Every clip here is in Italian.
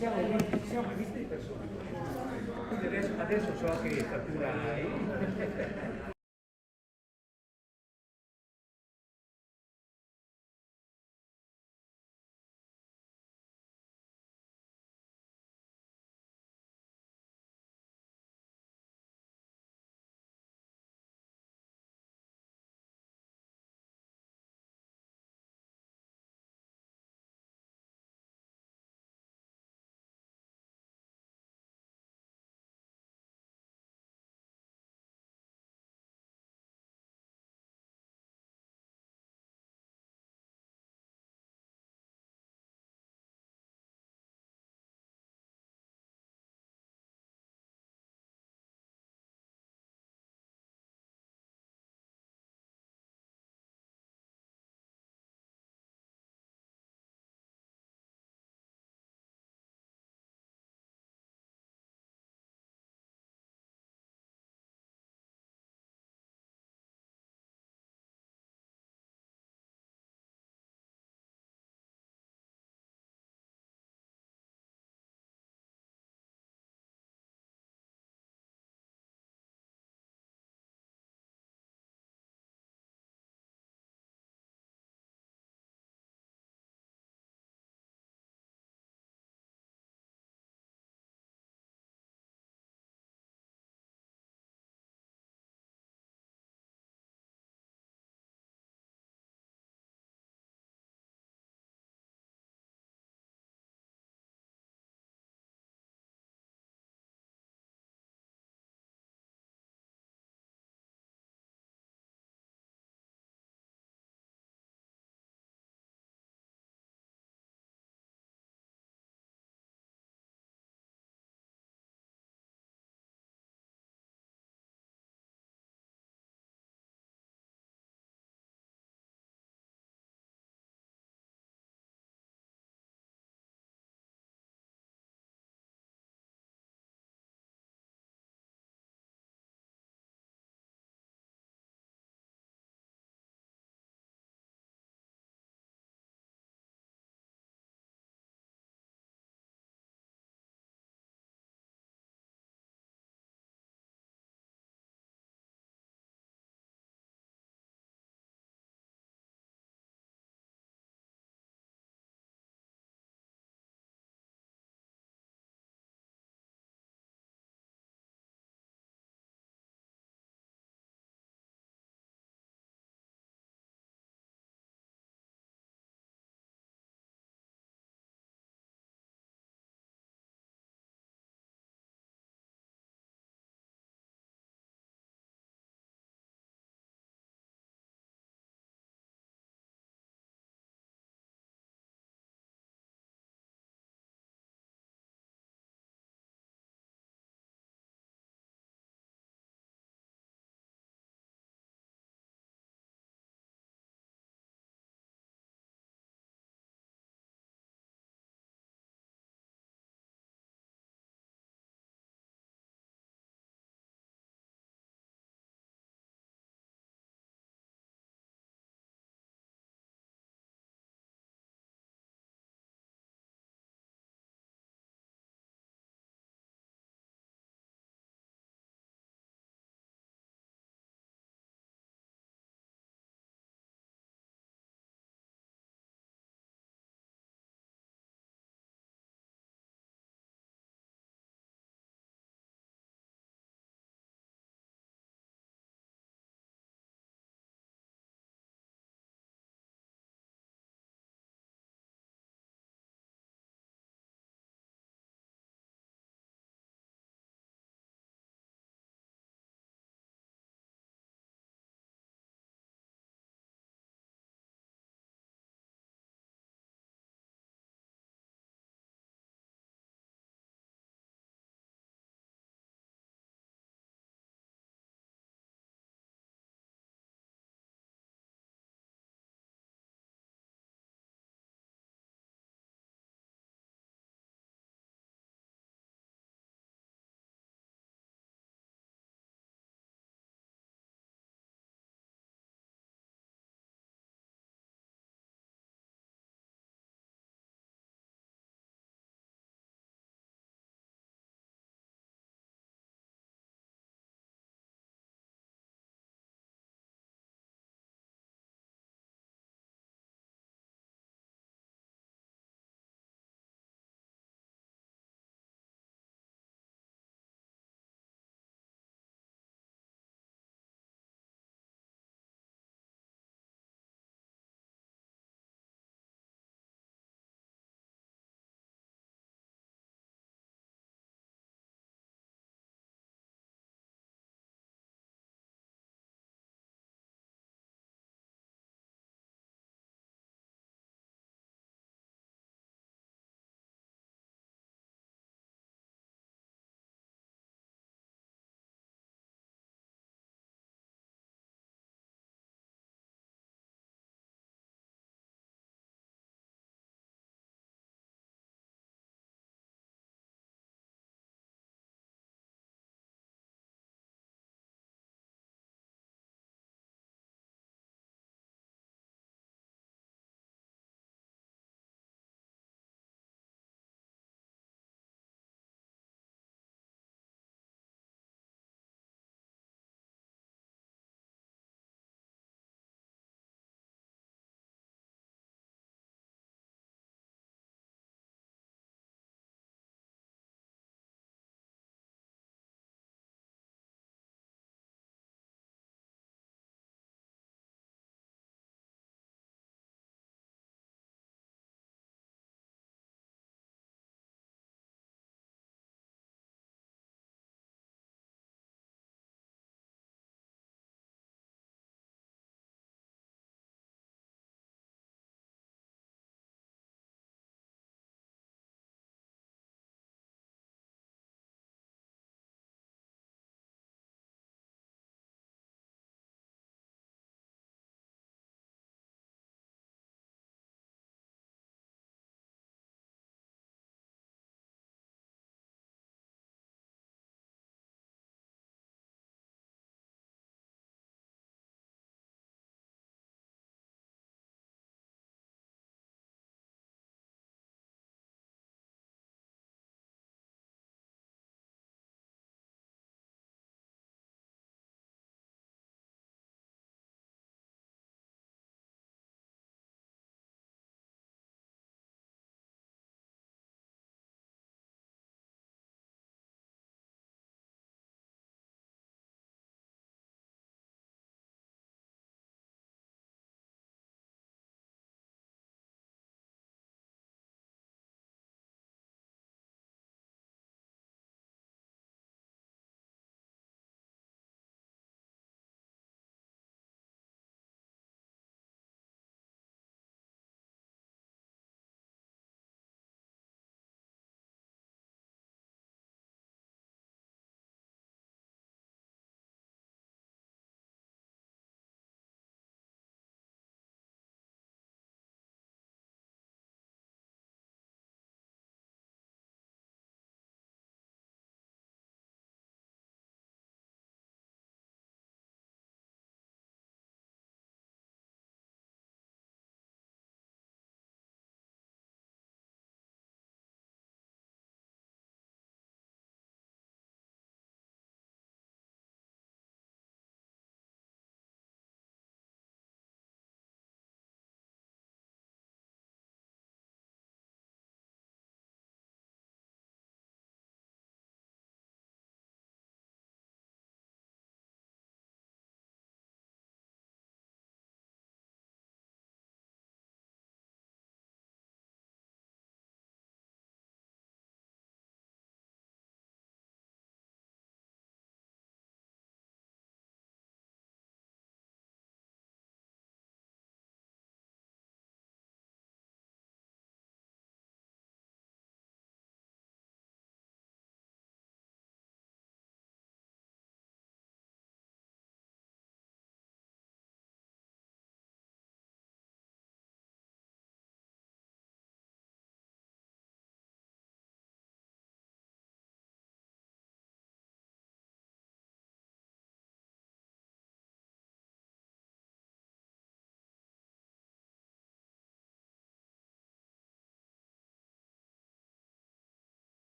siamo visti di persona. Quindi adesso so che fattura hai.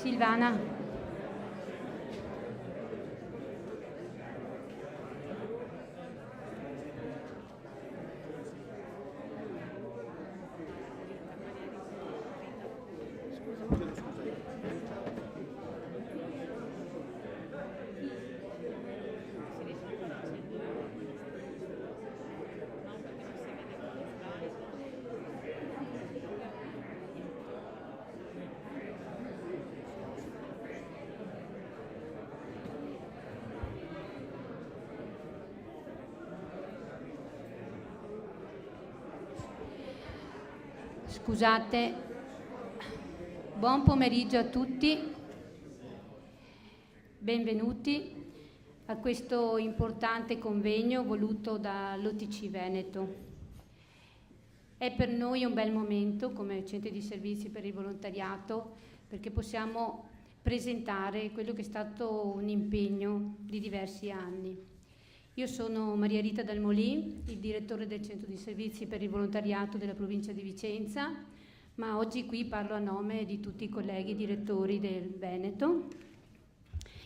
Silvana. Scusate, buon pomeriggio a tutti, benvenuti a questo importante convegno voluto dall'OTC Veneto. È per noi un bel momento come centro di servizi per il volontariato perché possiamo presentare quello che è stato un impegno di diversi anni. Io sono Maria Rita Dalmolì, il direttore del Centro di Servizi per il Volontariato della provincia di Vicenza, ma oggi qui parlo a nome di tutti i colleghi direttori del Veneto.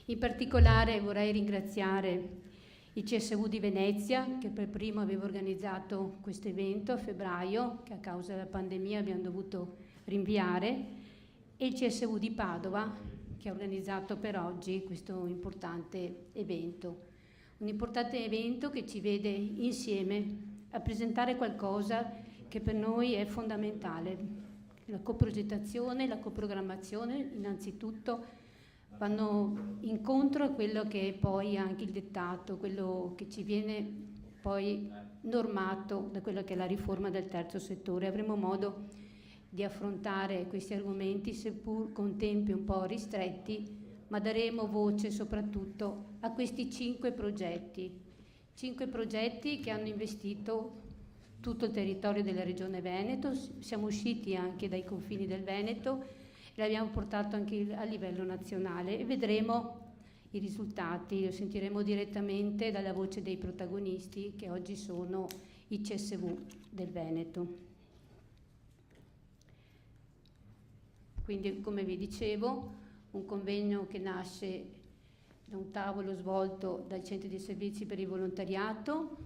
In particolare vorrei ringraziare il CSV di Venezia, che per primo aveva organizzato questo evento a febbraio, che a causa della pandemia abbiamo dovuto rinviare, e il CSV di Padova, che ha organizzato per oggi questo importante evento. Un importante evento che ci vede insieme a presentare qualcosa che per noi è fondamentale. La coprogettazione, la coprogrammazione innanzitutto vanno incontro a quello che è poi anche il dettato, quello che ci viene poi normato da quella che è la riforma del terzo settore. Avremo modo di affrontare questi argomenti seppur con tempi un po' ristretti, ma daremo voce soprattutto a questi 5 progetti che hanno investito tutto il territorio della Regione Veneto. Siamo usciti anche dai confini del Veneto e l'abbiamo portato anche a livello nazionale e vedremo i risultati, lo sentiremo direttamente dalla voce dei protagonisti che oggi sono i CSV del Veneto. Quindi, come vi dicevo, un convegno che nasce da un tavolo svolto dai centri di servizi per il volontariato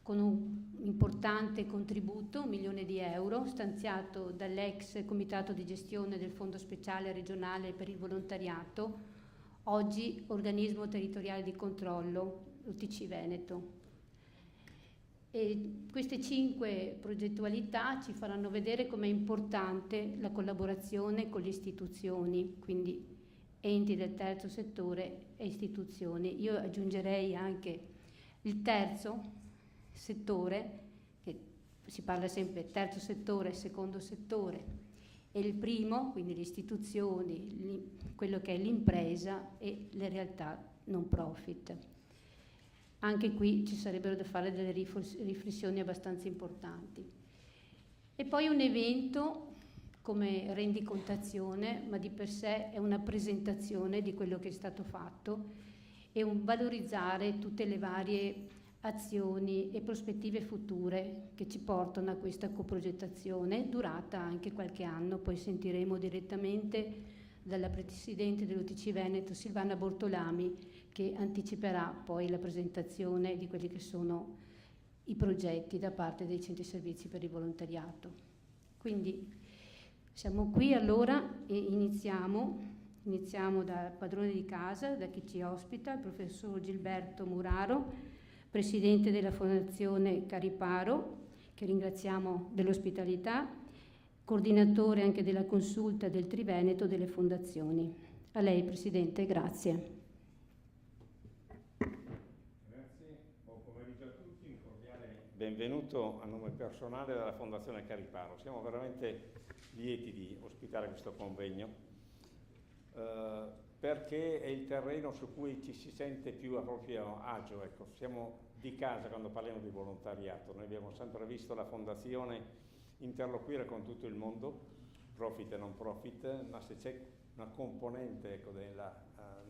con un importante contributo, 1 milione di euro, stanziato dall'ex comitato di gestione del Fondo Speciale Regionale per il Volontariato, oggi organismo territoriale di controllo, l'OTC Veneto. E queste 5 progettualità ci faranno vedere com'è importante la collaborazione con le istituzioni, quindi enti del terzo settore e istituzioni. Io aggiungerei anche il terzo settore, che si parla sempre terzo settore, secondo settore, e il primo, quindi le istituzioni, quello che è l'impresa e le realtà non profit. Anche qui ci sarebbero da fare delle riflessioni abbastanza importanti. E poi un evento come rendicontazione, ma di per sé è una presentazione di quello che è stato fatto e un valorizzare tutte le varie azioni e prospettive future che ci portano a questa coprogettazione, durata anche qualche anno. Poi sentiremo direttamente dalla Presidente dell'OTC Veneto, Silvana Bortolami, che anticiperà poi la presentazione di quelli che sono i progetti da parte dei centri servizi per il volontariato. Quindi siamo qui allora e iniziamo dal padrone di casa, da chi ci ospita, il professor Gilberto Muraro, presidente della Fondazione Cariparo, che ringraziamo dell'ospitalità, coordinatore anche della consulta del Triveneto delle fondazioni. A lei, Presidente, grazie. Benvenuto a nome personale della Fondazione Cariparo. Siamo veramente lieti di ospitare questo convegno perché è il terreno su cui ci si sente più a proprio agio. Ecco, siamo di casa quando parliamo di volontariato. Noi abbiamo sempre visto la Fondazione interloquire con tutto il mondo, profit e non profit, ma se c'è una componente, ecco, del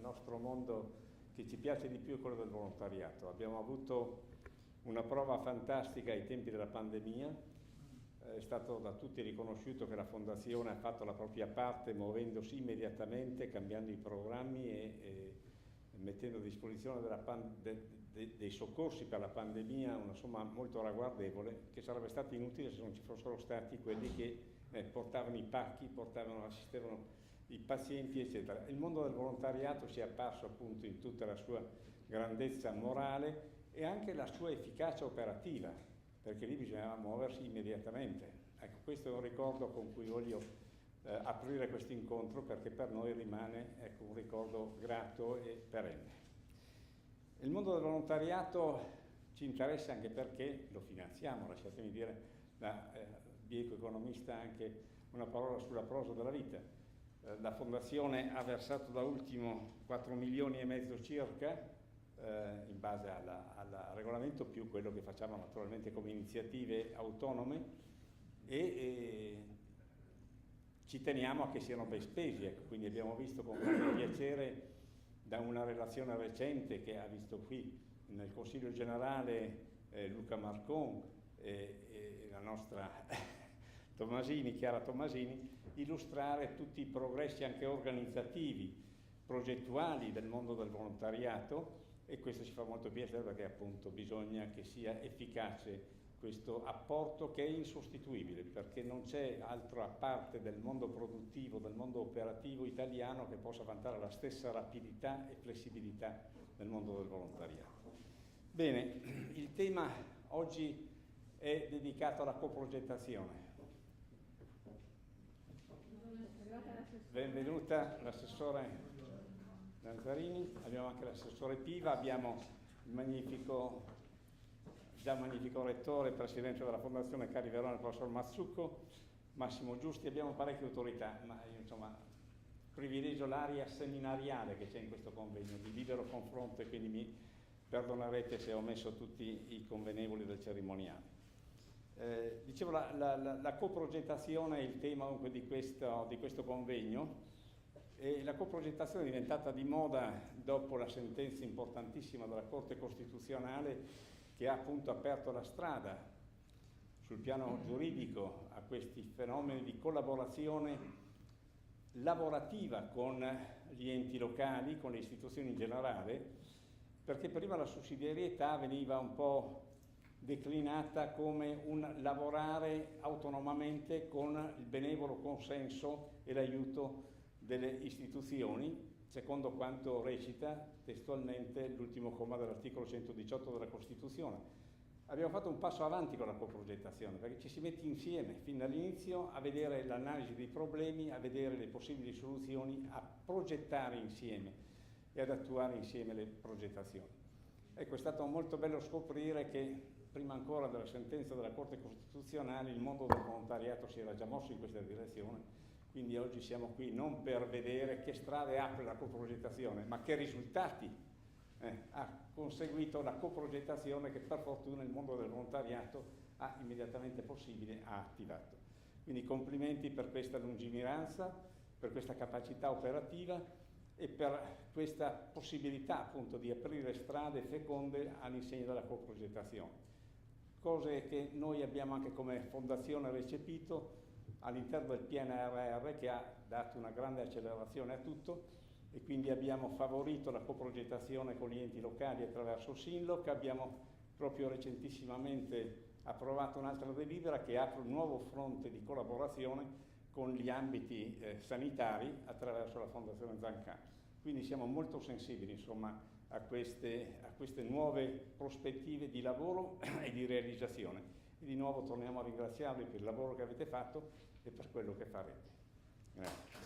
nostro mondo che ci piace di più è quello del volontariato. Abbiamo avuto una prova fantastica ai tempi della pandemia, È stato da tutti riconosciuto che la Fondazione ha fatto la propria parte muovendosi immediatamente, cambiando i programmi e mettendo a disposizione dei soccorsi per la pandemia una somma molto ragguardevole, che sarebbe stata inutile se non ci fossero stati quelli che portavano i pacchi, assistevano i pazienti, eccetera. Il mondo del volontariato si è apparso appunto in tutta la sua grandezza morale e anche la sua efficacia operativa, perché lì bisognava muoversi immediatamente. Ecco, questo è un ricordo con cui voglio aprire questo incontro, perché per noi rimane, ecco, un ricordo grato e perenne. Il mondo del volontariato ci interessa anche perché lo finanziamo, lasciatemi dire da bieco economista anche una parola sulla prosa della vita. La Fondazione ha versato da ultimo 4,5 milioni circa, in base al regolamento, più quello che facciamo naturalmente come iniziative autonome, e ci teniamo a che siano ben spesi, ecco. Quindi abbiamo visto con grande piacere da una relazione recente che ha visto qui nel Consiglio Generale Luca Marcon e la nostra Tomasini, Chiara Tomasini, illustrare tutti i progressi anche organizzativi, progettuali del mondo del volontariato, e questo ci fa molto piacere perché appunto bisogna che sia efficace questo apporto, che è insostituibile, perché non c'è altra parte del mondo produttivo, del mondo operativo italiano che possa vantare la stessa rapidità e flessibilità del mondo del volontariato. Bene, il tema oggi è dedicato alla coprogettazione. Benvenuta l'assessore Lanzarini, abbiamo anche l'assessore Piva, abbiamo il magnifico rettore, presidente della Fondazione Cari Verona, il professor Mazzucco, Massimo Giusti. Abbiamo parecchie autorità, ma io, insomma, privilegio l'area seminariale che c'è in questo convegno, di libero confronto, e quindi mi perdonerete se ho messo tutti i convenevoli del cerimoniale. Dicevo, la coprogettazione è il tema dunque di questo convegno, e la coprogettazione è diventata di moda dopo la sentenza importantissima della Corte Costituzionale, che ha appunto aperto la strada sul piano giuridico a questi fenomeni di collaborazione lavorativa con gli enti locali, con le istituzioni in generale, perché prima la sussidiarietà veniva un po' declinata come un lavorare autonomamente con il benevolo consenso e l'aiuto delle istituzioni, secondo quanto recita testualmente l'ultimo comma dell'articolo 118 della Costituzione. Abbiamo fatto un passo avanti con la coprogettazione, perché ci si mette insieme fin dall'inizio a vedere l'analisi dei problemi, a vedere le possibili soluzioni, a progettare insieme e ad attuare insieme le progettazioni. Ecco, è stato molto bello scoprire che prima ancora della sentenza della Corte Costituzionale il mondo del volontariato si era già mosso in questa direzione. Quindi oggi siamo qui non per vedere che strade apre la coprogettazione, ma che risultati ha conseguito la coprogettazione, che per fortuna il mondo del volontariato ha immediatamente possibile, ha attivato. Quindi complimenti per questa lungimiranza, per questa capacità operativa e per questa possibilità appunto di aprire strade feconde all'insegna della coprogettazione. Cose che noi abbiamo anche come fondazione recepito all'interno del PNRR, che ha dato una grande accelerazione a tutto, e quindi abbiamo favorito la coprogettazione con gli enti locali attraverso SINLOC. Abbiamo proprio recentissimamente approvato un'altra delibera che apre un nuovo fronte di collaborazione con gli ambiti sanitari attraverso la Fondazione Zancani. Quindi siamo molto sensibili, insomma, a queste nuove prospettive di lavoro e di realizzazione. E di nuovo torniamo a ringraziarvi per il lavoro che avete fatto e per quello che farete. Grazie.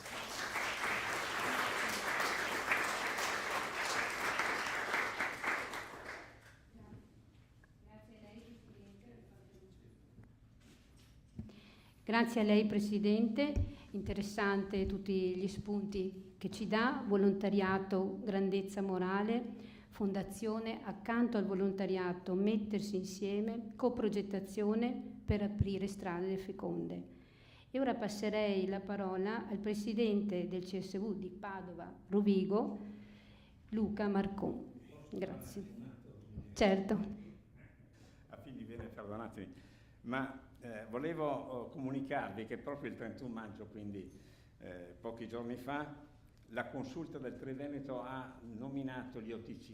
Grazie a lei, Presidente. Interessante tutti gli spunti che ci dà. Volontariato, grandezza morale, fondazione, accanto al volontariato, mettersi insieme, coprogettazione per aprire strade feconde. E ora passerei la parola al Presidente del CSV di Padova Rovigo, Luca Marcon. Grazie. Certo. A figli bene, perdonatemi, ma Volevo comunicarvi che proprio il 31 maggio, quindi pochi giorni fa, la Consulta del Triveneto ha nominato gli OTC,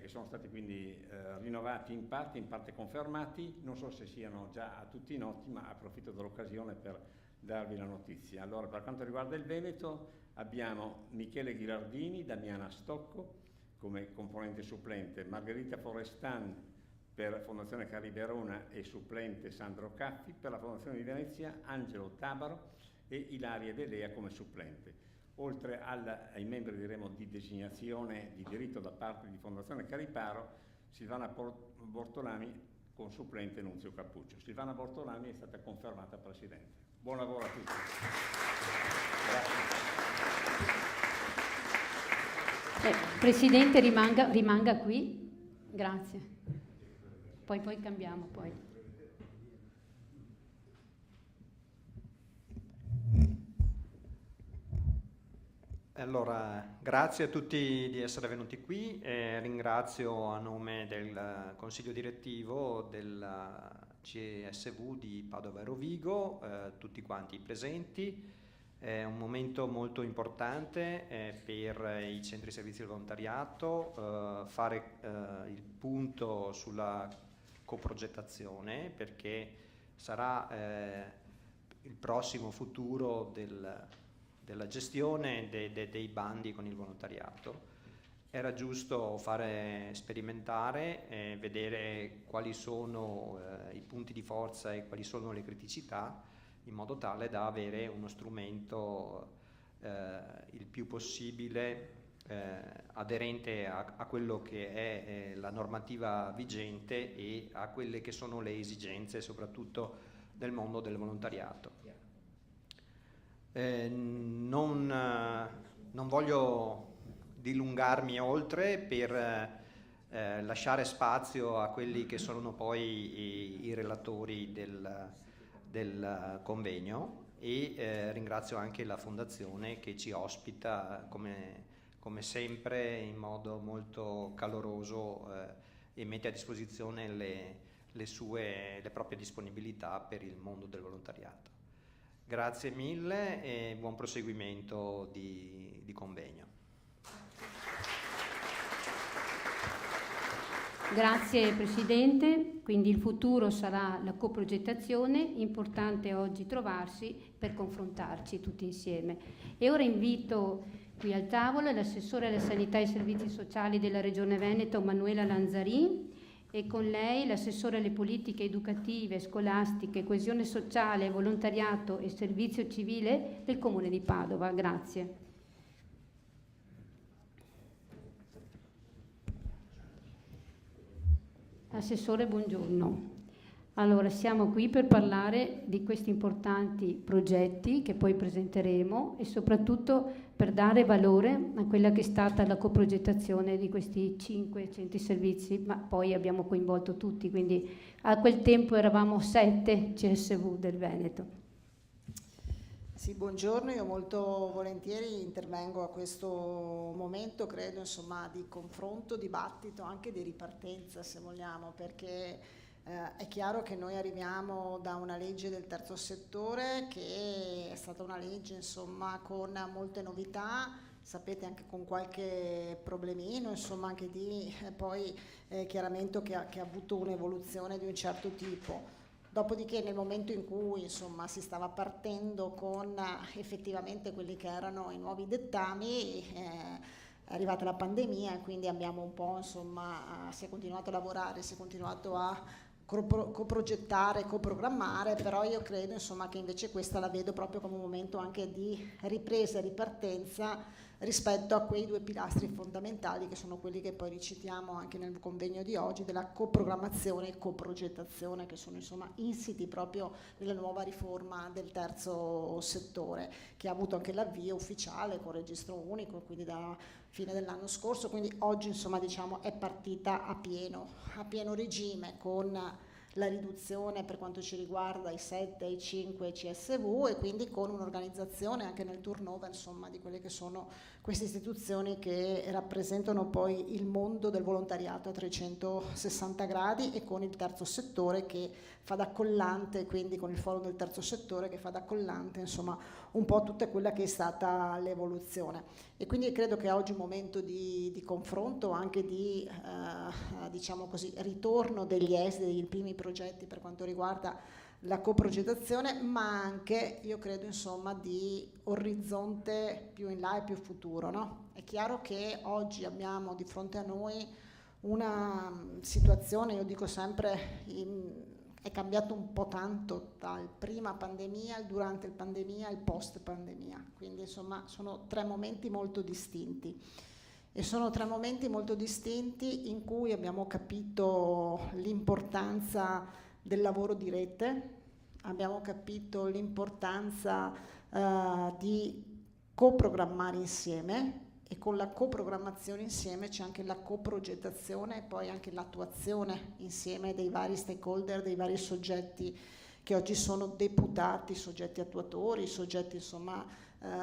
che sono stati quindi rinnovati in parte confermati. Non so se siano già a tutti noti, ma approfitto dell'occasione per darvi la notizia. Allora, per quanto riguarda il Veneto, abbiamo Michele Ghirardini, Damiana Stocco come componente supplente, Margherita Forestan per Fondazione Cariberona e supplente Sandro Caffi, per la Fondazione di Venezia Angelo Tabaro e Ilaria Delea come supplente, oltre ai membri diremo di designazione di diritto da parte di Fondazione Cariparo, Silvana Bortolami con supplente Nunzio Cappuccio. Silvana Bortolami è stata confermata Presidente. Buon lavoro a tutti. Grazie. Presidente, rimanga qui. Grazie. Poi cambiamo poi. Allora, grazie a tutti di essere venuti qui. Ringrazio a nome del Consiglio Direttivo del CSV di Padova e Rovigo tutti quanti presenti. È un momento molto importante per i centri servizi del volontariato, fare il punto sulla coprogettazione, perché sarà il prossimo futuro della gestione dei bandi con il volontariato. Era giusto fare sperimentare, vedere quali sono i punti di forza e quali sono le criticità, in modo tale da avere uno strumento il più possibile aderente a quello che è la normativa vigente e a quelle che sono le esigenze soprattutto del mondo del volontariato. Non voglio dilungarmi oltre per lasciare spazio a quelli che sono poi i relatori del convegno e ringrazio anche la Fondazione che ci ospita come sempre in modo molto caloroso e mette a disposizione le proprie disponibilità per il mondo del volontariato. Grazie mille e buon proseguimento di convegno. Grazie Presidente, quindi il futuro sarà la coprogettazione, importante oggi trovarsi per confrontarci tutti insieme. E ora invito qui al tavolo l'assessore alla sanità e ai servizi sociali della Regione Veneto Manuela Lanzarin e con lei l'assessore alle politiche educative, scolastiche, coesione sociale, volontariato e servizio civile del Comune di Padova. Grazie. Assessore, buongiorno. Allora, siamo qui per parlare di questi importanti progetti che poi presenteremo e soprattutto per dare valore a quella che è stata la coprogettazione di questi 5 centri servizi, ma poi abbiamo coinvolto tutti, quindi a quel tempo eravamo 7 CSV del Veneto. Sì, buongiorno, io molto volentieri intervengo a questo momento, credo insomma di confronto, dibattito, anche di ripartenza se vogliamo, perché è chiaro che noi arriviamo da una legge del terzo settore che è stata una legge insomma con molte novità, sapete anche con qualche problemino, insomma anche di poi chiaramente che ha avuto un'evoluzione di un certo tipo. Dopodiché nel momento in cui insomma si stava partendo con effettivamente quelli che erano i nuovi dettami, è arrivata la pandemia e quindi abbiamo un po' insomma si è continuato a lavorare, si è continuato a coprogettare, coprogrammare, però io credo insomma che invece questa la vedo proprio come un momento anche di ripresa e ripartenza rispetto a quei 2 pilastri fondamentali che sono quelli che poi ricitiamo anche nel convegno di oggi della coprogrammazione e coprogettazione, che sono insomma insiti proprio nella nuova riforma del terzo settore, che ha avuto anche l'avvio ufficiale con registro unico, quindi da fine dell'anno scorso, quindi oggi insomma diciamo è partita a pieno regime con la riduzione per quanto ci riguarda i 7 e i 5 CSV, e quindi con un'organizzazione anche nel turnover, insomma, di quelle che sono queste istituzioni che rappresentano poi il mondo del volontariato a 360 gradi, e con il terzo settore che fa da collante, quindi con il forum del terzo settore che fa da collante, insomma, un po' tutta quella che è stata l'evoluzione. E quindi credo che oggi è un momento di confronto, anche di diciamo così, ritorno degli esiti, dei primi progetti per quanto riguarda la coprogettazione, ma anche, io credo, insomma, di orizzonte più in là e più futuro, no? È chiaro che oggi abbiamo di fronte a noi una situazione, io dico sempre, è cambiato un po' tanto dal prima pandemia, il durante il pandemia, il post pandemia, quindi insomma sono 3 momenti molto distinti. E sono 3 momenti molto distinti in cui abbiamo capito l'importanza del lavoro di rete, abbiamo capito l'importanza di coprogrammare insieme, e con la coprogrammazione insieme c'è anche la coprogettazione e poi anche l'attuazione insieme dei vari stakeholder, dei vari soggetti che oggi sono deputati, soggetti attuatori, soggetti insomma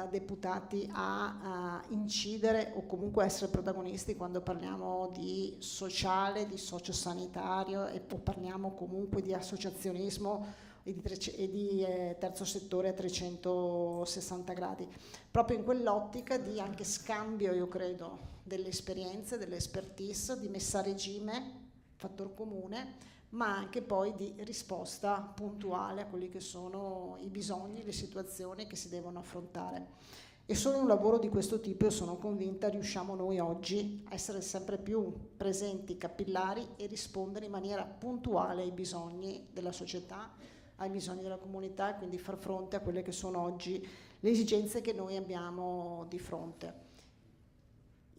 deputati a incidere o comunque essere protagonisti quando parliamo di sociale, di sociosanitario, e poi parliamo comunque di associazionismo e di terzo settore a 360 gradi, proprio in quell'ottica di anche scambio, io credo, delle esperienze, delle expertise, di messa a regime, fattor comune, ma anche poi di risposta puntuale a quelli che sono i bisogni, le situazioni che si devono affrontare. E solo un lavoro di questo tipo, io sono convinta, riusciamo noi oggi a essere sempre più presenti, capillari, e rispondere in maniera puntuale ai bisogni della società, ai bisogni della comunità, e quindi far fronte a quelle che sono oggi le esigenze che noi abbiamo di fronte.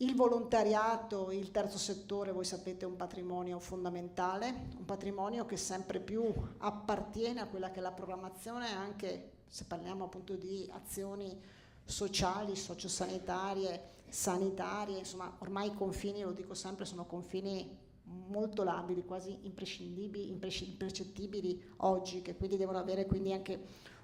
Il volontariato, il terzo settore, voi sapete, è un patrimonio fondamentale, un patrimonio che sempre più appartiene a quella che è la programmazione, anche se parliamo appunto di azioni sociali, sociosanitarie, sanitarie, insomma ormai i confini, lo dico sempre, sono confini molto labili, quasi imprescindibili, impercettibili oggi, che quindi devono avere quindi anche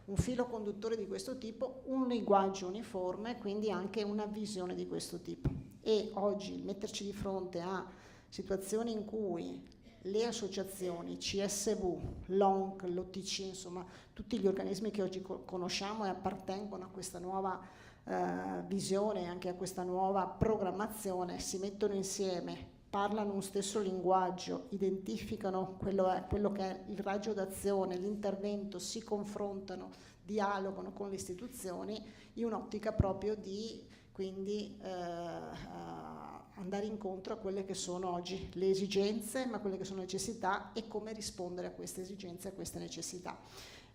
un filo conduttore di questo tipo, un linguaggio uniforme, quindi anche una visione di questo tipo. E oggi metterci di fronte a situazioni in cui le associazioni, CSV, l'ONC, l'OTC, insomma tutti gli organismi che oggi conosciamo e appartengono a questa nuova visione, anche a questa nuova programmazione, si mettono insieme, parlano un stesso linguaggio, identificano quello che è il raggio d'azione, l'intervento, si confrontano, dialogano con le istituzioni in un'ottica proprio di quindi andare incontro a quelle che sono oggi le esigenze, ma quelle che sono le necessità, e come rispondere a queste esigenze e a queste necessità.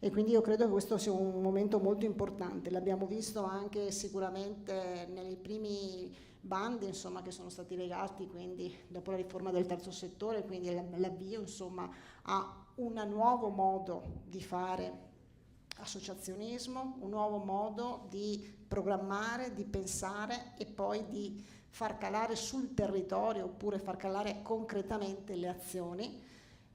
E quindi io credo che questo sia un momento molto importante, l'abbiamo visto anche sicuramente nei primi bandi, insomma, che sono stati legati quindi dopo la riforma del terzo settore, quindi l'avvio, insomma, a un nuovo modo di fare associazionismo, un nuovo modo di programmare, di pensare e poi di far calare sul territorio, oppure far calare concretamente le azioni.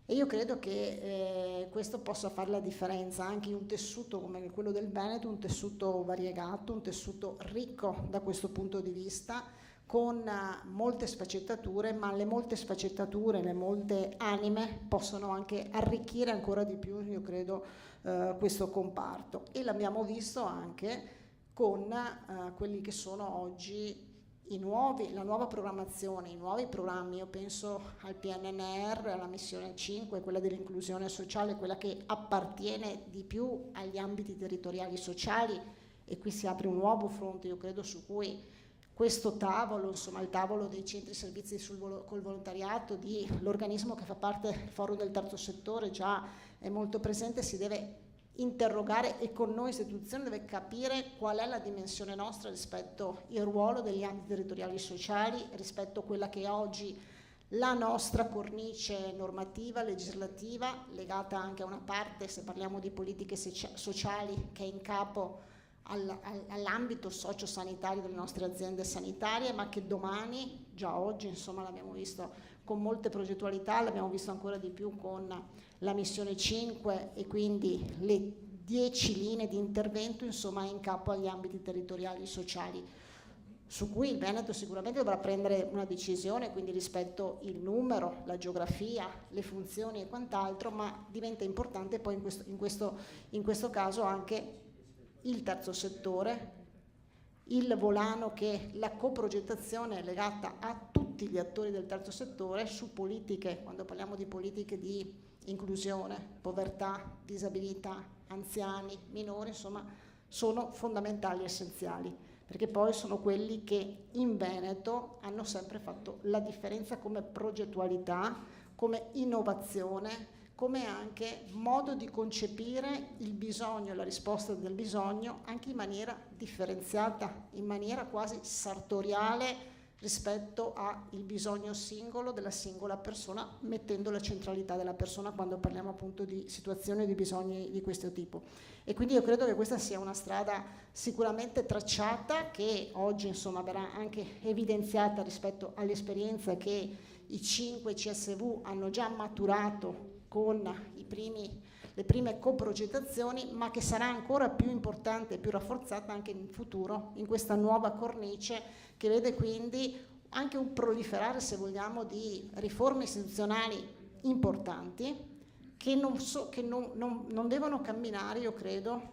E io credo che questo possa fare la differenza anche in un tessuto come quello del Veneto, un tessuto variegato, un tessuto ricco da questo punto di vista, con molte sfaccettature, ma le molte sfaccettature, le molte anime possono anche arricchire ancora di più, io credo, questo comparto. E l'abbiamo visto anche con quelli che sono oggi la nuova programmazione, i nuovi programmi. Io penso al PNNR, alla missione 5, quella dell'inclusione sociale, quella che appartiene di più agli ambiti territoriali sociali, e qui si apre un nuovo fronte, io credo, su cui questo tavolo, insomma il tavolo dei centri servizi col volontariato, di l'organismo che fa parte del forum del terzo settore, già è molto presente, si deve interrogare, e con noi istituzioni deve capire qual è la dimensione nostra rispetto al ruolo degli ambiti territoriali sociali, rispetto a quella che è oggi la nostra cornice normativa, legislativa, legata anche a una parte, se parliamo di politiche sociali, che è in capo all'ambito sociosanitario delle nostre aziende sanitarie, ma che domani, già oggi, insomma l'abbiamo visto con molte progettualità, l'abbiamo visto ancora di più con la missione 5 e quindi le 10 linee di intervento, insomma, in capo agli ambiti territoriali sociali, su cui il Veneto sicuramente dovrà prendere una decisione, quindi rispetto il numero, la geografia, le funzioni e quant'altro, ma diventa importante poi in questo caso anche il terzo settore, il volano che la coprogettazione è legata a tutti gli attori del terzo settore su politiche, quando parliamo di politiche di inclusione, povertà, disabilità, anziani, minori, insomma, sono fondamentali e essenziali, perché poi sono quelli che in Veneto hanno sempre fatto la differenza come progettualità, come innovazione, come anche modo di concepire il bisogno, la risposta del bisogno, anche in maniera differenziata, in maniera quasi sartoriale rispetto al bisogno singolo della singola persona, mettendo la centralità della persona quando parliamo appunto di situazioni e di bisogni di questo tipo. E quindi io credo che questa sia una strada sicuramente tracciata, che oggi insomma verrà anche evidenziata rispetto all'esperienza che i 5 CSV hanno già maturato con le prime coprogettazioni, ma che sarà ancora più importante e più rafforzata anche in futuro, in questa nuova cornice che vede quindi anche un proliferare, se vogliamo, di riforme istituzionali importanti che non devono camminare, io credo,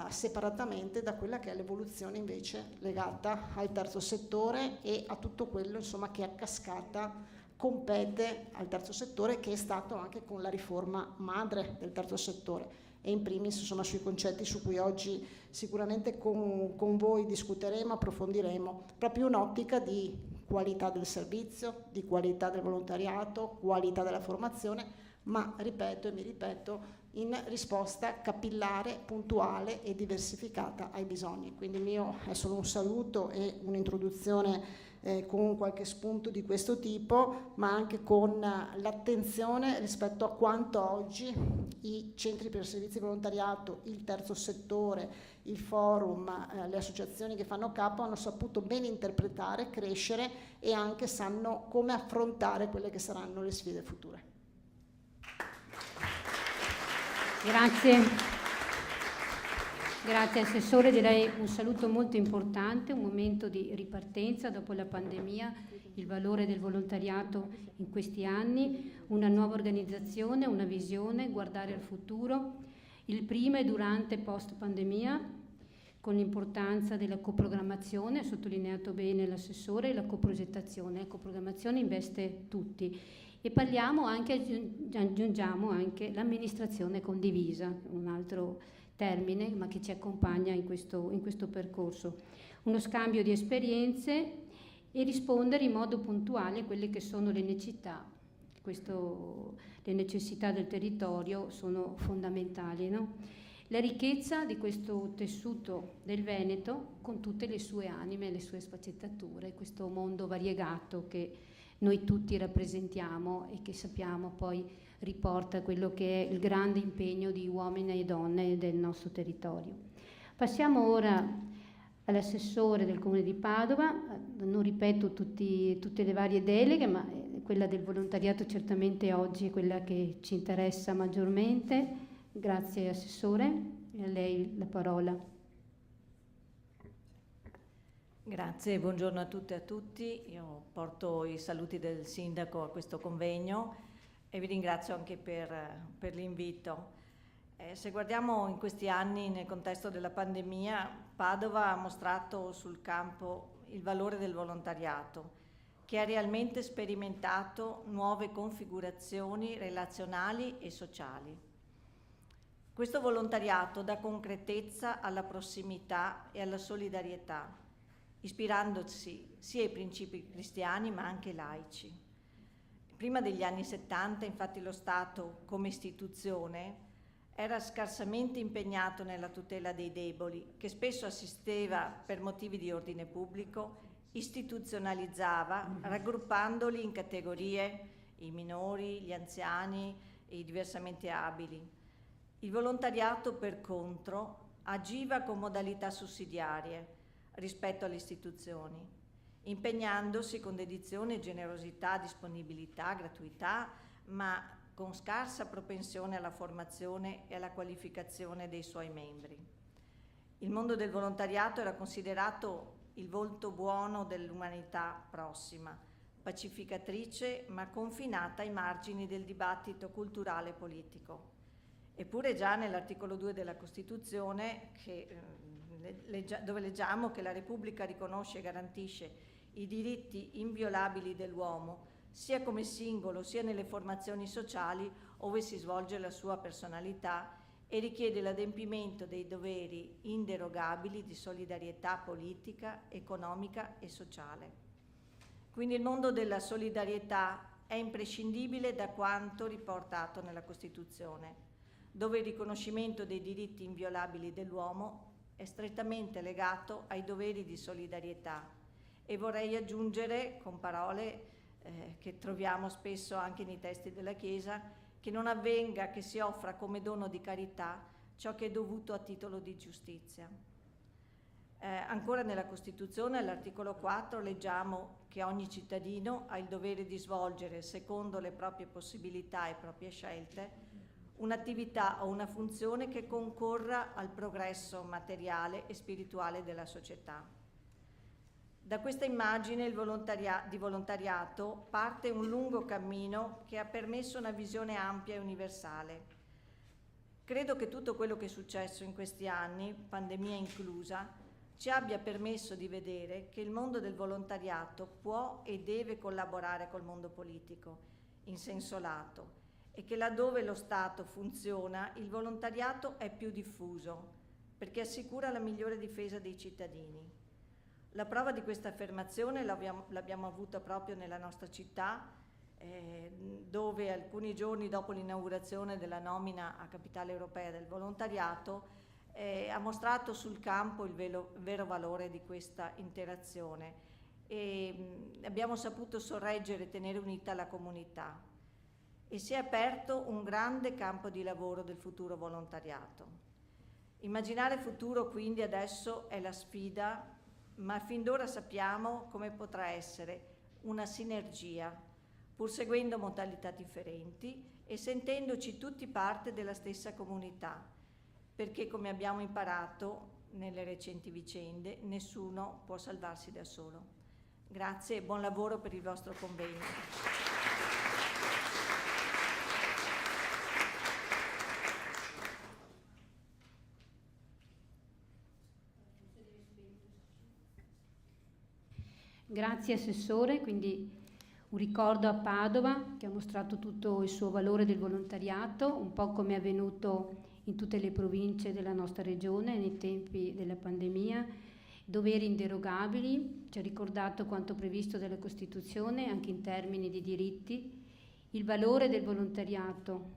separatamente da quella che è l'evoluzione invece legata al terzo settore e a tutto quello insomma che a cascata compete al terzo settore, che è stato anche con la riforma madre del terzo settore, e in primis insomma sui concetti su cui oggi sicuramente con voi discuteremo, approfondiremo, proprio un'ottica di qualità del servizio, di qualità del volontariato, qualità della formazione, ma ripeto e mi ripeto, in risposta capillare, puntuale e diversificata ai bisogni. Quindi il mio è solo un saluto e un'introduzione con qualche spunto di questo tipo, ma anche con l'attenzione rispetto a quanto oggi i centri per servizi di volontariato, il terzo settore, il forum, le associazioni che fanno capo hanno saputo ben interpretare, crescere e anche sanno come affrontare quelle che saranno le sfide future. Grazie. Grazie Assessore, direi un saluto molto importante, un momento di ripartenza dopo la pandemia, il valore del volontariato in questi anni, una nuova organizzazione, una visione, guardare al futuro, il prima e durante e post pandemia, con l'importanza della coprogrammazione, ha sottolineato bene l'Assessore, e la coprogettazione. La coprogrammazione investe tutti. E parliamo anche, aggiungiamo anche l'amministrazione condivisa, un altro termine, ma che ci accompagna in questo percorso. Uno scambio di esperienze e rispondere in modo puntuale a quelle che sono le necessità. Le necessità del territorio sono fondamentali, no? La ricchezza di questo tessuto del Veneto, con tutte le sue anime, le sue sfaccettature, questo mondo variegato che noi tutti rappresentiamo e che sappiamo poi riporta quello che è il grande impegno di uomini e donne del nostro territorio. Passiamo ora all'assessore del Comune di Padova, non ripeto tutte le varie deleghe, ma quella del volontariato certamente oggi è quella che ci interessa maggiormente. Grazie Assessore, e a lei la parola. Grazie, buongiorno a tutte e a tutti. Io porto i saluti del Sindaco a questo convegno e vi ringrazio anche per l'invito. Se guardiamo in questi anni nel contesto della pandemia, Padova ha mostrato sul campo il valore del volontariato, che ha realmente sperimentato nuove configurazioni relazionali e sociali. Questo volontariato dà concretezza alla prossimità e alla solidarietà, ispirandosi sia ai principi cristiani ma anche laici. Prima degli anni 70, infatti, lo Stato, come istituzione, era scarsamente impegnato nella tutela dei deboli, che spesso assisteva per motivi di ordine pubblico, istituzionalizzava, raggruppandoli in categorie, i minori, gli anziani e i diversamente abili. Il volontariato, per contro, agiva con modalità sussidiarie rispetto alle istituzioni impegnandosi con dedizione, generosità, disponibilità, gratuità, ma con scarsa propensione alla formazione e alla qualificazione dei suoi membri. Il mondo del volontariato era considerato il volto buono dell'umanità prossima, pacificatrice ma confinata ai margini del dibattito culturale e politico. Eppure già nell'articolo 2 della Costituzione, dove leggiamo che la Repubblica riconosce e garantisce i diritti inviolabili dell'uomo, sia come singolo sia nelle formazioni sociali ove si svolge la sua personalità, e richiede l'adempimento dei doveri inderogabili di solidarietà politica, economica e sociale. Quindi il mondo della solidarietà è imprescindibile da quanto riportato nella Costituzione, dove il riconoscimento dei diritti inviolabili dell'uomo è strettamente legato ai doveri di solidarietà, e vorrei aggiungere, con parole che troviamo spesso anche nei testi della Chiesa, che non avvenga che si offra come dono di carità ciò che è dovuto a titolo di giustizia. Ancora nella Costituzione, all'articolo 4, leggiamo che ogni cittadino ha il dovere di svolgere, secondo le proprie possibilità e proprie scelte, un'attività o una funzione che concorra al progresso materiale e spirituale della società. Da questa immagine di volontariato parte un lungo cammino che ha permesso una visione ampia e universale. Credo che tutto quello che è successo in questi anni, pandemia inclusa, ci abbia permesso di vedere che il mondo del volontariato può e deve collaborare col mondo politico in senso lato, e che laddove lo Stato funziona, il volontariato è più diffuso, perché assicura la migliore difesa dei cittadini. La prova di questa affermazione l'abbiamo avuta proprio nella nostra città, dove alcuni giorni dopo l'inaugurazione della nomina a capitale europea del volontariato ha mostrato sul campo il vero valore di questa interazione, e abbiamo saputo sorreggere e tenere unita la comunità, e si è aperto un grande campo di lavoro del futuro volontariato. Immaginare il futuro quindi adesso è la sfida, ma fin d'ora sappiamo come potrà essere una sinergia, pur seguendo modalità differenti e sentendoci tutti parte della stessa comunità, perché, come abbiamo imparato nelle recenti vicende, nessuno può salvarsi da solo. Grazie e buon lavoro per il vostro convegno. Grazie Assessore, quindi un ricordo a Padova che ha mostrato tutto il suo valore del volontariato, un po' come è avvenuto in tutte le province della nostra regione nei tempi della pandemia, doveri inderogabili, ci ha ricordato quanto previsto dalla Costituzione anche in termini di diritti, il valore del volontariato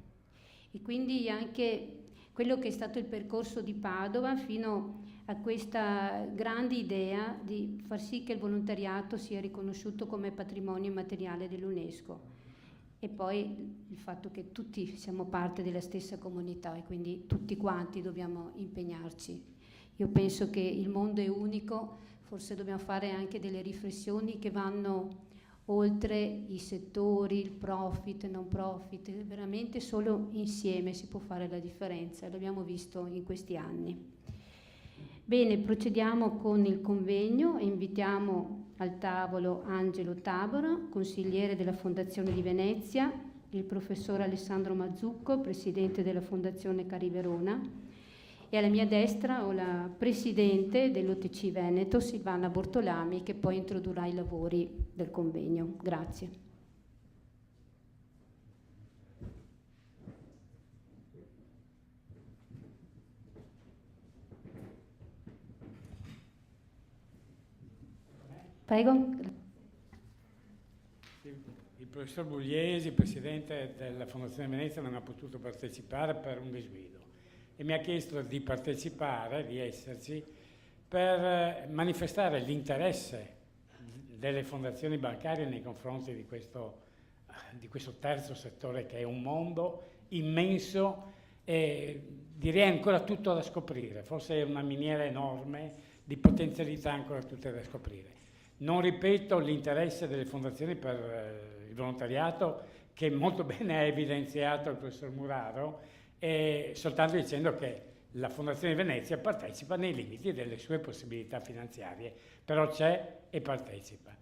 e quindi anche quello che è stato il percorso di Padova fino a questa grande idea di far sì che il volontariato sia riconosciuto come patrimonio immateriale dell'UNESCO, e poi il fatto che tutti siamo parte della stessa comunità e quindi tutti quanti dobbiamo impegnarci. Io penso che il mondo è unico, forse dobbiamo fare anche delle riflessioni che vanno oltre i settori, il profit, non profit, veramente solo insieme si può fare la differenza, l'abbiamo visto in questi anni. Bene, procediamo con il convegno e invitiamo al tavolo Angelo Tabora, consigliere della Fondazione di Venezia, il professor Alessandro Mazzucco, presidente della Fondazione Cari Verona, e alla mia destra ho la presidente dell'OTC Veneto, Silvana Bortolami, che poi introdurrà i lavori del convegno. Grazie. Prego. Il professor Bugliesi, presidente della Fondazione Venezia, non ha potuto partecipare per un disguido e mi ha chiesto di partecipare, di esserci, per manifestare l'interesse delle fondazioni bancarie nei confronti di questo terzo settore, che è un mondo immenso e direi ancora tutto da scoprire, forse è una miniera enorme di potenzialità ancora tutte da scoprire. Non ripeto l'interesse delle fondazioni per il volontariato, che molto bene ha evidenziato il professor Muraro, soltanto dicendo che la Fondazione Venezia partecipa nei limiti delle sue possibilità finanziarie, però c'è e partecipa.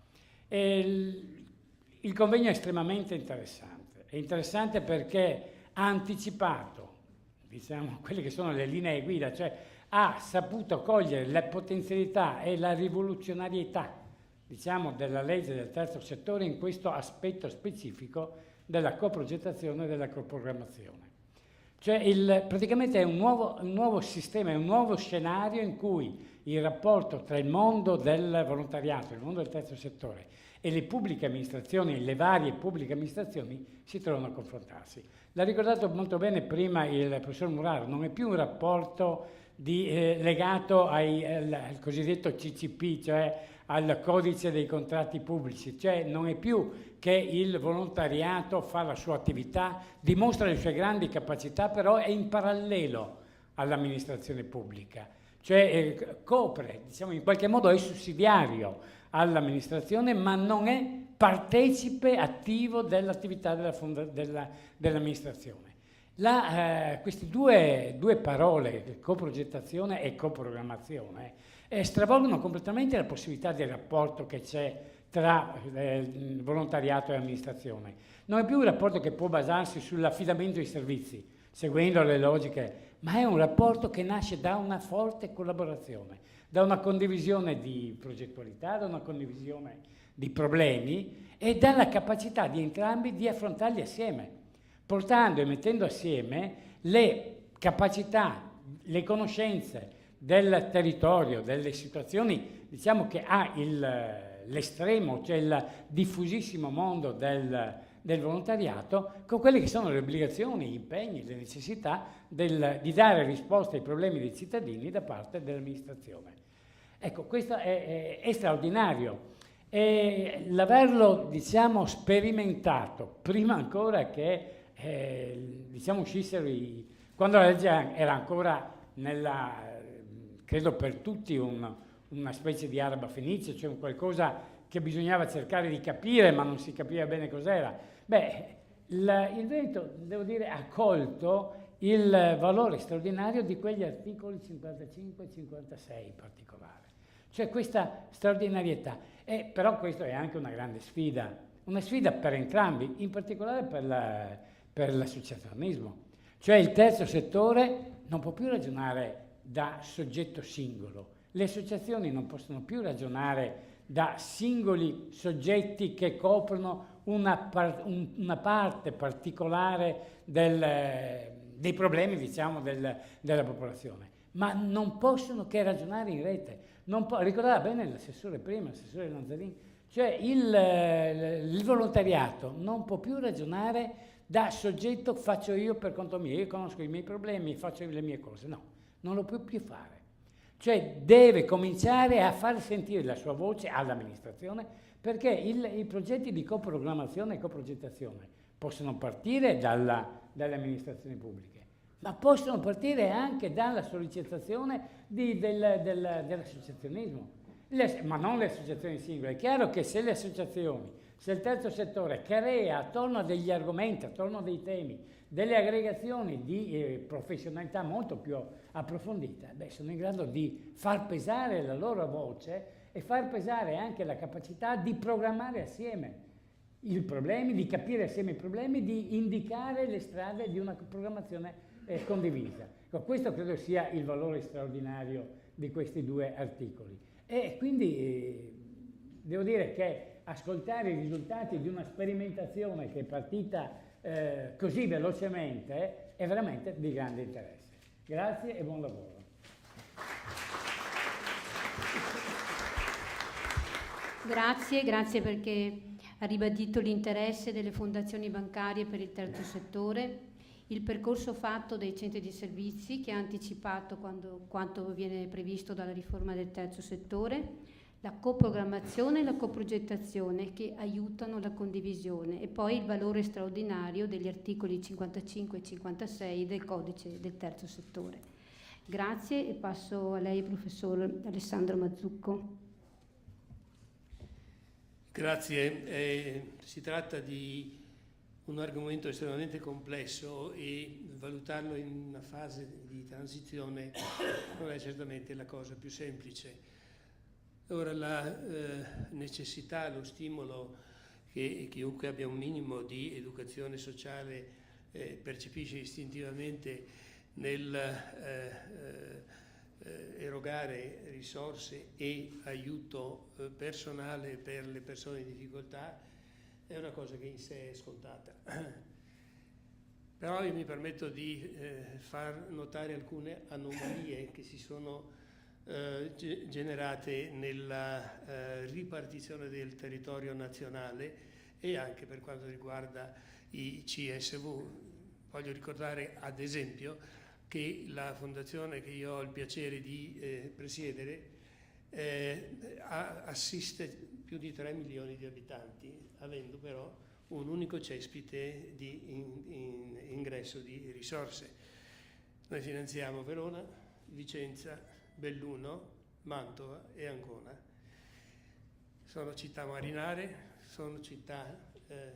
Il convegno è estremamente interessante. È interessante perché ha anticipato, diciamo, quelle che sono le linee guida, cioè ha saputo cogliere le potenzialità e la rivoluzionarietà, diciamo, della legge del terzo settore in questo aspetto specifico della coprogettazione e della coprogrammazione. Cioè praticamente è un nuovo sistema, è un nuovo scenario in cui il rapporto tra il mondo del volontariato, il mondo del terzo settore e le pubbliche amministrazioni, le varie pubbliche amministrazioni si trovano a confrontarsi. L'ha ricordato molto bene prima il professor Muraro, non è più un rapporto legato al cosiddetto CCP, cioè al codice dei contratti pubblici, cioè non è più che il volontariato fa la sua attività, dimostra le sue grandi capacità, però è in parallelo all'amministrazione pubblica, cioè copre, diciamo, in qualche modo è sussidiario all'amministrazione, ma non è partecipe attivo dell'attività dell'amministrazione. Queste due parole, coprogettazione e coprogrammazione, stravolgono completamente la possibilità del rapporto che c'è tra volontariato e amministrazione. Non è più un rapporto che può basarsi sull'affidamento di servizi, seguendo le logiche, ma è un rapporto che nasce da una forte collaborazione, da una condivisione di progettualità, da una condivisione di problemi e dalla capacità di entrambi di affrontarli assieme, portando e mettendo assieme le capacità, le conoscenze del territorio, delle situazioni, diciamo, che ha l'estremo, cioè il diffusissimo mondo del volontariato, con quelle che sono le obbligazioni, gli impegni, le necessità di dare risposte ai problemi dei cittadini da parte dell'amministrazione. Ecco, questo è straordinario. E l'averlo, diciamo, sperimentato prima ancora che diciamo uscissero quando la legge era ancora credo per tutti una specie di araba fenice, cioè qualcosa che bisognava cercare di capire ma non si capiva bene cos'era. Il Veneto, devo dire, ha colto il valore straordinario di quegli articoli 55 e 56 in particolare, cioè questa straordinarietà. Però questo è anche una grande sfida, una sfida per entrambi, in particolare per l'associazionismo. Cioè il terzo settore non può più ragionare da soggetto singolo, le associazioni non possono più ragionare da singoli soggetti che coprono una parte particolare dei problemi, diciamo, della popolazione, ma non possono che ragionare in rete. Ricordava bene l'assessore prima, l'assessore Lanzarini, cioè il volontariato non può più ragionare da soggetto faccio io per conto mio, io conosco i miei problemi, faccio le mie cose, no, non lo può più fare. Cioè deve cominciare a far sentire la sua voce all'amministrazione, perché i progetti di coprogrammazione e coprogettazione possono partire dalle amministrazioni pubbliche, ma possono partire anche dalla sollecitazione dell'associazionismo, ma non le associazioni singole. È chiaro che se le associazioni, se il terzo settore crea attorno a degli argomenti, attorno a dei temi, delle aggregazioni di professionalità molto più approfondite, sono in grado di far pesare la loro voce e far pesare anche la capacità di programmare assieme i problemi, di capire assieme i problemi, di indicare le strade di una programmazione condivisa. Questo credo sia il valore straordinario di questi due articoli. E quindi devo dire che ascoltare i risultati di una sperimentazione che è partita così velocemente è veramente di grande interesse. Grazie e buon lavoro. Grazie perché ha ribadito l'interesse delle fondazioni bancarie per il terzo settore, il percorso fatto dai centri di servizi che ha anticipato quanto viene previsto dalla riforma del terzo settore, la coprogrammazione e la coprogettazione che aiutano la condivisione e poi il valore straordinario degli articoli 55 e 56 del codice del terzo settore. Grazie e passo a lei, professor Alessandro Mazzucco. Grazie. Si tratta di un argomento estremamente complesso e valutarlo in una fase di transizione non è certamente la cosa più semplice. Ora la necessità, lo stimolo che chiunque abbia un minimo di educazione sociale percepisce istintivamente nel erogare risorse e aiuto personale per le persone in difficoltà è una cosa che in sé è scontata. Però io mi permetto di far notare alcune anomalie che si sono generate nella ripartizione del territorio nazionale e anche per quanto riguarda i CSV. Voglio ricordare ad esempio che la fondazione che io ho il piacere di presiedere assiste più di 3 milioni di abitanti, avendo però un unico cespite di ingresso di risorse. Noi finanziamo Verona, Vicenza, Belluno, Mantova e Ancona. Sono città marinare, sono città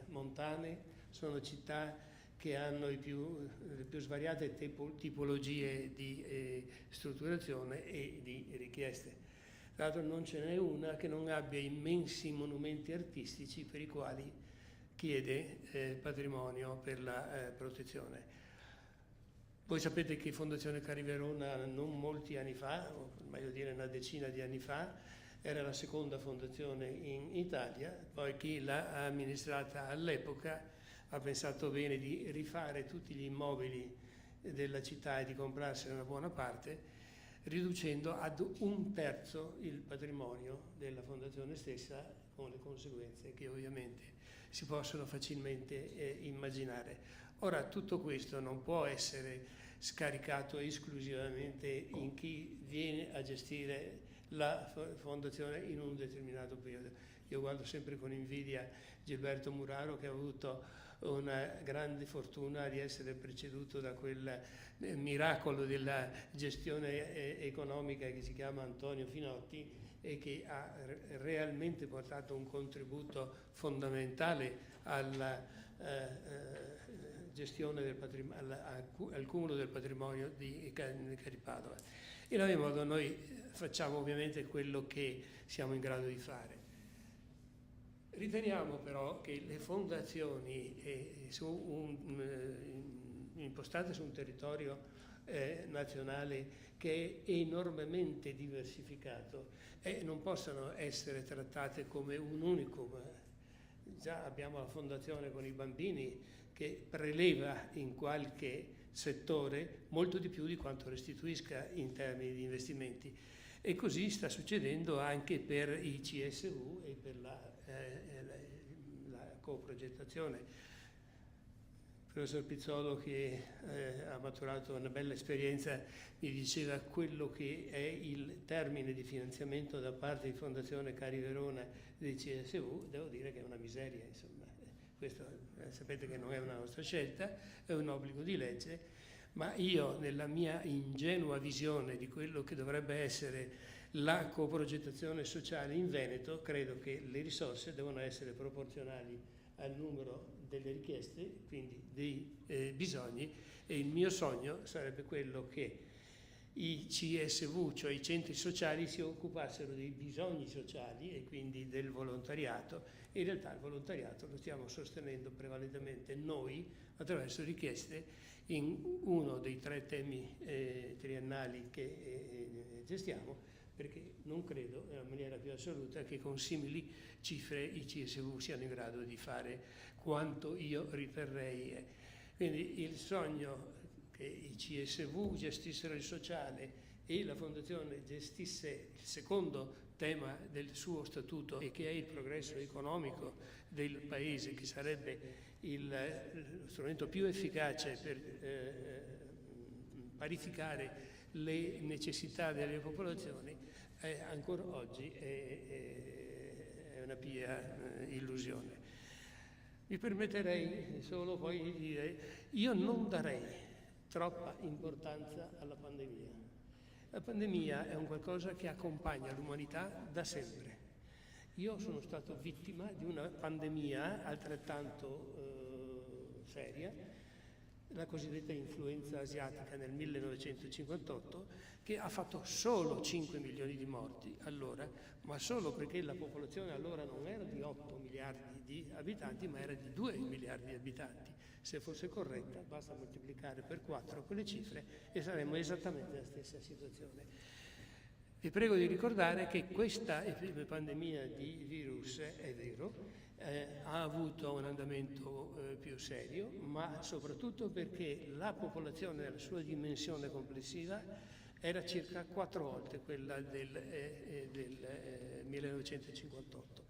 montane, sono città che hanno le più svariate tipologie di strutturazione e di richieste. Tra l'altro non ce n'è una che non abbia immensi monumenti artistici per i quali chiede patrimonio per la protezione. Voi sapete che Fondazione Cari Verona non molti anni fa, o meglio dire una decina di anni fa, era la seconda fondazione in Italia, poi chi l'ha amministrata all'epoca ha pensato bene di rifare tutti gli immobili della città e di comprarsene una buona parte, riducendo ad 1/3 il patrimonio della fondazione stessa, con le conseguenze che ovviamente si possono facilmente immaginare. Ora, tutto questo non può essere scaricato esclusivamente in chi viene a gestire la fondazione in un determinato periodo. Io guardo sempre con invidia Gilberto Muraro, che ha avuto una grande fortuna di essere preceduto da quel miracolo della gestione economica che si chiama Antonio Finotti e che ha realmente portato un contributo fondamentale alla gestione del al cumulo del patrimonio di Padova. In ogni modo noi facciamo ovviamente quello che siamo in grado di fare. Riteniamo però che le fondazioni impostate su un territorio nazionale che è enormemente diversificato non possano essere trattate come un unicum. Già abbiamo la fondazione con i bambini che preleva in qualche settore molto di più di quanto restituisca in termini di investimenti. E così sta succedendo anche per i CSV e per la coprogettazione. Il professor Pizzolo, che ha maturato una bella esperienza, mi diceva quello che è il termine di finanziamento da parte di Fondazione Cari Verona dei CSV, devo dire che è una miseria, insomma. Questo sapete che non è una nostra scelta, è un obbligo di legge, ma io nella mia ingenua visione di quello che dovrebbe essere la coprogettazione sociale in Veneto, credo che le risorse devono essere proporzionali al numero delle richieste, quindi dei bisogni, e il mio sogno sarebbe quello che i CSV, cioè i centri sociali, si occupassero dei bisogni sociali e quindi del volontariato. In realtà il volontariato lo stiamo sostenendo prevalentemente noi attraverso richieste in uno dei 3 temi triennali che gestiamo, perché non credo nella maniera più assoluta che con simili cifre i CSV siano in grado di fare quanto io riterrei. Quindi il sogno che i CSV gestissero il sociale e la Fondazione gestisse il secondo tema del suo statuto, e che è il progresso economico del Paese, che sarebbe lo strumento più efficace per parificare le necessità delle popolazioni, ancora oggi è una pia illusione. Mi permetterei solo poi di dire, io non darei troppa importanza alla pandemia. La pandemia è un qualcosa che accompagna l'umanità da sempre. Io sono stato vittima di una pandemia altrettanto seria, la cosiddetta influenza asiatica nel 1958, che ha fatto solo 5 milioni di morti allora, ma solo perché la popolazione allora non era di 8 miliardi di abitanti, ma era di 2 miliardi di abitanti. Se fosse corretta, basta moltiplicare per 4 quelle cifre e saremmo esattamente nella stessa situazione. Vi prego di ricordare che questa pandemia di virus, è vero, ha avuto un andamento più serio, ma soprattutto perché la popolazione nella sua dimensione complessiva era circa 4 volte quella del 1958.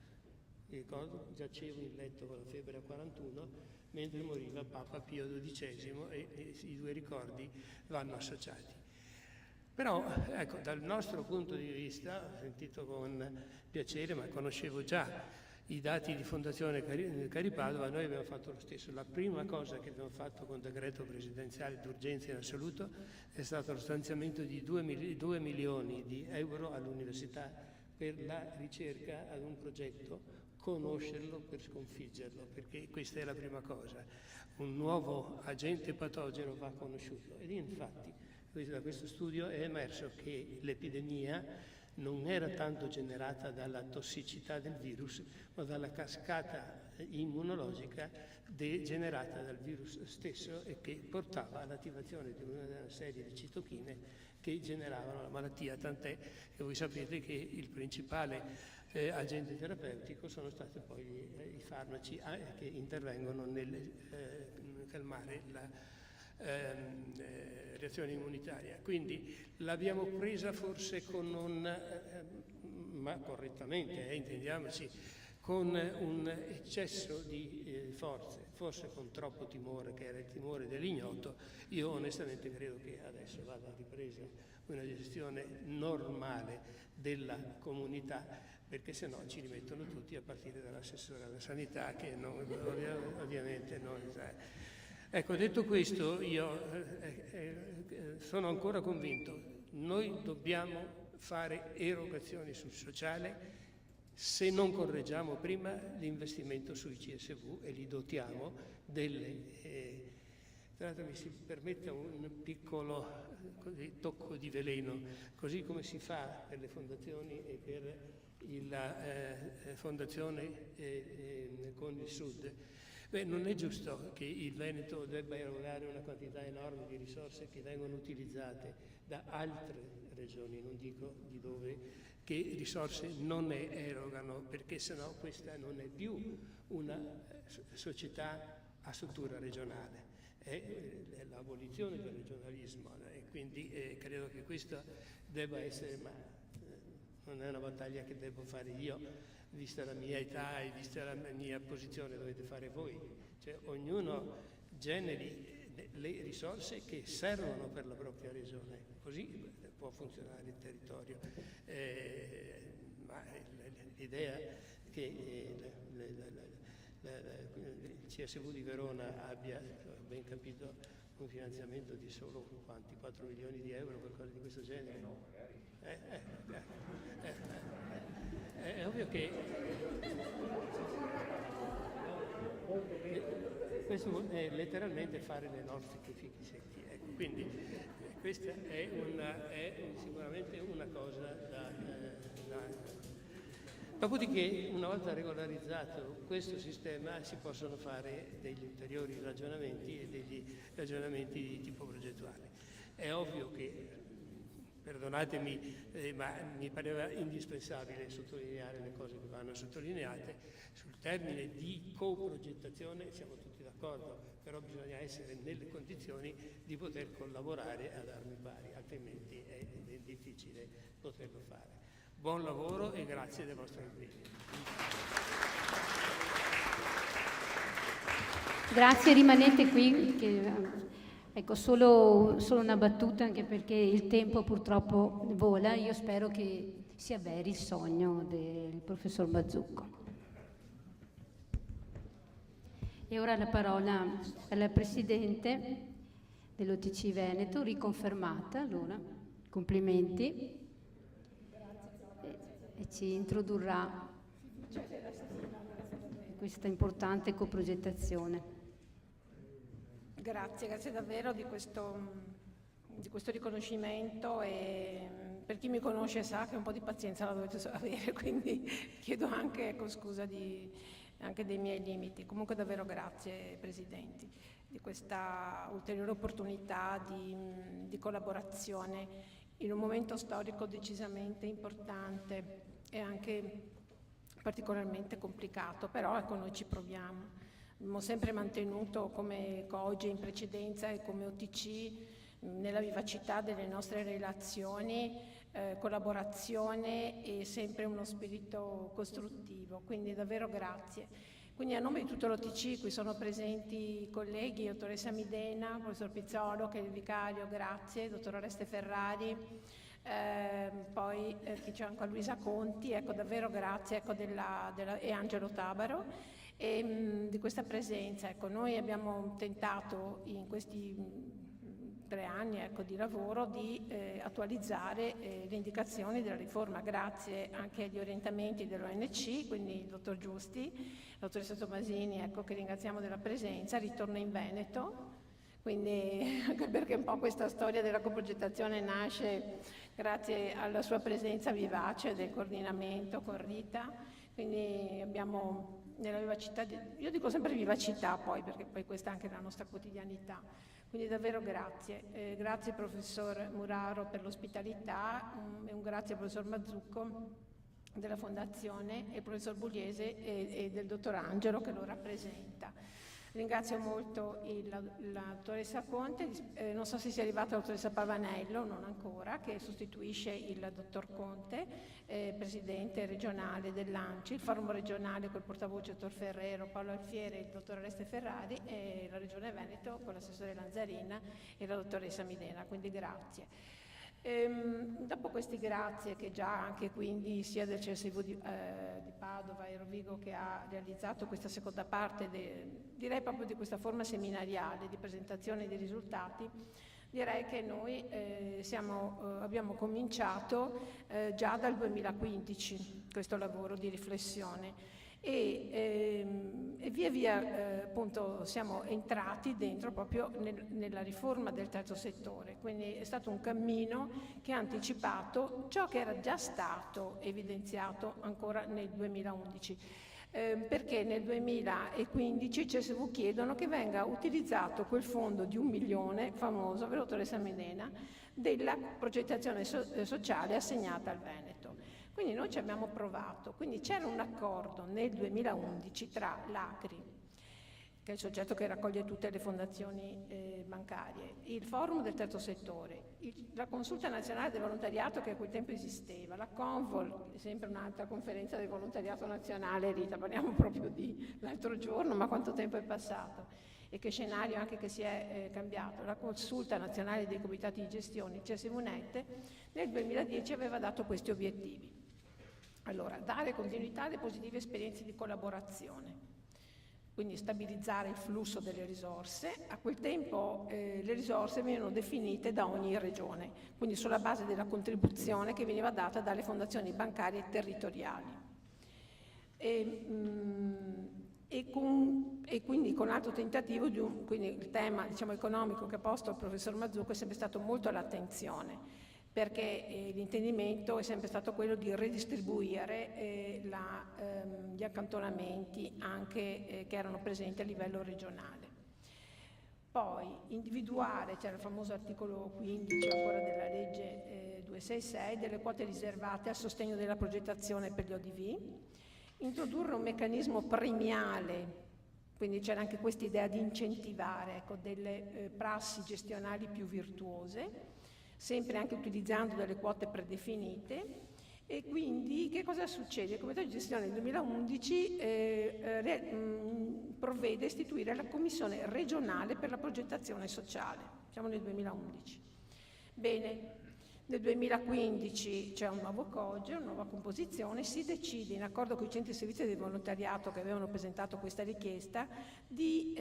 Mi ricordo, giacevo in letto con la febbre a 41 mentre moriva Papa Pio XII e i due ricordi vanno associati. Però, ecco, dal nostro punto di vista, ho sentito con piacere, ma conoscevo già i dati di Fondazione Caripadova, noi abbiamo fatto lo stesso. La prima cosa che abbiamo fatto con decreto presidenziale d'urgenza in assoluto è stato lo stanziamento di 2 milioni di euro all'università per la ricerca ad un progetto, conoscerlo per sconfiggerlo, perché questa è la prima cosa. Un nuovo agente patogeno va conosciuto ed infatti da questo studio è emerso che l'epidemia non era tanto generata dalla tossicità del virus, ma dalla cascata immunologica generata dal virus stesso e che portava all'attivazione di una serie di citochine che generavano la malattia, tant'è che voi sapete che il principale agente terapeutico sono stati poi i farmaci che intervengono nel calmare la reazione immunitaria. Quindi l'abbiamo presa forse con ma correttamente, intendiamoci, con un eccesso di forze, forse con troppo timore, che era il timore dell'ignoto. Io onestamente credo che adesso vada ripresa una gestione normale della comunità, perché se no ci rimettono tutti, a partire dall'assessore alla sanità, che ovviamente non sa. Ecco, detto questo, io sono ancora convinto, noi dobbiamo fare erogazioni sul sociale se non correggiamo prima l'investimento sui CSV e li dotiamo delle... Tra l'altro mi si permetta un piccolo tocco di veleno, così come si fa per le fondazioni e per la fondazione con il Sud. Beh, non è giusto che il Veneto debba erogare una quantità enorme di risorse che vengono utilizzate da altre regioni, non dico di dove, che risorse non ne erogano, perché sennò questa non è più una società a struttura regionale, è l'abolizione del regionalismo e quindi credo che questo debba essere, ma non è una battaglia che devo fare io, vista la mia età e vista la mia posizione, dovete fare voi. Cioè, ognuno generi le risorse che servono per la propria regione, così può funzionare il territorio. Ma l'idea che il CSV di Verona abbia, ben capito, un finanziamento di solo quanti? 4 milioni di euro, qualcosa di questo genere? È ovvio che questo è letteralmente fare le nozze coi fichi secchi. Ecco, quindi questa è sicuramente una cosa da... Dopodiché, una volta regolarizzato questo sistema, si possono fare degli ulteriori ragionamenti e degli ragionamenti di tipo progettuale. È ovvio che, perdonatemi, ma mi pareva indispensabile sottolineare le cose che vanno sottolineate. Sul termine di coprogettazione siamo tutti d'accordo, però bisogna essere nelle condizioni di poter collaborare ad armi pari, altrimenti è difficile poterlo fare. Buon lavoro e grazie del vostro impegno. Grazie, rimanete qui. Ecco, solo una battuta, anche perché il tempo purtroppo vola. Io spero che si avveri il sogno del professor Mazzucco. E ora la parola alla Presidente dell'OTC Veneto, riconfermata, allora, complimenti, e ci introdurrà di questa importante coprogettazione. Grazie davvero di questo riconoscimento, e per chi mi conosce sa che un po' di pazienza la dovete avere, quindi chiedo anche scusa anche dei miei limiti. Comunque davvero grazie Presidenti di questa ulteriore opportunità di collaborazione in un momento storico decisamente importante e anche particolarmente complicato, però ecco, noi ci proviamo. Abbiamo sempre mantenuto come COGE in precedenza e come OTC nella vivacità delle nostre relazioni, collaborazione e sempre uno spirito costruttivo, quindi davvero grazie. Quindi a nome di tutto l'OTC qui sono presenti i colleghi, dottoressa Midena, professor Pizzolo che è il vicario, grazie, dottor Oreste Ferrari, poi qui c'è anche Luisa Conti, ecco davvero grazie, ecco, e Angelo Tabaro. E di questa presenza, ecco, noi abbiamo tentato in questi 3 anni, ecco, di lavoro di attualizzare le indicazioni della riforma grazie anche agli orientamenti dell'ONC, quindi il dottor Giusti, la dottoressa Tomasini, ecco, che ringraziamo della presenza, ritorna in Veneto, quindi anche perché un po' questa storia della coprogettazione nasce grazie alla sua presenza vivace del coordinamento con Rita, quindi abbiamo nella vivacità, io dico sempre vivacità poi, perché poi questa è anche la nostra quotidianità. Quindi davvero grazie. Grazie professor Muraro per l'ospitalità e un grazie al professor Mazzucco della Fondazione e il professor Bugliese e del dottor Angelo che lo rappresenta. Ringrazio molto la dottoressa Conte, non so se sia arrivata la dottoressa Pavanello, non ancora, che sostituisce il dottor Conte, presidente regionale dell'ANCI, il forum regionale col portavoce dottor Ferrero, Paolo Alfiere, il dottor Oreste Ferrari e la regione Veneto con l'assessore Lanzarina e la dottoressa Midena, quindi grazie. Dopo questi grazie che già anche quindi sia del CSV di Padova e Rovigo che ha realizzato questa seconda parte, direi proprio di questa forma seminariale di presentazione dei risultati, direi che noi abbiamo cominciato già dal 2015 questo lavoro di riflessione e via via appunto siamo entrati dentro proprio nella riforma del terzo settore, quindi è stato un cammino che ha anticipato ciò che era già stato evidenziato ancora nel 2011. Perché nel 2015 i CSV chiedono che venga utilizzato quel fondo di 1 milione famoso, per la dottoressa Medena, della progettazione sociale assegnata al Veneto. Quindi noi ci abbiamo provato, quindi c'era un accordo nel 2011 tra l'ACRI, che è il soggetto che raccoglie tutte le fondazioni bancarie, il Forum del Terzo Settore, la Consulta Nazionale del Volontariato che a quel tempo esisteva, la Convol, sempre un'altra conferenza del volontariato nazionale, Rita, parliamo proprio di l'altro giorno, ma quanto tempo è passato e che scenario anche che si è cambiato, la Consulta Nazionale dei Comitati di Gestione, CSVNet, nel 2010 aveva dato questi obiettivi. Allora, dare continuità alle positive esperienze di collaborazione, quindi stabilizzare il flusso delle risorse. A quel tempo le risorse venivano definite da ogni regione, quindi sulla base della contribuzione che veniva data dalle fondazioni bancarie territoriali. E quindi con l'altro tentativo quindi il tema, diciamo, economico che ha posto il professor Mazzucco è sempre stato molto all'attenzione, perché l'intendimento è sempre stato quello di redistribuire gli accantonamenti anche che erano presenti a livello regionale. Poi individuare, c'era il famoso articolo 15 ancora della legge 266, delle quote riservate al sostegno della progettazione per gli ODV, introdurre un meccanismo premiale, quindi c'era anche questa idea di incentivare, ecco, delle prassi gestionali più virtuose, sempre anche utilizzando delle quote predefinite. E quindi che cosa succede? Il Comitato di Gestione nel 2011 provvede a istituire la Commissione regionale per la progettazione sociale. Siamo nel 2011. Bene, nel 2015 c'è un nuovo COGE, una nuova composizione, si decide, in accordo con i centri di servizio di volontariato che avevano presentato questa richiesta, di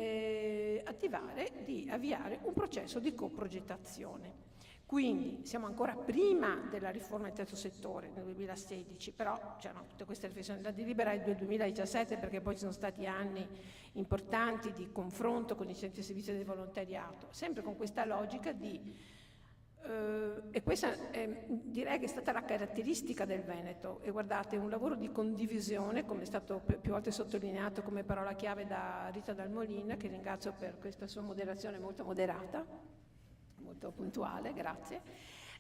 avviare un processo di coprogettazione. Quindi siamo ancora prima della riforma del terzo settore nel 2016, però c'erano tutte queste riflessioni. La delibera è del 2017 perché poi ci sono stati anni importanti di confronto con i centri di servizio del volontariato, sempre con questa logica di e questa direi che è stata la caratteristica del Veneto, e guardate, un lavoro di condivisione, come è stato più volte sottolineato come parola chiave da Rita Dal Molin, che ringrazio per questa sua moderazione molto moderata, molto puntuale, grazie.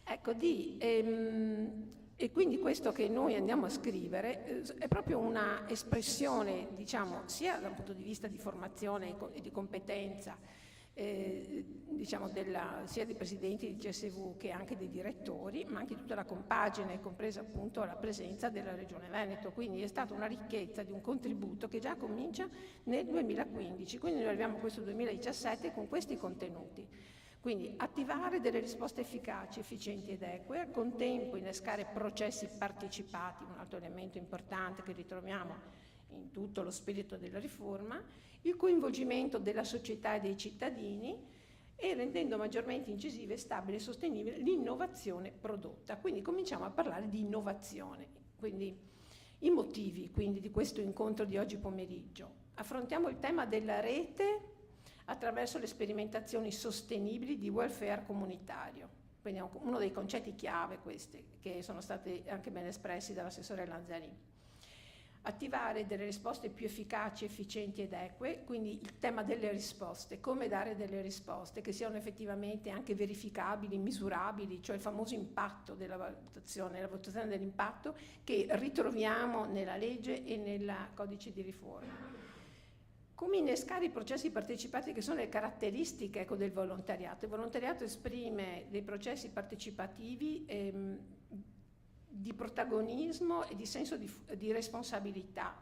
Ecco, e quindi questo che noi andiamo a scrivere è proprio una espressione, diciamo, sia da un punto di vista di formazione e di competenza, diciamo sia dei presidenti di CSV che anche dei direttori, ma anche tutta la compagine, compresa appunto la presenza della Regione Veneto. Quindi è stata una ricchezza di un contributo che già comincia nel 2015, quindi noi arriviamo a questo 2017 con questi contenuti. Quindi attivare delle risposte efficaci, efficienti ed eque, al contempo innescare processi partecipati, un altro elemento importante che ritroviamo in tutto lo spirito della riforma, il coinvolgimento della società e dei cittadini, e rendendo maggiormente incisiva, stabile e sostenibile l'innovazione prodotta. Quindi cominciamo a parlare di innovazione. Quindi i motivi di questo incontro di oggi pomeriggio. Affrontiamo il tema della rete attraverso le sperimentazioni sostenibili di welfare comunitario. Quindi è uno dei concetti chiave questi, che sono stati anche ben espressi dall'assessore Lanzarin. Attivare delle risposte più efficaci, efficienti ed eque, quindi il tema delle risposte, come dare delle risposte che siano effettivamente anche verificabili, misurabili, cioè il famoso impatto della valutazione, la valutazione dell'impatto che ritroviamo nella legge e nel codice di riforma. Come innescare i processi partecipati, che sono le caratteristiche del volontariato. Il volontariato esprime dei processi partecipativi di protagonismo e di senso di responsabilità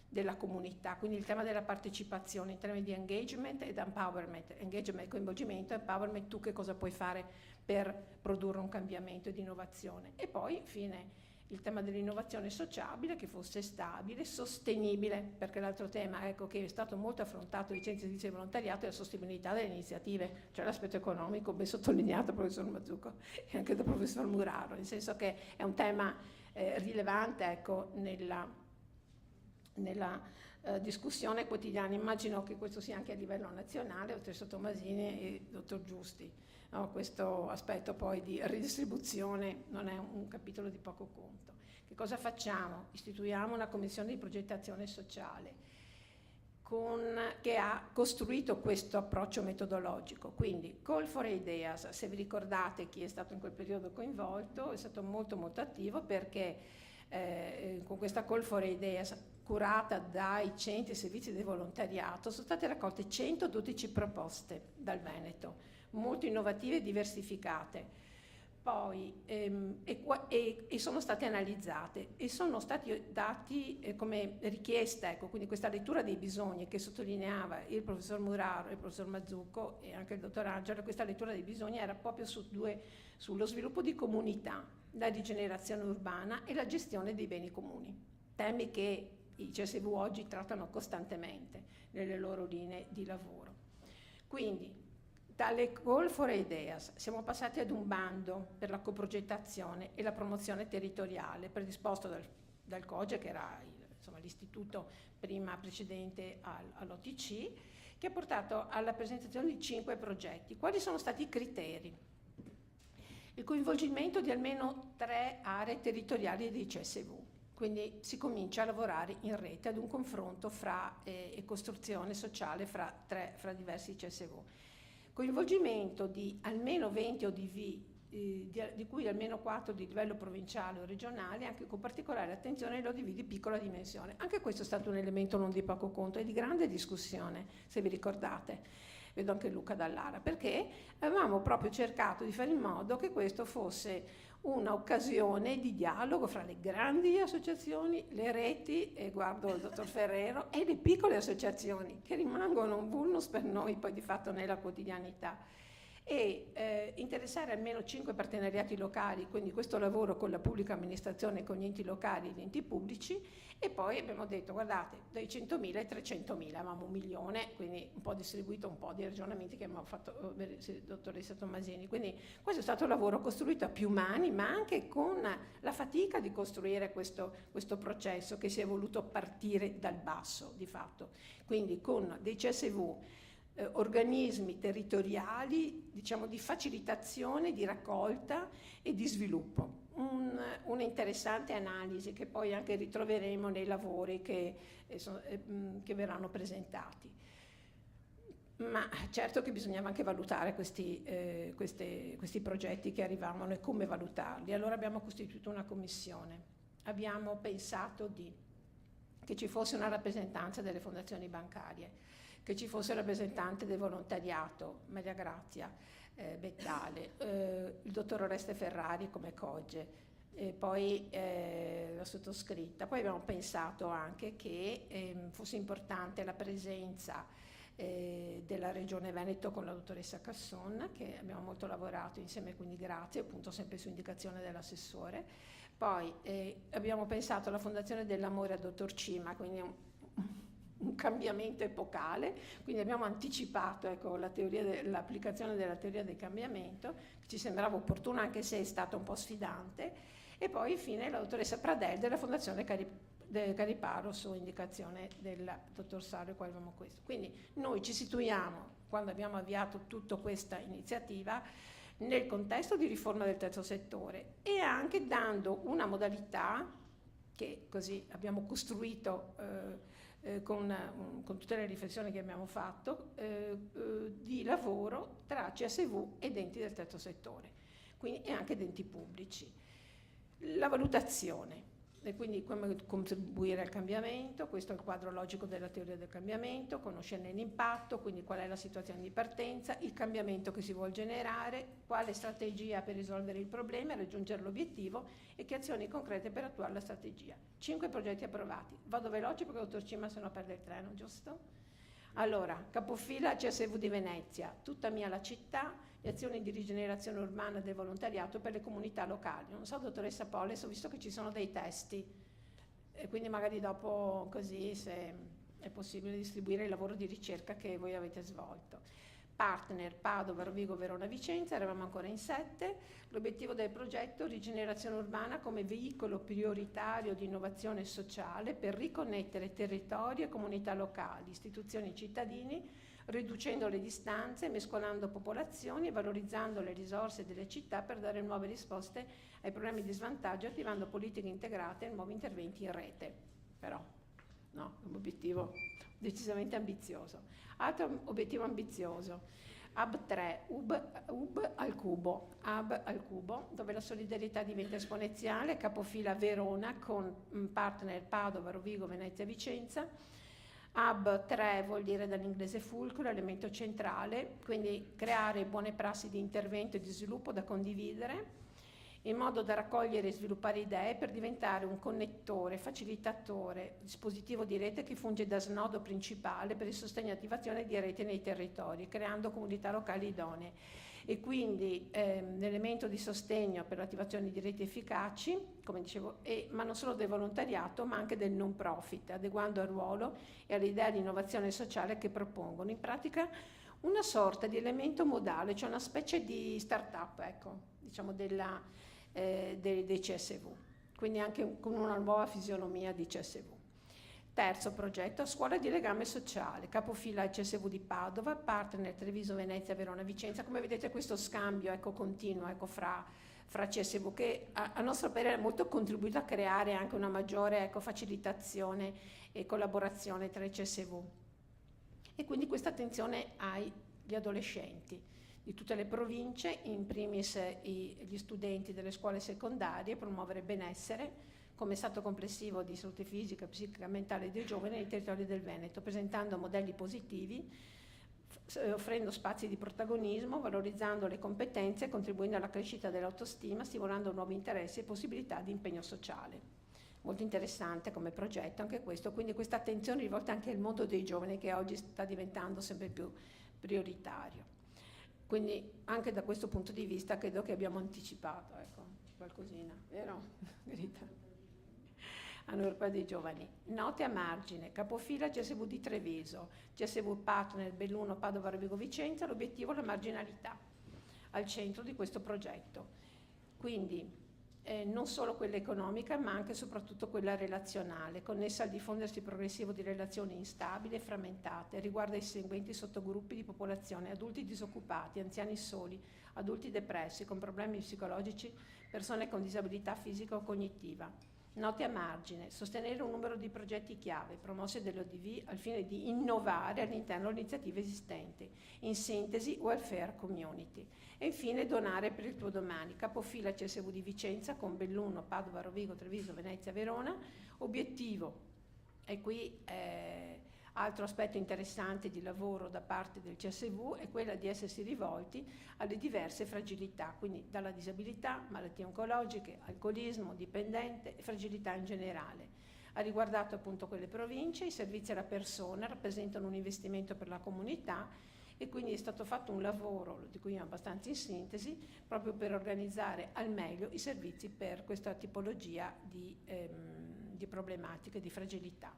della comunità, quindi il tema della partecipazione in termini di engagement ed empowerment. Engagement, coinvolgimento, empowerment, tu che cosa puoi fare per produrre un cambiamento di innovazione. E poi, infine, il tema dell'innovazione sociabile, che fosse stabile, sostenibile, perché l'altro tema che è stato molto affrontato dai centri di servizio di volontariato è la sostenibilità delle iniziative, cioè l'aspetto economico, ben sottolineato dal professor Mazzucco e anche dal professor Muraro, nel senso che è un tema rilevante nella discussione quotidiana. Immagino che questo sia anche a livello nazionale, oltre a Tomasini e dottor Giusti. No, questo aspetto poi di ridistribuzione non è un capitolo di poco conto. Che cosa facciamo? Istituiamo una commissione di progettazione sociale che ha costruito questo approccio metodologico. Quindi Call for Ideas, se vi ricordate chi è stato in quel periodo coinvolto, è stato molto molto attivo, perché con questa Call for Ideas curata dai centri e servizi di volontariato sono state raccolte 112 proposte dal Veneto, molto innovative e diversificate, poi e sono state analizzate e sono stati dati come richiesta, quindi questa lettura dei bisogni che sottolineava il professor Muraro, il professor Mazzucco e anche il dottor Angelo. Questa lettura dei bisogni era proprio sullo sviluppo di comunità, la rigenerazione urbana e la gestione dei beni comuni, temi che i CSV oggi trattano costantemente nelle loro linee di lavoro. Quindi dalle Call for Ideas siamo passati ad un bando per la coprogettazione e la promozione territoriale predisposto dal COGE, che era l'istituto prima precedente all'OTC, che ha portato alla presentazione di 5 progetti. Quali sono stati i criteri? Il coinvolgimento di almeno 3 aree territoriali dei CSV. Quindi si comincia a lavorare in rete ad un confronto e costruzione sociale fra diversi CSV. Coinvolgimento di almeno 20 ODV, di cui almeno 4 di livello provinciale o regionale, anche con particolare attenzione agli ODV di piccola dimensione. Anche questo è stato un elemento non di poco conto e di grande discussione, se vi ricordate. Vedo anche Luca Dallara, perché avevamo proprio cercato di fare in modo che questo fosse un'occasione di dialogo fra le grandi associazioni, le reti, e guardo il dottor Ferrero, e le piccole associazioni, che rimangono un vulnus per noi poi di fatto nella quotidianità. e interessare almeno 5 partenariati locali, quindi questo lavoro con la pubblica amministrazione, con gli enti locali e gli enti pubblici, e poi abbiamo detto guardate, dai 100.000 ai 300.000, avevamo 1 milione, quindi un po' distribuito, un po' di ragionamenti che abbiamo fatto dottoressa Tommasini, quindi questo è stato un lavoro costruito a più mani, ma anche con la fatica di costruire questo processo che si è voluto partire dal basso di fatto, quindi con dei CSV, organismi territoriali, diciamo, di facilitazione, di raccolta e di sviluppo. Una interessante analisi che poi anche ritroveremo nei lavori che verranno presentati. Ma certo che bisognava anche valutare questi progetti che arrivavano e come valutarli. Allora abbiamo costituito una commissione. Abbiamo pensato che ci fosse una rappresentanza delle fondazioni bancarie, che ci fosse il rappresentante del volontariato, Maria Grazia Bettale, il dottor Oreste Ferrari come Cogge, poi la sottoscritta. Poi abbiamo pensato anche che fosse importante la presenza della Regione Veneto con la dottoressa Casson, che abbiamo molto lavorato insieme, quindi grazie, appunto sempre su indicazione dell'assessore. Poi abbiamo pensato alla Fondazione dell'Amore a Dottor Cima, quindi un cambiamento epocale, quindi abbiamo anticipato, ecco, l'applicazione della teoria del cambiamento, che ci sembrava opportuna anche se è stata un po' sfidante, e poi infine la dottoressa Pradel della Fondazione Cariparo su indicazione del dottor Sario, qua abbiamo questo. Quindi noi ci situiamo, quando abbiamo avviato tutta questa iniziativa, nel contesto di riforma del terzo settore e anche dando una modalità che così abbiamo costruito con tutte le riflessioni che abbiamo fatto, di lavoro tra CSV ed enti del terzo settore, quindi, e anche ed enti pubblici. La valutazione, e quindi come contribuire al cambiamento, questo è il quadro logico della teoria del cambiamento, conoscerne l'impatto, quindi qual è la situazione di partenza, il cambiamento che si vuole generare, quale strategia per risolvere il problema e raggiungere l'obiettivo e che azioni concrete per attuare la strategia. 5 progetti approvati. Vado veloce perché il dottor Cima se no perde il treno, giusto? Allora, capofila CSV di Venezia, tutta mia la città, le azioni di rigenerazione urbana del volontariato per le comunità locali. Non so, dottoressa Polles, ho visto che ci sono dei testi, e quindi magari dopo così, se è possibile, distribuire il lavoro di ricerca che voi avete svolto. Partner Padova, Rovigo, Verona, Vicenza, eravamo ancora in 7. L'obiettivo del progetto rigenerazione urbana come veicolo prioritario di innovazione sociale per riconnettere territori e comunità locali, istituzioni e cittadini, riducendo le distanze, mescolando popolazioni e valorizzando le risorse delle città per dare nuove risposte ai problemi di svantaggio, attivando politiche integrate e nuovi interventi in rete. Però, no, è un obiettivo decisamente ambizioso. Altro obiettivo ambizioso, Hub 3, Hub al cubo, dove la solidarietà diventa esponenziale, capofila Verona con partner Padova, Rovigo, Venezia, Vicenza. Hub 3 vuol dire dall'inglese fulcro, elemento centrale, quindi creare buone prassi di intervento e di sviluppo da condividere, in modo da raccogliere e sviluppare idee per diventare un connettore, facilitatore, dispositivo di rete che funge da snodo principale per il sostegno e attivazione di rete nei territori, creando comunità locali idonee. E quindi un elemento di sostegno per l'attivazione di reti efficaci, come dicevo, ma non solo del volontariato, ma anche del non profit, adeguando al ruolo e all'idea di innovazione sociale che propongono. In pratica una sorta di elemento modale, cioè una specie di start-up, ecco, diciamo dei CSV, quindi anche con una nuova fisionomia di CSV. Terzo progetto, scuola di legame sociale, capofila il CSV di Padova, partner Treviso, Venezia, Verona, Vicenza. Come vedete questo scambio, ecco, continuo, ecco, fra CSV che a nostro parere ha molto contribuito a creare anche una maggiore, ecco, facilitazione e collaborazione tra i CSV. E quindi questa attenzione agli adolescenti di tutte le province, in primis gli studenti delle scuole secondarie, promuovere benessere come stato complessivo di salute fisica, psichica, mentale dei giovani nei territori del Veneto, presentando modelli positivi, offrendo spazi di protagonismo, valorizzando le competenze e contribuendo alla crescita dell'autostima, stimolando nuovi interessi e possibilità di impegno sociale. Molto interessante come progetto anche questo, quindi questa attenzione rivolta anche al mondo dei giovani che oggi sta diventando sempre più prioritario. Quindi anche da questo punto di vista credo che abbiamo anticipato, ecco, qualcosina, vero? Verità. Hanno Europea dei Giovani. Note a margine, capofila CSV di Treviso, CSV Partner Belluno, Padova, Rovigo, Vicenza, l'obiettivo è la marginalità al centro di questo progetto. Quindi non solo quella economica, ma anche e soprattutto quella relazionale, connessa al diffondersi progressivo di relazioni instabili e frammentate, riguarda i seguenti sottogruppi di popolazione: adulti disoccupati, anziani soli, adulti depressi, con problemi psicologici, persone con disabilità fisica o cognitiva. Note a margine, sostenere un numero di progetti chiave promossi dall'ODV al fine di innovare all'interno delle iniziative esistenti, in sintesi welfare community. E infine donare per il tuo domani, capofila CSV di Vicenza con Belluno, Padova, Rovigo, Treviso, Venezia, Verona. Obiettivo, e qui altro aspetto interessante di lavoro da parte del CSV è quella di essersi rivolti alle diverse fragilità, quindi dalla disabilità, malattie oncologiche, alcolismo, dipendente e fragilità in generale. Ha riguardato appunto quelle province, i servizi alla persona rappresentano un investimento per la comunità e quindi è stato fatto un lavoro, lo dico io abbastanza in sintesi, proprio per organizzare al meglio i servizi per questa tipologia di problematiche, di fragilità.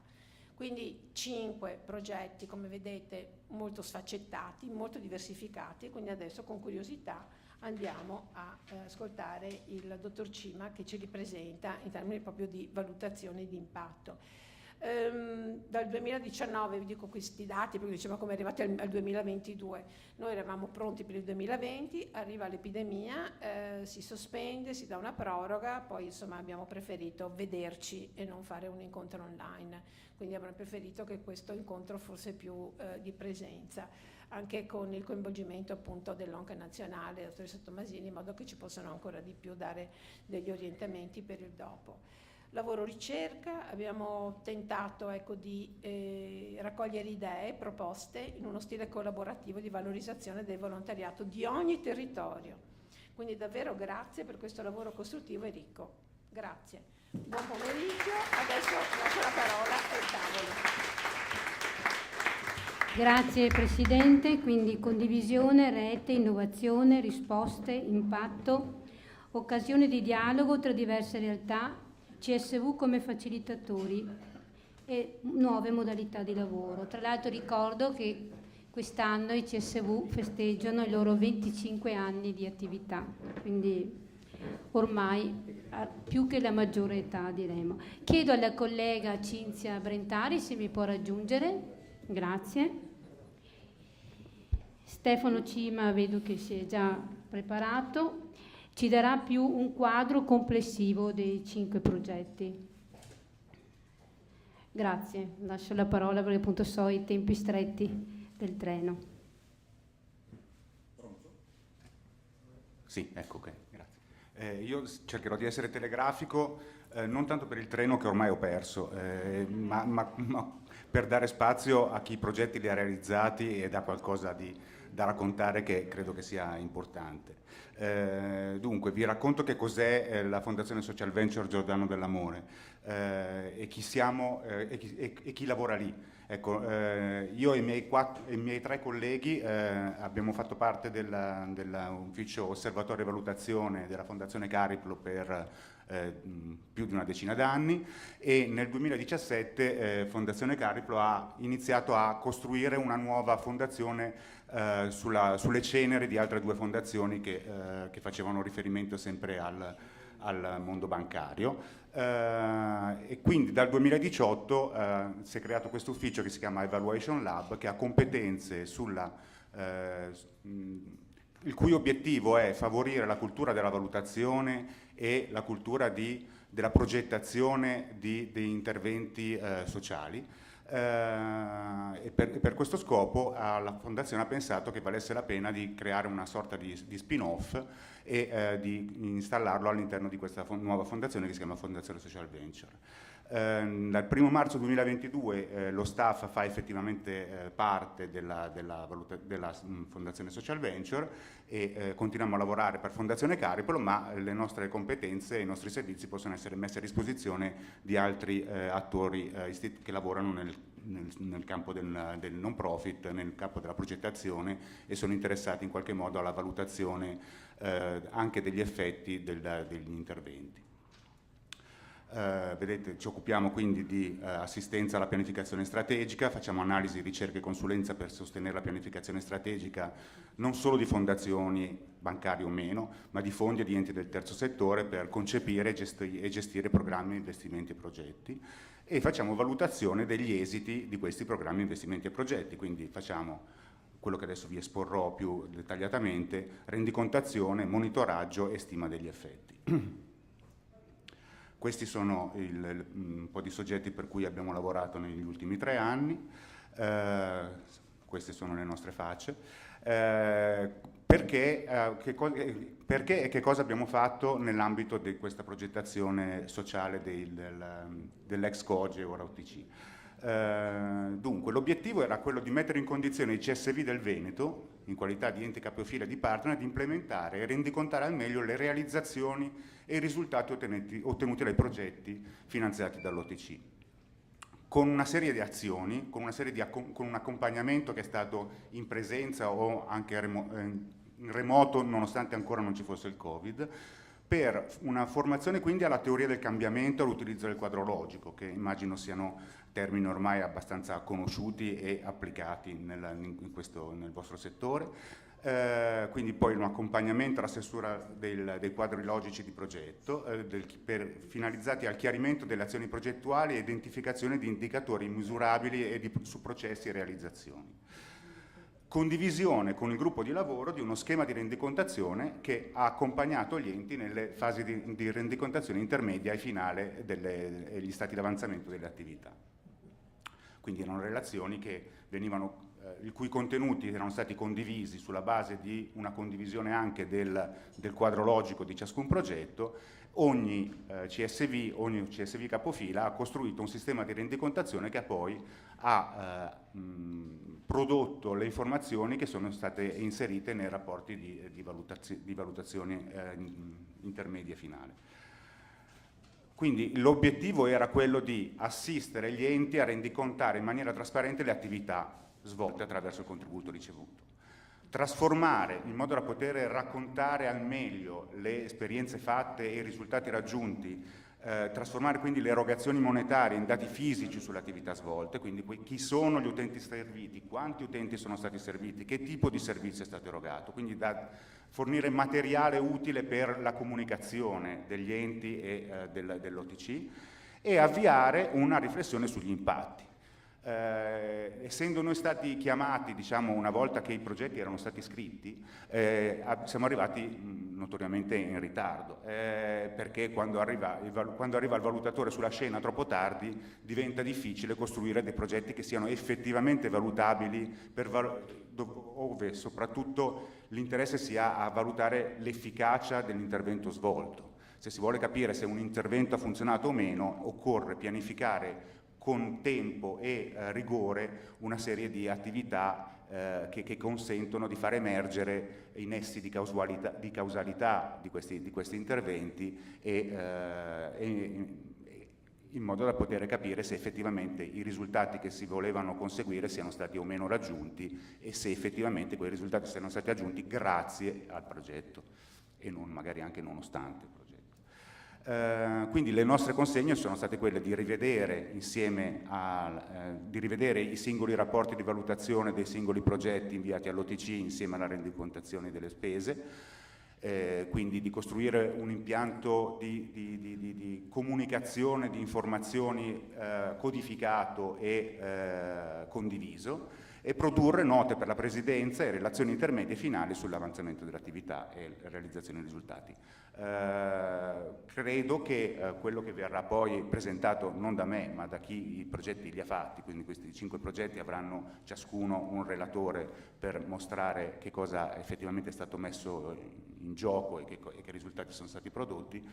Quindi 5 progetti, come vedete, molto sfaccettati, molto diversificati, quindi adesso con curiosità andiamo a ascoltare il dottor Cima che ci ripresenta in termini proprio di valutazione di impatto. Dal 2019, vi dico questi dati perché diciamo come è arrivati al 2022, noi eravamo pronti per il 2020, arriva l'epidemia, si sospende, si dà una proroga, poi insomma abbiamo preferito vederci e non fare un incontro online, quindi abbiamo preferito che questo incontro fosse più di presenza, anche con il coinvolgimento appunto dell'ONCA nazionale, dottoressa Tomasini, in modo che ci possano ancora di più dare degli orientamenti per il dopo. Lavoro ricerca, abbiamo tentato di raccogliere idee, proposte in uno stile collaborativo di valorizzazione del volontariato di ogni territorio. Quindi davvero grazie per questo lavoro costruttivo e ricco. Grazie. Buon pomeriggio, adesso lascio la parola al tavolo. Grazie Presidente, quindi condivisione, rete, innovazione, risposte, impatto, occasione di dialogo tra diverse realtà, CSV come facilitatori e nuove modalità di lavoro. Tra l'altro ricordo che quest'anno i CSV festeggiano i loro 25 anni di attività, quindi ormai più che la maggiore età diremo. Chiedo alla collega Cinzia Brentari se mi può raggiungere, grazie. Stefano Cima vedo che si è già preparato. Ci darà più un quadro complessivo dei 5 progetti. Grazie, lascio la parola perché appunto so i tempi stretti del treno. Pronto? Sì, ecco, ok, grazie. Io cercherò di essere telegrafico, non tanto per il treno che ormai ho perso, ma per dare spazio a chi i progetti li ha realizzati ed ha qualcosa da raccontare che credo che sia importante. Dunque, vi racconto che cos'è la Fondazione Social Venture Giordano dell'Amore e chi siamo e chi lavora lì. Ecco, io e i miei 3 colleghi abbiamo fatto parte dell'ufficio osservatorio e valutazione della Fondazione Cariplo per più di una decina d'anni e nel 2017 Fondazione Cariplo ha iniziato a costruire una nuova fondazione sulle ceneri di altre 2 fondazioni che facevano riferimento sempre al mondo bancario. E quindi dal 2018 si è creato questo ufficio che si chiama Evaluation Lab, che ha competenze il cui obiettivo è favorire la cultura della valutazione e la cultura della progettazione di interventi sociali. E per questo scopo la Fondazione ha pensato che valesse la pena di creare una sorta di spin-off e di installarlo all'interno di questa nuova fondazione che si chiama Fondazione Social Venture. Dal 1 marzo 2022 lo staff fa effettivamente parte della Fondazione Social Venture e continuiamo a lavorare per Fondazione Cariplo, ma le nostre competenze e i nostri servizi possono essere messi a disposizione di altri attori che lavorano nel campo del non profit, nel campo della progettazione, e sono interessati in qualche modo alla valutazione anche degli effetti degli interventi. Vedete, ci occupiamo quindi di assistenza alla pianificazione strategica, facciamo analisi, ricerca e consulenza per sostenere la pianificazione strategica non solo di fondazioni bancarie o meno, ma di fondi e di enti del terzo settore per concepire e gestire programmi, investimenti e progetti, e facciamo valutazione degli esiti di questi programmi, investimenti e progetti, quindi facciamo quello che adesso vi esporrò più dettagliatamente: rendicontazione, monitoraggio e stima degli effetti. Questi sono un po' di soggetti per cui abbiamo lavorato negli ultimi 3 anni, queste sono le nostre facce. Perché e che cosa abbiamo fatto nell'ambito di questa progettazione sociale dell'ex COGE, ora OTC? Dunque, l'obiettivo era quello di mettere in condizione i CSV del Veneto, in qualità di ente capofila e di partner, di implementare e rendicontare al meglio le realizzazioni e i risultati ottenuti dai progetti finanziati dall'OTC, con una serie di azioni, con un accompagnamento che è stato in presenza o anche in remoto, nonostante ancora non ci fosse il Covid, per una formazione quindi alla teoria del cambiamento, all'utilizzo del quadro logico, che immagino siano termini ormai abbastanza conosciuti e applicati nel vostro settore. Quindi poi un accompagnamento alla stesura dei quadri logici di progetto, finalizzati al chiarimento delle azioni progettuali e identificazione di indicatori misurabili su processi e realizzazioni. Condivisione con il gruppo di lavoro di uno schema di rendicontazione che ha accompagnato gli enti nelle fasi di rendicontazione intermedia e finale degli stati di avanzamento delle attività. Quindi erano relazioni che il cui contenuti erano stati condivisi sulla base di una condivisione anche del quadro logico di ciascun progetto. Ogni CSV capofila ha costruito un sistema di rendicontazione che poi ha prodotto le informazioni che sono state inserite nei rapporti di valutazione intermedia e finale. Quindi l'obiettivo era quello di assistere gli enti a rendicontare in maniera trasparente le attività svolte attraverso il contributo ricevuto. Trasformare, in modo da poter raccontare al meglio le esperienze fatte e i risultati raggiunti, trasformare quindi le erogazioni monetarie in dati fisici sulle attività svolte, quindi chi sono gli utenti serviti, quanti utenti sono stati serviti, che tipo di servizio è stato erogato, quindi da fornire materiale utile per la comunicazione degli enti e dell'OTC, e avviare una riflessione sugli impatti. Essendo noi stati chiamati, diciamo, una volta che i progetti erano stati scritti, siamo arrivati notoriamente in ritardo, perché quando arriva il valutatore sulla scena troppo tardi diventa difficile costruire dei progetti che siano effettivamente valutabili, dove soprattutto l'interesse sia a valutare l'efficacia dell'intervento svolto. Se si vuole capire se un intervento ha funzionato o meno, occorre pianificare con tempo e rigore una serie di attività che consentono di far emergere i nessi di causalità di questi interventi in modo da poter capire se effettivamente i risultati che si volevano conseguire siano stati o meno raggiunti, e se effettivamente quei risultati siano stati raggiunti grazie al progetto e non magari anche nonostante il progetto. Quindi le nostre consegne sono state quelle di rivedere i singoli rapporti di valutazione dei singoli progetti inviati all'OTC insieme alla rendicontazione delle spese, quindi di costruire un impianto di comunicazione di informazioni codificato e condiviso, e produrre note per la Presidenza e relazioni intermedie finali sull'avanzamento dell'attività e la realizzazione dei risultati. Credo che quello che verrà poi presentato non da me ma da chi i progetti li ha fatti, quindi questi 5 progetti avranno ciascuno un relatore per mostrare che cosa effettivamente è stato messo in gioco e che risultati sono stati prodotti,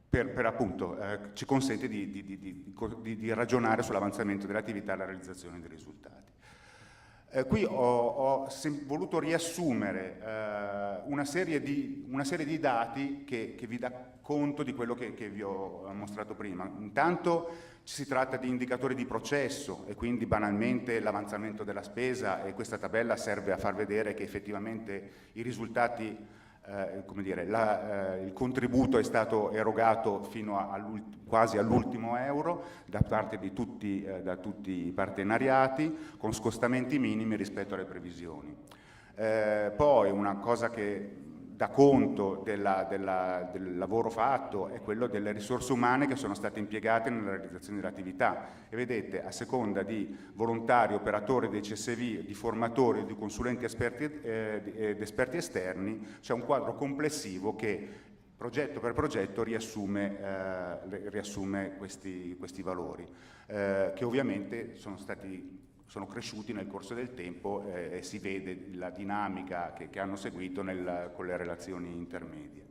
per appunto ci consente di ragionare sull'avanzamento dell'attività e la realizzazione dei risultati. Qui ho voluto riassumere una serie di dati che vi dà conto di quello che vi ho mostrato prima. Intanto si tratta di indicatori di processo e quindi banalmente l'avanzamento della spesa, e questa tabella serve a far vedere che effettivamente i risultati, il contributo è stato erogato fino quasi all'ultimo euro da parte di tutti i partenariati, con scostamenti minimi rispetto alle previsioni. Poi una cosa che dà conto del lavoro fatto è quello delle risorse umane che sono state impiegate nella realizzazione dell'attività, e vedete, a seconda di volontari, operatori dei CSV, di formatori, di consulenti ed esperti esterni, c'è un quadro complessivo che progetto per progetto riassume questi valori, che ovviamente sono cresciuti nel corso del tempo, e si vede la dinamica che hanno seguito con le relazioni intermedie.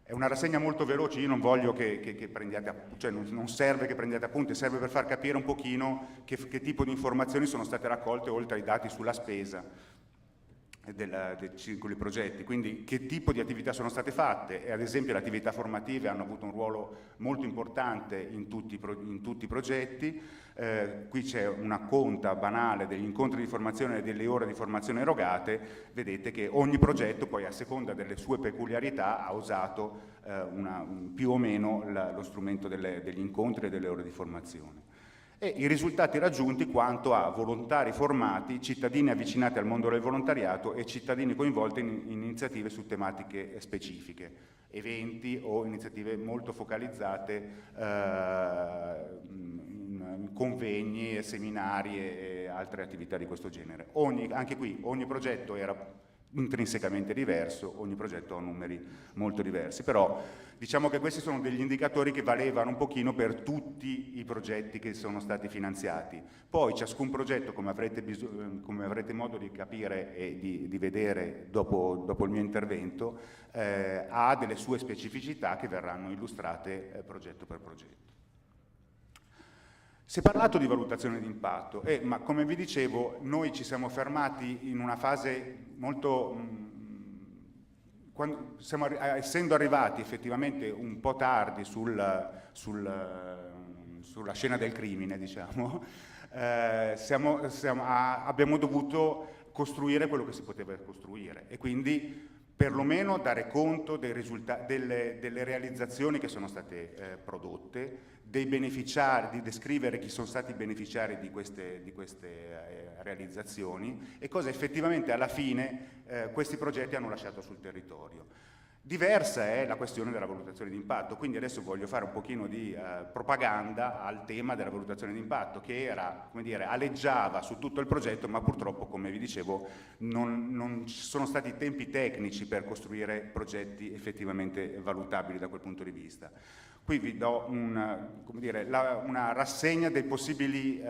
È una rassegna molto veloce, io non voglio che prendiate, cioè non serve che prendiate appunti, serve per far capire un pochino che tipo di informazioni sono state raccolte oltre ai dati sulla spesa dei singoli progetti, quindi che tipo di attività sono state fatte, e ad esempio le attività formative hanno avuto un ruolo molto importante in tutti i progetti. Qui c'è una conta banale degli incontri di formazione e delle ore di formazione erogate. Vedete che ogni progetto poi, a seconda delle sue peculiarità, ha usato più o meno lo strumento degli incontri e delle ore di formazione. E i risultati raggiunti quanto a volontari formati, cittadini avvicinati al mondo del volontariato e cittadini coinvolti in iniziative su tematiche specifiche, eventi o iniziative molto focalizzate, convegni, seminari e altre attività di questo genere. Anche qui ogni progetto era intrinsecamente diverso, ogni progetto ha numeri molto diversi, però diciamo che questi sono degli indicatori che valevano un pochino per tutti i progetti che sono stati finanziati. Poi ciascun progetto, come avrete modo di capire e di vedere dopo il mio intervento, ha delle sue specificità che verranno illustrate progetto per progetto. Si è parlato di valutazione di impatto, ma come vi dicevo noi ci siamo fermati in una fase molto... essendo arrivati effettivamente un po' tardi sulla scena del crimine, diciamo, abbiamo dovuto costruire quello che si poteva costruire, e quindi perlomeno dare conto dei delle realizzazioni che sono state prodotte, dei beneficiari, di descrivere chi sono stati i beneficiari di queste realizzazioni e cosa effettivamente alla fine questi progetti hanno lasciato sul territorio. Diversa è la questione della valutazione di impatto, quindi adesso voglio fare un pochino di propaganda al tema della valutazione di impatto, che era, come dire, aleggiava su tutto il progetto, ma purtroppo, come vi dicevo, non ci sono stati tempi tecnici per costruire progetti effettivamente valutabili da quel punto di vista. Qui vi do una rassegna dei possibili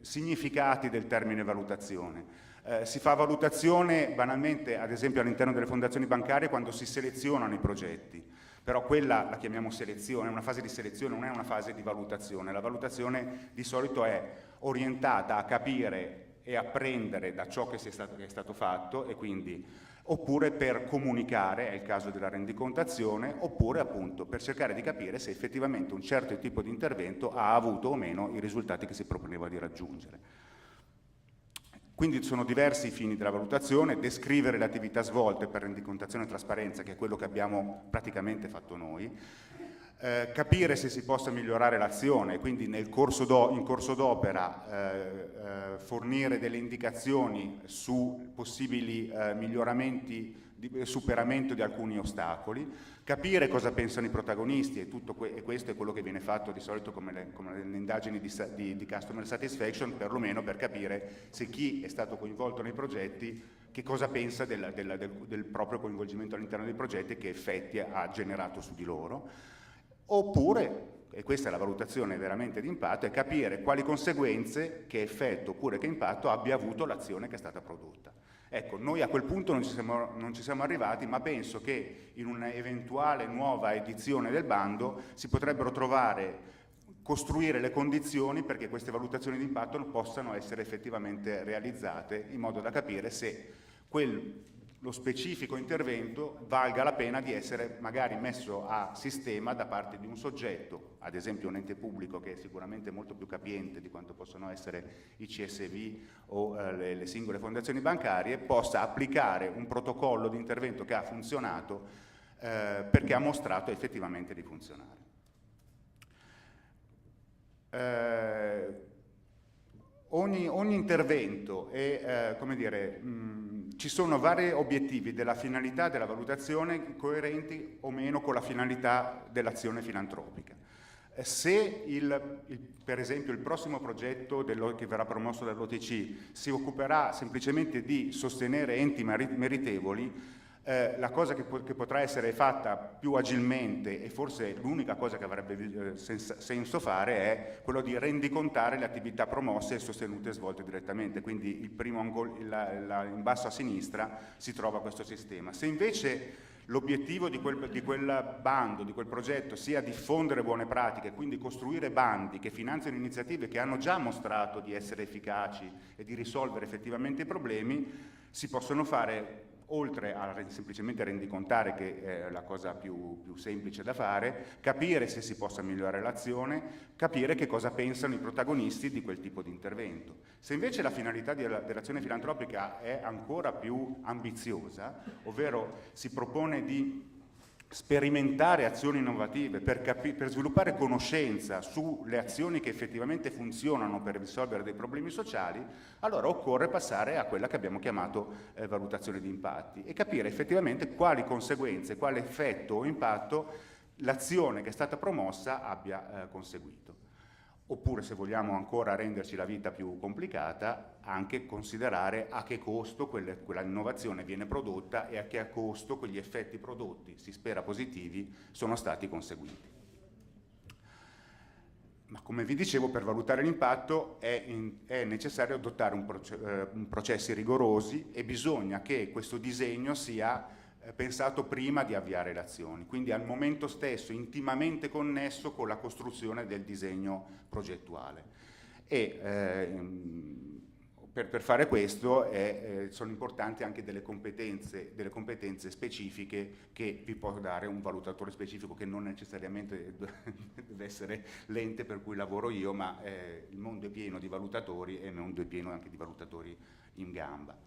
significati del termine valutazione. Si fa valutazione banalmente, ad esempio all'interno delle fondazioni bancarie, quando si selezionano i progetti, però quella la chiamiamo selezione, è una fase di selezione, non è una fase di valutazione. La valutazione di solito è orientata a capire e apprendere da ciò che è stato fatto, e quindi oppure per comunicare, è il caso della rendicontazione, oppure appunto per cercare di capire se effettivamente un certo tipo di intervento ha avuto o meno i risultati che si proponeva di raggiungere. Quindi sono diversi i fini della valutazione: descrivere le attività svolte per rendicontazione e trasparenza, che è quello che abbiamo praticamente fatto noi, capire se si possa migliorare l'azione, quindi in corso d'opera fornire delle indicazioni su possibili miglioramenti, di superamento di alcuni ostacoli, capire cosa pensano i protagonisti, e questo è quello che viene fatto di solito come le indagini di customer satisfaction, perlomeno per capire se chi è stato coinvolto nei progetti che cosa pensa del proprio coinvolgimento all'interno dei progetti e che effetti ha generato su di loro. Oppure, e questa è la valutazione veramente di impatto, è capire quali conseguenze, che effetto oppure che impatto abbia avuto l'azione che è stata prodotta. Ecco, noi a quel punto non ci siamo arrivati, ma penso che in un'eventuale nuova edizione del bando si potrebbero trovare costruire le condizioni perché queste valutazioni di impatto possano essere effettivamente realizzate, in modo da capire se lo specifico intervento valga la pena di essere magari messo a sistema da parte di un soggetto, ad esempio un ente pubblico che è sicuramente molto più capiente di quanto possono essere i CSV o le singole fondazioni bancarie, possa applicare un protocollo di intervento che ha funzionato perché ha mostrato effettivamente di funzionare. Ogni intervento è, come dire, ci sono vari obiettivi della finalità della valutazione coerenti o meno con la finalità dell'azione filantropica. Se per esempio il prossimo progetto che verrà promosso dall'OTC si occuperà semplicemente di sostenere enti meritevoli, la cosa che potrà essere fatta più agilmente, e forse l'unica cosa che avrebbe senso fare, è quello di rendicontare le attività promosse e sostenute e svolte direttamente. Quindi il primo in basso a sinistra si trova questo sistema. Se invece l'obiettivo di quel bando, di quel progetto, sia diffondere buone pratiche, quindi costruire bandi che finanziano iniziative che hanno già mostrato di essere efficaci e di risolvere effettivamente i problemi, si possono fare, oltre a semplicemente rendicontare, che è la cosa più semplice da fare, capire se si possa migliorare l'azione, capire che cosa pensano i protagonisti di quel tipo di intervento. Se invece la finalità dell'azione filantropica è ancora più ambiziosa, ovvero si propone di sperimentare azioni innovative per sviluppare conoscenza sulle azioni che effettivamente funzionano per risolvere dei problemi sociali, allora occorre passare a quella che abbiamo chiamato valutazione di impatti e capire effettivamente quali conseguenze, quale effetto o impatto l'azione che è stata promossa abbia conseguito. Oppure, se vogliamo ancora renderci la vita più complicata, anche considerare a che costo quella innovazione viene prodotta e a che costo quegli effetti prodotti, si spera positivi, sono stati conseguiti. Ma come vi dicevo, per valutare l'impatto è necessario adottare processi rigorosi e bisogna che questo disegno sia pensato prima di avviare le azioni, quindi al momento stesso intimamente connesso con la costruzione del disegno progettuale. E per fare questo sono importanti anche delle competenze specifiche che vi può dare un valutatore specifico, che non necessariamente deve essere l'ente per cui lavoro io, ma il mondo è pieno di valutatori e il mondo è pieno anche di valutatori in gamba.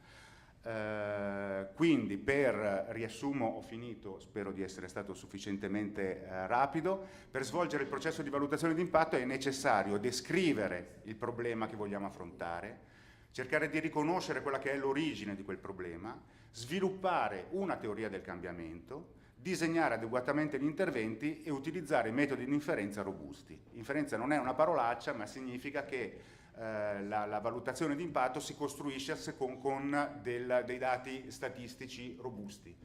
Quindi, per riassumo, ho finito, spero di essere stato sufficientemente rapido. Per svolgere il processo di valutazione di impatto è necessario descrivere il problema che vogliamo affrontare, cercare di riconoscere quella che è l'origine di quel problema, sviluppare una teoria del cambiamento, disegnare adeguatamente gli interventi e utilizzare metodi di inferenza robusti. Inferenza non è una parolaccia, ma significa che la valutazione di impatto si costruisce con dei dati statistici robusti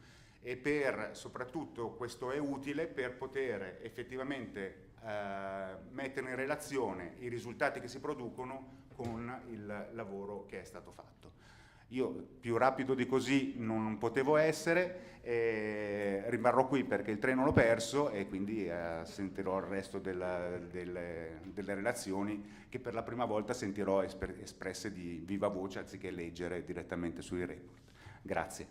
e soprattutto questo è utile per poter effettivamente mettere in relazione i risultati che si producono con il lavoro che è stato fatto. Io più rapido di così non potevo essere, rimarrò qui perché il treno l'ho perso e quindi sentirò il resto delle relazioni che per la prima volta sentirò espresse di viva voce anziché leggere direttamente sui report. Grazie.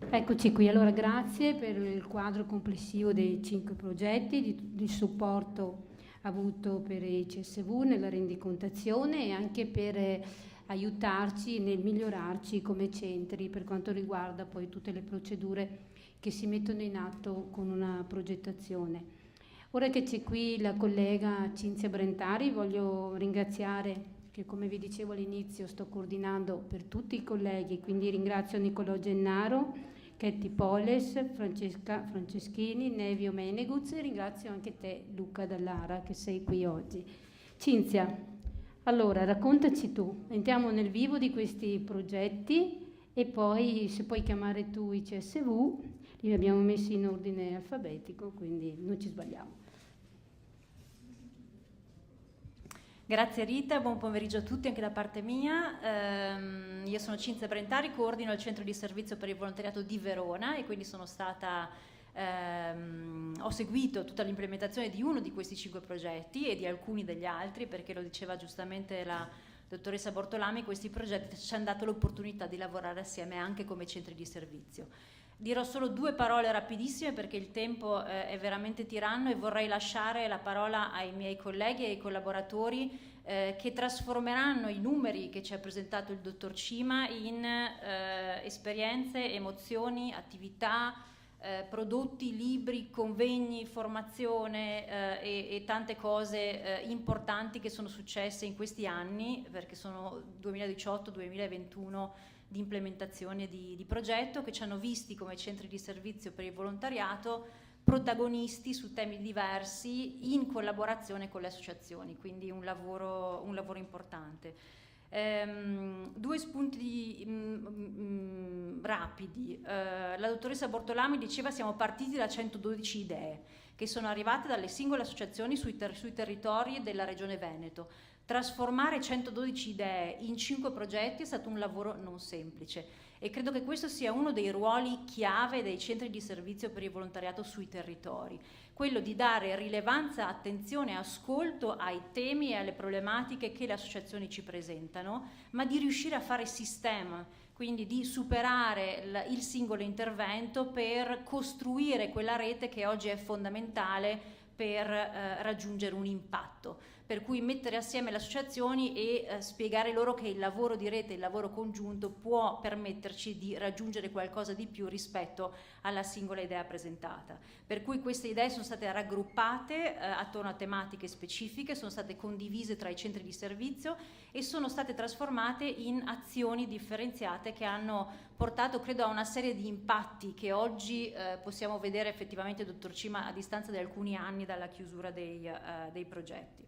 Eccoci qui, allora grazie per il quadro complessivo dei 5 progetti, di supporto avuto per i CSV nella rendicontazione e anche per aiutarci nel migliorarci come centri per quanto riguarda poi tutte le procedure che si mettono in atto con una progettazione. Ora che c'è qui la collega Cinzia Brentari, voglio ringraziare, che come vi dicevo all'inizio sto coordinando per tutti i colleghi, quindi ringrazio Nicolò Gennaro, Ketty Poles, Francesca Franceschini, Nevio Meneguz e ringrazio anche te Luca Dallara che sei qui oggi. Cinzia, allora raccontaci tu, entriamo nel vivo di questi progetti e poi se puoi chiamare tu i CSV, li abbiamo messi in ordine alfabetico quindi non ci sbagliamo. Grazie Rita, buon pomeriggio a tutti anche da parte mia. Io sono Cinzia Brentari, coordino il centro di servizio per il volontariato di Verona e quindi sono stata, ho seguito tutta l'implementazione di uno di questi 5 progetti e di alcuni degli altri, perché lo diceva giustamente la dottoressa Bortolami, questi progetti ci hanno dato l'opportunità di lavorare assieme anche come centri di servizio. Dirò solo 2 parole rapidissime perché il tempo è veramente tiranno e vorrei lasciare la parola ai miei colleghi e ai collaboratori che trasformeranno i numeri che ci ha presentato il dottor Cima in esperienze, emozioni, attività, prodotti, libri, convegni, formazione e tante cose importanti che sono successe in questi anni, perché sono 2018-2021 di implementazione di progetto, che ci hanno visti come centri di servizio per il volontariato protagonisti su temi diversi in collaborazione con le associazioni, quindi un lavoro importante. 2 spunti rapidi. La dottoressa Bortolami diceva siamo partiti da 112 idee che sono arrivate dalle singole associazioni sui territori della Regione Veneto. Trasformare 112 idee in 5 progetti è stato un lavoro non semplice e credo che questo sia uno dei ruoli chiave dei centri di servizio per il volontariato sui territori, quello di dare rilevanza, attenzione e ascolto ai temi e alle problematiche che le associazioni ci presentano, ma di riuscire a fare sistema, quindi di superare il singolo intervento per costruire quella rete che oggi è fondamentale per raggiungere un impatto. Per cui mettere assieme le associazioni e spiegare loro che il lavoro di rete, il lavoro congiunto può permetterci di raggiungere qualcosa di più rispetto alla singola idea presentata. Per cui queste idee sono state raggruppate attorno a tematiche specifiche, sono state condivise tra i centri di servizio e sono state trasformate in azioni differenziate che hanno portato, credo, a una serie di impatti che oggi possiamo vedere effettivamente, dottor Cima, a distanza di alcuni anni dalla chiusura dei progetti.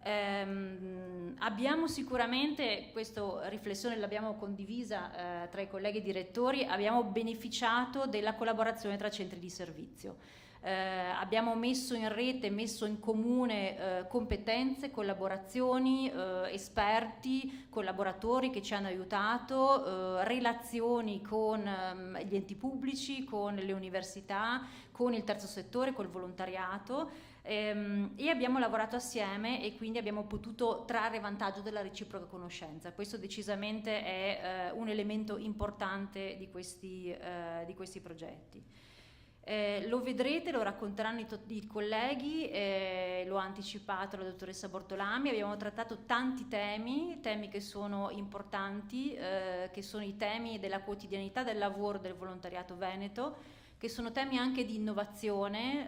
Abbiamo sicuramente, questa riflessione l'abbiamo condivisa tra i colleghi direttori, abbiamo beneficiato della collaborazione tra centri di servizio. Abbiamo messo in rete, messo in comune competenze, collaborazioni, esperti, collaboratori che ci hanno aiutato, relazioni con gli enti pubblici, con le università, con il terzo settore, col volontariato. E abbiamo lavorato assieme e quindi abbiamo potuto trarre vantaggio della reciproca conoscenza. Questo decisamente è un elemento importante di questi progetti. Lo vedrete, lo racconteranno i colleghi, lo ha anticipato la dottoressa Bortolami. Abbiamo trattato tanti temi che sono importanti, che sono i temi della quotidianità del lavoro del volontariato veneto, che sono temi anche di innovazione,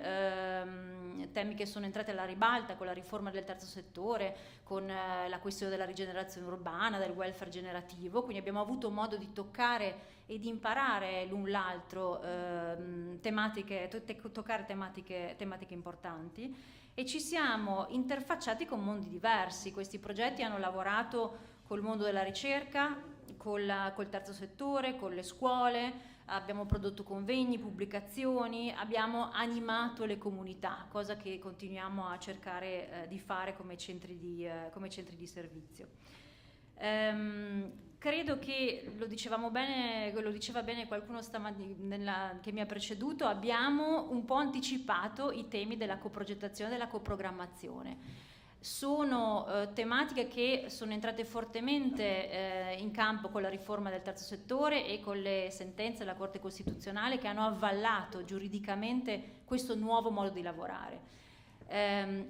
temi che sono entrati alla ribalta con la riforma del terzo settore, con la questione della rigenerazione urbana, del welfare generativo, quindi abbiamo avuto modo di toccare e di imparare l'un l'altro toccare tematiche importanti e ci siamo interfacciati con mondi diversi. Questi progetti hanno lavorato col mondo della ricerca, col terzo settore, con le scuole, abbiamo prodotto convegni, pubblicazioni, abbiamo animato le comunità, cosa che continuiamo a cercare di fare come centri di servizio. Credo che lo diceva bene qualcuno stamattina che mi ha preceduto, abbiamo un po' anticipato i temi della coprogettazione e della coprogrammazione. Sono tematiche che sono entrate fortemente in campo con la riforma del terzo settore e con le sentenze della Corte Costituzionale che hanno avvallato giuridicamente questo nuovo modo di lavorare.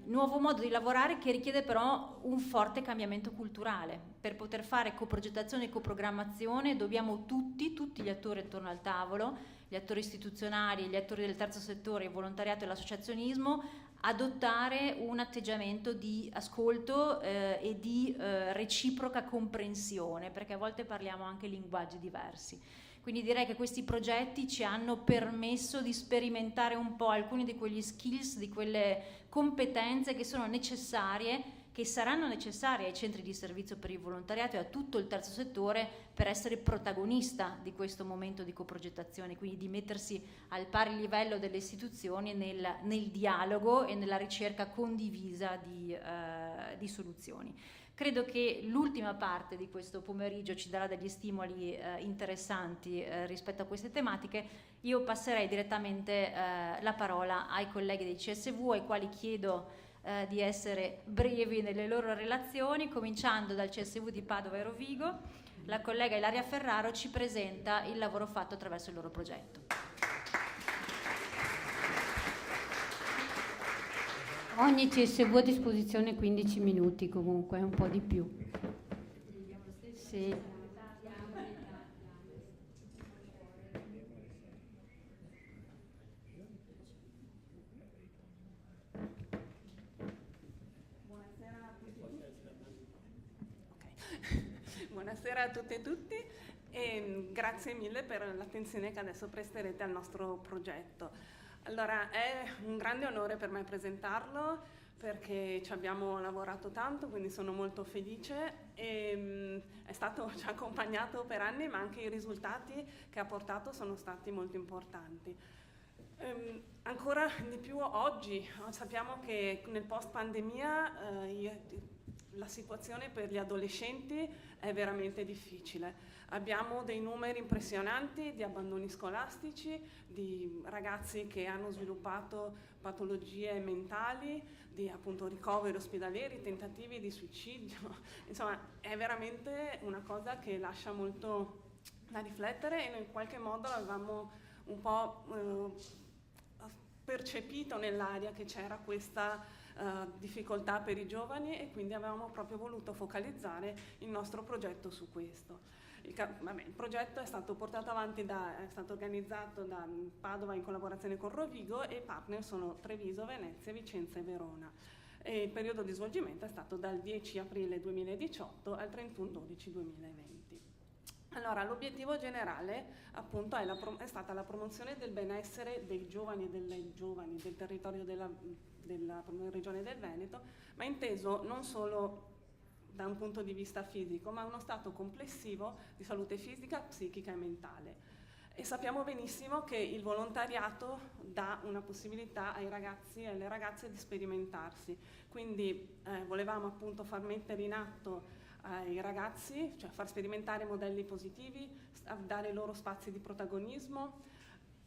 Nuovo modo di lavorare che richiede però un forte cambiamento culturale. Per poter fare coprogettazione e coprogrammazione dobbiamo tutti gli attori attorno al tavolo, gli attori istituzionali, gli attori del terzo settore, il volontariato e l'associazionismo, adottare un atteggiamento di ascolto e di reciproca comprensione, perché a volte parliamo anche linguaggi diversi. Quindi direi che questi progetti ci hanno permesso di sperimentare un po' alcuni di quegli skills, di quelle competenze che sono necessarie che saranno necessarie ai centri di servizio per il volontariato e a tutto il terzo settore per essere protagonista di questo momento di coprogettazione, quindi di mettersi al pari livello delle istituzioni nel dialogo e nella ricerca condivisa di soluzioni. Credo che l'ultima parte di questo pomeriggio ci darà degli stimoli interessanti rispetto a queste tematiche. Io passerei direttamente la parola ai colleghi del CSV, ai quali chiedo di essere brevi nelle loro relazioni, cominciando dal CSV di Padova e Rovigo. La collega Ilaria Ferraro ci presenta il lavoro fatto attraverso il loro progetto. Ogni CSV a disposizione 15 minuti, comunque, un po' di più. Sì. Buonasera a tutte e tutti e grazie mille per l'attenzione che adesso presterete al nostro progetto. Allora, è un grande onore per me presentarlo perché ci abbiamo lavorato tanto, quindi sono molto felice e è stato ci ha accompagnato per anni, ma anche i risultati che ha portato sono stati molto importanti. Ancora di più oggi sappiamo che nel post pandemia la situazione per gli adolescenti è veramente difficile. Abbiamo dei numeri impressionanti di abbandoni scolastici, di ragazzi che hanno sviluppato patologie mentali, di appunto ricoveri ospedalieri, tentativi di suicidio. Insomma, è veramente una cosa che lascia molto da riflettere e in qualche modo avevamo un po' percepito nell'aria che c'era questa difficoltà per i giovani e quindi avevamo proprio voluto focalizzare il nostro progetto su questo. Il progetto è stato portato avanti è stato organizzato da Padova in collaborazione con Rovigo e partner sono Treviso, Venezia, Vicenza e Verona. E il periodo di svolgimento è stato dal 10 aprile 2018 al 31/12/2020. Allora, l'obiettivo generale appunto è stata la promozione del benessere dei giovani e delle giovani del territorio della regione del Veneto, ma inteso non solo da un punto di vista fisico, ma uno stato complessivo di salute fisica, psichica e mentale. E sappiamo benissimo che il volontariato dà una possibilità ai ragazzi e alle ragazze di sperimentarsi. Quindi volevamo appunto far mettere in atto ai ragazzi, cioè far sperimentare modelli positivi, dare loro spazi di protagonismo,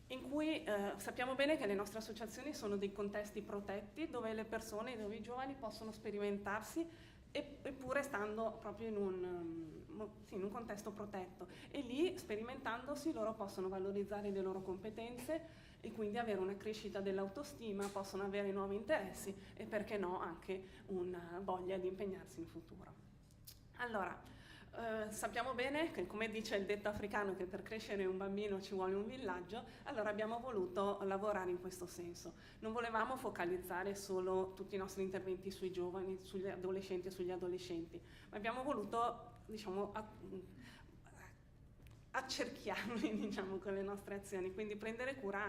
in cui sappiamo bene che le nostre associazioni sono dei contesti protetti dove le persone, dove i giovani possono sperimentarsi eppure stando proprio in un contesto protetto, e lì sperimentandosi loro possono valorizzare le loro competenze e quindi avere una crescita dell'autostima, possono avere nuovi interessi e perché no anche una voglia di impegnarsi in futuro. Allora, sappiamo bene che, come dice il detto africano, che per crescere un bambino ci vuole un villaggio, allora abbiamo voluto lavorare in questo senso. Non volevamo focalizzare solo tutti i nostri interventi sui giovani, sugli adolescenti e sugli adolescenti, ma abbiamo voluto, diciamo, accerchiarli, diciamo, con le nostre azioni, quindi prenderci cura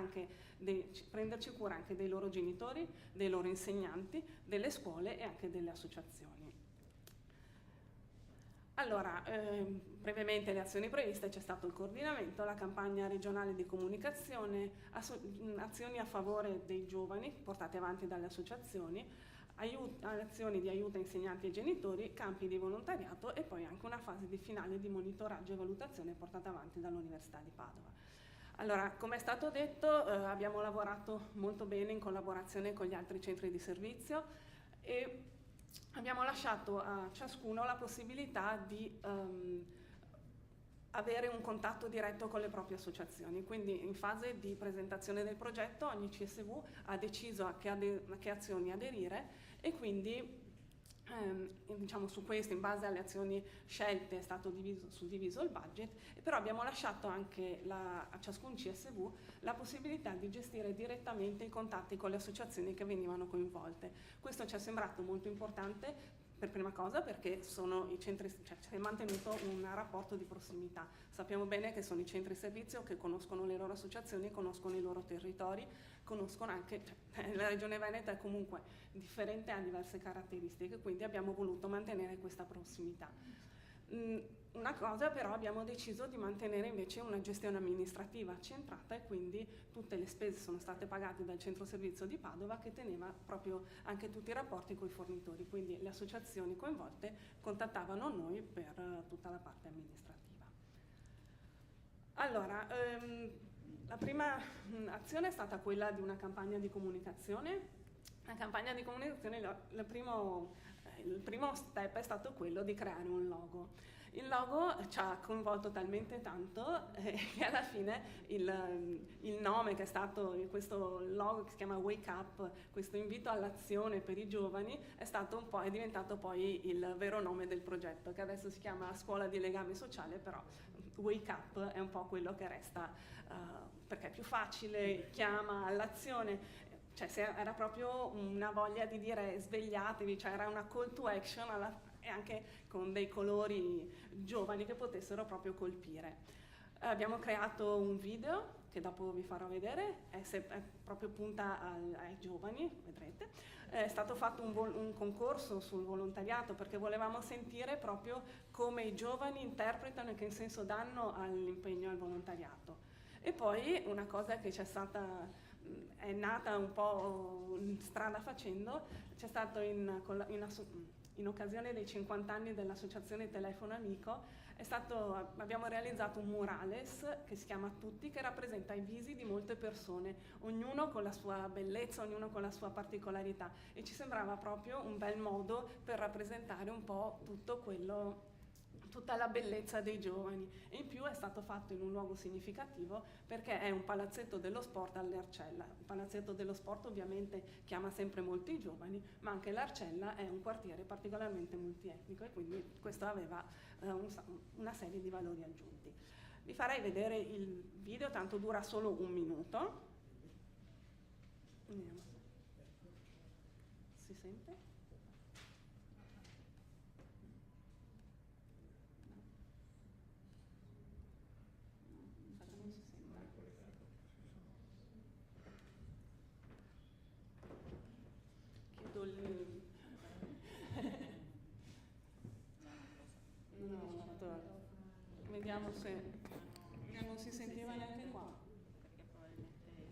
anche dei loro genitori, dei loro insegnanti, delle scuole e anche delle associazioni. Allora, brevemente le azioni previste: c'è stato il coordinamento, la campagna regionale di comunicazione, azioni a favore dei giovani portate avanti dalle associazioni, azioni di aiuto a insegnanti e genitori, campi di volontariato e poi anche una fase di finale di monitoraggio e valutazione portata avanti dall'Università di Padova. Allora, come è stato detto, abbiamo lavorato molto bene in collaborazione con gli altri centri di servizio e abbiamo lasciato a ciascuno la possibilità di avere un contatto diretto con le proprie associazioni. Quindi in fase di presentazione del progetto ogni CSV ha deciso a che azioni aderire e quindi diciamo su questo, in base alle azioni scelte, è stato suddiviso il budget, però abbiamo lasciato anche a ciascun CSV la possibilità di gestire direttamente i contatti con le associazioni che venivano coinvolte. Questo ci è sembrato molto importante Per prima cosa perché sono i centri, cioè si è mantenuto un rapporto di prossimità. Sappiamo bene che sono i centri servizio che conoscono le loro associazioni, conoscono i loro territori, conoscono anche, cioè, la Regione Veneto è comunque differente, ha diverse caratteristiche, quindi abbiamo voluto mantenere questa prossimità. Una cosa però abbiamo deciso di mantenere invece una gestione amministrativa centrata e quindi tutte le spese sono state pagate dal centro servizio di Padova che teneva proprio anche tutti i rapporti con i fornitori, quindi le associazioni coinvolte contattavano noi per tutta la parte amministrativa. Allora, la prima azione è stata quella di una campagna di comunicazione. La campagna di comunicazione, il primo step è stato quello di creare un logo. Il logo ci ha coinvolto talmente tanto che alla fine il nome che è stato, questo logo che si chiama Wake Up, questo invito all'azione per i giovani, è diventato poi il vero nome del progetto, che adesso si chiama Scuola di Legame Sociale, però Wake Up è un po' quello che resta, perché è più facile, chiama all'azione. Cioè era proprio una voglia di dire svegliatevi, cioè era una call to action e anche con dei colori giovani che potessero proprio colpire. Abbiamo creato un video che dopo vi farò vedere, è proprio punta ai giovani, vedrete. È stato fatto un concorso sul volontariato perché volevamo sentire proprio come i giovani interpretano e che senso danno all'impegno al volontariato. E poi una cosa che è nata un po' strada facendo, c'è stato in occasione dei 50 anni dell'associazione Telefono Amico, abbiamo realizzato un murales che si chiama Tutti, che rappresenta i visi di molte persone, ognuno con la sua bellezza, ognuno con la sua particolarità, e ci sembrava proprio un bel modo per rappresentare un po' tutta la bellezza dei giovani. E in più è stato fatto in un luogo significativo perché è un palazzetto dello sport all'Arcella. Il palazzetto dello sport ovviamente chiama sempre molti giovani, ma anche l'Arcella è un quartiere particolarmente multietnico e quindi questo aveva una serie di valori aggiunti. Vi farei vedere il video, tanto dura solo 1 minuto. Vediamo. Si sente? Vediamo se non si sentiva neanche qua.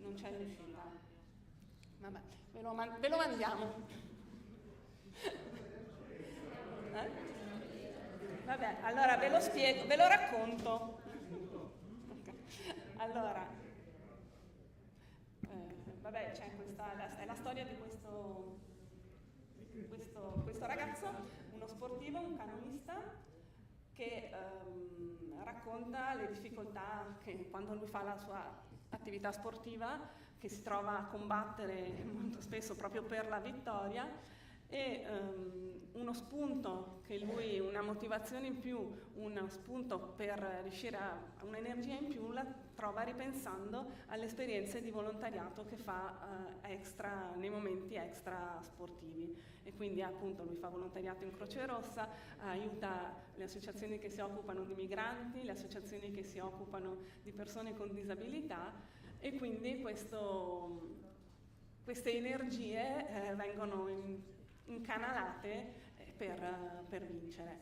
Non c'è l'uscita. Vabbè, ve lo mandiamo. Vabbè, allora ve lo spiego, ve lo racconto. Okay. Allora, vabbè, è la storia di questo ragazzo, uno sportivo, un canonista, che racconta le difficoltà che quando lui fa la sua attività sportiva, che si trova a combattere molto spesso proprio per la vittoria, e uno spunto che lui, una motivazione in più, uno spunto per riuscire un'energia in più la trova ripensando alle esperienze di volontariato che fa nei momenti extra sportivi. E quindi appunto lui fa volontariato in Croce Rossa, aiuta le associazioni che si occupano di migranti, le associazioni che si occupano di persone con disabilità, e quindi queste energie vengono incanalate per vincere.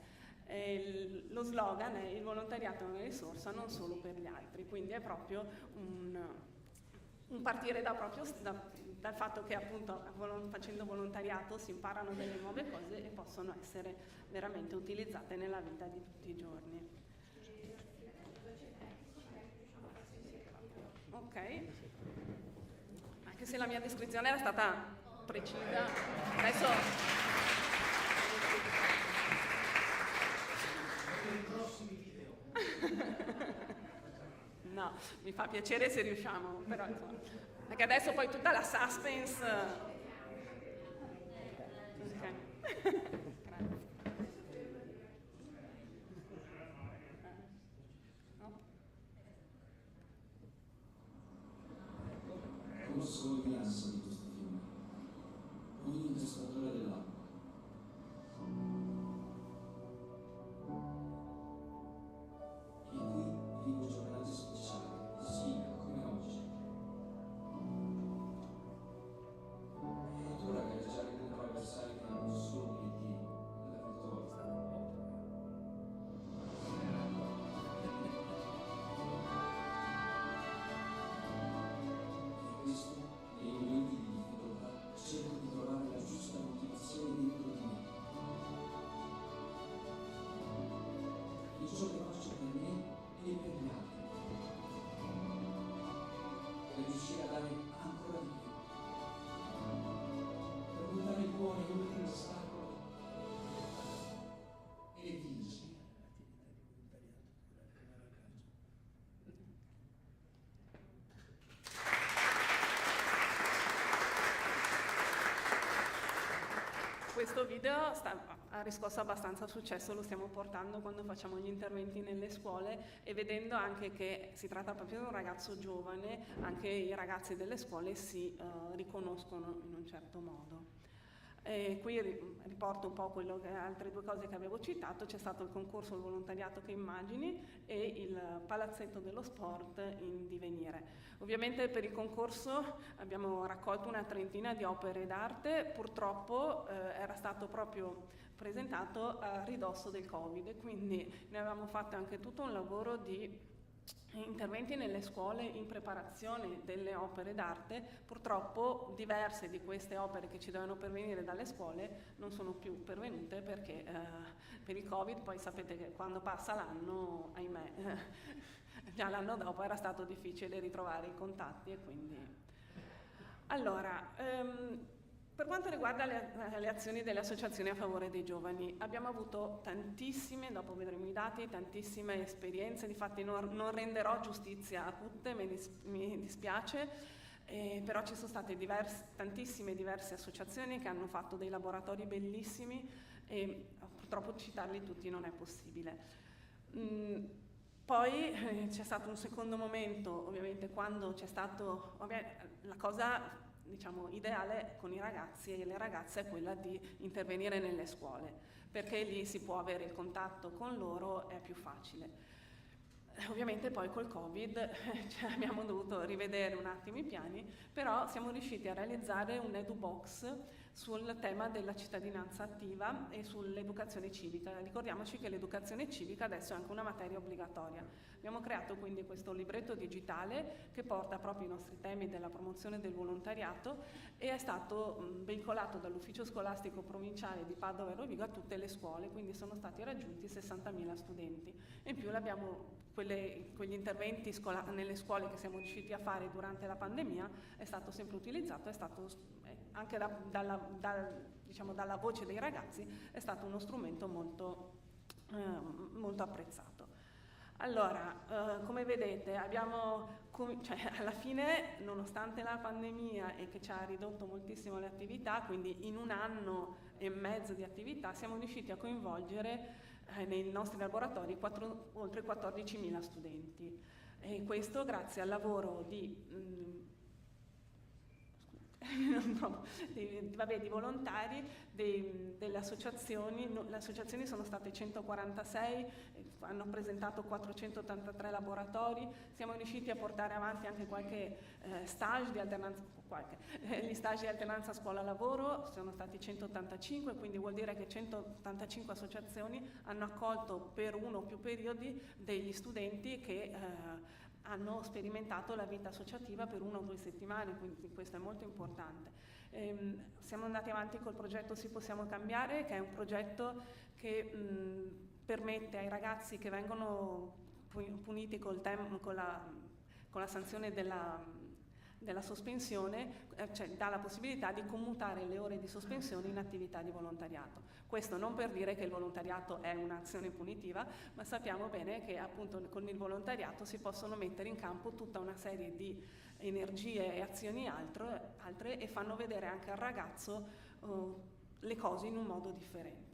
Lo slogan è: il volontariato è una risorsa non solo per gli altri, quindi è proprio un partire dal fatto che appunto facendo volontariato si imparano delle nuove cose e possono essere veramente utilizzate nella vita di tutti i giorni. Ok, anche se la mia descrizione era stata precisa, adesso no, mi fa piacere se riusciamo, però insomma, perché adesso poi tutta la suspense. Okay. Grazie. Conosco il bilancio di questo fiume, ogni intascatore dell'acqua. questo video ha riscosso abbastanza successo, lo stiamo portando quando facciamo gli interventi nelle scuole e vedendo anche che si tratta proprio di un ragazzo giovane, anche i ragazzi delle scuole si riconoscono in un certo modo. E qui riporto un po' altre due cose che avevo citato. C'è stato il concorso Il volontariato che immagini e il palazzetto dello sport in divenire. Ovviamente per il concorso abbiamo raccolto una trentina di opere d'arte, purtroppo era stato proprio presentato a ridosso del Covid, quindi ne avevamo fatto anche tutto un lavoro di interventi nelle scuole in preparazione delle opere d'arte. Purtroppo diverse di queste opere che ci dovevano pervenire dalle scuole non sono più pervenute perché per il Covid poi sapete che quando passa l'anno, ahimè, già l'anno dopo era stato difficile ritrovare i contatti e quindi... Allora, per quanto riguarda le azioni delle associazioni a favore dei giovani, abbiamo avuto tantissime, dopo vedremo i dati, tantissime esperienze, difatti non renderò giustizia a tutte, mi dispiace, però ci sono state tantissime diverse associazioni che hanno fatto dei laboratori bellissimi e purtroppo citarli tutti non è possibile. Poi c'è stato un secondo momento, ovviamente, quando c'è stato, la cosa diciamo ideale con i ragazzi e le ragazze è quella di intervenire nelle scuole, perché lì si può avere il contatto con loro, è più facile. Ovviamente poi col Covid abbiamo dovuto rivedere un attimo i piani, però siamo riusciti a realizzare un EduBox sul tema della cittadinanza attiva e sull'educazione civica. Ricordiamoci che l'educazione civica adesso è anche una materia obbligatoria. Abbiamo creato quindi questo libretto digitale che porta proprio i nostri temi della promozione del volontariato e è stato veicolato dall'ufficio scolastico provinciale di Padova e Rovigo a tutte le scuole, quindi sono stati raggiunti 60.000 studenti. In più quegli interventi nelle scuole che siamo riusciti a fare durante la pandemia è stato sempre utilizzato, è stato anche dalla voce dei ragazzi è stato uno strumento molto apprezzato. Allora, come vedete alla fine, nonostante la pandemia e che ci ha ridotto moltissimo le attività, quindi in 1 anno e mezzo di attività siamo riusciti a coinvolgere nei nostri laboratori oltre 14.000 studenti, e questo grazie al lavoro di volontari, delle associazioni. Le associazioni sono state 146, hanno presentato 483 laboratori, siamo riusciti a portare avanti anche qualche stage di alternanza, gli stage di alternanza scuola-lavoro sono stati 185, quindi vuol dire che 185 associazioni hanno accolto per 1 o più periodi degli studenti che hanno sperimentato la vita associativa per 1 o 2 settimane, quindi questo è molto importante. Siamo andati avanti col progetto Sì Possiamo Cambiare, che è un progetto che permette ai ragazzi che vengono puniti con la sanzione della sospensione, cioè dà la possibilità di commutare le ore di sospensione in attività di volontariato. Questo non per dire che il volontariato è un'azione punitiva, ma sappiamo bene che appunto con il volontariato si possono mettere in campo tutta una serie di energie e azioni altre e fanno vedere anche al ragazzo le cose in un modo differente.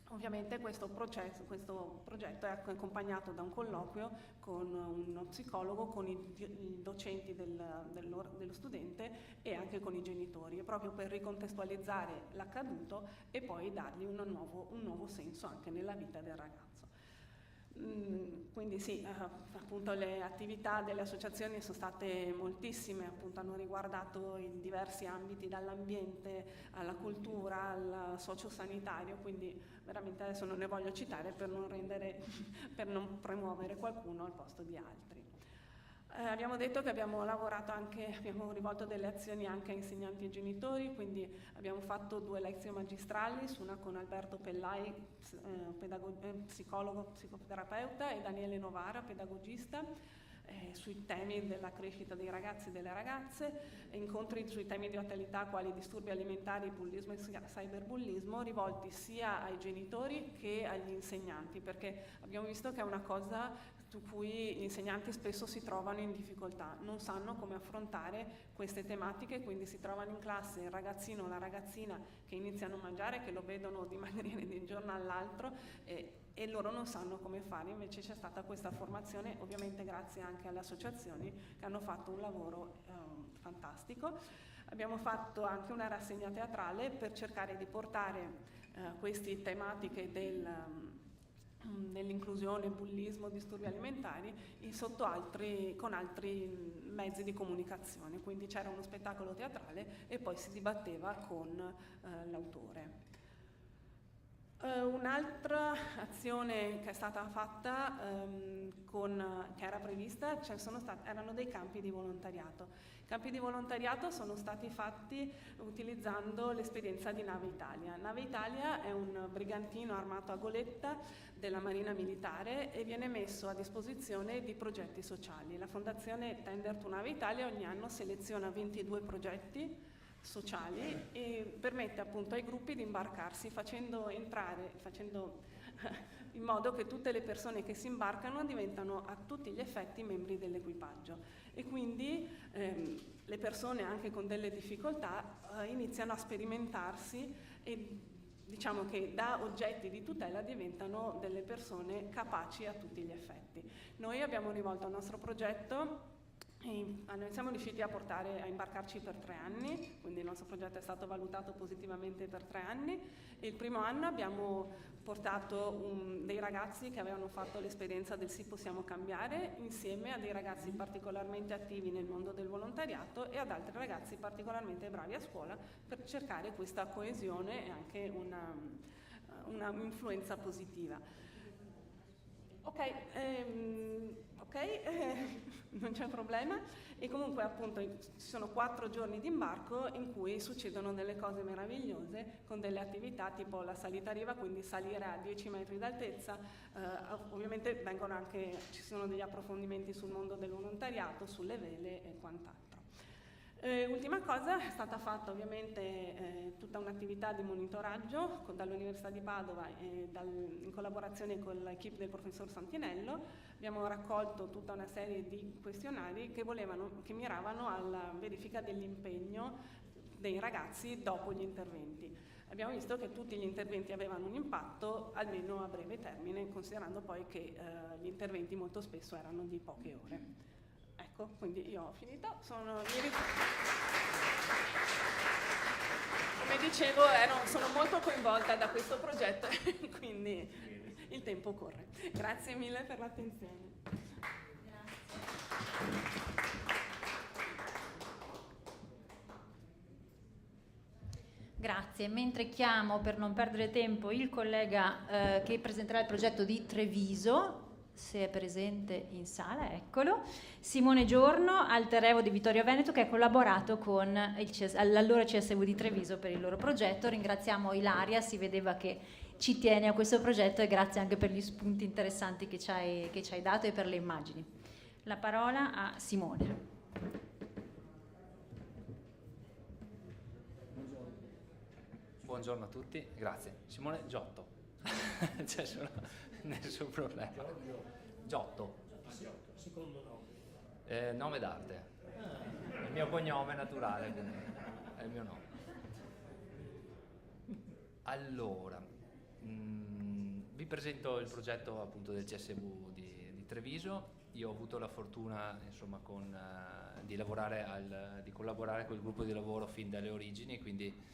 Ovviamente questo progetto è accompagnato da un colloquio con uno psicologo, con i docenti dello studente e anche con i genitori, proprio per ricontestualizzare l'accaduto e poi dargli un nuovo senso anche nella vita del ragazzo. Quindi sì, appunto le attività delle associazioni sono state moltissime, appunto hanno riguardato in diversi ambiti, dall'ambiente alla cultura al sociosanitario, quindi veramente adesso non ne voglio citare per non promuovere qualcuno al posto di altri. Abbiamo detto che abbiamo rivolto delle azioni anche a insegnanti e genitori, quindi abbiamo fatto 2 lezioni magistrali, una con Alberto Pellai, psicologo, psicoterapeuta, e Daniele Novara, pedagogista, sui temi della crescita dei ragazzi e delle ragazze, incontri sui temi di attualità quali disturbi alimentari, bullismo e cyberbullismo, rivolti sia ai genitori che agli insegnanti, perché abbiamo visto che è una cosa su cui gli insegnanti spesso si trovano in difficoltà, non sanno come affrontare queste tematiche, quindi si trovano in classe il ragazzino o la ragazzina che iniziano a mangiare, che lo vedono dimagrire di un giorno all'altro e loro non sanno come fare. Invece c'è stata questa formazione, ovviamente grazie anche alle associazioni che hanno fatto un lavoro fantastico. Abbiamo fatto anche una rassegna teatrale per cercare di portare queste tematiche dell'inclusione, bullismo, disturbi alimentari con altri mezzi di comunicazione. Quindi c'era uno spettacolo teatrale e poi si dibatteva con l'autore. Un'altra azione che è stata fatta, che era prevista, erano dei campi di volontariato. I campi di volontariato sono stati fatti utilizzando l'esperienza di Nave Italia. Nave Italia è un brigantino armato a goletta della Marina Militare e viene messo a disposizione di progetti sociali. La Fondazione Tender to Nave Italia ogni anno seleziona 22 progetti sociali e permette appunto ai gruppi di imbarcarsi facendo in modo che tutte le persone che si imbarcano diventano a tutti gli effetti membri dell'equipaggio e quindi le persone anche con delle difficoltà iniziano a sperimentarsi e diciamo che da oggetti di tutela diventano delle persone capaci a tutti gli effetti. Noi abbiamo rivolto al nostro progetto e siamo riusciti a imbarcarci per 3 anni, quindi il nostro progetto è stato valutato positivamente per 3 anni e il primo anno abbiamo portato dei ragazzi che avevano fatto l'esperienza del Sì possiamo cambiare insieme a dei ragazzi particolarmente attivi nel mondo del volontariato e ad altri ragazzi particolarmente bravi a scuola per cercare questa coesione e anche una influenza positiva. Ok, non c'è problema e comunque appunto ci sono 4 giorni di imbarco in cui succedono delle cose meravigliose con delle attività tipo la salita a riva, quindi salire a 10 metri d'altezza, ovviamente ci sono degli approfondimenti sul mondo del volontariato, sulle vele e quant'altro. Ultima cosa, è stata fatta ovviamente tutta un'attività di monitoraggio dall'Università di Padova e in collaborazione con l'equipe del professor Santinello. Abbiamo raccolto tutta una serie di questionari che miravano alla verifica dell'impegno dei ragazzi dopo gli interventi. Abbiamo visto che tutti gli interventi avevano un impatto, almeno a breve termine, considerando poi che gli interventi molto spesso erano di poche ore. Ecco, quindi io ho finito. Come dicevo, sono molto coinvolta da questo progetto, quindi il tempo corre. Grazie mille per l'attenzione. Grazie. Mentre chiamo, per non perdere tempo, il collega che presenterà il progetto di Treviso, se è presente in sala, eccolo, Simone Giorno, alter ego di Vittorio Veneto, che ha collaborato con l'allora CSV di Treviso per il loro progetto. Ringraziamo Ilaria, si vedeva che ci tiene a questo progetto e grazie anche per gli spunti interessanti che ci hai dato e per le immagini. La parola a Simone. Buongiorno a tutti, grazie. Simone Giotto. C'è solo nessun problema. Giotto. Secondo nome. Nome d'arte. Il mio cognome naturale, quindi è il mio nome. Allora, vi presento il progetto appunto del CSV di Treviso. Io ho avuto la fortuna, insomma, di collaborare con il gruppo di lavoro fin dalle origini, quindi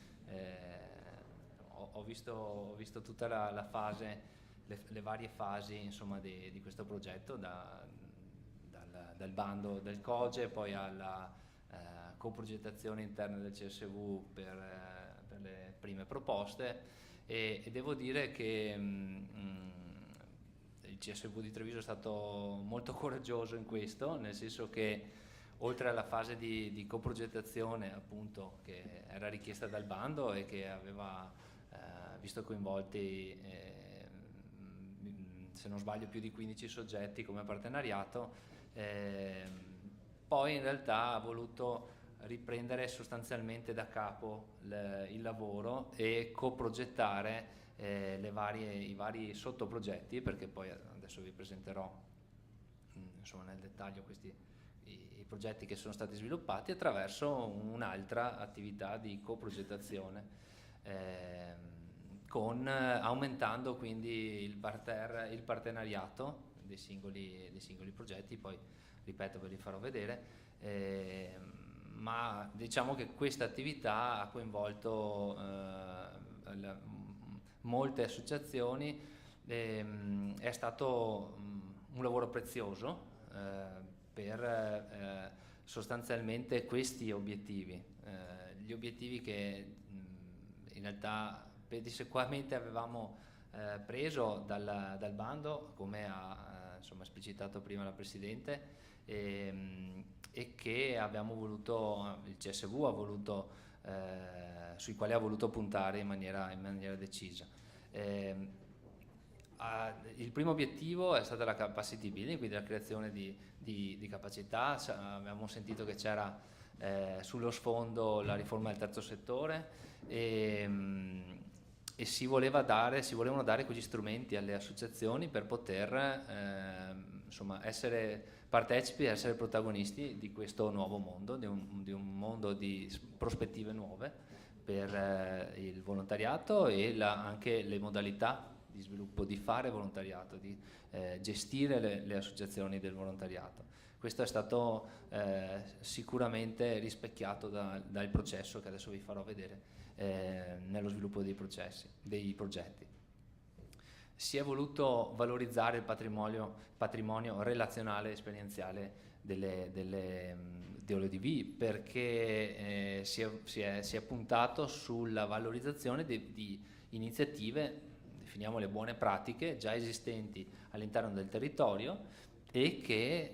ho visto tutta la fase, le varie fasi, insomma, di questo progetto, dal bando del COGE, poi alla coprogettazione interna del CSV per le prime proposte e devo dire che il CSV di Treviso è stato molto coraggioso in questo, nel senso che oltre alla fase di coprogettazione, appunto, che era richiesta dal bando e che aveva visto coinvolti, se non sbaglio, più di 15 soggetti come partenariato, poi in realtà ha voluto riprendere sostanzialmente da capo il lavoro e coprogettare i vari sottoprogetti, perché poi adesso vi presenterò insomma, nel dettaglio i progetti che sono stati sviluppati attraverso un'altra attività di coprogettazione, aumentando quindi il partenariato dei singoli progetti. Poi ripeto, ve li farò vedere, ma diciamo che questa attività ha coinvolto molte associazioni, è stato un lavoro prezioso per sostanzialmente questi obiettivi, gli obiettivi che in realtà pedissequamente avevamo preso dal bando, come ha insomma esplicitato prima la Presidente, e che abbiamo voluto, il CSV ha voluto, sui quali ha voluto puntare in maniera decisa. Il primo obiettivo è stata la capacity building, quindi la creazione di capacità. Abbiamo sentito che c'era sullo sfondo la riforma del terzo settore e si volevano dare quegli strumenti alle associazioni per poter insomma essere partecipi, essere protagonisti di questo nuovo mondo, di un mondo di prospettive nuove per il volontariato e anche le modalità di sviluppo, di fare volontariato, di gestire le associazioni del volontariato. Questo è stato sicuramente rispecchiato dal processo che adesso vi farò vedere nello sviluppo dei progetti. Si è voluto valorizzare il patrimonio relazionale e esperienziale delle ODV, perché si è puntato sulla valorizzazione di iniziative, definiamole buone pratiche, già esistenti all'interno del territorio e che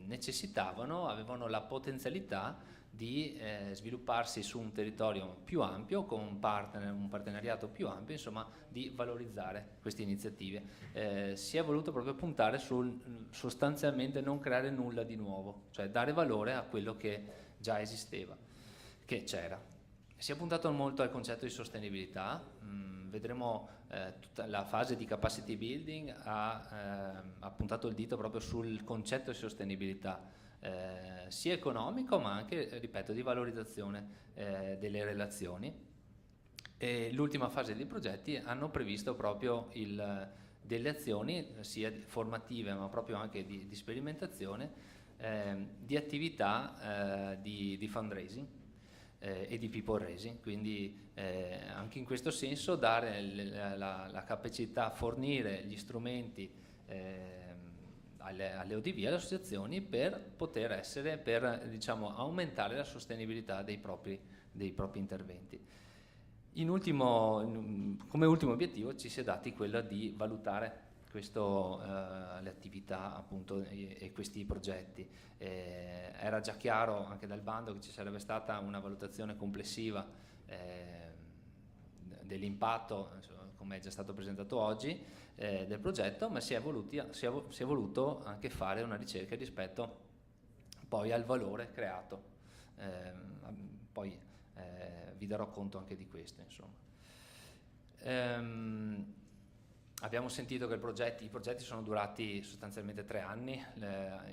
avevano la potenzialità di svilupparsi su un territorio più ampio, con un partenariato più ampio, insomma di valorizzare queste iniziative. Si è voluto proprio puntare sul sostanzialmente non creare nulla di nuovo, cioè dare valore a quello che già esisteva, che c'era. Si è puntato molto al concetto di sostenibilità. Vedremo tutta la fase di capacity building ha puntato il dito proprio sul concetto di sostenibilità, sia economico ma anche, ripeto, di valorizzazione delle relazioni. E l'ultima fase dei progetti hanno previsto proprio delle azioni sia formative ma proprio anche di sperimentazione, di attività di fundraising e di people raising, quindi anche in questo senso dare la capacità, fornire gli strumenti alle ODV, alle associazioni, per poter diciamo aumentare la sostenibilità dei propri interventi. Come ultimo obiettivo ci si è dati quello di valutare le attività appunto e questi progetti. Era già chiaro anche dal bando che ci sarebbe stata una valutazione complessiva dell'impatto, come è già stato presentato oggi, del progetto, ma si è voluto anche fare una ricerca rispetto poi al valore creato. Poi vi darò conto anche di questo, insomma. Abbiamo sentito che i progetti sono durati sostanzialmente 3 anni,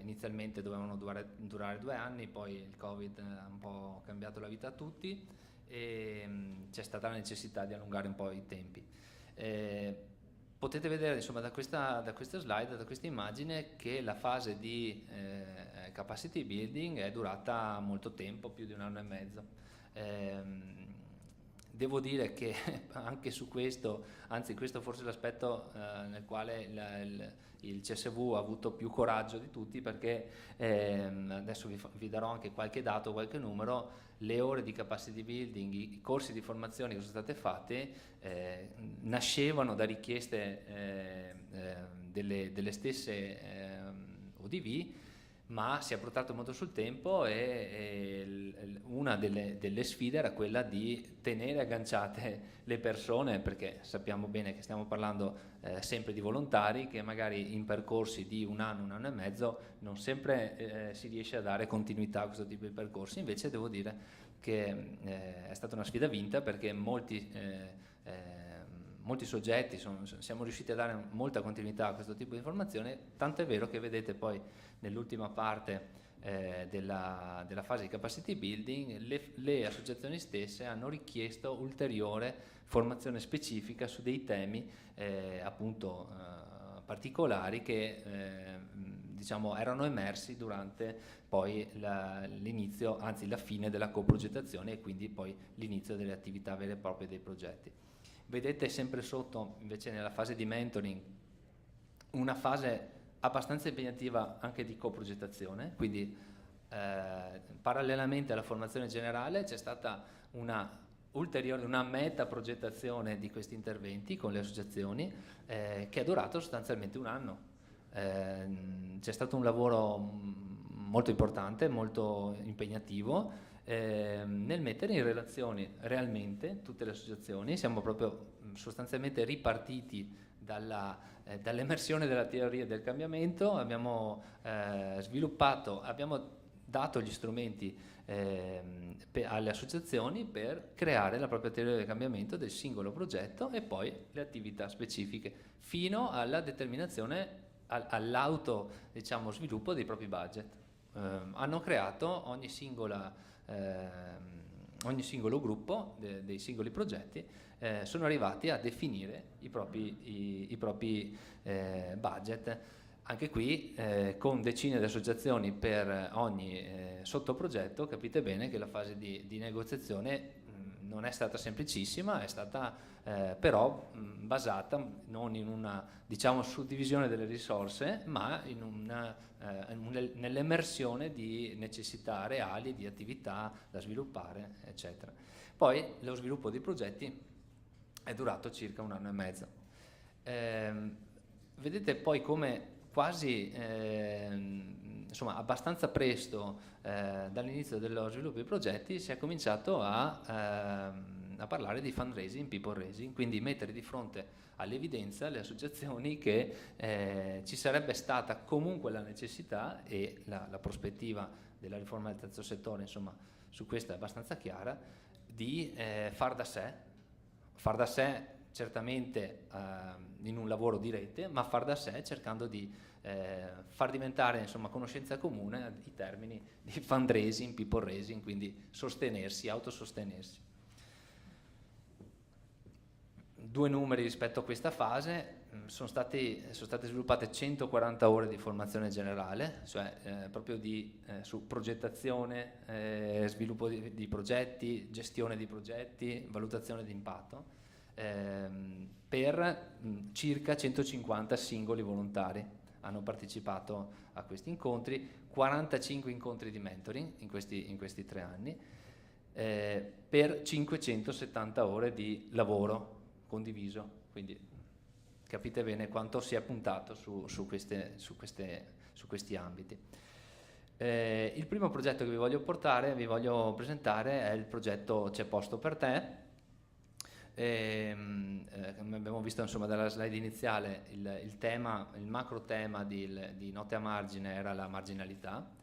inizialmente dovevano durare 2 anni, poi il Covid ha un po' cambiato la vita a tutti e c'è stata la necessità di allungare un po' i tempi. Potete vedere, insomma, da questa slide, da questa immagine, che la fase di capacity building è durata molto tempo, più di 1 anno e mezzo. Devo dire che anche su questo, anzi questo forse è l'aspetto nel quale il CSV ha avuto più coraggio di tutti, perché adesso vi darò anche qualche dato, qualche numero. Le ore di capacity building, i corsi di formazione che sono state fatte nascevano da richieste delle stesse ODV, ma si è portato molto sul tempo e una delle sfide era quella di tenere agganciate le persone, perché sappiamo bene che stiamo parlando sempre di volontari che magari in percorsi di 1 anno e mezzo non sempre si riesce a dare continuità a questo tipo di percorsi. Invece devo dire che è stata una sfida vinta, perché molti molti soggetti, siamo riusciti a dare molta continuità a questo tipo di informazione, tanto è vero che vedete poi nell'ultima parte della fase di capacity building le associazioni stesse hanno richiesto ulteriore formazione specifica su dei temi appunto particolari che diciamo erano emersi durante poi l'inizio, anzi la fine della coprogettazione e quindi poi l'inizio delle attività vere e proprie dei progetti. Vedete sempre sotto invece nella fase di mentoring una fase abbastanza impegnativa anche di coprogettazione, quindi parallelamente alla formazione generale c'è stata una meta progettazione di questi interventi con le associazioni che è durato sostanzialmente un anno. C'è stato un lavoro molto importante, molto impegnativo nel mettere in relazione realmente tutte le associazioni. Siamo proprio sostanzialmente ripartiti dall'emersione della teoria del cambiamento, abbiamo sviluppato, abbiamo dato gli strumenti alle associazioni per creare la propria teoria del cambiamento del singolo progetto e poi le attività specifiche fino alla determinazione, all'auto diciamo, sviluppo dei propri budget. Hanno creato ogni singolo gruppo dei singoli progetti, sono arrivati a definire i propri budget. Anche qui con decine di associazioni per ogni sottoprogetto capite bene che la fase di negoziazione non è stata semplicissima, è stata però basata non in una diciamo suddivisione delle risorse ma nell'emersione di necessità reali, di attività da sviluppare eccetera. Poi lo sviluppo dei progetti è durato circa un anno e mezzo. Vedete poi come quasi insomma abbastanza presto dall'inizio dello sviluppo dei progetti si è cominciato a parlare di fundraising, people raising, quindi mettere di fronte all'evidenza le associazioni che ci sarebbe stata comunque la necessità e la prospettiva della riforma del terzo settore, insomma su questo è abbastanza chiara, di far da sé certamente in un lavoro di rete, ma far da sé cercando di far diventare insomma conoscenza comune i termini di fundraising, people raising, quindi sostenersi, autosostenersi. Due numeri rispetto a questa fase: sono state sviluppate 140 ore di formazione generale, cioè proprio su progettazione, sviluppo di progetti, gestione di progetti, valutazione di impatto, per circa 150 singoli volontari hanno partecipato a questi incontri, 45 incontri di mentoring in questi 3 anni, per 570 ore di lavoro condiviso, quindi capite bene quanto si è puntato su questi ambiti. Il primo progetto che vi voglio presentare è il progetto C'è posto per te. Come abbiamo visto insomma dalla slide iniziale, il macro tema di Notte a Margine era la marginalità.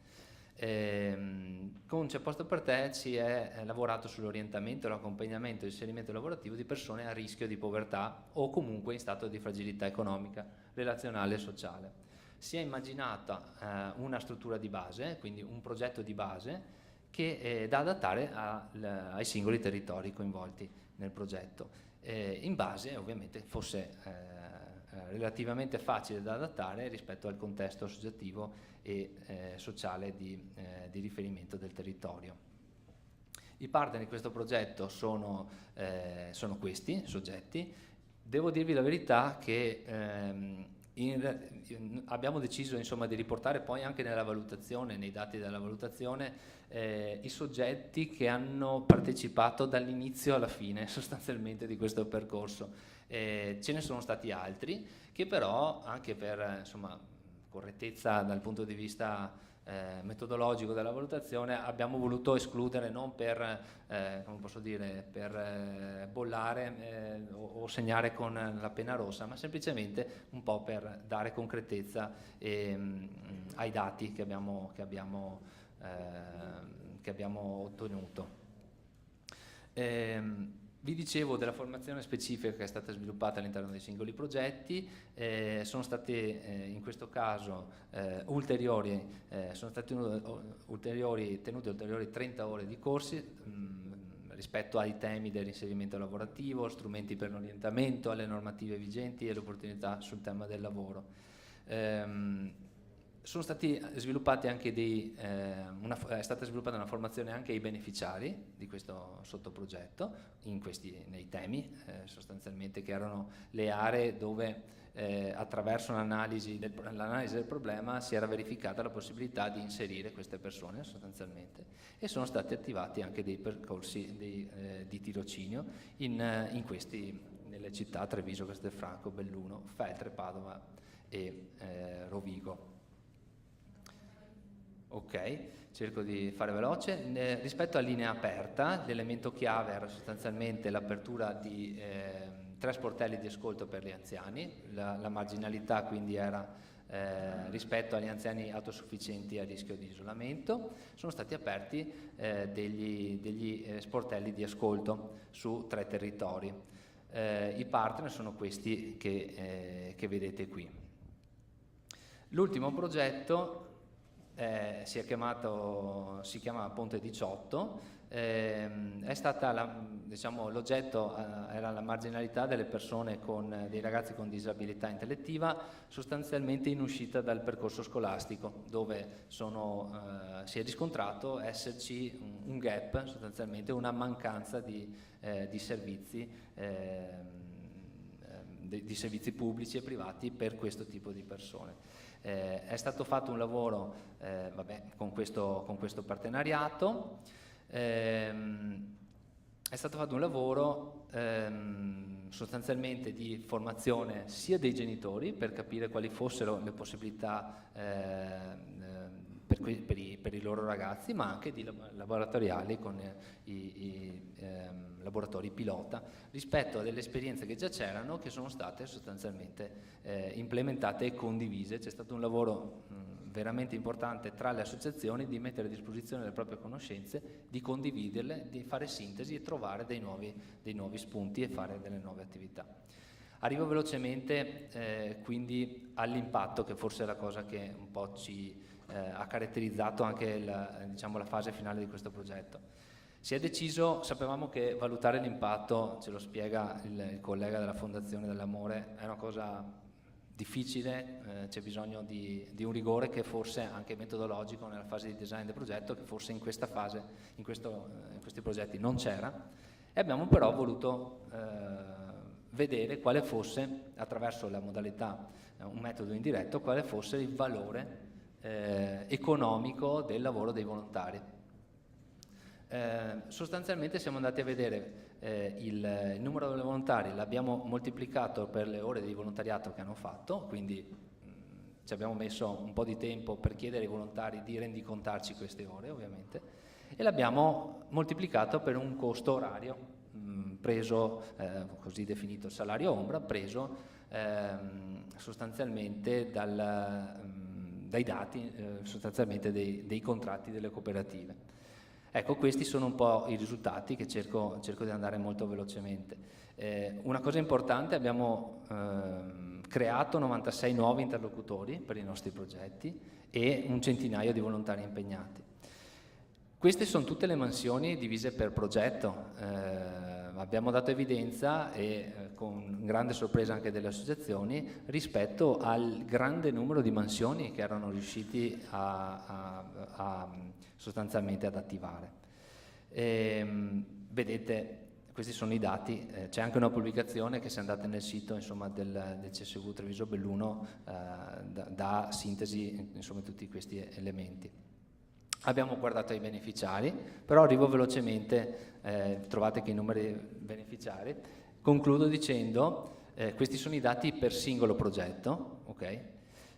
Con C'è posto per te si è lavorato sull'orientamento, l'accompagnamento e l'inserimento lavorativo di persone a rischio di povertà o comunque in stato di fragilità economica, relazionale e sociale. Si è immaginata una struttura di base, quindi un progetto di base che è da adattare ai singoli territori coinvolti nel progetto, in base ovviamente fosse relativamente facile da adattare rispetto al contesto associativo e sociale di riferimento del territorio. I partner di questo progetto sono questi soggetti. Devo dirvi la verità che abbiamo deciso insomma di riportare poi anche nella valutazione, nei dati della valutazione, i soggetti che hanno partecipato dall'inizio alla fine sostanzialmente di questo percorso. Ce ne sono stati altri che però anche per insomma correttezza dal punto di vista metodologico della valutazione abbiamo voluto escludere, non per come posso dire, per bollare o segnare con la penna rossa, ma semplicemente un po' per dare concretezza ai dati che abbiamo Vi dicevo della formazione specifica che è stata sviluppata all'interno dei singoli progetti, sono state in questo caso sono stati tenuti ulteriori 30 ore di corsi rispetto ai temi dell'inserimento lavorativo, strumenti per l'orientamento, alle normative vigenti e le opportunità sul tema del lavoro. Sono stati sviluppati anche è stata sviluppata una formazione anche ai beneficiari di questo sottoprogetto nei temi sostanzialmente, che erano le aree dove attraverso l'analisi del problema si era verificata la possibilità di inserire queste persone sostanzialmente, e sono stati attivati anche dei percorsi di tirocinio nelle città Treviso, Castelfranco, Belluno, Feltre, Padova e Rovigo. Ok, cerco di fare veloce. Rispetto a linea aperta, l'elemento chiave era sostanzialmente l'apertura di 3 sportelli di ascolto per gli anziani. La marginalità quindi era rispetto agli anziani autosufficienti a rischio di isolamento. Sono stati aperti degli sportelli di ascolto su 3 territori. I partner sono questi che vedete qui. L'ultimo progetto si chiama Ponte 18, è stata l'oggetto era la marginalità delle persone dei ragazzi con disabilità intellettiva, sostanzialmente in uscita dal percorso scolastico, dove si è riscontrato esserci un gap, sostanzialmente una mancanza di servizi pubblici e privati per questo tipo di persone. È stato fatto un lavoro con questo partenariato, è stato fatto un lavoro sostanzialmente di formazione sia dei genitori per capire quali fossero le possibilità per i loro ragazzi, ma anche di laboratoriali con i laboratori pilota rispetto a delle esperienze che già c'erano, che sono state sostanzialmente implementate e condivise. C'è stato un lavoro veramente importante tra le associazioni di mettere a disposizione le proprie conoscenze, di condividerle, di fare sintesi e trovare dei nuovi spunti e fare delle nuove attività. Arrivo velocemente quindi all'impatto, che forse è la cosa che un po' ci ha caratterizzato anche la fase finale di questo progetto. Si è deciso, sapevamo che valutare l'impatto, ce lo spiega il collega della Fondazione dell'Amore, è una cosa difficile, c'è bisogno di un rigore che forse anche metodologico nella fase di design del progetto, che forse in questa fase, in questi progetti non c'era, e abbiamo però voluto vedere quale fosse, attraverso la modalità, un metodo indiretto, quale fosse il valore economico del lavoro dei volontari. Sostanzialmente siamo andati a vedere il numero dei volontari, l'abbiamo moltiplicato per le ore di volontariato che hanno fatto, quindi ci abbiamo messo un po' di tempo per chiedere ai volontari di rendicontarci queste ore, ovviamente, e l'abbiamo moltiplicato per un costo orario preso, così definito salario ombra, preso sostanzialmente dai dati sostanzialmente dei contratti delle cooperative. Ecco, questi sono un po' i risultati che cerco di andare molto velocemente. Una cosa importante, abbiamo creato 96 nuovi interlocutori per i nostri progetti e un centinaio di volontari impegnati. Queste sono tutte le mansioni divise per progetto. Abbiamo dato evidenza, e con grande sorpresa anche delle associazioni, rispetto al grande numero di mansioni che erano riusciti sostanzialmente ad attivare. Vedete, questi sono i dati, c'è anche una pubblicazione che, se andate nel sito del CSV Treviso Belluno, dà sintesi di tutti questi elementi. Abbiamo guardato ai beneficiari, però arrivo velocemente, trovate che i numeri beneficiari. Concludo dicendo, questi sono i dati per singolo progetto, ok?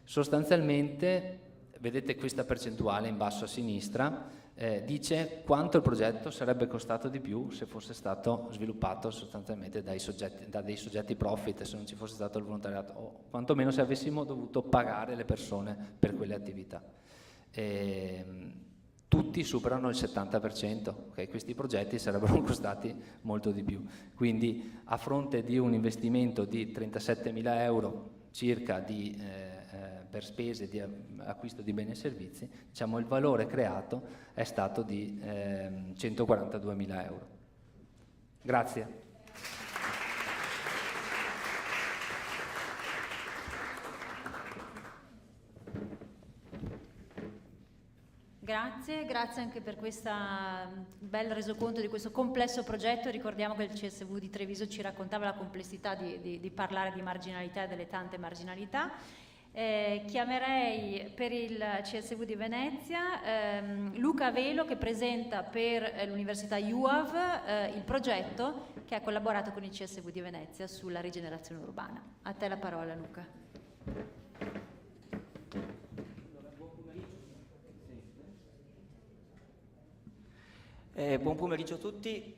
Sostanzialmente, vedete questa percentuale in basso a sinistra, dice quanto il progetto sarebbe costato di più se fosse stato sviluppato sostanzialmente da dei soggetti profit, se non ci fosse stato il volontariato, o quantomeno se avessimo dovuto pagare le persone per quelle attività. tutti superano il 70%, okay? Questi progetti sarebbero costati molto di più. Quindi a fronte di un investimento di 37.000 euro circa per spese di acquisto di beni e servizi, diciamo, il valore creato è stato di 142.000 euro. Grazie. Grazie anche per questo bel resoconto di questo complesso progetto. Ricordiamo che il CSV di Treviso ci raccontava la complessità di parlare di marginalità e delle tante marginalità. Chiamerei per il CSV di Venezia Luca Velo, che presenta per l'Università UAV il progetto che ha collaborato con il CSV di Venezia sulla rigenerazione urbana. A te la parola, Luca. Buon pomeriggio a tutti,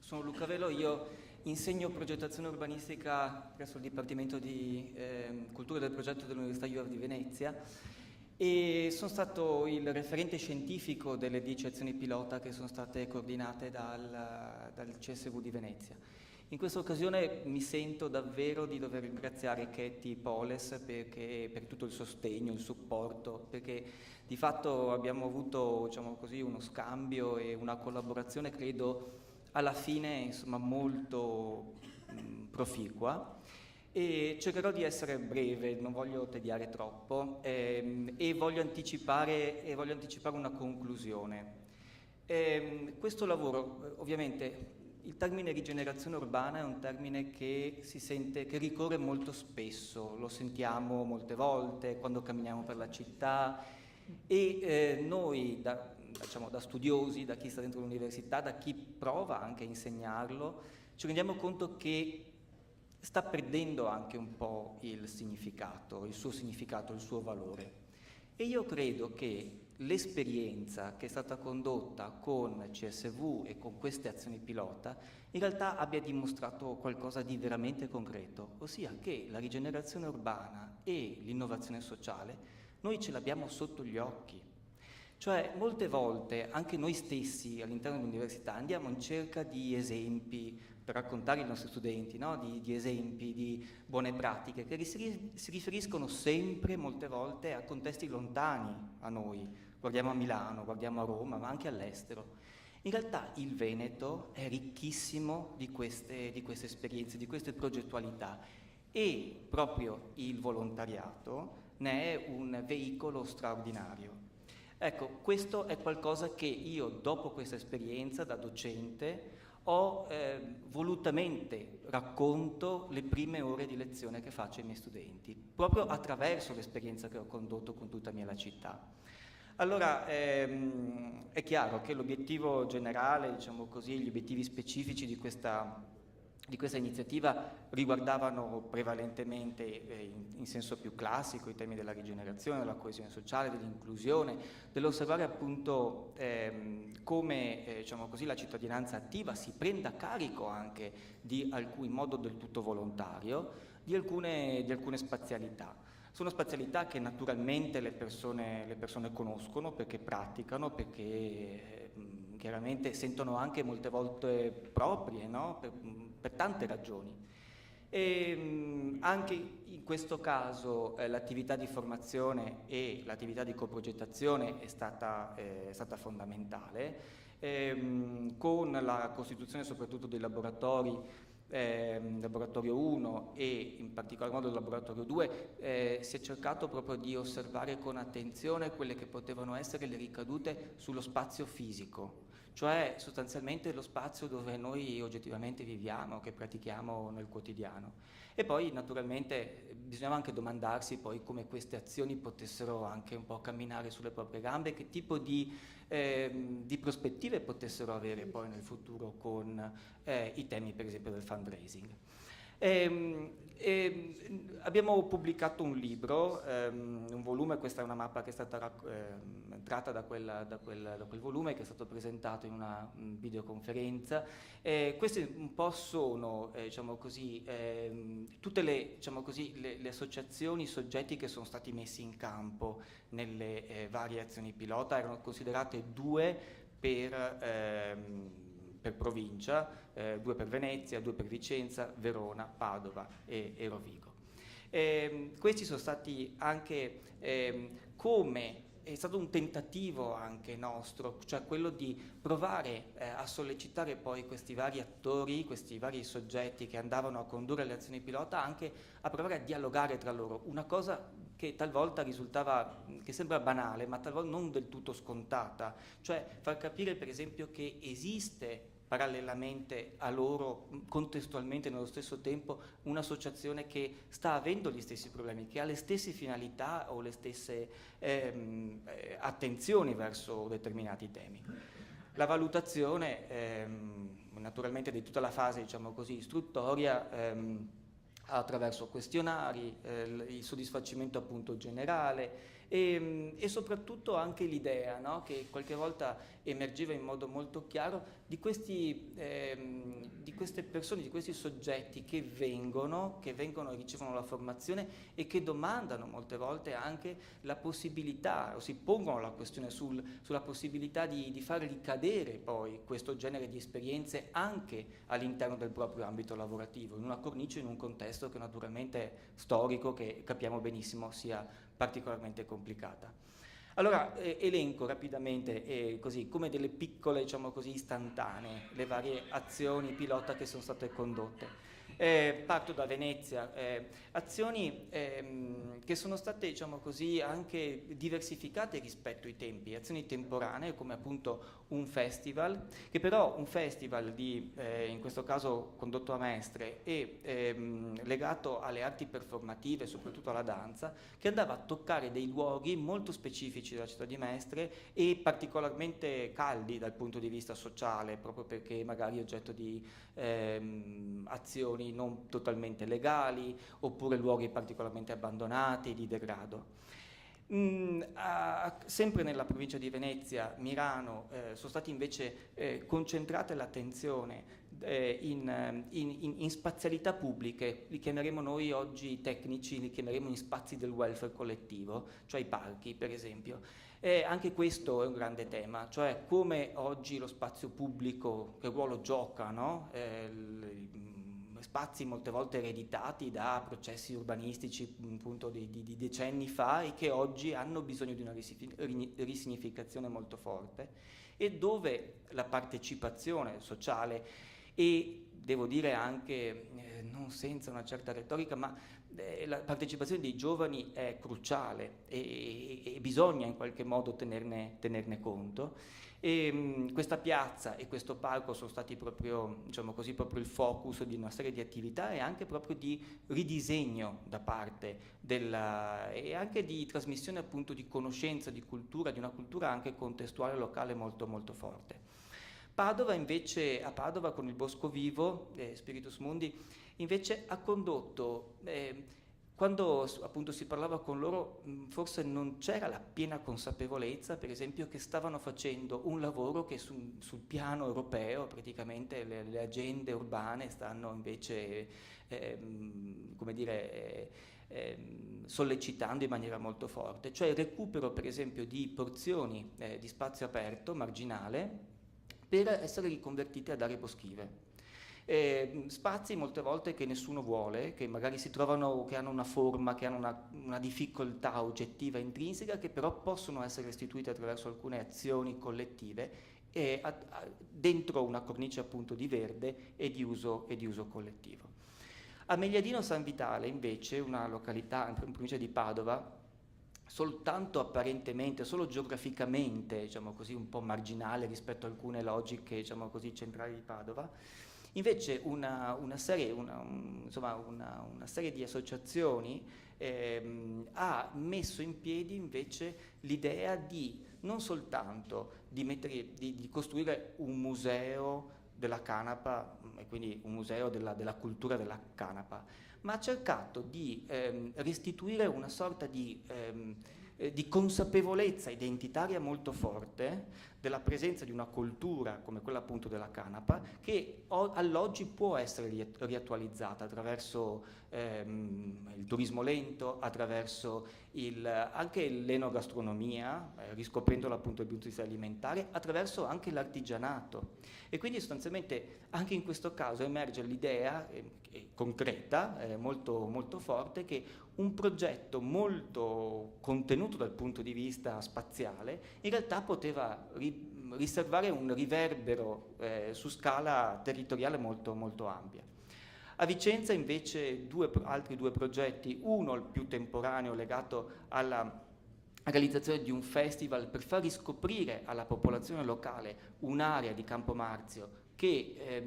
sono Luca Velo, io insegno progettazione urbanistica presso il Dipartimento di Cultura del Progetto dell'Università UAV di Venezia e sono stato il referente scientifico delle 10 azioni pilota che sono state coordinate dal CSV di Venezia. In questa occasione mi sento davvero di dover ringraziare Katie Poles per tutto il sostegno, il supporto, perché di fatto abbiamo avuto, diciamo così, uno scambio e una collaborazione, credo, alla fine, insomma, molto proficua. E cercherò di essere breve, non voglio tediare troppo e voglio anticipare una conclusione. Questo lavoro, ovviamente, il termine rigenerazione urbana è un termine che si sente, che ricorre molto spesso, lo sentiamo molte volte quando camminiamo per la città e noi da studiosi, da chi sta dentro l'università, da chi prova anche a insegnarlo, ci rendiamo conto che sta perdendo anche un po' il significato, il suo valore. E io credo che l'esperienza che è stata condotta con CSV e con queste azioni pilota in realtà abbia dimostrato qualcosa di veramente concreto, ossia che la rigenerazione urbana e l'innovazione sociale noi ce l'abbiamo sotto gli occhi. Cioè molte volte anche noi stessi all'interno dell'università andiamo in cerca di esempi per raccontare ai nostri studenti, no? di esempi, di buone pratiche che si riferiscono sempre, molte volte, a contesti lontani a noi. Guardiamo a Milano, guardiamo a Roma, ma anche all'estero. In realtà il Veneto è ricchissimo di queste esperienze, di queste progettualità e proprio il volontariato ne è un veicolo straordinario. Ecco, questo è qualcosa che io, dopo questa esperienza da docente, ho volutamente racconto le prime ore di lezione che faccio ai miei studenti, proprio attraverso l'esperienza che ho condotto con tutta la città. Allora, è chiaro che l'obiettivo generale, diciamo così, gli obiettivi specifici di questa iniziativa riguardavano prevalentemente in senso più classico i temi della rigenerazione, della coesione sociale, dell'inclusione, dell'osservare appunto come diciamo così, la cittadinanza attiva si prenda carico anche in modo del tutto volontario di alcune spazialità. Sono spazialità che naturalmente le persone conoscono perché praticano, perché chiaramente sentono anche molte volte proprie, no? Per tante ragioni. E anche in questo caso l'attività di formazione e l'attività di coprogettazione è stata fondamentale, con la costituzione soprattutto dei laboratori, laboratorio 1 e in particolar modo il laboratorio 2, si è cercato proprio di osservare con attenzione quelle che potevano essere le ricadute sullo spazio fisico, cioè sostanzialmente lo spazio dove noi oggettivamente viviamo, che pratichiamo nel quotidiano. E poi naturalmente bisognava anche domandarsi poi come queste azioni potessero anche un po' camminare sulle proprie gambe, che tipo di prospettive potessero avere poi nel futuro con i temi per esempio del fundraising. Abbiamo pubblicato un libro, un volume. Questa è una mappa che è stata tratta da quel volume, che è stato presentato in una videoconferenza. Queste un po' sono, diciamo così, tutte le associazioni, i soggetti che sono stati messi in campo nelle varie azioni pilota. Erano considerate 2 per provincia, 2 per Venezia, 2 per Vicenza, Verona, Padova e Rovigo. Questi sono stati anche è stato un tentativo anche nostro, cioè quello di provare a sollecitare poi questi vari attori, questi vari soggetti che andavano a condurre le azioni pilota, anche a provare a dialogare tra loro, una cosa che talvolta risultava, che sembra banale, ma talvolta non del tutto scontata, cioè far capire per esempio che esiste parallelamente a loro, contestualmente nello stesso tempo, un'associazione che sta avendo gli stessi problemi, che ha le stesse finalità o le stesse attenzioni verso determinati temi. La valutazione, naturalmente, di tutta la fase, diciamo così, istruttoria, attraverso questionari, il soddisfacimento appunto generale e soprattutto anche l'idea, no? Che qualche volta emergeva in modo molto chiaro di queste persone, di questi soggetti che vengono e ricevono la formazione e che domandano molte volte anche la possibilità, o si pongono la questione sulla possibilità di far ricadere poi questo genere di esperienze anche all'interno del proprio ambito lavorativo, in una cornice, in un contesto che naturalmente storico, che capiamo benissimo sia particolarmente complicata. Allora elenco rapidamente così come delle piccole, diciamo così, istantanee le varie azioni pilota che sono state condotte. Parto da Venezia, azioni che sono state, diciamo così, anche diversificate rispetto ai tempi, azioni temporanee come appunto un festival, che però un festival in questo caso condotto a Mestre e legato alle arti performative, soprattutto alla danza, che andava a toccare dei luoghi molto specifici della città di Mestre e particolarmente caldi dal punto di vista sociale, proprio perché magari oggetto di azioni non totalmente legali, oppure luoghi particolarmente abbandonati, di degrado. Sempre nella provincia di Venezia, Mirano, sono stati invece concentrate l'attenzione in spazialità pubbliche, li chiameremo noi oggi tecnici, li chiameremo in spazi del welfare collettivo, cioè i parchi per esempio. Anche questo è un grande tema, cioè come oggi lo spazio pubblico, che ruolo gioca, no? Spazi molte volte ereditati da processi urbanistici appunto di decenni fa e che oggi hanno bisogno di una risignificazione molto forte, e dove la partecipazione sociale e devo dire anche non senza una certa retorica, ma la partecipazione dei giovani è cruciale e bisogna in qualche modo tenerne conto. E questa piazza e questo palco sono stati proprio, diciamo così, proprio il focus di una serie di attività e anche proprio di ridisegno da parte e anche di trasmissione appunto di conoscenza, di cultura, di una cultura anche contestuale locale molto molto forte. Padova invece, a Padova con il Bosco Vivo, Spiritus Mundi, invece ha condotto, quando appunto si parlava con loro, forse non c'era la piena consapevolezza, per esempio, che stavano facendo un lavoro che sul piano europeo, praticamente le agende urbane stanno invece, come dire, sollecitando in maniera molto forte, cioè il recupero per esempio di porzioni di spazio aperto, marginale, per essere riconvertite ad aree boschive. Spazi molte volte che nessuno vuole, che magari si trovano, che hanno una forma, che hanno una difficoltà oggettiva intrinseca, che però possono essere restituite attraverso alcune azioni collettive dentro una cornice appunto di verde e di uso collettivo. A Megliadino San Vitale invece, una località in provincia di Padova, soltanto apparentemente, solo geograficamente, diciamo così, un po' marginale rispetto a alcune logiche, diciamo così, centrali di Padova, invece una serie di associazioni ha messo in piedi invece l'idea di non soltanto di costruire un museo della canapa, e quindi un museo della cultura della canapa, ma ha cercato di restituire una sorta di consapevolezza identitaria molto forte della presenza di una cultura come quella appunto della canapa, che all'oggi può essere riattualizzata attraverso il turismo lento, attraverso anche l'enogastronomia, riscoprendolo appunto dal punto di vista alimentare, attraverso anche l'artigianato. E quindi sostanzialmente anche in questo caso emerge l'idea concreta, molto, molto forte, che un progetto molto contenuto dal punto di vista spaziale in realtà poteva riservare un riverbero su scala territoriale molto, molto ampia. A Vicenza invece altri due progetti, uno il più temporaneo legato alla realizzazione di un festival per far riscoprire alla popolazione locale un'area di Campo Marzio che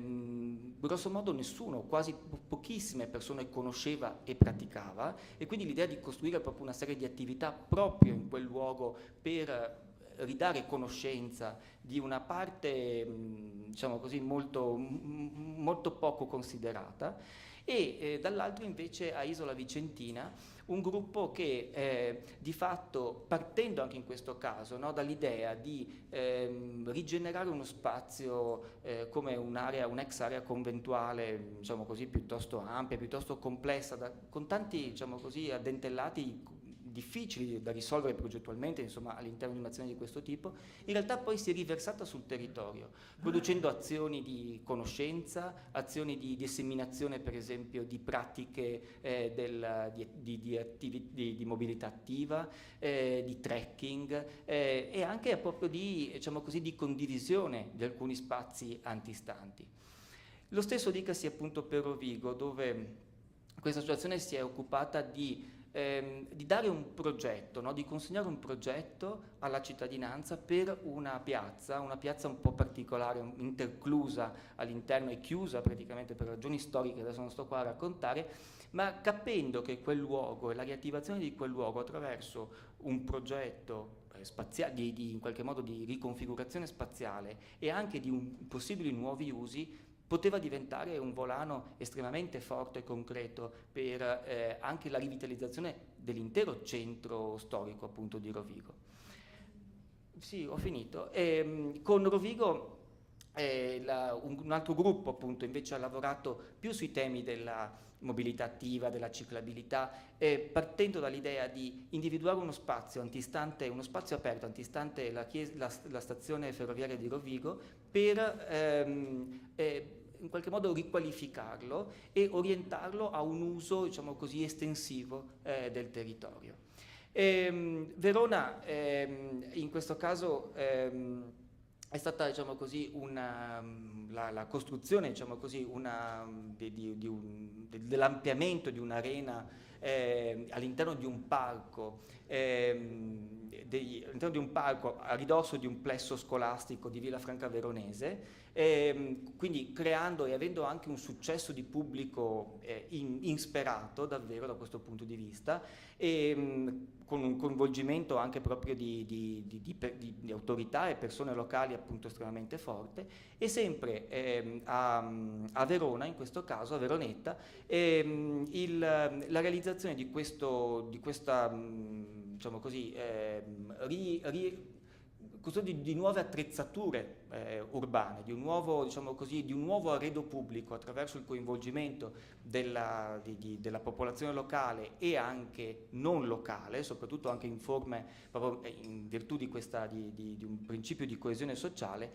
grosso modo nessuno, quasi pochissime persone conosceva e praticava, e quindi l'idea di costruire proprio una serie di attività proprio in quel luogo per ridare conoscenza di una parte, diciamo così, molto, molto poco considerata, e dall'altro invece a Isola Vicentina un gruppo che di fatto, partendo anche in questo caso, no, dall'idea di rigenerare uno spazio come un'ex area conventuale, diciamo così, piuttosto ampia, piuttosto complessa, con tanti, diciamo così, addentellati difficili da risolvere progettualmente, insomma, all'interno di un'azione di questo tipo, in realtà poi si è riversata sul territorio, producendo azioni di conoscenza, azioni di disseminazione, per esempio, di pratiche di mobilità attiva, di trekking, e anche proprio di, diciamo così, di condivisione di alcuni spazi antistanti. Lo stesso dicasi appunto per Rovigo, dove questa associazione si è occupata di dare un progetto, no? Di consegnare un progetto alla cittadinanza per una piazza un po' particolare, interclusa all'interno e chiusa praticamente per ragioni storiche, adesso non sto qua a raccontare, ma capendo che quel luogo e la riattivazione di quel luogo attraverso un progetto spaziale, in qualche modo di riconfigurazione spaziale e anche di possibili nuovi usi, poteva diventare un volano estremamente forte e concreto per anche la rivitalizzazione dell'intero centro storico appunto di Rovigo. Sì, ho finito. Con Rovigo un altro gruppo appunto invece ha lavorato più sui temi della mobilità attiva, della ciclabilità, partendo dall'idea di individuare uno spazio antistante, uno spazio aperto antistante la stazione ferroviaria di Rovigo, per in qualche modo riqualificarlo e orientarlo a un uso, diciamo così, estensivo del territorio. Verona in questo caso è stata, diciamo così, la costruzione, diciamo così, dell'ampliamento di un'arena all'interno di un parco, all'interno di un parco a ridosso di un plesso scolastico di Villafranca Veronese, quindi creando e avendo anche un successo di pubblico insperato davvero da questo punto di vista, con un coinvolgimento anche proprio di autorità e persone locali appunto estremamente forte, e sempre a Verona, in questo caso a Veronetta, la realizzazione di questa diciamo così di nuove attrezzature urbane, di un nuovo, diciamo così, di un nuovo arredo pubblico attraverso il coinvolgimento della popolazione locale e anche non locale, soprattutto anche in forme, proprio in virtù di un principio di coesione sociale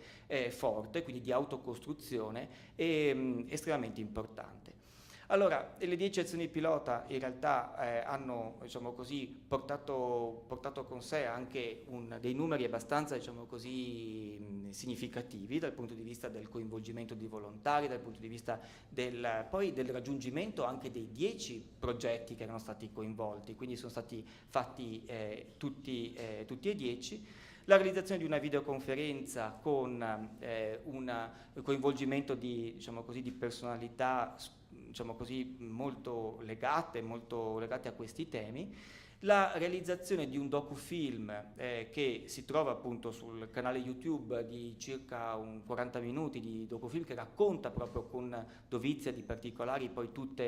forte, quindi di autocostruzione, estremamente importante. Allora, le 10 azioni pilota in realtà hanno, diciamo così, portato con sé anche dei numeri abbastanza, diciamo così, significativi dal punto di vista del coinvolgimento di volontari, dal punto di vista poi del raggiungimento anche dei 10 progetti che erano stati coinvolti, quindi sono stati fatti tutti e 10. La realizzazione di una videoconferenza con un coinvolgimento di, diciamo così, di personalità, diciamo così, molto legate a questi temi, la realizzazione di un docufilm che si trova appunto sul canale YouTube di circa 40 minuti di docufilm che racconta proprio con dovizia di particolari poi tutta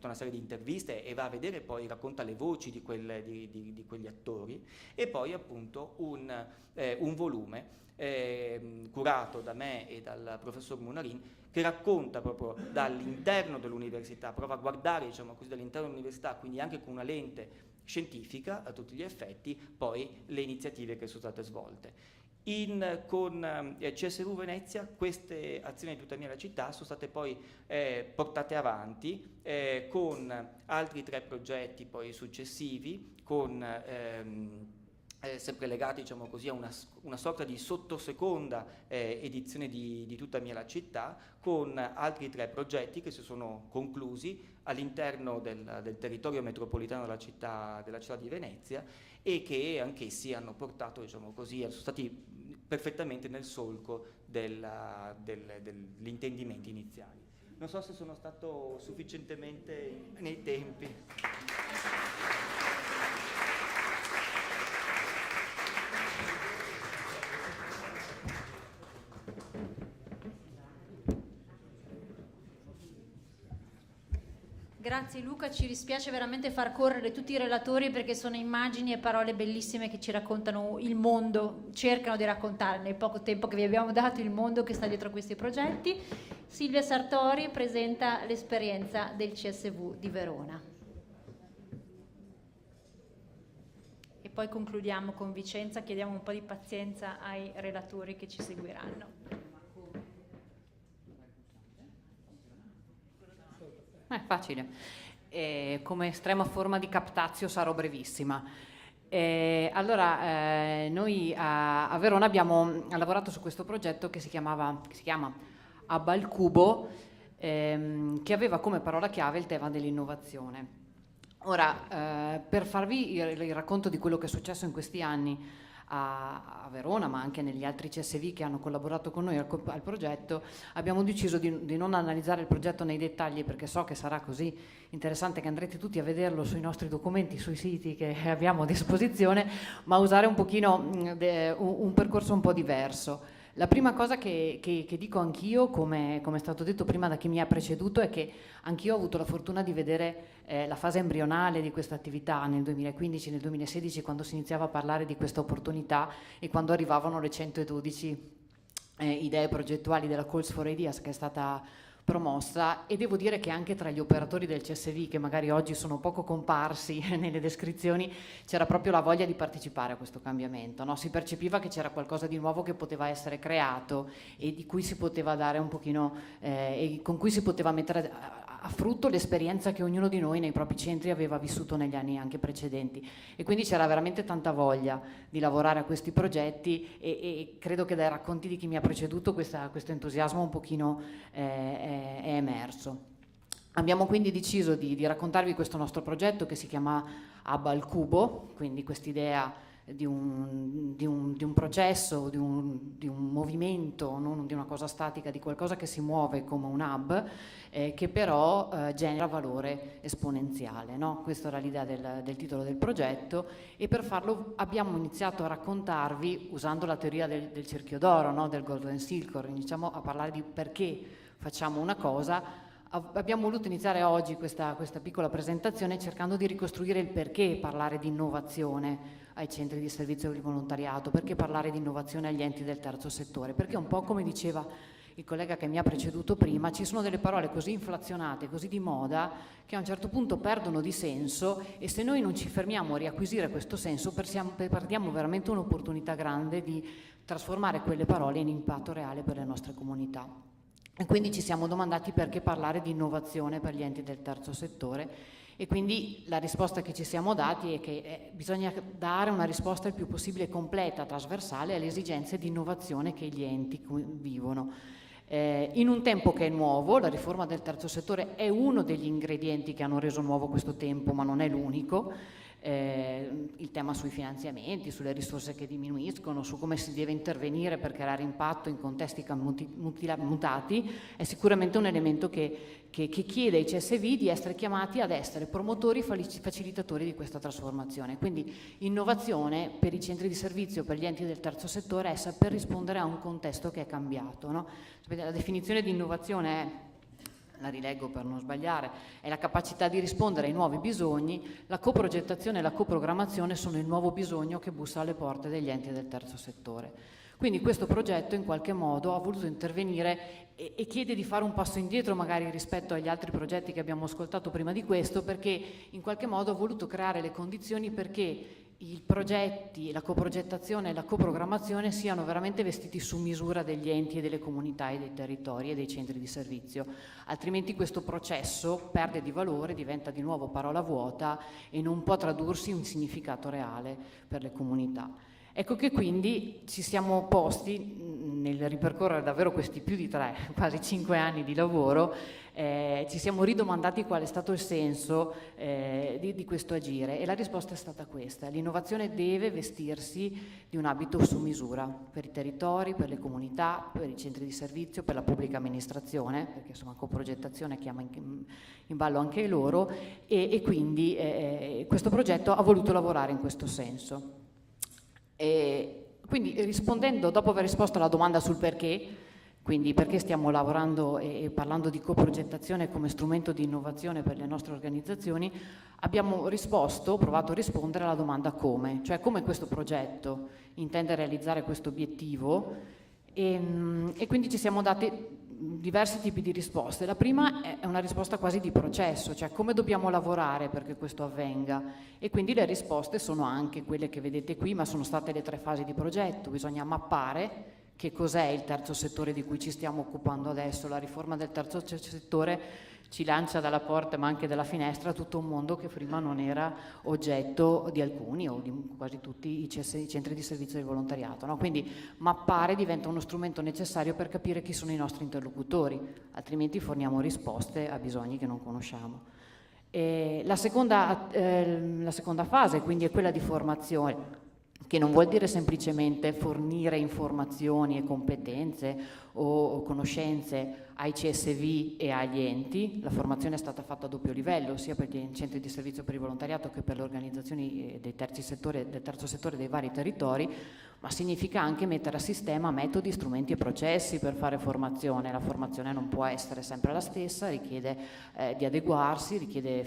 una serie di interviste e va a vedere poi, racconta le voci di quegli attori, e poi appunto un volume curato da me e dal professor Munarin, che racconta proprio dall'interno dell'università, prova a guardare, diciamo così, dall'interno dell'università, quindi anche con una lente scientifica a tutti gli effetti, poi le iniziative che sono state svolte. Con CSV Venezia queste azioni di tutta mia la città sono state poi portate avanti con altri 3 progetti poi successivi, con sempre legati, diciamo così, a una sorta di sottoseconda edizione di tutta mia la città, con altri 3 progetti che si sono conclusi all'interno del territorio metropolitano della città di Venezia, e che anch'essi hanno portato, diciamo così, sono stati perfettamente nel solco degli intendimenti iniziali. Non so se sono stato sufficientemente nei tempi. Grazie Luca, ci dispiace veramente far correre tutti i relatori perché sono immagini e parole bellissime che ci raccontano il mondo, cercano di raccontare nel poco tempo che vi abbiamo dato il mondo che sta dietro questi progetti. Silvia Sartori presenta l'esperienza del CSV di Verona. E poi concludiamo con Vicenza, chiediamo un po' di pazienza ai relatori che ci seguiranno. Facile. Come estrema forma di captatio sarò brevissima. Noi a Verona abbiamo lavorato su questo progetto che si chiama Abba al Cubo, che aveva come parola chiave il tema dell'innovazione. Ora, per farvi il racconto di quello che è successo in questi anni a Verona, ma anche negli altri CSV che hanno collaborato con noi al progetto, abbiamo deciso di non analizzare il progetto nei dettagli, perché so che sarà così interessante che andrete tutti a vederlo sui nostri documenti, sui siti che abbiamo a disposizione, ma usare un pochino un percorso un po' diverso. La prima cosa che dico anch'io, come è stato detto prima da chi mi ha preceduto, è che anch'io ho avuto la fortuna di vedere la fase embrionale di questa attività nel 2015, nel 2016, quando si iniziava a parlare di questa opportunità e quando arrivavano le 112 idee progettuali della Calls for Ideas che è stata promossa, e devo dire che anche tra gli operatori del CSV, che magari oggi sono poco comparsi nelle descrizioni, c'era proprio la voglia di partecipare a questo cambiamento, no? Si percepiva che c'era qualcosa di nuovo che poteva essere creato e di cui si poteva dare un pochino e con cui si poteva mettere a frutto l'esperienza che ognuno di noi nei propri centri aveva vissuto negli anni anche precedenti, e quindi c'era veramente tanta voglia di lavorare a questi progetti e credo che dai racconti di chi mi ha preceduto questo entusiasmo un pochino è emerso. Abbiamo quindi deciso di raccontarvi questo nostro progetto che si chiama Abba al Cubo, quindi quest'idea di un processo, di un movimento, non di una cosa statica, di qualcosa che si muove come un hub, che però genera valore esponenziale, no? Questa era l'idea del titolo del progetto, e per farlo abbiamo iniziato a raccontarvi, usando la teoria del cerchio d'oro, no? Del Golden Circle, iniziamo a parlare di perché facciamo una cosa. Abbiamo voluto iniziare oggi questa piccola presentazione cercando di ricostruire il perché parlare di innovazione ai centri di servizio di volontariato, perché parlare di innovazione agli enti del terzo settore, perché un po' come diceva il collega che mi ha preceduto prima, ci sono delle parole così inflazionate, così di moda, che a un certo punto perdono di senso, e se noi non ci fermiamo a riacquisire questo senso perdiamo veramente un'opportunità grande di trasformare quelle parole in impatto reale per le nostre comunità. E quindi ci siamo domandati perché parlare di innovazione per gli enti del terzo settore, e quindi la risposta che ci siamo dati è che bisogna dare una risposta il più possibile completa, trasversale alle esigenze di innovazione che gli enti vivono. In un tempo che è nuovo, la riforma del terzo settore è uno degli ingredienti che hanno reso nuovo questo tempo, ma non è l'unico. il tema sui finanziamenti, sulle risorse che diminuiscono, su come si deve intervenire per creare impatto in contesti mutati, è sicuramente un elemento che chiede ai CSV di essere chiamati ad essere promotori, facilitatori di questa trasformazione. Quindi innovazione per i centri di servizio, per gli enti del terzo settore, è saper rispondere a un contesto che è cambiato, no? Sapete, la definizione di innovazione è, la rileggo per non sbagliare, è la capacità di rispondere ai nuovi bisogni. La coprogettazione e la coprogrammazione sono il nuovo bisogno che bussa alle porte degli enti del terzo settore. Quindi questo progetto in qualche modo ha voluto intervenire e chiede di fare un passo indietro magari rispetto agli altri progetti che abbiamo ascoltato prima di questo, perché in qualche modo ha voluto creare le condizioni perché i progetti, la coprogettazione e la coprogrammazione siano veramente vestiti su misura degli enti e delle comunità e dei territori e dei centri di servizio, altrimenti questo processo perde di valore, diventa di nuovo parola vuota e non può tradursi in significato reale per le comunità. Ecco che quindi ci siamo posti, nel ripercorrere davvero questi più di 3, quasi 5 anni di lavoro, ci siamo ridomandati qual è stato il senso di questo agire, e la risposta è stata questa: l'innovazione deve vestirsi di un abito su misura per i territori, per le comunità, per i centri di servizio, per la pubblica amministrazione, perché insomma coprogettazione chiama in ballo anche loro, e quindi questo progetto ha voluto lavorare in questo senso. E quindi, rispondendo, dopo aver risposto alla domanda sul perché, quindi perché stiamo lavorando e parlando di coprogettazione come strumento di innovazione per le nostre organizzazioni, abbiamo provato a rispondere alla domanda come, cioè come questo progetto intende realizzare questo obiettivo, e quindi ci siamo dati diversi tipi di risposte. La prima è una risposta quasi di processo, cioè come dobbiamo lavorare perché questo avvenga, e quindi le risposte sono anche quelle che vedete qui, ma sono state le 3 fasi di progetto. Bisogna mappare che cos'è il terzo settore di cui ci stiamo occupando adesso. La riforma del terzo settore ci lancia dalla porta ma anche dalla finestra tutto un mondo che prima non era oggetto di alcuni o di quasi tutti i centri di servizio del volontariato, no? Quindi mappare diventa uno strumento necessario per capire chi sono i nostri interlocutori, altrimenti forniamo risposte a bisogni che non conosciamo. La seconda fase quindi è quella di formazione, che non vuol dire semplicemente fornire informazioni e competenze o conoscenze ai CSV e agli enti. La formazione è stata fatta a doppio livello, sia per gli centri di servizio per il volontariato che per le organizzazioni del terzo settore dei vari territori, ma significa anche mettere a sistema metodi, strumenti e processi per fare formazione. La formazione non può essere sempre la stessa, richiede di adeguarsi, richiede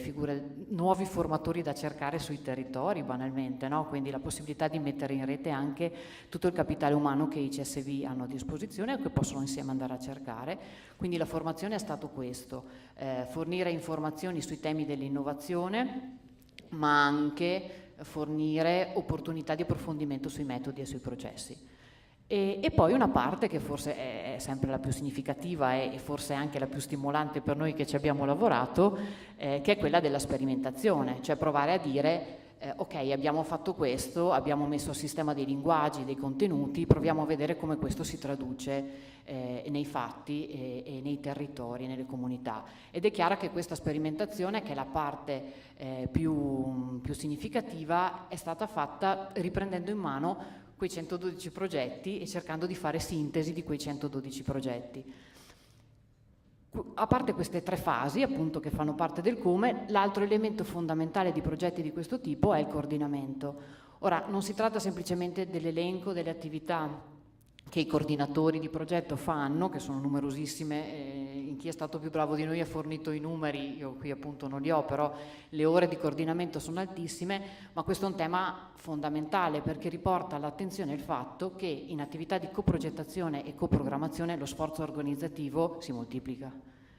nuovi formatori da cercare sui territori banalmente, no? Quindi la possibilità di mettere in rete anche tutto il capitale umano che i CSV hanno a disposizione o che possono insieme andare a cercare. Quindi la formazione è stato questo, fornire informazioni sui temi dell'innovazione, ma anche fornire opportunità di approfondimento sui metodi e sui processi. E poi una parte che forse è sempre la più significativa e forse anche la più stimolante per noi che ci abbiamo lavorato, che è quella della sperimentazione, cioè provare a dire ok, abbiamo fatto questo, abbiamo messo a sistema dei linguaggi, dei contenuti, proviamo a vedere come questo si traduce nei fatti e nei territori, nelle comunità. Ed è chiaro che questa sperimentazione, che è la parte più significativa, è stata fatta riprendendo in mano quei 112 progetti e cercando di fare sintesi di quei 112 progetti. A parte queste 3 fasi, appunto, che fanno parte del come, l'altro elemento fondamentale di progetti di questo tipo è il coordinamento. Ora, non si tratta semplicemente dell'elenco delle attività che i coordinatori di progetto fanno, che sono numerosissime. In chi è stato più bravo di noi ha fornito i numeri, io qui appunto non li ho, però le ore di coordinamento sono altissime, ma questo è un tema fondamentale perché riporta all'attenzione il fatto che in attività di coprogettazione e coprogrammazione lo sforzo organizzativo si moltiplica,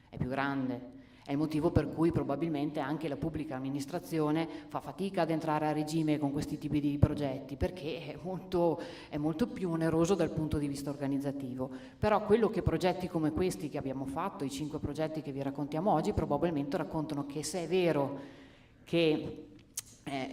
è più grande. È il motivo per cui probabilmente anche la pubblica amministrazione fa fatica ad entrare a regime con questi tipi di progetti, perché è molto più oneroso dal punto di vista organizzativo. Però quello che progetti come questi che abbiamo fatto, i 5 progetti che vi raccontiamo oggi, probabilmente raccontano che se è vero che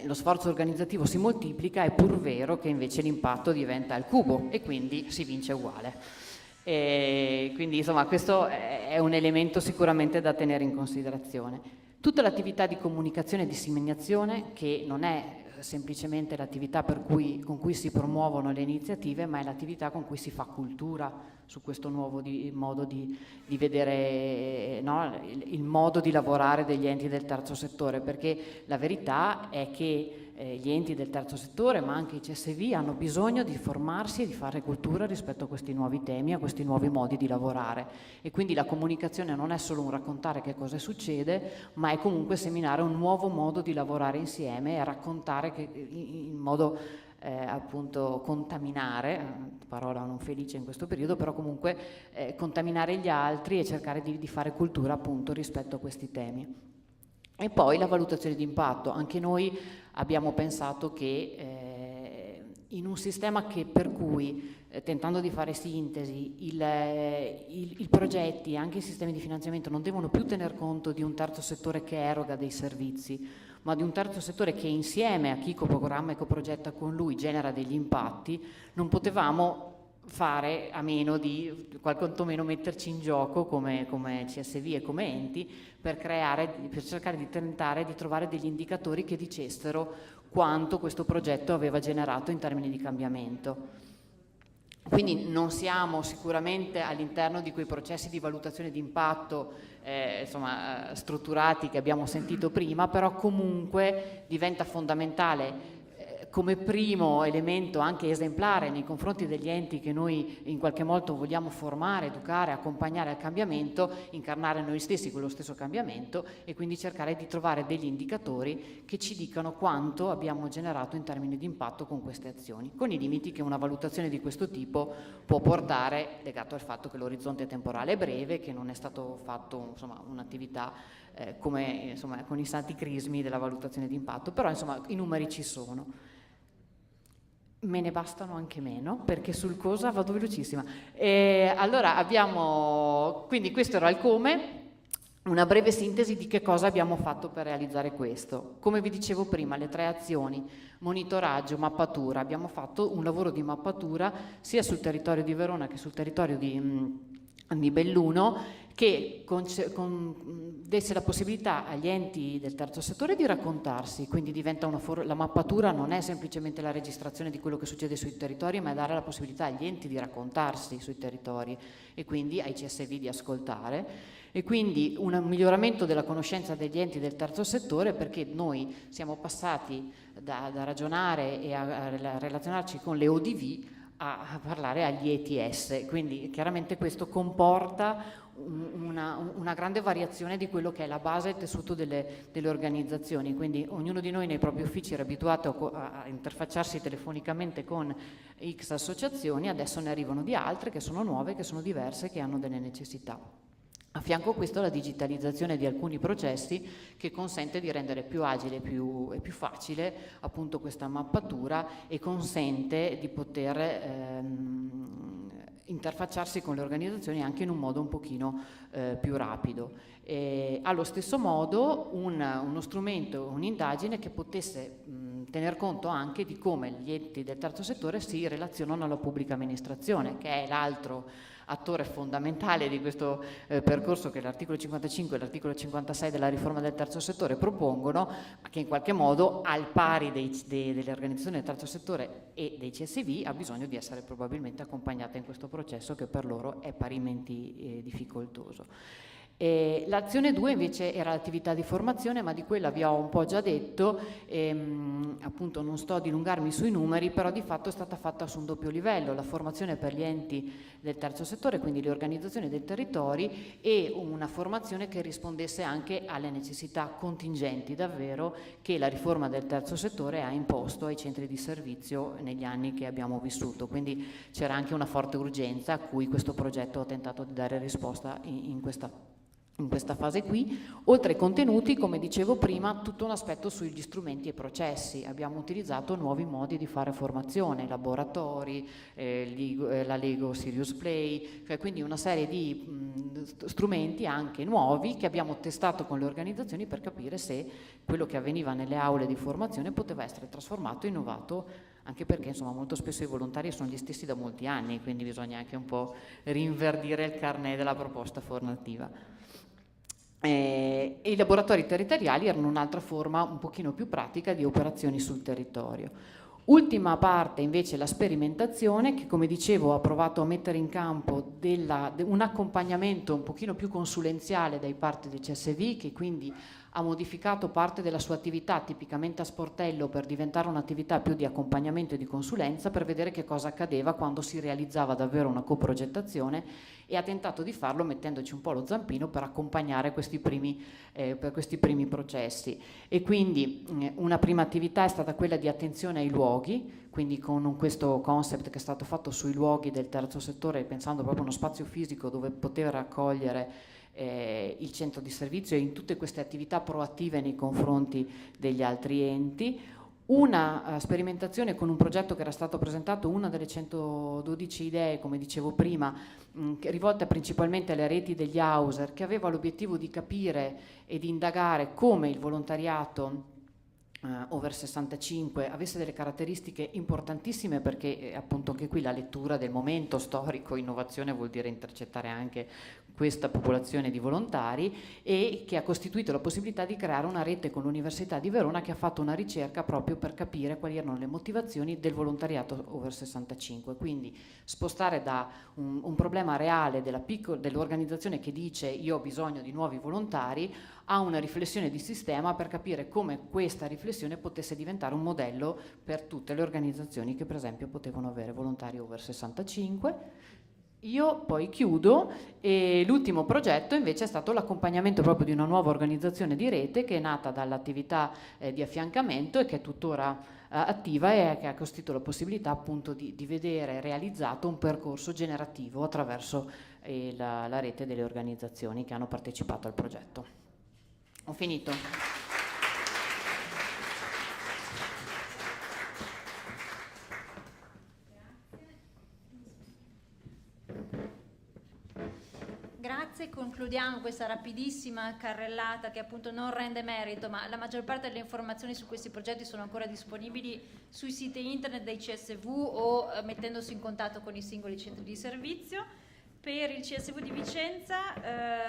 lo sforzo organizzativo si moltiplica, è pur vero che invece l'impatto diventa al cubo e quindi si vince uguale. E quindi insomma questo è un elemento sicuramente da tenere in considerazione. Tutta l'attività di comunicazione e disseminazione, che non è semplicemente l'attività con cui si promuovono le iniziative, ma è l'attività con cui si fa cultura su questo nuovo modo di vedere, no? Il modo di lavorare degli enti del terzo settore, perché la verità è che gli enti del terzo settore, ma anche i CSV, hanno bisogno di formarsi e di fare cultura rispetto a questi nuovi temi, a questi nuovi modi di lavorare. E quindi la comunicazione non è solo un raccontare che cosa succede, ma è comunque seminare un nuovo modo di lavorare insieme e raccontare in modo appunto contaminare, parola non felice in questo periodo, però comunque contaminare gli altri e cercare di fare cultura appunto rispetto a questi temi. E poi la valutazione di impatto. Anche noi abbiamo pensato che in un sistema per cui, tentando di fare sintesi, i progetti, anche i sistemi di finanziamento non devono più tener conto di un terzo settore che eroga dei servizi, ma di un terzo settore che insieme a chi coprogramma e coprogetta con lui genera degli impatti, non potevamo fare a meno di quantomeno metterci in gioco come CSV e come enti per cercare di tentare di trovare degli indicatori che dicessero quanto questo progetto aveva generato in termini di cambiamento. Quindi non siamo sicuramente all'interno di quei processi di valutazione di impatto strutturati che abbiamo sentito prima, però comunque diventa fondamentale come primo elemento anche esemplare nei confronti degli enti che noi in qualche modo vogliamo formare, educare, accompagnare al cambiamento, incarnare noi stessi quello stesso cambiamento e quindi cercare di trovare degli indicatori che ci dicano quanto abbiamo generato in termini di impatto con queste azioni, con i limiti che una valutazione di questo tipo può portare, legato al fatto che l'orizzonte temporale è breve, che non è stato fatto un'attività come con i santi crismi della valutazione di impatto, però i numeri ci sono. Me ne bastano anche meno, perché sul cosa vado velocissima. Allora quindi questo era il come, una breve sintesi di che cosa abbiamo fatto per realizzare questo. Come vi dicevo prima, le 3 azioni, monitoraggio, mappatura, abbiamo fatto un lavoro di mappatura sia sul territorio di Verona che sul territorio di Belluno, che desse la possibilità agli enti del terzo settore di raccontarsi, quindi diventa la mappatura non è semplicemente la registrazione di quello che succede sui territori, ma è dare la possibilità agli enti di raccontarsi sui territori e quindi ai CSV di ascoltare, e quindi un miglioramento della conoscenza degli enti del terzo settore, perché noi siamo passati da ragionare e a relazionarci con le ODV a parlare agli ETS, quindi chiaramente questo comporta una grande variazione di quello che è la base e il tessuto delle organizzazioni, quindi ognuno di noi nei propri uffici era abituato a interfacciarsi telefonicamente con X associazioni, adesso ne arrivano di altre che sono nuove, che sono diverse, che hanno delle necessità. A fianco a questo la digitalizzazione di alcuni processi che consente di rendere più agile e più facile appunto questa mappatura e consente di poter interfacciarsi con le organizzazioni anche in un modo un pochino più rapido. Allo stesso modo uno strumento, un'indagine che potesse tener conto anche di come gli enti del terzo settore si relazionano alla pubblica amministrazione, che è l'altro attore fondamentale di questo percorso che l'articolo 55 e l'articolo 56 della riforma del terzo settore propongono, ma che in qualche modo al pari delle organizzazioni del terzo settore e dei CSV ha bisogno di essere probabilmente accompagnata in questo processo che per loro è parimenti difficoltoso. L'azione 2 invece era l'attività di formazione, ma di quella vi ho un po' già detto, appunto non sto a dilungarmi sui numeri, però di fatto è stata fatta su un doppio livello, la formazione per gli enti del terzo settore, quindi le organizzazioni dei territori, e una formazione che rispondesse anche alle necessità contingenti davvero che la riforma del terzo settore ha imposto ai centri di servizio negli anni che abbiamo vissuto, quindi c'era anche una forte urgenza a cui questo progetto ha tentato di dare risposta in questa fase qui. Oltre ai contenuti, come dicevo prima, tutto un aspetto sugli strumenti e processi. Abbiamo utilizzato nuovi modi di fare formazione, laboratori, la Lego Serious Play, cioè quindi una serie di strumenti anche nuovi che abbiamo testato con le organizzazioni per capire se quello che avveniva nelle aule di formazione poteva essere trasformato e innovato, anche perché insomma molto spesso i volontari sono gli stessi da molti anni, quindi bisogna anche un po' rinverdire il carnet della proposta formativa. E i laboratori territoriali erano un'altra forma un pochino più pratica di operazioni sul territorio. Ultima parte invece la sperimentazione, che come dicevo ha provato a mettere in campo un accompagnamento un pochino più consulenziale dai parte del CSV, che quindi ha modificato parte della sua attività tipicamente a sportello per diventare un'attività più di accompagnamento e di consulenza, per vedere che cosa accadeva quando si realizzava davvero una coprogettazione, e ha tentato di farlo mettendoci un po' lo zampino per accompagnare questi primi processi. E quindi una prima attività è stata quella di attenzione ai luoghi, quindi con questo concept che è stato fatto sui luoghi del terzo settore, pensando proprio a uno spazio fisico dove poter raccogliere il centro di servizio e in tutte queste attività proattive nei confronti degli altri enti. Una sperimentazione con un progetto che era stato presentato, una delle 112 idee, come dicevo prima, rivolta principalmente alle reti degli Hauser, che aveva l'obiettivo di capire e di indagare come il volontariato over 65 avesse delle caratteristiche importantissime, perché appunto anche qui la lettura del momento storico, innovazione vuol dire intercettare anche questa popolazione di volontari, e che ha costituito la possibilità di creare una rete con l'Università di Verona, che ha fatto una ricerca proprio per capire quali erano le motivazioni del volontariato over 65, quindi spostare da un problema reale dell'organizzazione che dice io ho bisogno di nuovi volontari a una riflessione di sistema per capire come questa riflessione potesse diventare un modello per tutte le organizzazioni che per esempio potevano avere volontari over 65. Io poi chiudo, e l'ultimo progetto invece è stato l'accompagnamento proprio di una nuova organizzazione di rete che è nata dall'attività di affiancamento e che è tuttora attiva, e che ha costituito la possibilità appunto di vedere realizzato un percorso generativo attraverso la rete delle organizzazioni che hanno partecipato al progetto. Ho finito. Grazie, concludiamo questa rapidissima carrellata che appunto non rende merito, ma la maggior parte delle informazioni su questi progetti sono ancora disponibili sui siti internet dei CSV o mettendosi in contatto con i singoli centri di servizio. Per il CSV di Vicenza,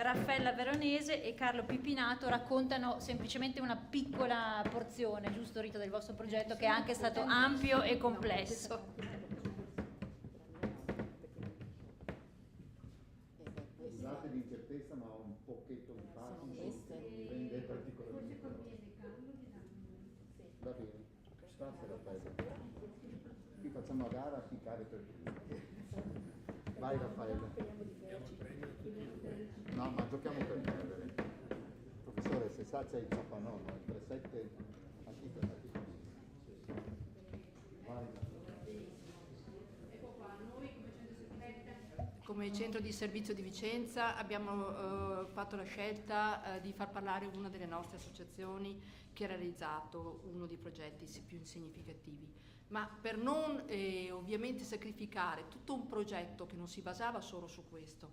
Raffaella Veronese e Carlo Pipinato raccontano semplicemente una piccola porzione, giusto Rita, del vostro progetto, che è anche stato ampio e complesso. Scusate l'incertezza, ma ho un pochetto di Parkinson che mi rende particolarmente. Va bene, grazie Raffaella. Qui facciamo a gara a piccare per tutti. Vai Raffaella. No, ma giochiamo per perdere. Professore, se sa c'è il capannone, il 3-7 a chi per vai. Come centro di servizio di Vicenza abbiamo fatto la scelta di far parlare una delle nostre associazioni che ha realizzato uno dei progetti più significativi, ma per non ovviamente sacrificare tutto un progetto che non si basava solo su questo,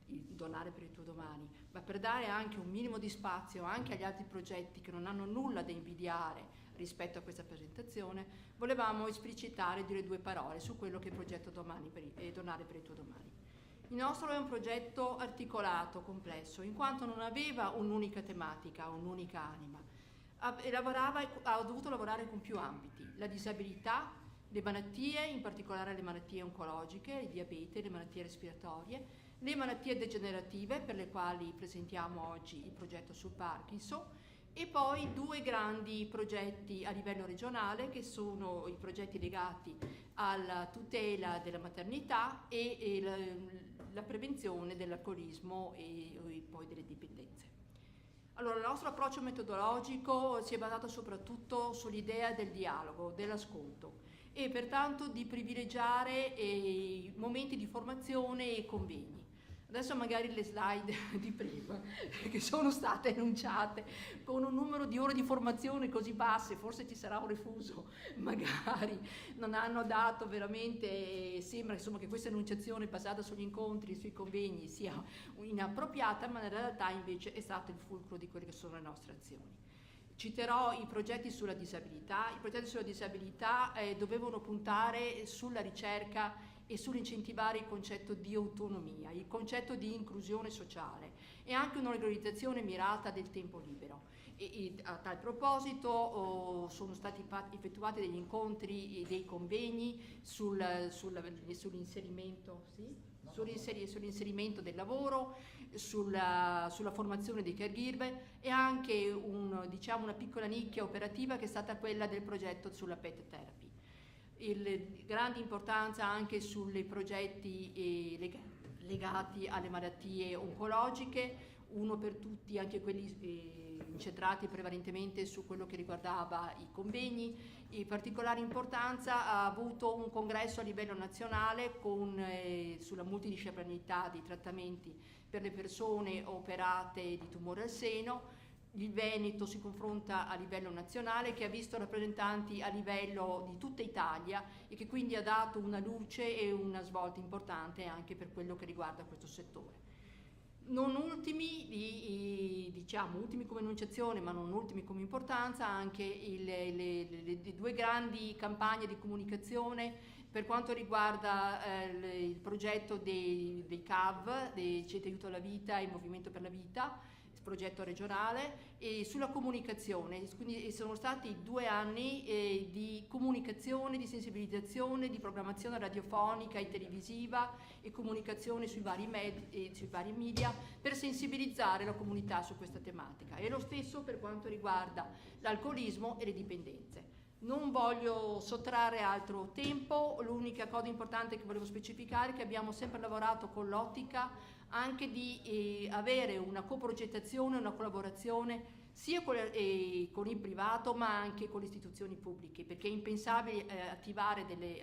il donare per il tuo domani, ma per dare anche un minimo di spazio anche agli altri progetti che non hanno nulla da invidiare rispetto a questa presentazione, volevamo esplicitare e dire due parole su quello che è il progetto donare per il tuo domani. Il nostro è un progetto articolato, complesso, in quanto non aveva un'unica tematica, un'unica anima. Ha dovuto lavorare con più ambiti: la disabilità, le malattie, in particolare le malattie oncologiche, il diabete, le malattie respiratorie, le malattie degenerative, per le quali presentiamo oggi il progetto sul Parkinson, e poi due grandi progetti a livello regionale che sono i progetti legati alla tutela della maternità e la prevenzione dell'alcolismo e poi delle dipendenze. Allora, il nostro approccio metodologico si è basato soprattutto sull'idea del dialogo, dell'ascolto, e pertanto di privilegiare momenti di formazione e convegni. Adesso magari le slide di prima, che sono state enunciate con un numero di ore di formazione così basse, forse ci sarà un refuso, magari non hanno dato veramente, sembra insomma che questa enunciazione basata sugli incontri, sui convegni sia inappropriata, ma in realtà invece è stato il fulcro di quelle che sono le nostre azioni. Citerò i progetti sulla disabilità. I progetti sulla disabilità dovevano puntare sulla ricerca e sull'incentivare il concetto di autonomia, il concetto di inclusione sociale e anche un'organizzazione mirata del tempo libero. E a tal proposito sono stati effettuati degli incontri e dei convegni sull'inserimento, sull'inserimento del lavoro, sulla formazione dei caregiver e anche una piccola nicchia operativa che è stata quella del progetto sulla pet therapy. Grande importanza anche sui progetti legati alle malattie oncologiche, uno per tutti, anche quelli incentrati prevalentemente su quello che riguardava i convegni. Di particolare importanza ha avuto un congresso a livello nazionale sulla multidisciplinarietà dei trattamenti per le persone operate di tumore al seno. Il Veneto si confronta a livello nazionale, che ha visto rappresentanti a livello di tutta Italia e che quindi ha dato una luce e una svolta importante anche per quello che riguarda questo settore. Non ultimi, ultimi come enunciazione, ma non ultimi come importanza, anche le due grandi campagne di comunicazione per quanto riguarda il progetto dei CAV, dei Centri Aiuto alla Vita e il Movimento per la Vita, progetto regionale, e sulla comunicazione. Quindi sono stati 2 anni di comunicazione, di sensibilizzazione, di programmazione radiofonica e televisiva e comunicazione sui vari media per sensibilizzare la comunità su questa tematica. E lo stesso per quanto riguarda l'alcolismo e le dipendenze. Non voglio sottrarre altro tempo, l'unica cosa importante che volevo specificare è che abbiamo sempre lavorato con l'ottica anche di avere una coprogettazione, una collaborazione sia con il privato ma anche con le istituzioni pubbliche, perché è impensabile attivare delle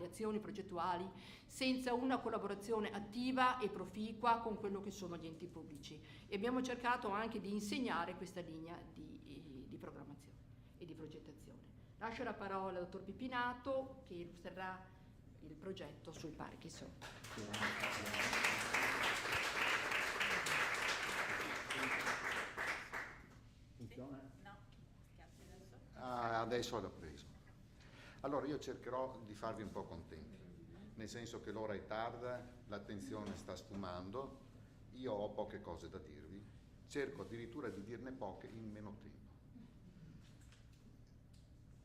azioni progettuali senza una collaborazione attiva e proficua con quello che sono gli enti pubblici. E abbiamo cercato anche di insegnare questa linea di programmazione e di progettazione. Lascio la parola al dottor Pipinato che illustrerà il progetto sul Parkinson. Funziona? No. Adesso l'ho preso. Allora io cercherò di farvi un po' contenti, nel senso che l'ora è tarda, l'attenzione sta sfumando, io ho poche cose da dirvi, cerco addirittura di dirne poche in meno tempo.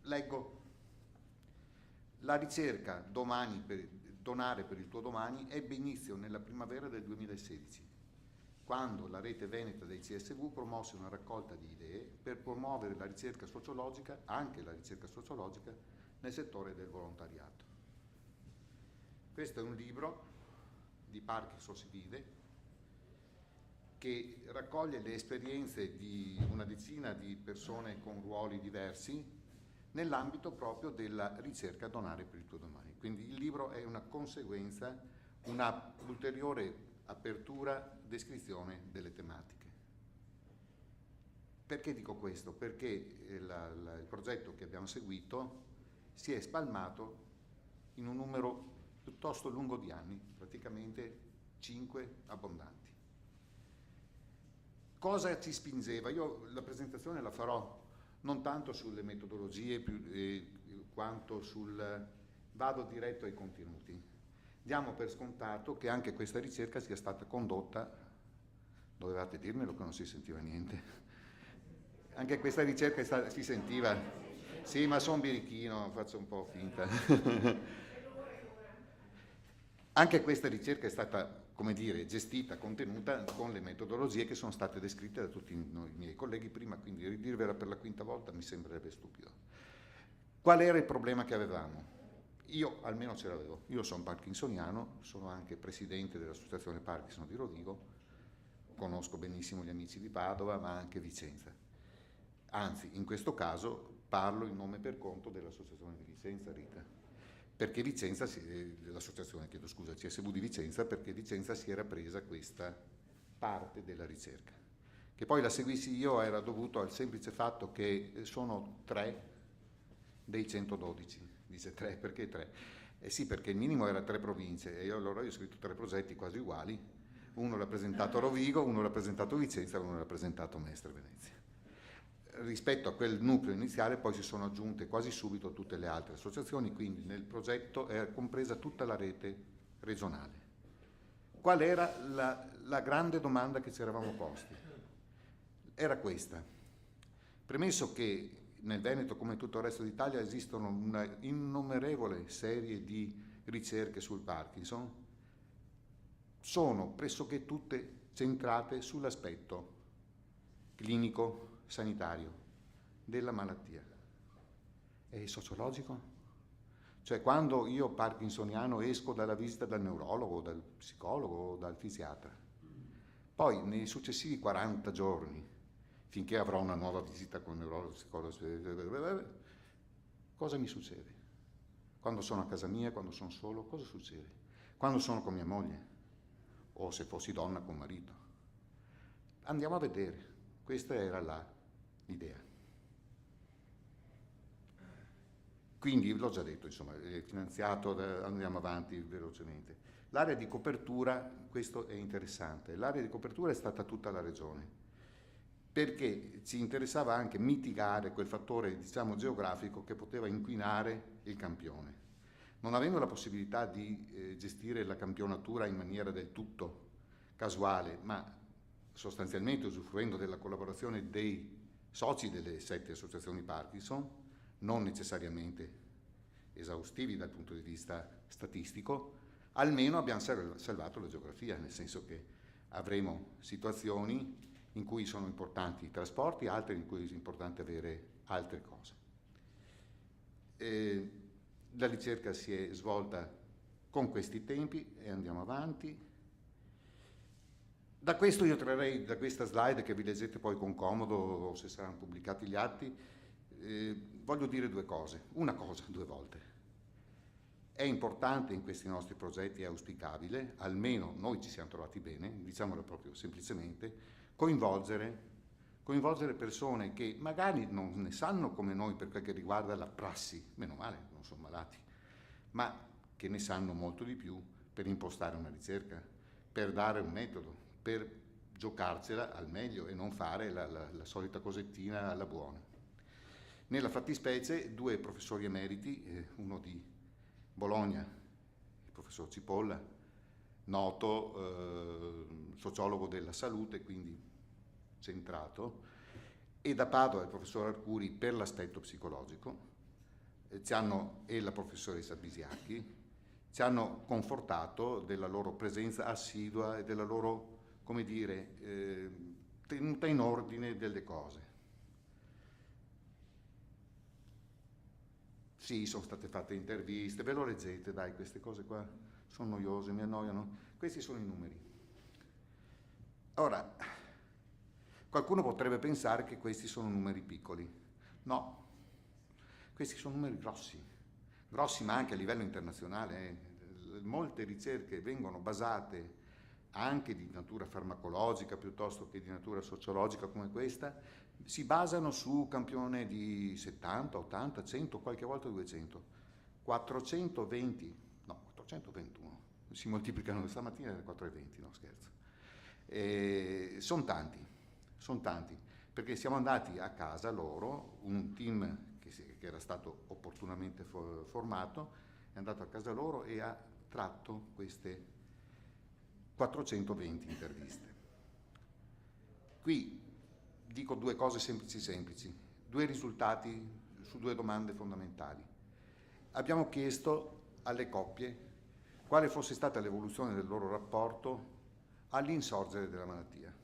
Leggo. La ricerca Donare per il tuo domani ebbe inizio nella primavera del 2016, quando la rete veneta del CSV promosse una raccolta di idee per promuovere la ricerca sociologica, anche la ricerca sociologica, nel settore del volontariato. Questo è un libro di Parkinson si vive, che raccoglie le esperienze di una decina di persone con ruoli diversi nell'ambito proprio della ricerca Donare per il tuo domani. Quindi il libro è una conseguenza, una ulteriore apertura, descrizione delle tematiche. Perché dico questo? Perché il progetto che abbiamo seguito si è spalmato in un numero piuttosto lungo di anni, praticamente 5 abbondanti. Cosa ci spingeva? Io la presentazione la farò non tanto sulle metodologie quanto vado diretto ai contenuti. Diamo per scontato che anche questa ricerca sia stata condotta, dovevate dirmelo che non si sentiva niente, anche questa ricerca si sentiva, sì ma sono birichino, faccio un po' finta. Anche questa ricerca è stata, come dire, gestita, contenuta con le metodologie che sono state descritte da tutti i miei colleghi prima, quindi ridirvela per la 5ª volta mi sembrerebbe stupido. Qual era il problema che avevamo? Io almeno ce l'avevo. Io sono parkinsoniano, sono anche presidente dell'Associazione Parkinson di Rovigo, conosco benissimo gli amici di Padova, ma anche Vicenza. Anzi, in questo caso parlo in nome per conto dell'Associazione di Vicenza, Rita. Perché Vicenza, l'associazione, chiedo scusa, CSV di Vicenza, perché Vicenza si era presa questa parte della ricerca. Che poi la seguissi io era dovuto al semplice fatto che sono 3 dei 112. Dice 3, perché 3? Sì, perché il minimo era 3 province e allora io ho scritto 3 progetti quasi uguali. Uno l'ha presentato Rovigo, uno l'ha presentato Vicenza e uno l'ha presentato Mestre Venezia. rispetto a quel nucleo iniziale poi si sono aggiunte quasi subito tutte le altre associazioni, quindi nel progetto è compresa tutta la rete regionale. Qual era la grande domanda che ci eravamo posti? Era questa. Premesso che nel Veneto, come in tutto il resto d'Italia, esistono una innumerevole serie di ricerche sul Parkinson, sono pressoché tutte centrate sull'aspetto clinico sanitario della malattia. E sociologico? Cioè, quando io parkinsoniano esco dalla visita dal neurologo, dal psicologo, dal fisiatra, poi nei successivi 40 giorni, finché avrò una nuova visita con il neurologo, psicologo, cosa mi succede? Quando sono a casa mia, quando sono solo, cosa succede? Quando sono con mia moglie, o se fossi donna con marito. Andiamo a vedere. Questa era l'idea. Quindi, l'ho già detto, insomma, è finanziato, andiamo avanti velocemente. L'area di copertura, questo è interessante, l'area di copertura è stata tutta la regione, perché ci interessava anche mitigare quel fattore, diciamo, geografico che poteva inquinare il campione. Non avendo la possibilità di gestire la campionatura in maniera del tutto casuale, ma sostanzialmente usufruendo della collaborazione dei soci delle 7 associazioni Parkinson, non necessariamente esaustivi dal punto di vista statistico, almeno abbiamo salvato la geografia, nel senso che avremo situazioni in cui sono importanti i trasporti, altre in cui è importante avere altre cose. La ricerca si è svolta con questi tempi e andiamo avanti. Da questo io trarrei, da questa slide che vi leggete poi con comodo o se saranno pubblicati gli atti, voglio dire due cose. Una cosa, 2 volte. È importante in questi nostri progetti, è auspicabile, almeno noi ci siamo trovati bene, diciamolo proprio semplicemente, coinvolgere persone che magari non ne sanno come noi per quel che riguarda la prassi, meno male, non sono malati, ma che ne sanno molto di più per impostare una ricerca, per dare un metodo, per giocarcela al meglio e non fare la solita cosettina alla buona. Nella fattispecie 2 professori emeriti, uno di Bologna, il professor Cipolla, noto sociologo della salute, quindi centrato, e da Padova il professor Arcuri per l'aspetto psicologico, e la professoressa Bisiacchi, ci hanno confortato della loro presenza assidua e della loro, come dire, tenuta in ordine delle cose. Sì, sono state fatte interviste, ve lo leggete, dai, queste cose qua sono noiose, mi annoiano. Questi sono i numeri. Ora, qualcuno potrebbe pensare che questi sono numeri piccoli. No, questi sono numeri grossi ma anche a livello internazionale. Molte ricerche vengono basate anche di natura farmacologica piuttosto che di natura sociologica come questa, si basano su campione di 70, 80, 100, qualche volta 200. 421, si moltiplicano stamattina 420, no scherzo. Sono tanti, perché siamo andati a casa loro, un team che era stato opportunamente formato, è andato a casa loro e ha tratto queste 420 interviste. Qui dico 2 cose semplici, 2 risultati su 2 domande fondamentali. Abbiamo chiesto alle coppie quale fosse stata l'evoluzione del loro rapporto all'insorgere della malattia.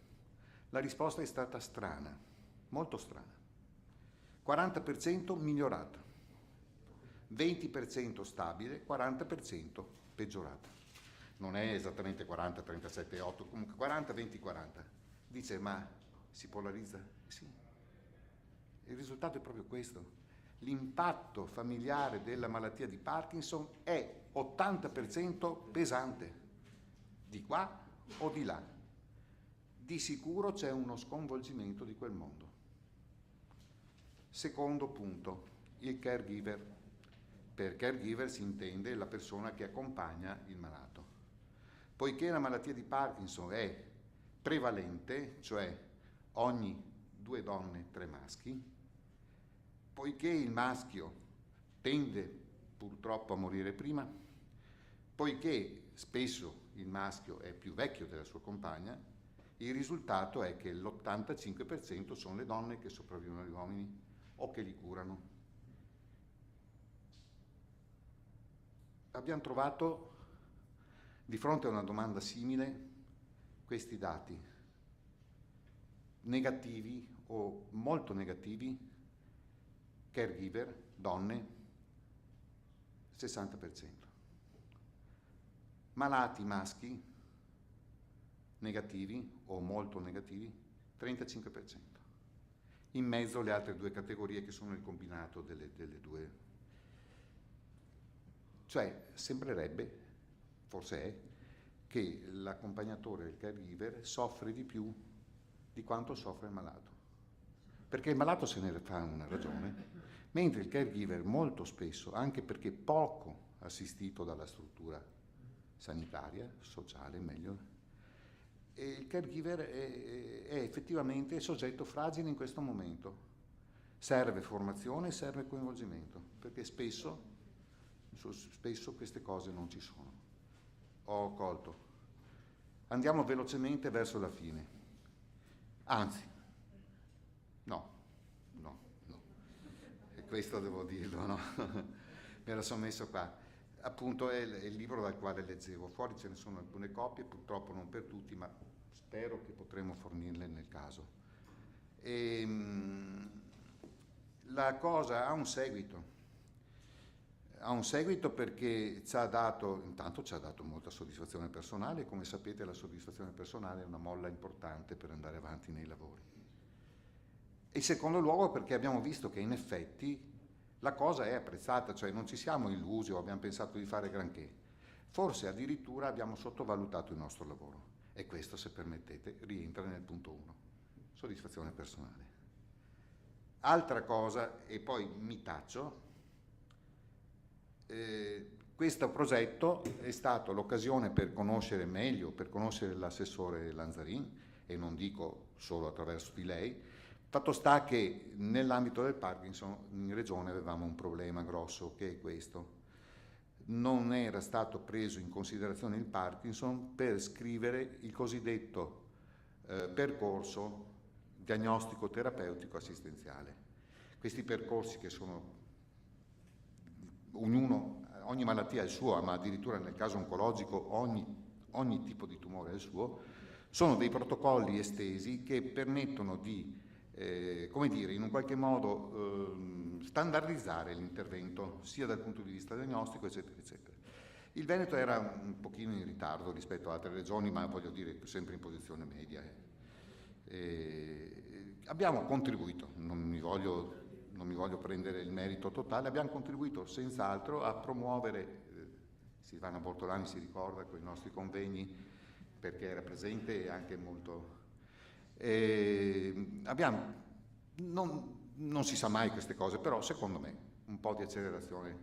La risposta è stata strana, molto strana. 40% migliorata, 20% stabile, 40% peggiorata. Non è esattamente 40, 37, 8, comunque 40, 20, 40. Dice, ma si polarizza? Sì. Il risultato è proprio questo. L'impatto familiare della malattia di Parkinson è 80% pesante, di qua o di là. Di sicuro c'è uno sconvolgimento di quel mondo. Secondo punto, il caregiver. Per caregiver si intende la persona che accompagna il malato. Poiché la malattia di Parkinson è prevalente, cioè ogni 2 donne, 3 maschi, poiché il maschio tende purtroppo a morire prima, poiché spesso il maschio è più vecchio della sua compagna, il risultato è che l'85% sono le donne che sopravvivono agli uomini o che li curano. Abbiamo trovato di fronte a una domanda simile questi dati negativi o molto negativi: caregiver, donne, 60%. Malati maschi, negativi o molto negativi, 35%. In mezzo le altre 2 categorie che sono il combinato delle 2. Cioè, sembrerebbe, forse è, che l'accompagnatore, il caregiver, soffre di più di quanto soffre il malato. Perché il malato se ne fa una ragione, mentre il caregiver molto spesso, anche perché poco assistito dalla struttura sanitaria, sociale meglio, e il caregiver è effettivamente soggetto fragile in questo momento. Serve formazione, serve coinvolgimento, perché spesso queste cose non ci sono. Ho colto. Andiamo velocemente verso la fine. Anzi, no. E questo devo dirlo, no? Me la sono messo qua. Appunto è il libro dal quale leggevo. Fuori ce ne sono alcune copie, purtroppo non per tutti, ma spero che potremo fornirle nel caso. La cosa ha un seguito. Ha un seguito perché intanto ci ha dato molta soddisfazione personale, e come sapete la soddisfazione personale è una molla importante per andare avanti nei lavori. E in secondo luogo perché abbiamo visto che in effetti la cosa è apprezzata, cioè non ci siamo illusi o abbiamo pensato di fare granché, forse addirittura abbiamo sottovalutato il nostro lavoro, e questo, se permettete, rientra nel punto 1, soddisfazione personale. Altra cosa, e poi mi taccio, questo progetto è stato l'occasione per conoscere meglio, per conoscere l'assessore Lanzarin, e non dico solo attraverso di lei. Fatto sta che nell'ambito del Parkinson in Regione avevamo un problema grosso, che è questo: non era stato preso in considerazione il Parkinson per scrivere il cosiddetto percorso diagnostico terapeutico assistenziale. Questi percorsi, che sono ogni malattia è il suo, ma addirittura nel caso oncologico ogni tipo di tumore è il suo, sono dei protocolli estesi che permettono di, come dire, in un qualche modo standardizzare l'intervento, sia dal punto di vista diagnostico, eccetera, eccetera. Il Veneto era un pochino in ritardo rispetto ad altre regioni, ma voglio dire sempre in posizione media. Abbiamo contribuito, non mi voglio prendere il merito totale, abbiamo contribuito senz'altro a promuovere, Silvana Bortolani si ricorda con i nostri convegni, perché era presente e anche molto... non si sa mai queste cose, però secondo me un po' di accelerazione,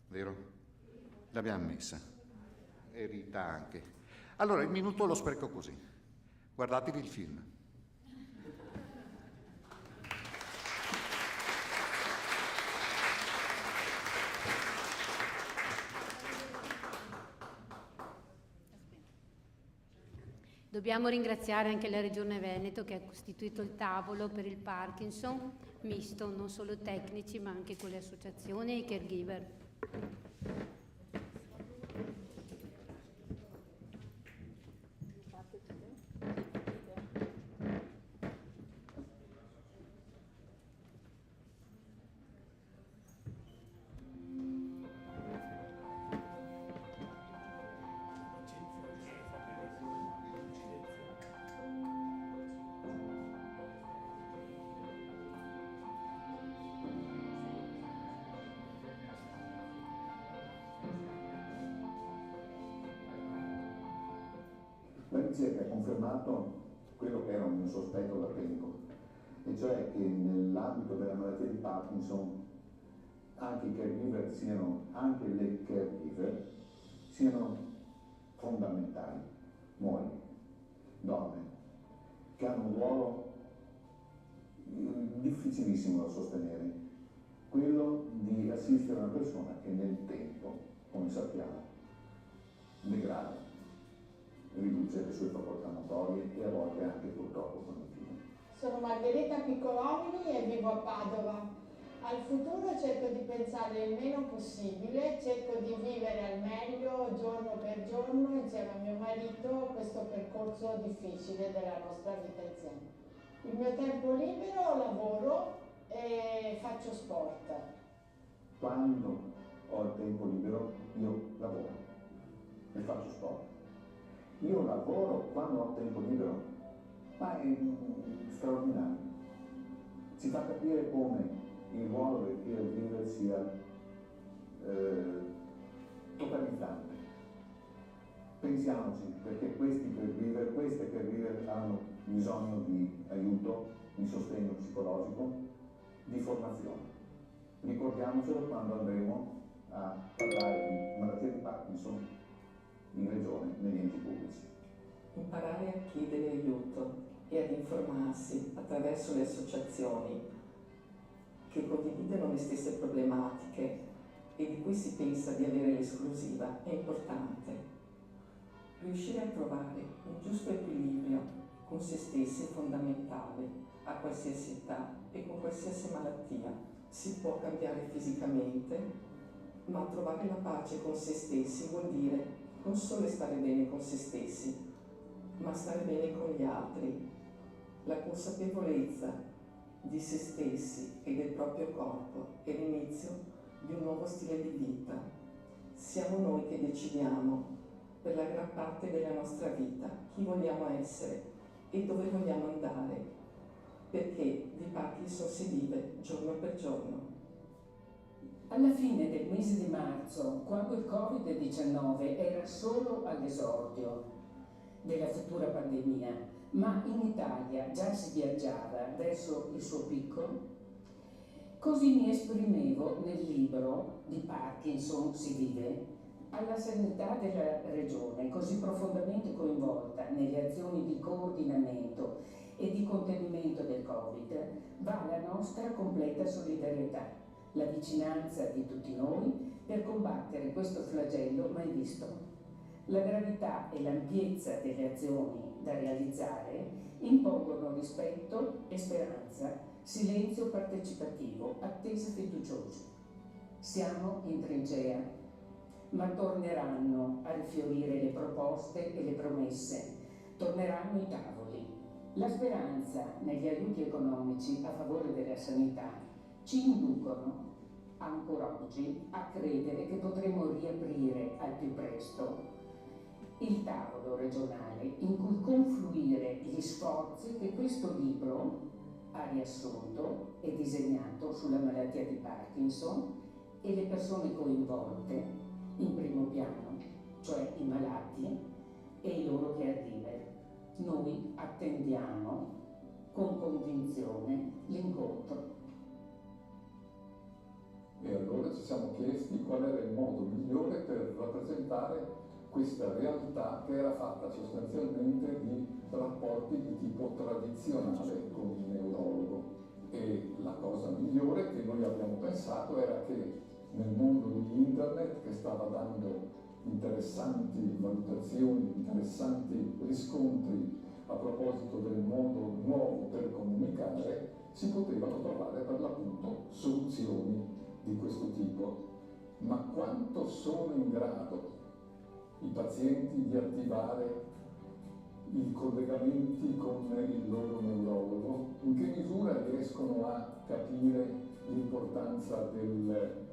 vero? L'abbiamo messa, e Rita anche. Allora il minuto lo spreco così, guardatevi il film. Dobbiamo ringraziare anche la Regione Veneto che ha costituito il tavolo per il Parkinson, misto, non solo tecnici ma anche con le associazioni e i caregiver. La ricerca ha confermato quello che era un sospetto da tempo, e cioè che nell'ambito della malattia di Parkinson anche i caregiver anche le caregiver siano fondamentali, mogli, donne, che hanno un ruolo difficilissimo da sostenere, quello di assistere una persona che nel tempo, come sappiamo, degrada, riduce le sue facoltà motorie e a volte anche purtroppo cognitive. Sono Margherita Piccolomini e vivo a Padova. Al futuro cerco di pensare il meno possibile, cerco di vivere al meglio giorno per giorno insieme a mio marito questo percorso difficile della nostra vita insieme. Il mio tempo libero lavoro e faccio sport. Quando ho il tempo libero io lavoro e faccio sport. Io lavoro quando ho tempo libero, ma è straordinario. Ci fa capire come il ruolo del caregiver sia totalizzante. Pensiamoci, perché queste caregiver hanno bisogno di aiuto, di sostegno psicologico, di formazione. Ricordiamocelo quando andremo a parlare di malattia di Parkinson in regione, negli enti pubblici. Imparare a chiedere aiuto e ad informarsi attraverso le associazioni che condividono le stesse problematiche e di cui si pensa di avere l'esclusiva è importante. Riuscire a trovare un giusto equilibrio con se stessi è fondamentale a qualsiasi età e con qualsiasi malattia. Si può cambiare fisicamente, ma trovare la pace con se stessi vuol dire non solo stare bene con se stessi, ma stare bene con gli altri. La consapevolezza di se stessi e del proprio corpo è l'inizio di un nuovo stile di vita. Siamo noi che decidiamo per la gran parte della nostra vita chi vogliamo essere e dove vogliamo andare, perché di Parkinson si vive giorno per giorno. Alla fine del mese di marzo, quando il Covid-19 era solo all'esordio della futura pandemia, ma in Italia già si viaggiava verso il suo picco, così mi esprimevo nel libro Di Parkinson si vive alla sanità della regione, così profondamente coinvolta nelle azioni di coordinamento e di contenimento del Covid, va la nostra completa solidarietà, la vicinanza di tutti noi per combattere questo flagello mai visto. La gravità e l'ampiezza delle azioni da realizzare impongono rispetto e speranza, silenzio partecipativo, attesa fiduciosa. Siamo in trincea, ma torneranno a rifiorire le proposte e le promesse, torneranno i tavoli. La speranza negli aiuti economici a favore della sanità ci inducono ancora oggi a credere che potremo riaprire al più presto il tavolo regionale in cui confluire gli sforzi che questo libro ha riassunto e disegnato sulla malattia di Parkinson e le persone coinvolte in primo piano, cioè i malati e i loro caregiver. Noi attendiamo con convinzione l'incontro. E allora ci siamo chiesti qual era il modo migliore per rappresentare questa realtà che era fatta sostanzialmente di rapporti di tipo tradizionale con il neurologo. E la cosa migliore che noi abbiamo pensato era che nel mondo di internet, che stava dando interessanti valutazioni, interessanti riscontri a proposito del modo nuovo per comunicare, si potevano trovare per l'appunto soluzioni di questo tipo. Ma quanto sono in grado i pazienti di attivare i collegamenti con il loro neurologo? In che misura riescono a capire l'importanza del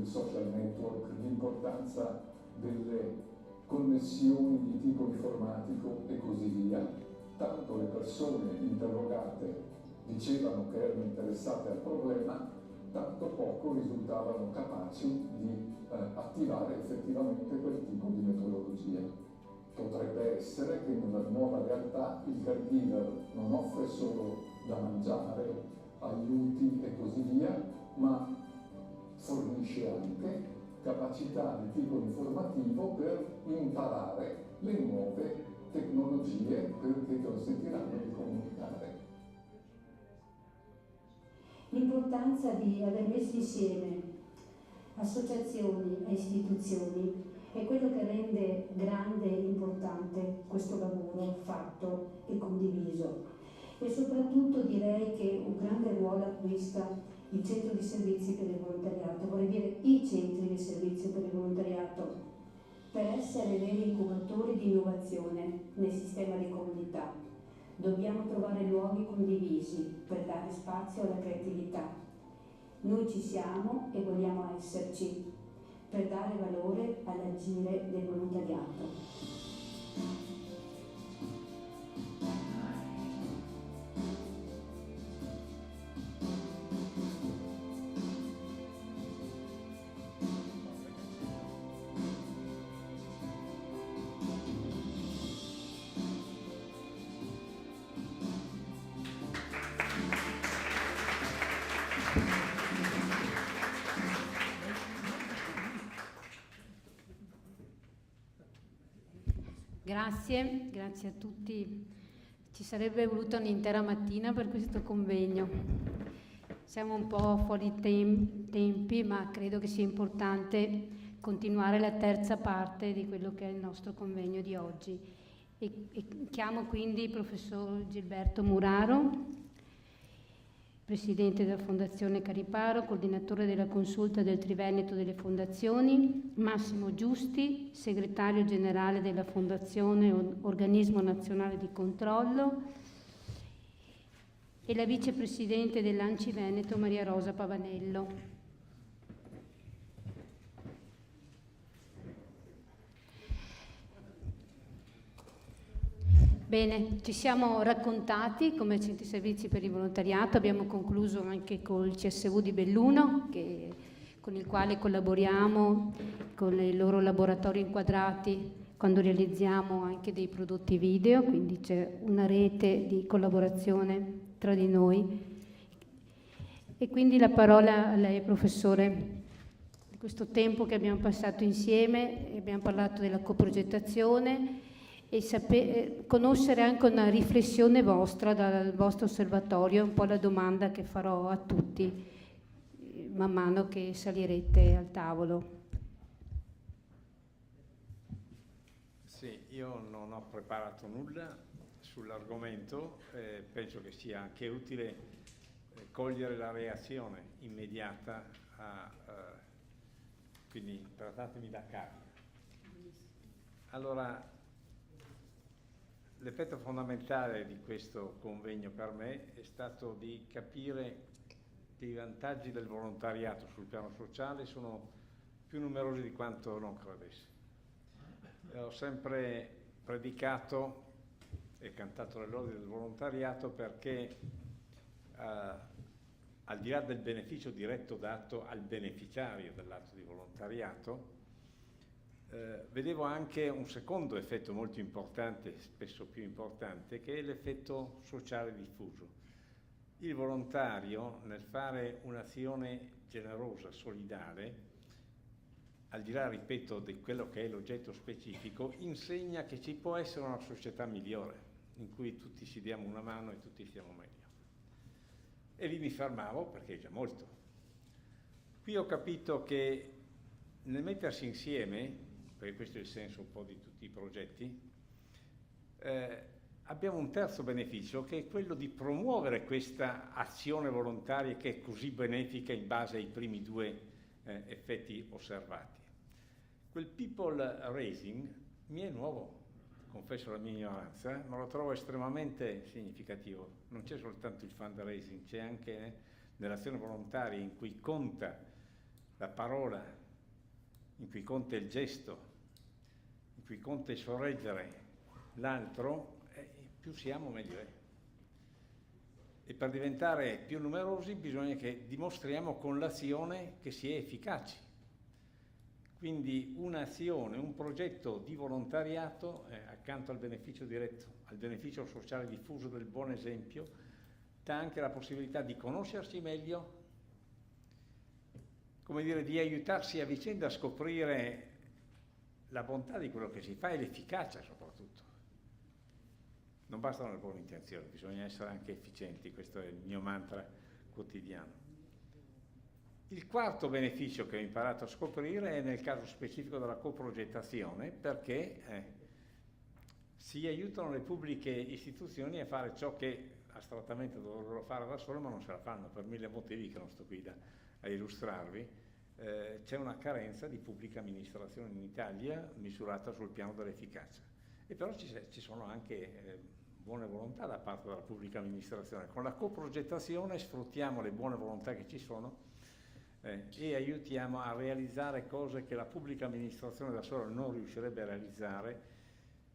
social network, l'importanza delle connessioni di tipo informatico e così via? Tanto le persone interrogate dicevano che erano interessate al problema, tanto poco risultavano capaci di attivare effettivamente quel tipo di metodologia. Potrebbe essere che nella nuova realtà il caregiver non offre solo da mangiare, aiuti e così via, ma fornisce anche capacità di tipo informativo per imparare le nuove tecnologie che consentiranno di comunicare. l'importanza di aver messo insieme associazioni e istituzioni è quello che rende grande e importante questo lavoro fatto e condiviso. E soprattutto direi che un grande ruolo acquista il centro di servizi per il volontariato, vorrei dire i centri di servizio per il volontariato, per essere veri incubatori di innovazione nel sistema di comunità. Dobbiamo trovare luoghi condivisi per dare spazio alla creatività. Noi ci siamo e vogliamo esserci per dare valore all'agire del volontariato. Grazie a tutti. Ci sarebbe voluta un'intera mattina per questo convegno. Siamo un po' fuori tempi, ma credo che sia importante continuare la terza parte di quello che è il nostro convegno di oggi. E chiamo quindi il professor Gilberto Muraro, Presidente della Fondazione Cariparo, Coordinatore della Consulta del Triveneto delle Fondazioni, Massimo Giusti, Segretario Generale della Fondazione Organismo Nazionale di Controllo, e la Vicepresidente dell'Anci Veneto, Maria Rosa Pavanello. Bene, ci siamo raccontati come centri servizi per il volontariato, abbiamo concluso anche col CSV di Belluno, con il quale collaboriamo con i loro laboratori inquadrati quando realizziamo anche dei prodotti video, quindi c'è una rete di collaborazione tra di noi. E quindi la parola a lei, professore, di questo tempo che abbiamo passato insieme, abbiamo parlato della coprogettazione, e conoscere anche una riflessione vostra dal vostro osservatorio, un po' la domanda che farò a tutti man mano che salirete al tavolo. Sì, io non ho preparato nulla sull'argomento, penso che sia anche utile cogliere la reazione immediata quindi trattatemi da capo. Allora, l'effetto fondamentale di questo convegno per me è stato di capire che i vantaggi del volontariato sul piano sociale sono più numerosi di quanto non credessi. Ho sempre predicato e cantato le lodi del volontariato perché al di là del beneficio diretto dato al beneficiario dell'atto di volontariato, vedevo anche un secondo effetto molto importante, spesso più importante, che è l'effetto sociale diffuso. Il volontario, nel fare un'azione generosa, solidale, al di là, ripeto, di quello che è l'oggetto specifico, insegna che ci può essere una società migliore, in cui tutti ci diamo una mano e tutti stiamo meglio. E lì mi fermavo perché è già molto. Qui ho capito che nel mettersi insieme, perché questo è il senso un po' di tutti i progetti, abbiamo un terzo beneficio, che è quello di promuovere questa azione volontaria che è così benefica in base ai primi due effetti osservati. Quel people raising mi è nuovo, confesso la mia ignoranza, ma lo trovo estremamente significativo. Non c'è soltanto il fundraising, c'è anche nell'azione volontaria in cui conta la parola, in cui conta il gesto, in cui conta il sorreggere l'altro, più siamo meglio è. E per diventare più numerosi bisogna che dimostriamo con l'azione che si è efficaci. Quindi un'azione, un progetto di volontariato, accanto al beneficio diretto, al beneficio sociale diffuso del buon esempio, dà anche la possibilità di conoscersi meglio, come dire, di aiutarsi a vicenda a scoprire la bontà di quello che si fa e l'efficacia soprattutto. Non bastano le buone intenzioni, bisogna essere anche efficienti, questo è il mio mantra quotidiano. Il quarto beneficio che ho imparato a scoprire è nel caso specifico della coprogettazione, perché si aiutano le pubbliche istituzioni a fare ciò che astrattamente dovrebbero fare da sole, ma non ce la fanno per 1000 motivi che non sto qui a illustrarvi. C'è una carenza di pubblica amministrazione in Italia misurata sul piano dell'efficacia. E però ci sono anche buone volontà da parte della pubblica amministrazione. Con la coprogettazione sfruttiamo le buone volontà che ci sono e aiutiamo a realizzare cose che la pubblica amministrazione da sola non riuscirebbe a realizzare,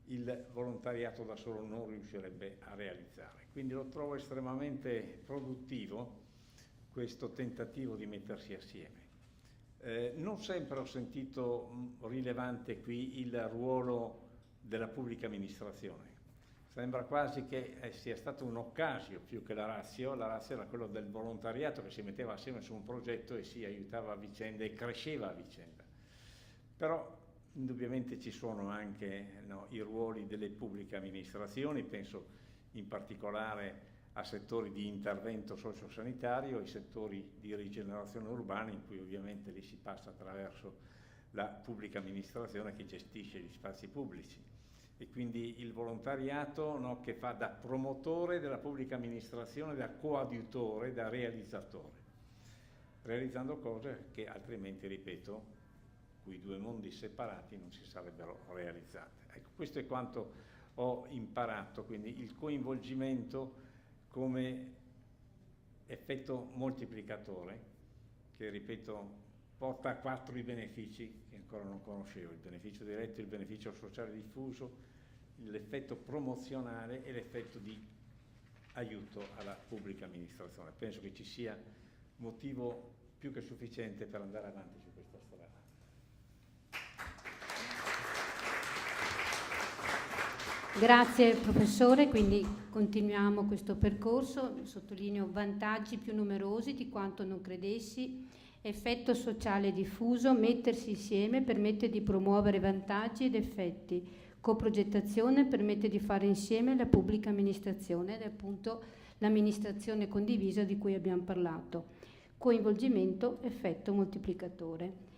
il volontariato da solo non riuscirebbe a realizzare. Quindi lo trovo estremamente produttivo questo tentativo di mettersi assieme. Non sempre ho sentito rilevante qui il ruolo della pubblica amministrazione. Sembra quasi che sia stata un'occasio più che la ratio. La ratio era quello del volontariato che si metteva assieme su un progetto e si aiutava a vicenda e cresceva a vicenda. Però indubbiamente ci sono anche i ruoli delle pubbliche amministrazioni, penso in particolare a settori di intervento sociosanitario, ai settori di rigenerazione urbana, in cui ovviamente lì si passa attraverso la pubblica amministrazione che gestisce gli spazi pubblici. E quindi il volontariato che fa da promotore della pubblica amministrazione, da coadiutore, da realizzatore, realizzando cose che altrimenti, ripeto, quei due mondi separati non si sarebbero realizzate. Ecco, questo è quanto ho imparato, quindi il coinvolgimento come effetto moltiplicatore, che ripeto porta a 4 i benefici che ancora non conoscevo: il beneficio diretto, il beneficio sociale diffuso, l'effetto promozionale e l'effetto di aiuto alla pubblica amministrazione. Penso che ci sia motivo più che sufficiente per andare avanti su questa strada. Grazie professore, quindi continuiamo questo percorso. Sottolineo vantaggi più numerosi di quanto non credessi. Effetto sociale diffuso, mettersi insieme permette di promuovere vantaggi ed effetti. Coprogettazione permette di fare insieme la pubblica amministrazione ed è appunto l'amministrazione condivisa di cui abbiamo parlato. Coinvolgimento, effetto moltiplicatore.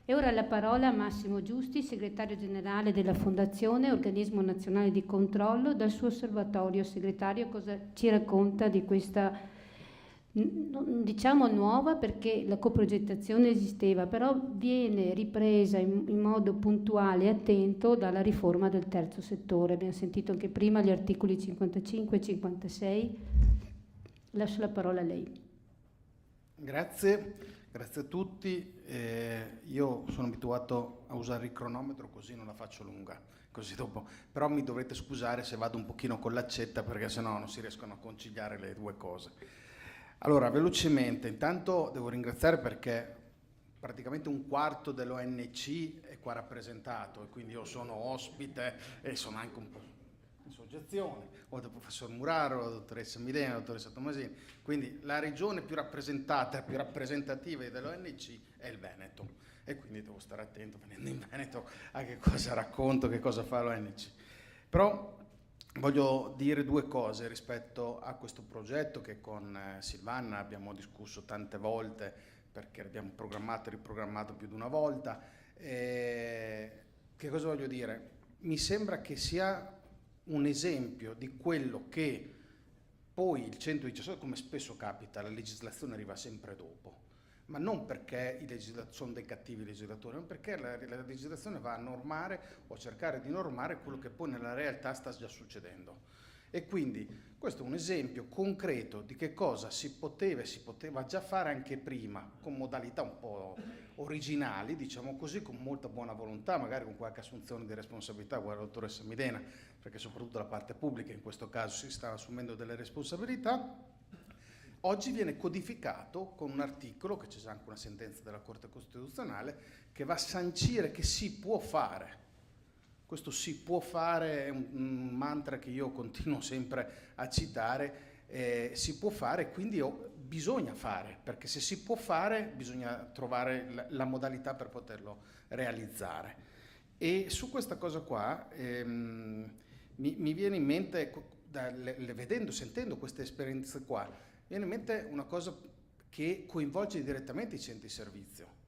E ora la parola a Massimo Giusti, segretario generale della Fondazione, organismo nazionale di controllo. Dal suo osservatorio, segretario, cosa ci racconta di questa, diciamo nuova, perché la coprogettazione esisteva, però viene ripresa in modo puntuale e attento dalla riforma del terzo settore. Abbiamo sentito anche prima gli articoli 55 e 56. Lascio la parola a lei. Grazie a tutti. Io sono abituato a usare il cronometro, così non la faccio lunga, così dopo. Però mi dovrete scusare se vado un pochino con l'accetta, perché sennò non si riescono a conciliare le due cose. Allora, velocemente, intanto devo ringraziare perché praticamente un quarto dell'ONC è qua rappresentato, e quindi io sono ospite e sono anche un po' in soggezione. Ho il professor Muraro, la dottoressa Midena, la dottoressa Tomasini, quindi la regione più rappresentata, più rappresentativa dell'ONC è il Veneto, e quindi devo stare attento venendo in Veneto a che cosa racconto, che cosa fa l'ONC. Però voglio dire due cose rispetto a questo progetto che con Silvana abbiamo discusso tante volte, perché l'abbiamo programmato e riprogrammato più di una volta. Che cosa voglio dire? Mi sembra che sia un esempio di quello che poi il 117, come spesso capita, la legislazione arriva sempre dopo, ma non perché sono dei cattivi legislatori, ma perché la legislazione va a normare o a cercare di normare quello che poi nella realtà sta già succedendo. E quindi questo è un esempio concreto di che cosa si poteva già fare anche prima, con modalità un po' originali, diciamo così, con molta buona volontà, magari con qualche assunzione di responsabilità, guarda la dottoressa Midena, perché soprattutto la parte pubblica in questo caso si sta assumendo delle responsabilità. Oggi viene codificato con un articolo, che c'è anche una sentenza della Corte Costituzionale, che va a sancire che si può fare. Questo si può fare è un mantra che io continuo sempre a citare, si può fare, quindi bisogna fare, perché se si può fare bisogna trovare la modalità per poterlo realizzare. E su questa cosa qua mi viene in mente, sentendo queste esperienze qua, viene in mente una cosa che coinvolge direttamente i centri servizio.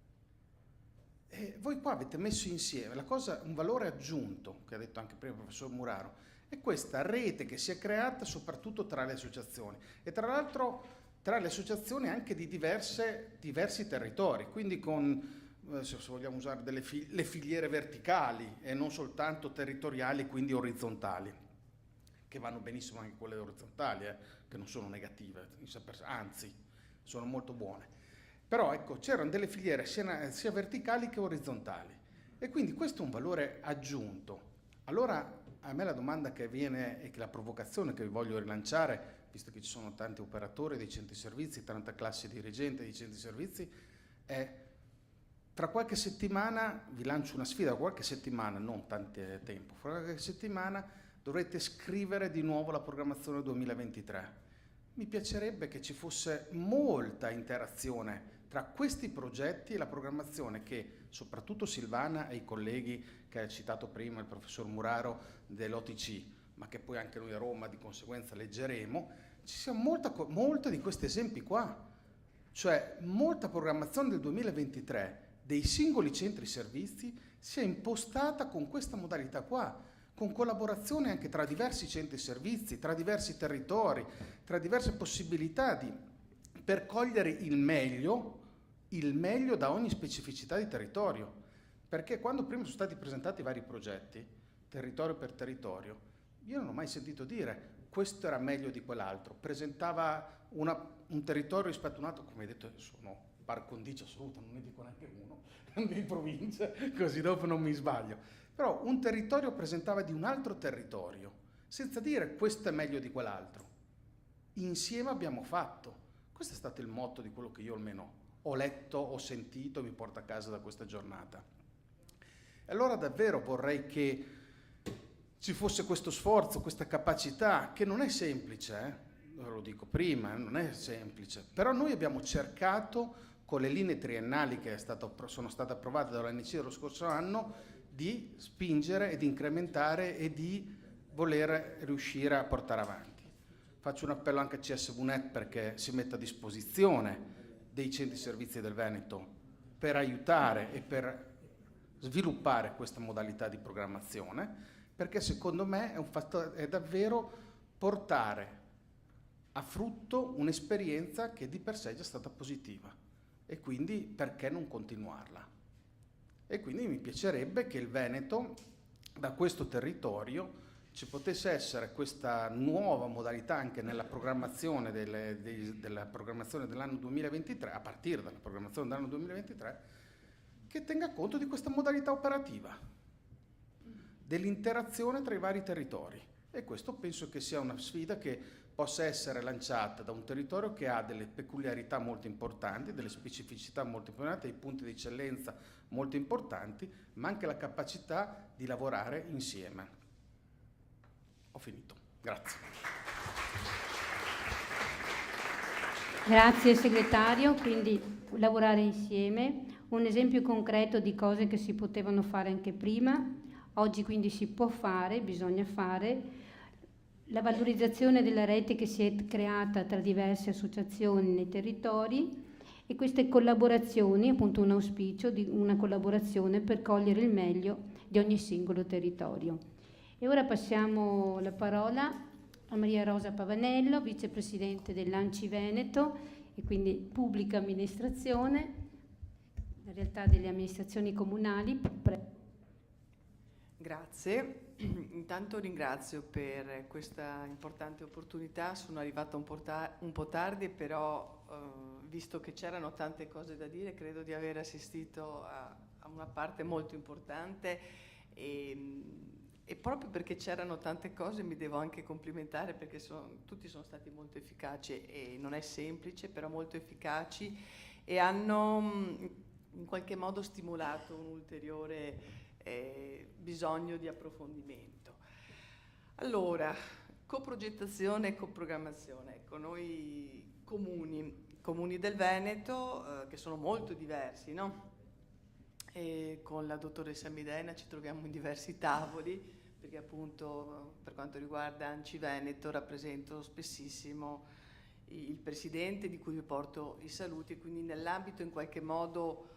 E voi qua avete messo insieme un valore aggiunto, che ha detto anche prima il professor Muraro, è questa rete che si è creata soprattutto tra le associazioni e tra l'altro tra le associazioni anche di diversi territori, quindi con, se vogliamo usare le filiere verticali e non soltanto territoriali, quindi orizzontali, che vanno benissimo anche quelle orizzontali, che non sono negative, anzi sono molto buone. Però ecco, c'erano delle filiere sia verticali che orizzontali e quindi questo è un valore aggiunto. Allora a me la domanda che viene e che la provocazione che vi voglio rilanciare, visto che ci sono tanti operatori dei centri servizi, tanta classe dirigente dei centri servizi, è: tra qualche settimana, vi lancio una sfida, qualche settimana, non tanto tempo, fra qualche settimana dovrete scrivere di nuovo la programmazione 2023. Mi piacerebbe che ci fosse molta interazione tra questi progetti e la programmazione che soprattutto Silvana e i colleghi che ha citato prima, il professor Muraro dell'OTC, ma che poi anche noi a Roma di conseguenza leggeremo, ci sia molta di questi esempi qua, cioè molta programmazione del 2023 dei singoli centri servizi sia impostata con questa modalità qua, con collaborazione anche tra diversi centri servizi, tra diversi territori, tra diverse possibilità per cogliere il meglio da ogni specificità di territorio. Perché quando prima sono stati presentati i vari progetti, territorio per territorio, io non ho mai sentito dire questo era meglio di quell'altro, presentava un territorio rispetto a un altro, come hai detto sono par condicio assoluta, non ne dico neanche uno, di provincia, così dopo non mi sbaglio. Però un territorio presentava di un altro territorio, senza dire questo è meglio di quell'altro. Insieme abbiamo fatto. Questo è stato il motto di quello che io almeno ho letto, ho sentito e mi porto a casa da questa giornata. E allora davvero vorrei che ci fosse questo sforzo, questa capacità, che non è semplice, lo dico prima, non è semplice, però noi abbiamo cercato con le linee triennali che sono state approvate dall'ANC dello scorso anno di spingere e di incrementare e di voler riuscire a portare avanti. Faccio un appello anche a CSVNet perché si metta a disposizione dei centri servizi del Veneto per aiutare e per sviluppare questa modalità di programmazione, perché secondo me è davvero portare a frutto un'esperienza che di per sé è già stata positiva e quindi perché non continuarla? E quindi mi piacerebbe che il Veneto, da questo territorio, ci potesse essere questa nuova modalità anche nella programmazione della programmazione dell'anno 2023, a partire dalla programmazione dell'anno 2023, che tenga conto di questa modalità operativa, dell'interazione tra i vari territori. E questo penso che sia una sfida che possa essere lanciata da un territorio che ha delle peculiarità molto importanti, delle specificità molto importanti, dei punti di eccellenza molto importanti, ma anche la capacità di lavorare insieme. Ho finito. Grazie. Grazie segretario, quindi lavorare insieme, un esempio concreto di cose che si potevano fare anche prima, oggi quindi si può fare, bisogna fare. La valorizzazione della rete che si è creata tra diverse associazioni nei territori e queste collaborazioni, appunto un auspicio di una collaborazione per cogliere il meglio di ogni singolo territorio. E ora passiamo la parola a Maria Rosa Pavanello, vicepresidente dell'ANCI Veneto e quindi pubblica amministrazione, la realtà delle amministrazioni comunali. Grazie. Intanto ringrazio per questa importante opportunità. Sono arrivata un po' tardi, però visto che c'erano tante cose da dire, credo di aver assistito a una parte molto importante e proprio perché c'erano tante cose mi devo anche complimentare perché tutti sono stati molto efficaci e non è semplice, però molto efficaci e hanno in qualche modo stimolato un ulteriore bisogno di approfondimento. Allora, coprogettazione e coprogrammazione. Ecco, noi comuni del Veneto, che sono molto diversi, no? E con la dottoressa Midena ci troviamo in diversi tavoli, perché appunto per quanto riguarda ANCI Veneto rappresento spessissimo il Presidente, di cui vi porto i saluti, e quindi nell'ambito in qualche modo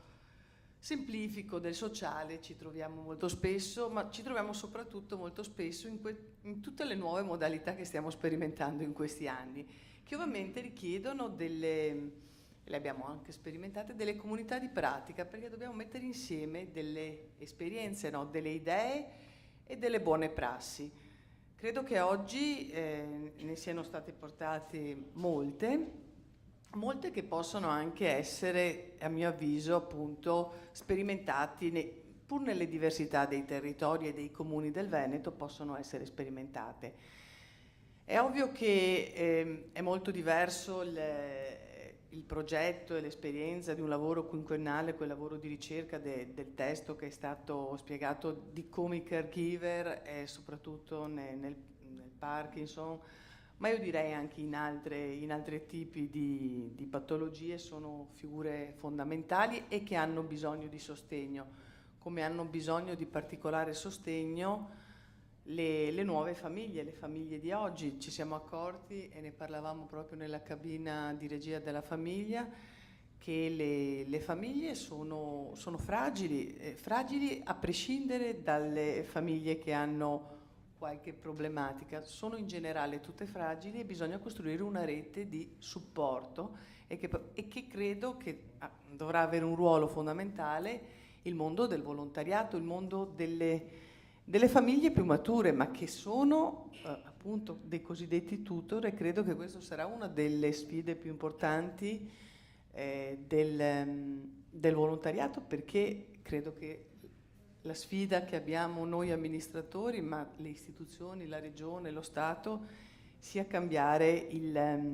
semplifico del sociale ci troviamo molto spesso, ma ci troviamo soprattutto molto spesso in tutte le nuove modalità che stiamo sperimentando in questi anni, che ovviamente richiedono le abbiamo anche sperimentate, delle comunità di pratica, perché dobbiamo mettere insieme delle esperienze, no? Delle idee e delle buone prassi. Credo che oggi ne siano state portate molte che possono anche essere, a mio avviso, appunto, sperimentati, pur nelle diversità dei territori e dei comuni del Veneto, possono essere sperimentate. È ovvio che è molto diverso il progetto e l'esperienza di un lavoro quinquennale, quel lavoro di ricerca del testo che è stato spiegato di come i caregiver, soprattutto nel Parkinson, ma io direi anche in altri tipi di patologie, sono figure fondamentali e che hanno bisogno di sostegno, come hanno bisogno di particolare sostegno le nuove famiglie, le famiglie di oggi. Ci siamo accorti, e ne parlavamo proprio nella cabina di regia della famiglia, che le famiglie sono fragili a prescindere dalle famiglie che hanno qualche problematica, sono in generale tutte fragili e bisogna costruire una rete di supporto e che credo che dovrà avere un ruolo fondamentale il mondo del volontariato, il mondo delle famiglie più mature, ma che sono appunto dei cosiddetti tutor, e credo che questa sarà una delle sfide più importanti del volontariato, perché credo che la sfida che abbiamo noi amministratori, ma le istituzioni, la Regione, lo Stato, sia cambiare il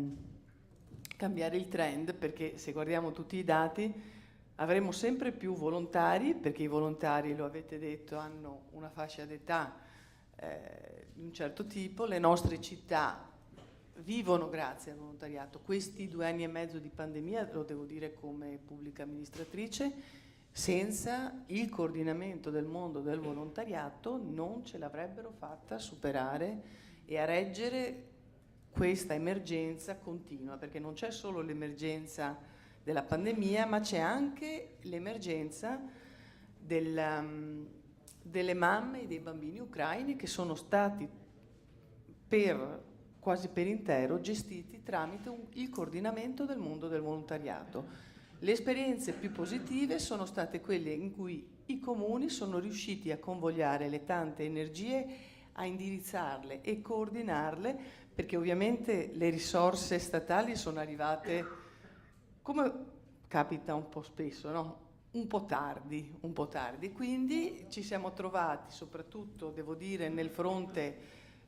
trend, perché se guardiamo tutti i dati avremo sempre più volontari, perché i volontari, lo avete detto, hanno una fascia d'età di un certo tipo, le nostre città vivono grazie al volontariato. Questi 2 anni e mezzo di pandemia, lo devo dire come pubblica amministratrice, senza il coordinamento del mondo del volontariato non ce l'avrebbero fatta superare e a reggere questa emergenza continua, perché non c'è solo l'emergenza della pandemia, ma c'è anche l'emergenza delle mamme e dei bambini ucraini che sono stati quasi per intero gestiti tramite il coordinamento del mondo del volontariato. Le esperienze più positive sono state quelle in cui i comuni sono riusciti a convogliare le tante energie, a indirizzarle e coordinarle, perché ovviamente le risorse statali sono arrivate, come capita un po' spesso, no? Un po' tardi. Quindi ci siamo trovati, soprattutto, devo dire, nel fronte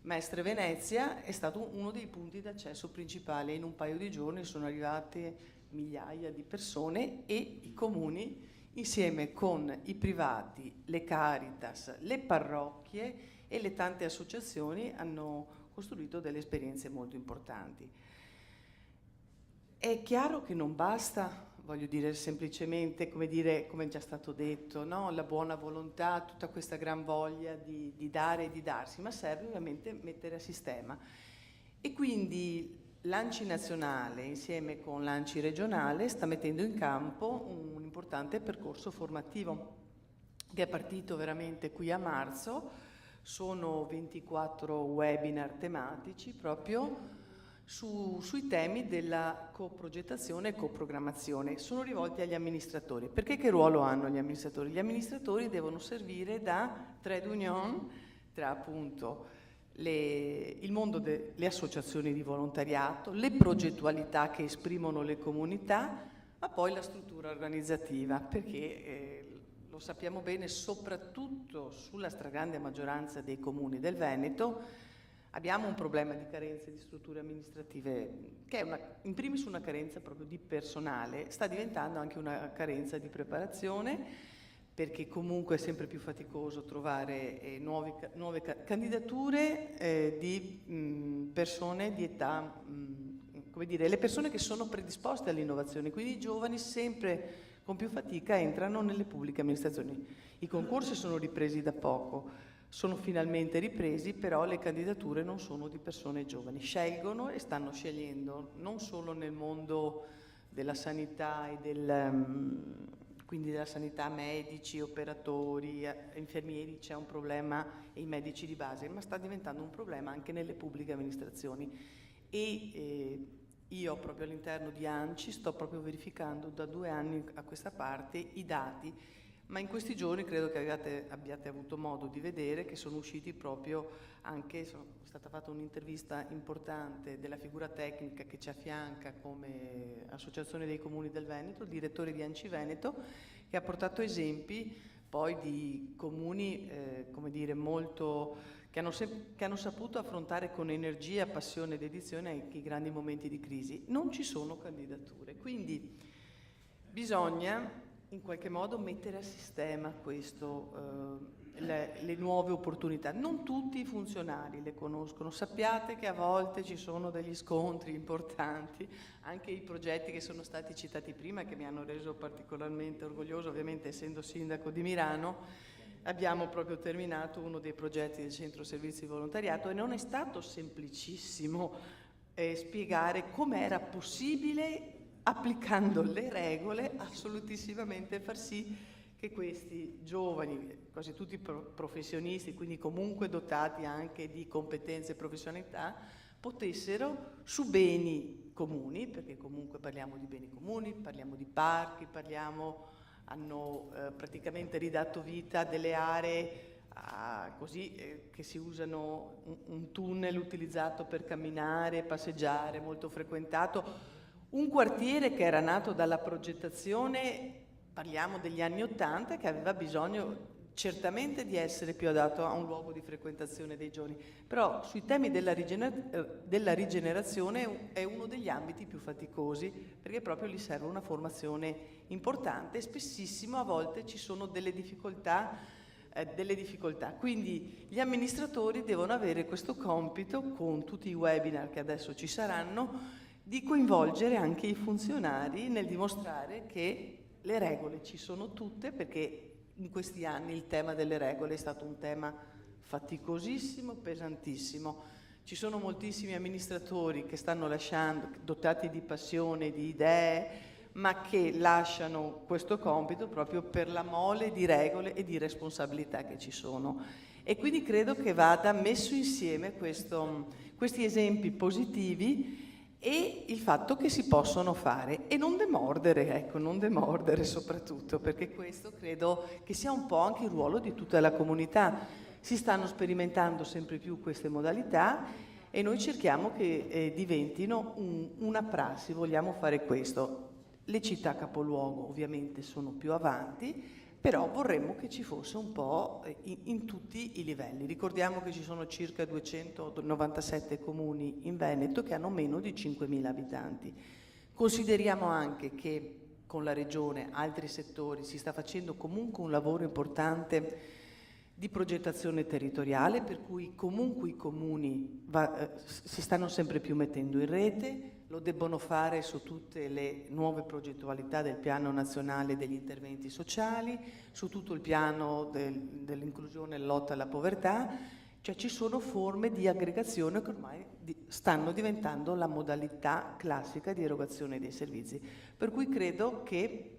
Mestre Venezia, è stato uno dei punti d'accesso principali. In un paio di giorni sono arrivate migliaia di persone e i comuni, insieme con i privati, le Caritas, le parrocchie e le tante associazioni, hanno costruito delle esperienze molto importanti. È chiaro che non basta, voglio dire semplicemente, come è già stato detto, no? La buona volontà, tutta questa gran voglia di dare e di darsi, ma serve ovviamente mettere a sistema. E quindi l'ANCI nazionale, insieme con l'ANCI regionale, sta mettendo in campo un importante percorso formativo che è partito veramente qui a marzo. Sono 24 webinar tematici proprio sui temi della coprogettazione e coprogrammazione. Sono rivolti agli amministratori. Perché che ruolo hanno gli amministratori? Gli amministratori devono servire da trade union tra appunto il mondo delle associazioni di volontariato, le progettualità che esprimono le comunità, ma poi la struttura organizzativa, perché lo sappiamo bene, soprattutto sulla stragrande maggioranza dei comuni del Veneto abbiamo un problema di carenze di strutture amministrative, che è in primis una carenza proprio di personale, sta diventando anche una carenza di preparazione, perché comunque è sempre più faticoso trovare nuove candidature di persone di età, come dire, le persone che sono predisposte all'innovazione, quindi i giovani sempre con più fatica entrano nelle pubbliche amministrazioni. I concorsi sono ripresi da poco, sono finalmente ripresi, però le candidature non sono di persone giovani. Scelgono e stanno scegliendo non solo nel mondo della sanità e quindi della sanità, medici, operatori, infermieri, c'è un problema, e i medici di base, ma sta diventando un problema anche nelle pubbliche amministrazioni. E io proprio all'interno di ANCI sto proprio verificando da 2 anni a questa parte i dati, ma in questi giorni credo che abbiate avuto modo di vedere che sono usciti proprio anche, è stata fatta un'intervista importante della figura tecnica che ci affianca come Associazione dei Comuni del Veneto, il direttore di ANCI Veneto, che ha portato esempi poi di comuni, come dire, molto, che hanno saputo affrontare con energia, passione e dedizione anche i grandi momenti di crisi. Non ci sono candidature, quindi bisogna in qualche modo mettere a sistema le nuove opportunità. Non tutti i funzionari le conoscono, sappiate che a volte ci sono degli scontri importanti, anche i progetti che sono stati citati prima, che mi hanno reso particolarmente orgoglioso, ovviamente essendo sindaco di Milano, abbiamo proprio terminato uno dei progetti del Centro Servizi Volontariato e non è stato semplicissimo spiegare come era possibile, applicando le regole, assolutissimamente far sì che questi giovani, quasi tutti professionisti, quindi comunque dotati anche di competenze e professionalità, potessero su beni comuni, perché comunque parliamo di beni comuni, parliamo di parchi, hanno praticamente ridato vita a delle aree che si usano un tunnel utilizzato per camminare, passeggiare, molto frequentato. Un quartiere che era nato dalla progettazione, parliamo degli anni '80, che aveva bisogno certamente di essere più adatto a un luogo di frequentazione dei giovani, però sui temi della rigenerazione è uno degli ambiti più faticosi, perché proprio gli serve una formazione importante e spessissimo a volte ci sono delle difficoltà. Quindi gli amministratori devono avere questo compito, con tutti i webinar che adesso ci saranno, di coinvolgere anche i funzionari nel dimostrare che le regole ci sono tutte, perché in questi anni il tema delle regole è stato un tema faticosissimo, pesantissimo. Ci sono moltissimi amministratori che stanno lasciando, dotati di passione, di idee, ma che lasciano questo compito proprio per la mole di regole e di responsabilità che ci sono. E quindi credo che vada messo insieme questi esempi positivi e il fatto che si possono fare e non demordere, non demordere soprattutto, perché questo credo che sia un po' anche il ruolo di tutta la comunità. Si stanno sperimentando sempre più queste modalità e noi cerchiamo che diventino una prassi, vogliamo fare questo. Le città capoluogo ovviamente sono più avanti, però vorremmo che ci fosse un po' in tutti i livelli. Ricordiamo che ci sono circa 297 comuni in Veneto che hanno meno di 5.000 abitanti. Consideriamo anche che con la Regione, altri settori, si sta facendo comunque un lavoro importante di progettazione territoriale, per cui comunque i comuni si stanno sempre più mettendo in rete, lo debbono fare su tutte le nuove progettualità del piano nazionale degli interventi sociali, su tutto il piano dell'inclusione e lotta alla povertà, cioè ci sono forme di aggregazione che ormai stanno diventando la modalità classica di erogazione dei servizi. Per cui credo che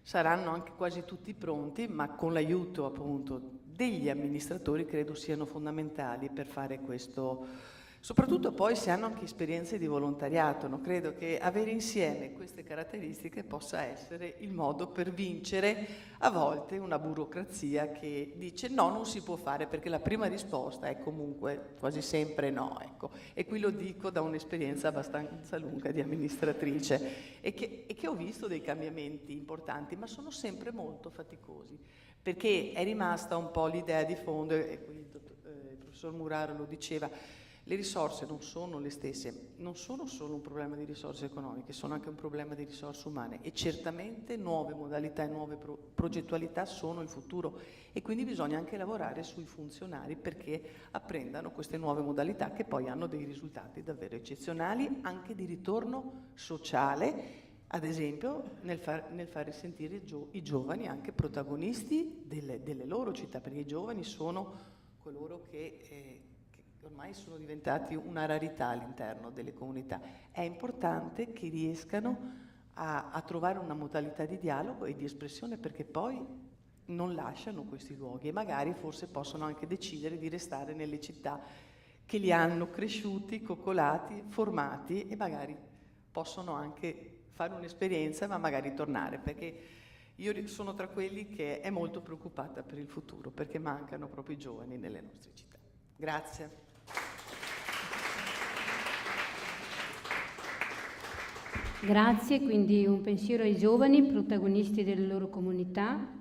saranno anche quasi tutti pronti, ma con l'aiuto appunto degli amministratori credo siano fondamentali per fare questo. Soprattutto poi se hanno anche esperienze di volontariato, no? Credo che avere insieme queste caratteristiche possa essere il modo per vincere a volte una burocrazia che dice no, non si può fare, perché la prima risposta è comunque quasi sempre no, ecco. E qui lo dico da un'esperienza abbastanza lunga di amministratrice e che ho visto dei cambiamenti importanti, ma sono sempre molto faticosi, perché è rimasta un po' l'idea di fondo, e qui il professor Muraro lo diceva. Le risorse non sono le stesse, non sono solo un problema di risorse economiche, sono anche un problema di risorse umane e certamente nuove modalità e nuove progettualità sono il futuro e quindi bisogna anche lavorare sui funzionari perché apprendano queste nuove modalità che poi hanno dei risultati davvero eccezionali, anche di ritorno sociale ad esempio nel fare sentire i giovani anche protagonisti delle loro città, perché i giovani sono coloro che ormai sono diventati una rarità all'interno delle comunità. È importante che riescano a trovare una modalità di dialogo e di espressione, perché poi non lasciano questi luoghi e magari forse possono anche decidere di restare nelle città che li hanno cresciuti, coccolati, formati, e magari possono anche fare un'esperienza ma magari tornare, perché io sono tra quelli che è molto preoccupata per il futuro, perché mancano proprio i giovani nelle nostre città. Grazie. Grazie, quindi un pensiero ai giovani, protagonisti delle loro comunità.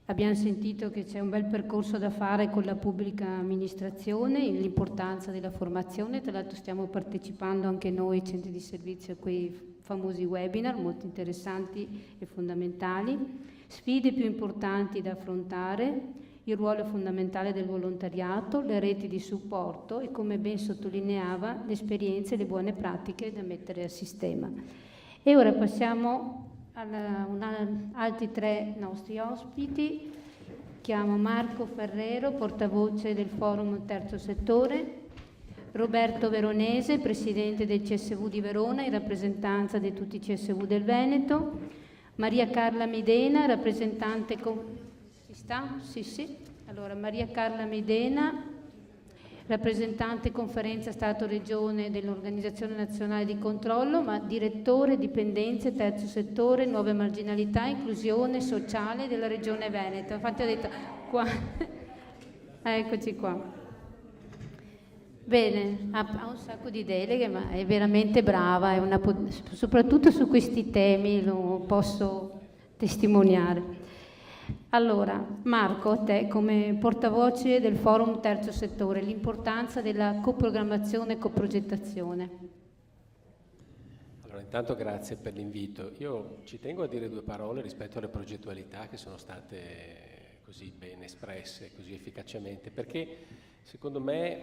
Abbiamo sentito che c'è un bel percorso da fare con la pubblica amministrazione, l'importanza della formazione, tra l'altro stiamo partecipando anche noi, centri di servizio, a quei famosi webinar molto interessanti e fondamentali. Sfide più importanti da affrontare, il ruolo fondamentale del volontariato, le reti di supporto e, come ben sottolineava, le esperienze e le buone pratiche da mettere a sistema. E ora passiamo altri 3 nostri ospiti. Chiamo Marco Ferrero, portavoce del Forum Terzo Settore, Roberto Veronese, presidente del CSV di Verona in rappresentanza di tutti i CSV del Veneto, Maria Carla Midena, rappresentante Allora, Maria Carla Midena, rappresentante Conferenza Stato-Regione dell'Organizzazione Nazionale di Controllo, ma direttore dipendenze Terzo Settore, Nuove Marginalità, Inclusione Sociale della Regione Veneto. Infatti ho detto qua. Eccoci qua. Bene, ha un sacco di deleghe, ma è veramente brava, soprattutto su questi temi lo posso testimoniare. Allora, Marco, a te come portavoce del Forum Terzo Settore, l'importanza della coprogrammazione e coprogettazione. Allora, intanto grazie per l'invito. Io ci tengo a dire 2 parole rispetto alle progettualità che sono state così ben espresse, così efficacemente, perché secondo me,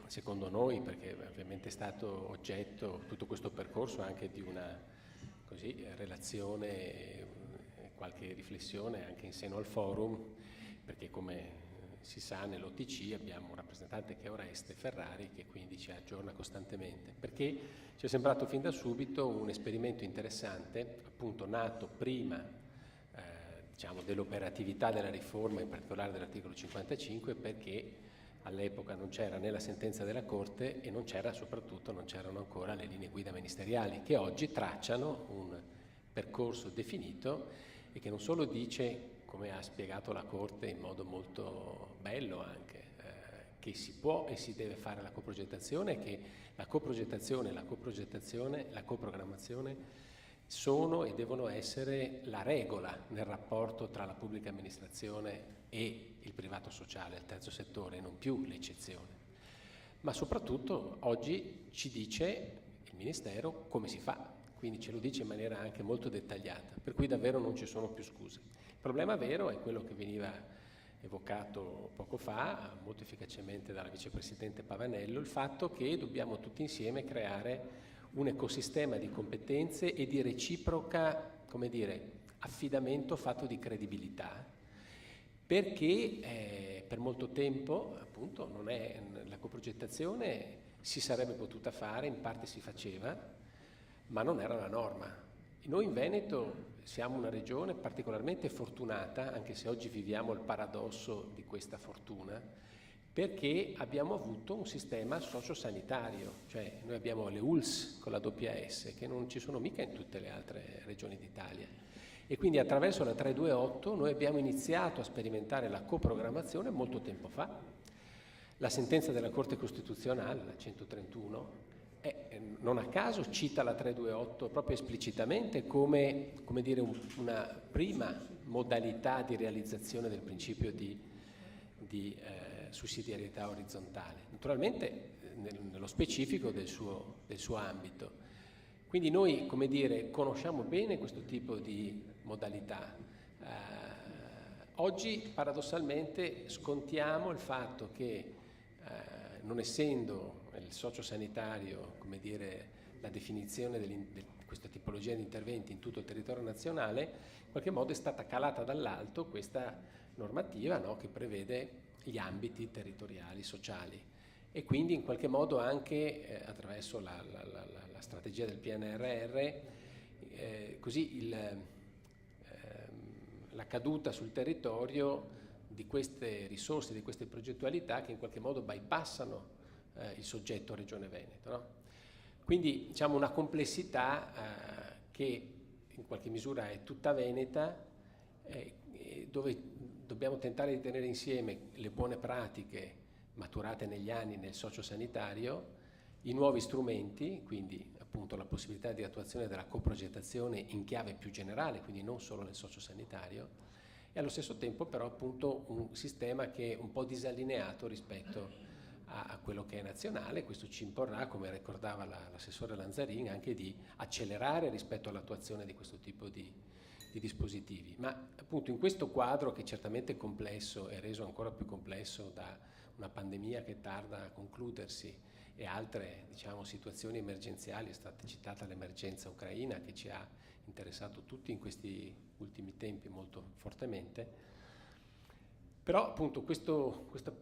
secondo noi, perché ovviamente è stato oggetto tutto questo percorso anche di una relazione, qualche riflessione anche in seno al forum, perché come si sa nell'OTC abbiamo un rappresentante che è Oreste Ferrari, che quindi ci aggiorna costantemente, perché ci è sembrato fin da subito un esperimento interessante, appunto nato prima dell'operatività della riforma, in particolare dell'articolo 55, perché all'epoca non c'era né la sentenza della Corte e soprattutto non c'erano ancora le linee guida ministeriali, che oggi tracciano un percorso definito e che non solo dice, come ha spiegato la Corte in modo molto bello anche, che si può e si deve fare la coprogettazione, che la coprogettazione, la coprogrammazione sono e devono essere la regola nel rapporto tra la pubblica amministrazione e il privato sociale, il terzo settore, non più l'eccezione. Ma soprattutto oggi ci dice il Ministero come si fa, quindi ce lo dice in maniera anche molto dettagliata, per cui davvero non ci sono più scuse. Il problema vero è quello che veniva evocato poco fa, molto efficacemente dalla vicepresidente Pavanello, il fatto che dobbiamo tutti insieme creare un ecosistema di competenze e di reciproca, affidamento fatto di credibilità, perché per molto tempo appunto la coprogettazione si sarebbe potuta fare, in parte si faceva, ma non era la norma. Noi in Veneto siamo una regione particolarmente fortunata, anche se oggi viviamo il paradosso di questa fortuna, perché abbiamo avuto un sistema sociosanitario, cioè noi abbiamo le ULSS con la doppia S, che non ci sono mica in tutte le altre regioni d'Italia. E quindi attraverso la 328 noi abbiamo iniziato a sperimentare la coprogrammazione molto tempo fa. La sentenza della Corte Costituzionale, la 131, non a caso cita la 328 proprio esplicitamente come una prima modalità di realizzazione del principio di sussidiarietà orizzontale, naturalmente nello specifico del suo ambito. Quindi noi, conosciamo bene questo tipo di modalità. Oggi paradossalmente scontiamo il fatto che non essendo il sociosanitario, la definizione di questa tipologia di interventi in tutto il territorio nazionale, in qualche modo è stata calata dall'alto questa normativa, no, che prevede gli ambiti territoriali, sociali, e quindi in qualche modo anche attraverso la strategia del PNRR, così la caduta sul territorio di queste risorse, di queste progettualità che in qualche modo bypassano il soggetto Regione Veneto, no? Quindi diciamo una complessità che in qualche misura è tutta veneta, dove dobbiamo tentare di tenere insieme le buone pratiche maturate negli anni nel sociosanitario, i nuovi strumenti, quindi appunto la possibilità di attuazione della coprogettazione in chiave più generale, quindi non solo nel sociosanitario, e allo stesso tempo però appunto un sistema che è un po' disallineato rispetto a quello che è nazionale. Questo ci imporrà, come ricordava l'assessore Lanzarin, anche di accelerare rispetto all'attuazione di questo tipo di dispositivi. Ma appunto in questo quadro, che certamente è complesso e reso ancora più complesso da una pandemia che tarda a concludersi e altre, diciamo, situazioni emergenziali, è stata citata l'emergenza ucraina che ci ha interessato tutti in questi ultimi tempi molto fortemente, però appunto questa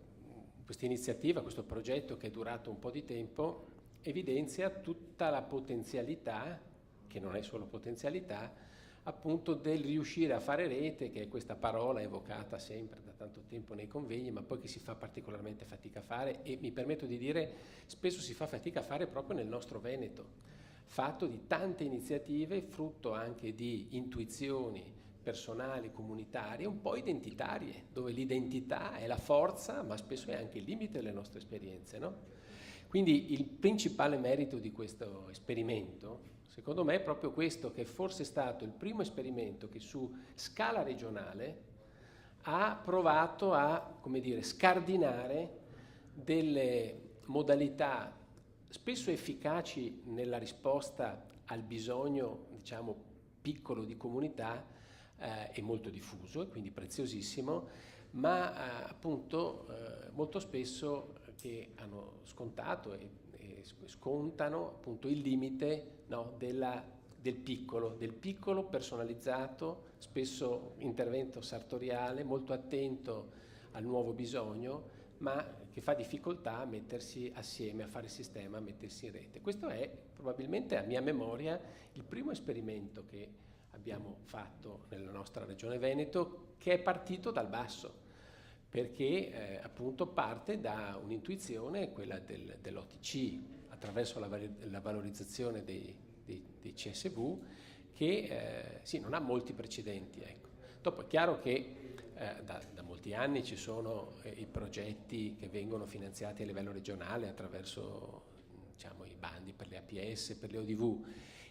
iniziativa, questo progetto che è durato un po' di tempo, evidenzia tutta la potenzialità, che non è solo potenzialità, appunto del riuscire a fare rete, che è questa parola evocata sempre da tanto tempo nei convegni, ma poi che si fa particolarmente fatica a fare, e mi permetto di dire spesso si fa fatica a fare proprio nel nostro Veneto, fatto di tante iniziative, frutto anche di intuizioni personali, comunitarie, un po' identitarie, dove l'identità è la forza, ma spesso è anche il limite delle nostre esperienze, no? Quindi il principale merito di questo esperimento, secondo me, è proprio questo, che forse è stato il primo esperimento che su scala regionale ha provato a, come dire, scardinare delle modalità spesso efficaci nella risposta al bisogno, diciamo, piccolo di comunità, e molto diffuso e quindi preziosissimo, ma appunto molto spesso che hanno scontato e scontano appunto il limite, no, del piccolo personalizzato, spesso intervento sartoriale, molto attento al nuovo bisogno, ma che fa difficoltà a mettersi assieme, a fare sistema, a mettersi in rete. Questo è probabilmente, a mia memoria, il primo esperimento che abbiamo fatto nella nostra regione Veneto, che è partito dal basso, perché appunto parte da un'intuizione, quella dell'OTC, attraverso la valorizzazione dei CSV, che sì, non ha molti precedenti. Ecco. Dopo è chiaro che da molti anni ci sono i progetti che vengono finanziati a livello regionale attraverso, diciamo, i bandi per le APS, per le ODV,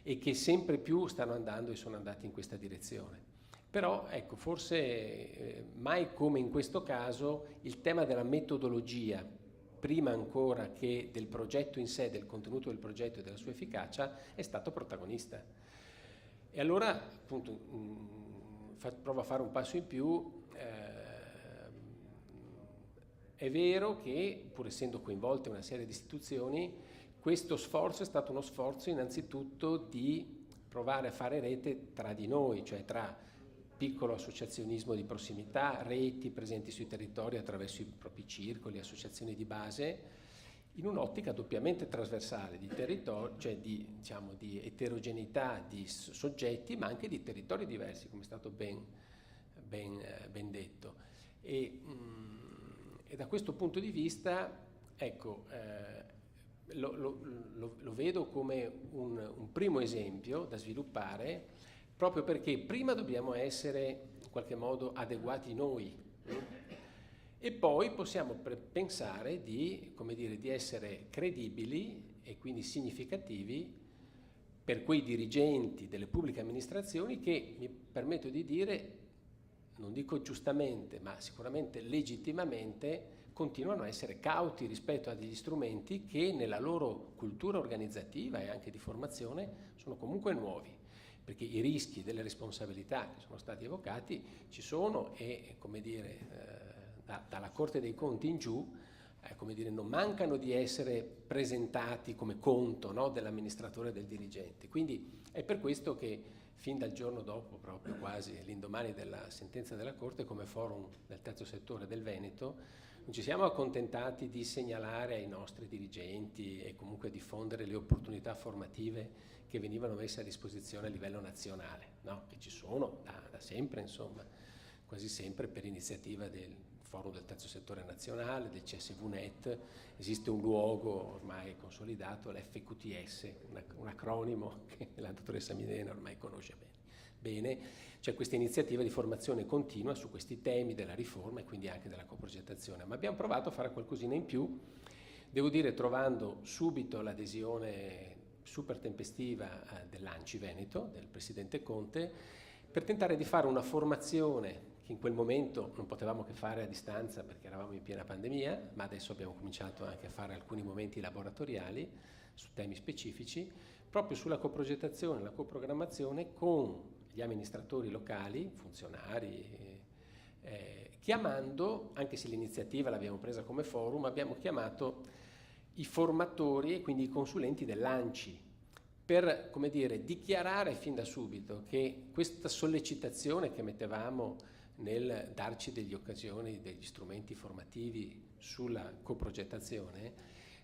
e che sempre più stanno andando e sono andati in questa direzione. Però ecco, forse mai come in questo caso il tema della metodologia, prima ancora che del progetto in sé, del contenuto del progetto e della sua efficacia, è stato protagonista. E allora appunto provo a fare un passo in più. È vero che, pur essendo coinvolte una serie di istituzioni, questo sforzo è stato uno sforzo innanzitutto di provare a fare rete tra di noi, cioè tra piccolo associazionismo di prossimità, reti presenti sui territori attraverso i propri circoli, associazioni di base, in un'ottica doppiamente trasversale di territorio, cioè di eterogeneità di soggetti, ma anche di territori diversi, come è stato ben detto. E da questo punto di vista, ecco, lo vedo come un primo esempio da sviluppare, proprio perché prima dobbiamo essere in qualche modo adeguati noi, e poi possiamo pensare di, come dire, di essere credibili e quindi significativi per quei dirigenti delle pubbliche amministrazioni che, mi permetto di dire, non dico giustamente, ma sicuramente legittimamente, continuano a essere cauti rispetto a degli strumenti che nella loro cultura organizzativa e anche di formazione sono comunque nuovi, perché i rischi delle responsabilità che sono stati evocati ci sono e, come dire, dalla Corte dei Conti in giù non mancano di essere presentati come conto, no, dell'amministratore e del dirigente. Quindi è per questo che fin dal giorno dopo, proprio quasi l'indomani della sentenza della Corte, come forum del terzo settore del Veneto, non ci siamo accontentati di segnalare ai nostri dirigenti e comunque diffondere le opportunità formative che venivano messe a disposizione a livello nazionale, no? Che ci sono da sempre, insomma, quasi sempre per iniziativa del forum del terzo settore nazionale, del CSV-Net. Esiste un luogo ormai consolidato, l'FQTS, un acronimo che la dottoressa Milena ormai conosce bene. C'è questa iniziativa di formazione continua su questi temi della riforma e quindi anche della coprogettazione. Ma abbiamo provato a fare qualcosina in più, devo dire trovando subito l'adesione super tempestiva dell'ANCI Veneto, del Presidente Conte, per tentare di fare una formazione che in quel momento non potevamo che fare a distanza perché eravamo in piena pandemia, ma adesso abbiamo cominciato anche a fare alcuni momenti laboratoriali su temi specifici, proprio sulla coprogettazione, la coprogrammazione con gli amministratori locali, funzionari, chiamando, anche se l'iniziativa l'abbiamo presa come forum, abbiamo chiamato i formatori e quindi i consulenti dell'ANCI per, come dire, dichiarare fin da subito che questa sollecitazione che mettevamo nel darci delle occasioni, degli strumenti formativi sulla coprogettazione,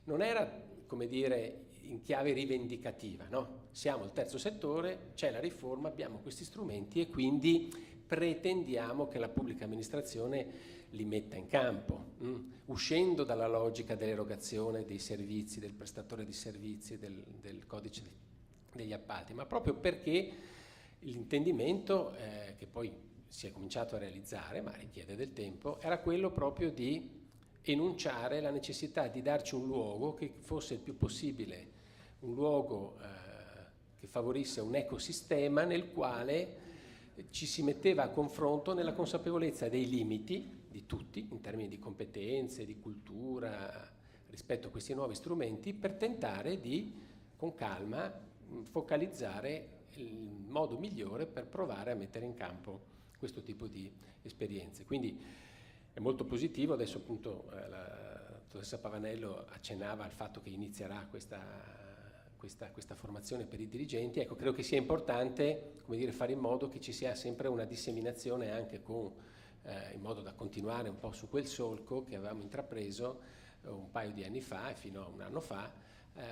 non era, come dire, in chiave rivendicativa, no? Siamo il terzo settore, c'è la riforma, abbiamo questi strumenti e quindi pretendiamo che la pubblica amministrazione li metta in campo, uscendo dalla logica dell'erogazione dei servizi, del prestatore di servizi, del codice degli appalti, ma proprio perché l'intendimento che poi si è cominciato a realizzare, ma richiede del tempo, era quello proprio di enunciare la necessità di darci un luogo che fosse il più possibile un luogo che favorisse un ecosistema nel quale ci si metteva a confronto nella consapevolezza dei limiti di tutti in termini di competenze, di cultura rispetto a questi nuovi strumenti, per tentare di con calma focalizzare il modo migliore per provare a mettere in campo questo tipo di esperienze. Quindi è molto positivo, adesso appunto la dottoressa Pavanello accennava al fatto che inizierà questa formazione per i dirigenti. Ecco, credo che sia importante, come dire, fare in modo che ci sia sempre una disseminazione anche in modo da continuare un po' su quel solco che avevamo intrapreso un paio di anni fa e fino a un anno fa,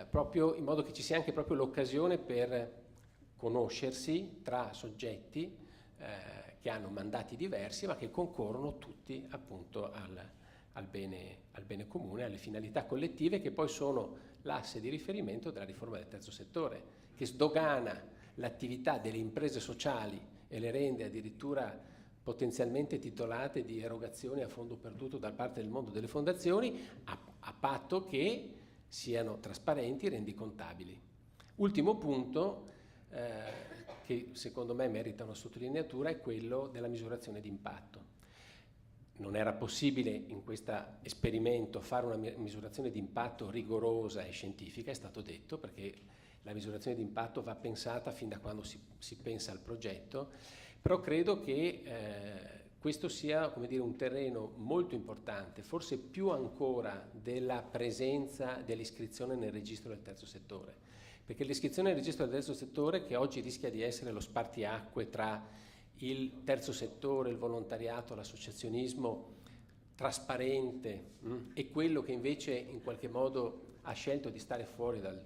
proprio in modo che ci sia anche proprio l'occasione per conoscersi tra soggetti che hanno mandati diversi ma che concorrono tutti appunto al bene comune, alle finalità collettive che poi sono l'asse di riferimento della riforma del terzo settore, che sdogana l'attività delle imprese sociali e le rende addirittura potenzialmente titolate di erogazioni a fondo perduto da parte del mondo delle fondazioni, a patto che siano trasparenti e rendicontabili. Ultimo punto che secondo me merita una sottolineatura è quello della misurazione di impatto. Non era possibile in questo esperimento fare una misurazione di impatto rigorosa e scientifica, è stato detto, perché la misurazione di impatto va pensata fin da quando si pensa al progetto, però credo che questo sia, come dire, un terreno molto importante, forse più ancora della presenza dell'iscrizione nel registro del terzo settore, perché l'iscrizione nel registro del terzo settore, che oggi rischia di essere lo spartiacque tra il terzo settore, il volontariato, l'associazionismo trasparente e quello che invece in qualche modo ha scelto di stare fuori dal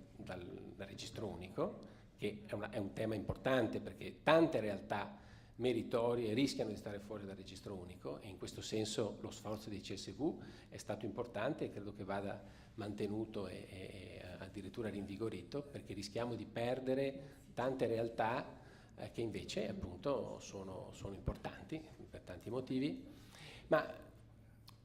registro unico, che è un tema importante perché tante realtà meritorie rischiano di stare fuori dal registro unico e in questo senso lo sforzo dei CSV è stato importante e credo che vada mantenuto e addirittura rinvigorito, perché rischiamo di perdere tante realtà che invece appunto sono importanti per tanti motivi, ma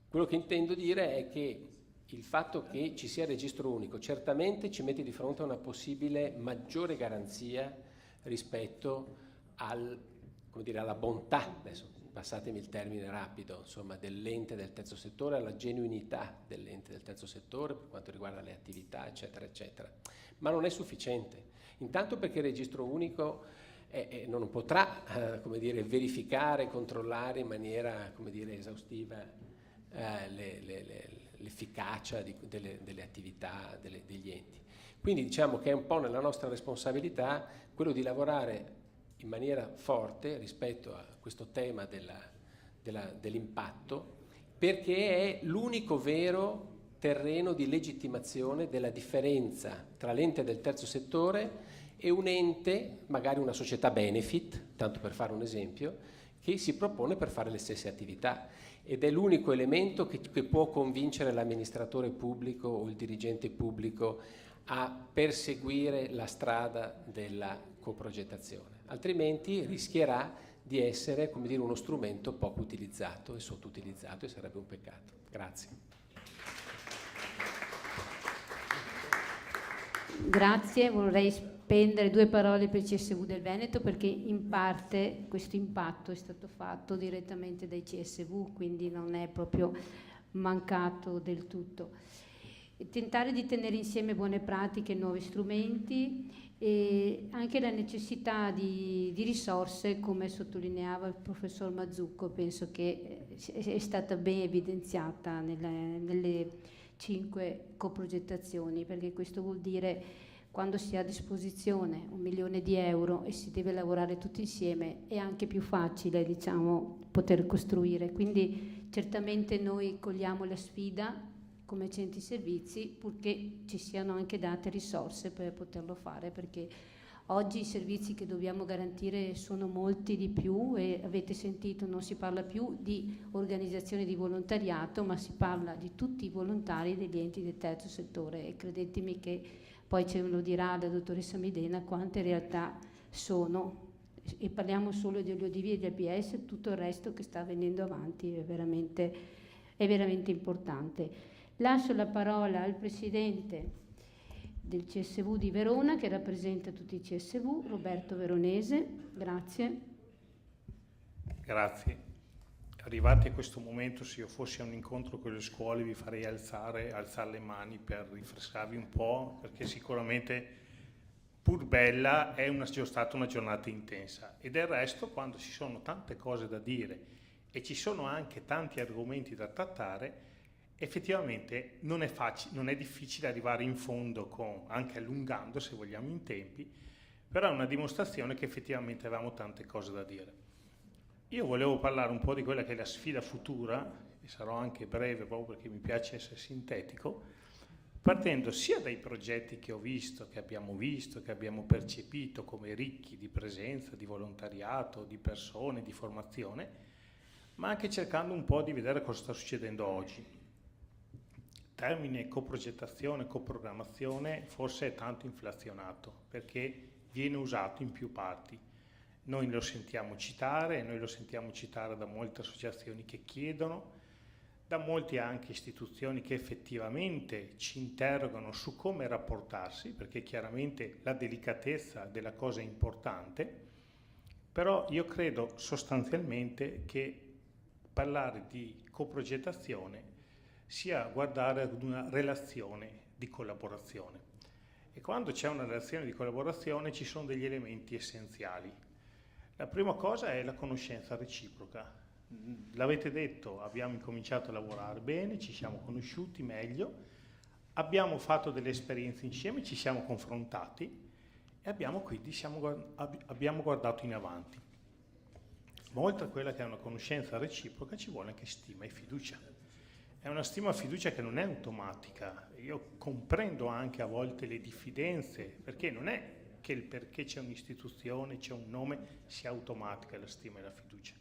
quello che intendo dire è che il fatto che ci sia il registro unico certamente ci mette di fronte a una possibile maggiore garanzia rispetto alla bontà, adesso passatemi il termine rapido, insomma, dell'ente del terzo settore, alla genuinità dell'ente del terzo settore per quanto riguarda le attività, eccetera, eccetera. Ma non è sufficiente. Intanto perché il registro unico non potrà verificare, controllare in maniera esaustiva l'efficacia delle attività degli enti. Quindi diciamo che è un po' nella nostra responsabilità quello di lavorare in maniera forte rispetto a questo tema dell'impatto, perché è l'unico vero terreno di legittimazione della differenza tra l'ente del terzo settore e un ente, magari una società benefit, tanto per fare un esempio, che si propone per fare le stesse attività, ed è l'unico elemento che può convincere l'amministratore pubblico o il dirigente pubblico a perseguire la strada della coprogettazione, altrimenti rischierà di essere, come dire, uno strumento poco utilizzato e sottoutilizzato, e sarebbe un peccato. Grazie. Grazie, vorrei spendere 2 parole per il CSV del Veneto, perché in parte questo impatto è stato fatto direttamente dai CSV, quindi non è proprio mancato del tutto. Tentare di tenere insieme buone pratiche e nuovi strumenti, e anche la necessità di risorse, come sottolineava il professor Mazzucco, penso che è stata ben evidenziata nelle 5 coprogettazioni, perché questo vuol dire quando si ha a disposizione 1 milione di euro e si deve lavorare tutti insieme è anche più facile, diciamo, poter costruire. Quindi certamente noi cogliamo la sfida come centri servizi, purché ci siano anche date risorse per poterlo fare, perché oggi i servizi che dobbiamo garantire sono molti di più, e avete sentito, non si parla più di organizzazioni di volontariato, ma si parla di tutti i volontari degli enti del terzo settore, e credetemi che poi ce lo dirà la dottoressa Midena quante realtà sono, e parliamo solo degli ODV e del ABS, tutto il resto che sta venendo avanti è veramente importante. Lascio la parola al presidente del CSV di Verona, che rappresenta tutti i CSV, Roberto Veronese. Grazie. Grazie. Arrivati a questo momento, se io fossi a un incontro con le scuole vi farei alzare le mani per rinfrescarvi un po', perché sicuramente, pur bella, è già stata una giornata intensa, e del resto, quando ci sono tante cose da dire e ci sono anche tanti argomenti da trattare, effettivamente non è difficile arrivare in fondo, anche allungando se vogliamo in tempi, però è una dimostrazione che effettivamente avevamo tante cose da dire. Io volevo parlare un po' di quella che è la sfida futura, e sarò anche breve proprio perché mi piace essere sintetico, partendo sia dai progetti che ho visto, che abbiamo percepito come ricchi di presenza, di volontariato, di persone, di formazione, ma anche cercando un po' di vedere cosa sta succedendo oggi. Termine coprogettazione, coprogrammazione forse è tanto inflazionato, perché viene usato in più parti. Noi lo sentiamo citare da molte associazioni che chiedono, da molte anche istituzioni che effettivamente ci interrogano su come rapportarsi, perché chiaramente la delicatezza della cosa è importante, però io credo sostanzialmente che parlare di coprogettazione sia guardare ad una relazione di collaborazione. E quando c'è una relazione di collaborazione ci sono degli elementi essenziali. La prima cosa è la conoscenza reciproca. L'avete detto, abbiamo incominciato a lavorare bene, ci siamo conosciuti meglio, abbiamo fatto delle esperienze insieme, ci siamo confrontati e abbiamo guardato in avanti. Ma oltre a quella che è una conoscenza reciproca ci vuole anche stima e fiducia. È una stima e fiducia che non è automatica. Io comprendo anche a volte le diffidenze, perché non è che perché c'è un'istituzione, c'è un nome, sia automatica la stima e la fiducia.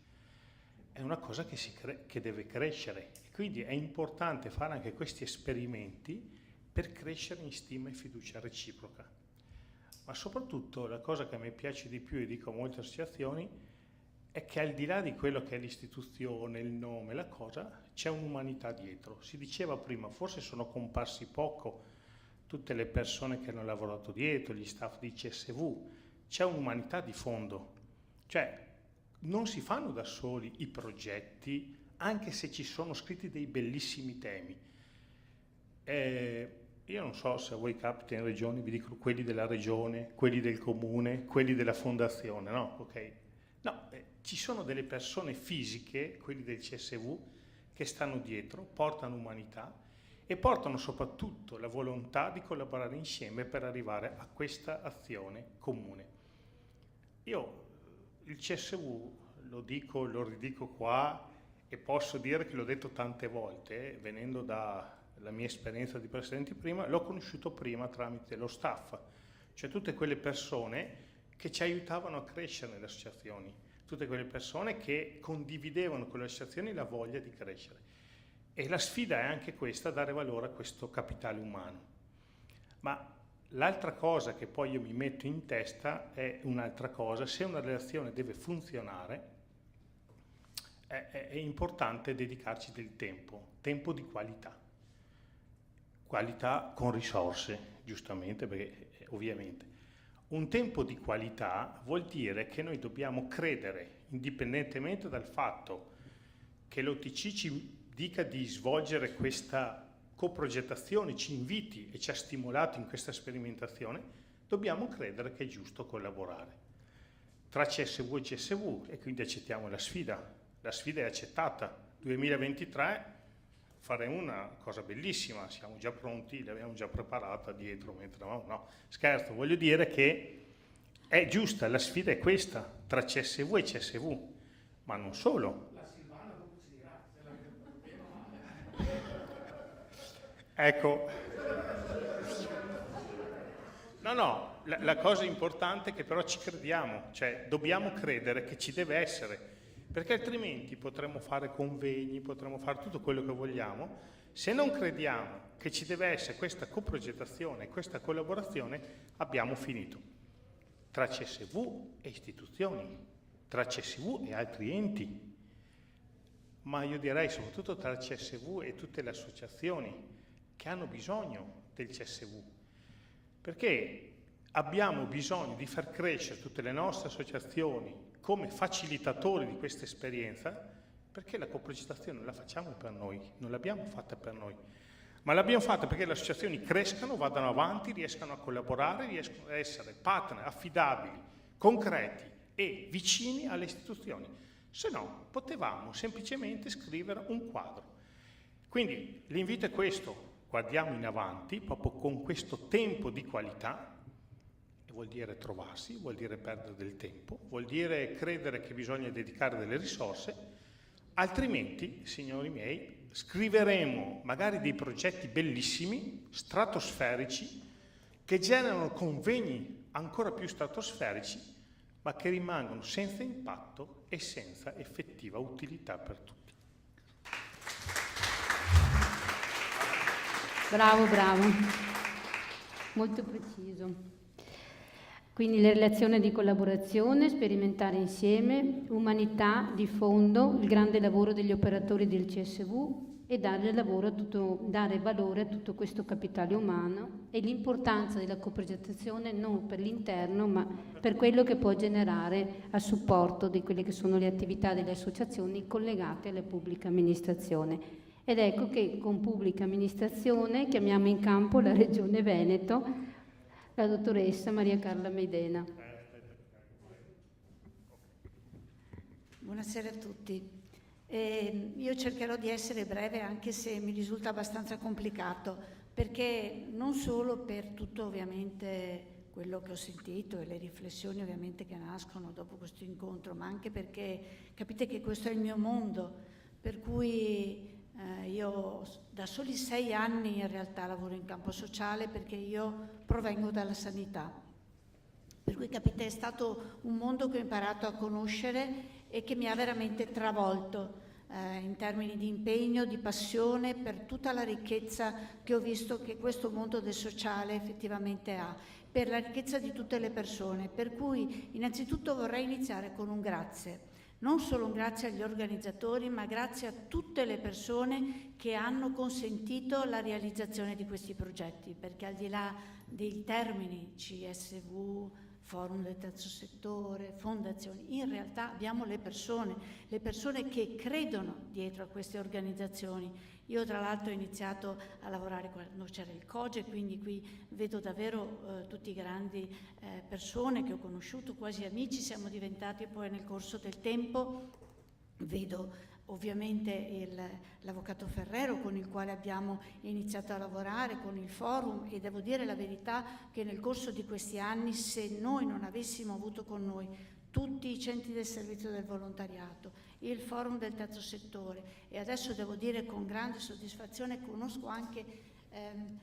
È una cosa che deve crescere. E quindi è importante fare anche questi esperimenti per crescere in stima e fiducia reciproca. Ma soprattutto la cosa che a me piace di più, e dico a molte associazioni, è che al di là di quello che è l'istituzione, il nome, la cosa, c'è un'umanità dietro. Si diceva prima, forse sono comparsi poco tutte le persone che hanno lavorato dietro, gli staff di CSV, c'è un'umanità di fondo. Cioè, non si fanno da soli i progetti, anche se ci sono scritti dei bellissimi temi. Io non so se a voi capita in regione, vi dico quelli della regione, quelli del comune, quelli della fondazione, no? Ok. No, ci sono delle persone fisiche, quelli del CSV, che stanno dietro, portano umanità e portano soprattutto la volontà di collaborare insieme per arrivare a questa azione comune. Io il CSV lo ridico qua e posso dire che l'ho detto tante volte, venendo dalla mia esperienza di presidente prima, l'ho conosciuto prima tramite lo staff, cioè tutte quelle persone che ci aiutavano a crescere nelle associazioni, tutte quelle persone che condividevano con le associazioni la voglia di crescere. E la sfida è anche questa, dare valore a questo capitale umano. Ma l'altra cosa che poi io mi metto in testa è un'altra cosa: se una relazione deve funzionare è importante dedicarci del tempo di qualità con risorse, giustamente, perché ovviamente un tempo di qualità vuol dire che noi dobbiamo credere, indipendentemente dal fatto che l'OTC ci dica di svolgere questa coprogettazione, ci inviti e ci ha stimolato in questa sperimentazione, dobbiamo credere che è giusto collaborare tra CSV e CSV, e quindi accettiamo la sfida. La sfida è accettata. 2023 faremo una cosa bellissima, siamo già pronti, l'abbiamo già preparata dietro mentre no, scherzo, voglio dire che è giusta, la sfida è questa tra CSV e CSV, ma non solo. Ecco, no, la cosa importante è che però ci crediamo, cioè dobbiamo credere che ci deve essere, perché altrimenti potremmo fare convegni, potremmo fare tutto quello che vogliamo. Se non crediamo che ci deve essere questa coprogettazione, questa collaborazione, abbiamo finito. Tra CSV e istituzioni, tra CSV e altri enti, ma io direi soprattutto tra il CSV e tutte le associazioni che hanno bisogno del CSV, perché abbiamo bisogno di far crescere tutte le nostre associazioni come facilitatori di questa esperienza, perché la coprogettazione la facciamo per noi, non l'abbiamo fatta per noi, ma l'abbiamo fatta perché le associazioni crescano, vadano avanti, riescano a collaborare, riescono a essere partner affidabili, concreti e vicini alle istituzioni. Se no, potevamo semplicemente scrivere un quadro. Quindi l'invito è questo: guardiamo in avanti proprio con questo tempo di qualità. Vuol dire trovarsi, vuol dire perdere del tempo, vuol dire credere che bisogna dedicare delle risorse, altrimenti, signori miei, scriveremo magari dei progetti bellissimi, stratosferici, che generano convegni ancora più stratosferici, ma che rimangono senza impatto e senza effettiva utilità per tutti. Bravo, molto preciso. Quindi le relazioni di collaborazione, sperimentare insieme, umanità di fondo, il grande lavoro degli operatori del CSV e dare valore a tutto questo capitale umano e l'importanza della coprogettazione non per l'interno ma per quello che può generare a supporto di quelle che sono le attività delle associazioni collegate alla pubblica amministrazione. Ed ecco che con pubblica amministrazione chiamiamo in campo la Regione Veneto, la dottoressa Maria Carla Medena. Buonasera a tutti. Io cercherò di essere breve anche se mi risulta abbastanza complicato, perché non solo per tutto ovviamente quello che ho sentito e le riflessioni ovviamente che nascono dopo questo incontro, ma anche perché capite che questo è il mio mondo, per cui io da soli 6 anni in realtà lavoro in campo sociale, perché io provengo dalla sanità. Per cui capite, è stato un mondo che ho imparato a conoscere e che mi ha veramente travolto in termini di impegno, di passione per tutta la ricchezza che ho visto che questo mondo del sociale effettivamente ha, per la ricchezza di tutte le persone. Per cui innanzitutto vorrei iniziare con un grazie. Non solo un grazie agli organizzatori, ma grazie a tutte le persone che hanno consentito la realizzazione di questi progetti, perché al di là dei termini CSV, Forum del Terzo Settore, fondazioni, in realtà abbiamo le persone che credono dietro a queste organizzazioni. Io tra l'altro ho iniziato a lavorare quando c'era il COGE, quindi qui vedo davvero tutti grandi persone che ho conosciuto, quasi amici siamo diventati poi nel corso del tempo. Vedo ovviamente l'avvocato Ferrero, con il quale abbiamo iniziato a lavorare, con il forum, e devo dire la verità che nel corso di questi anni, se noi non avessimo avuto con noi tutti i centri del servizio del volontariato, il forum del terzo settore, e adesso devo dire con grande soddisfazione conosco anche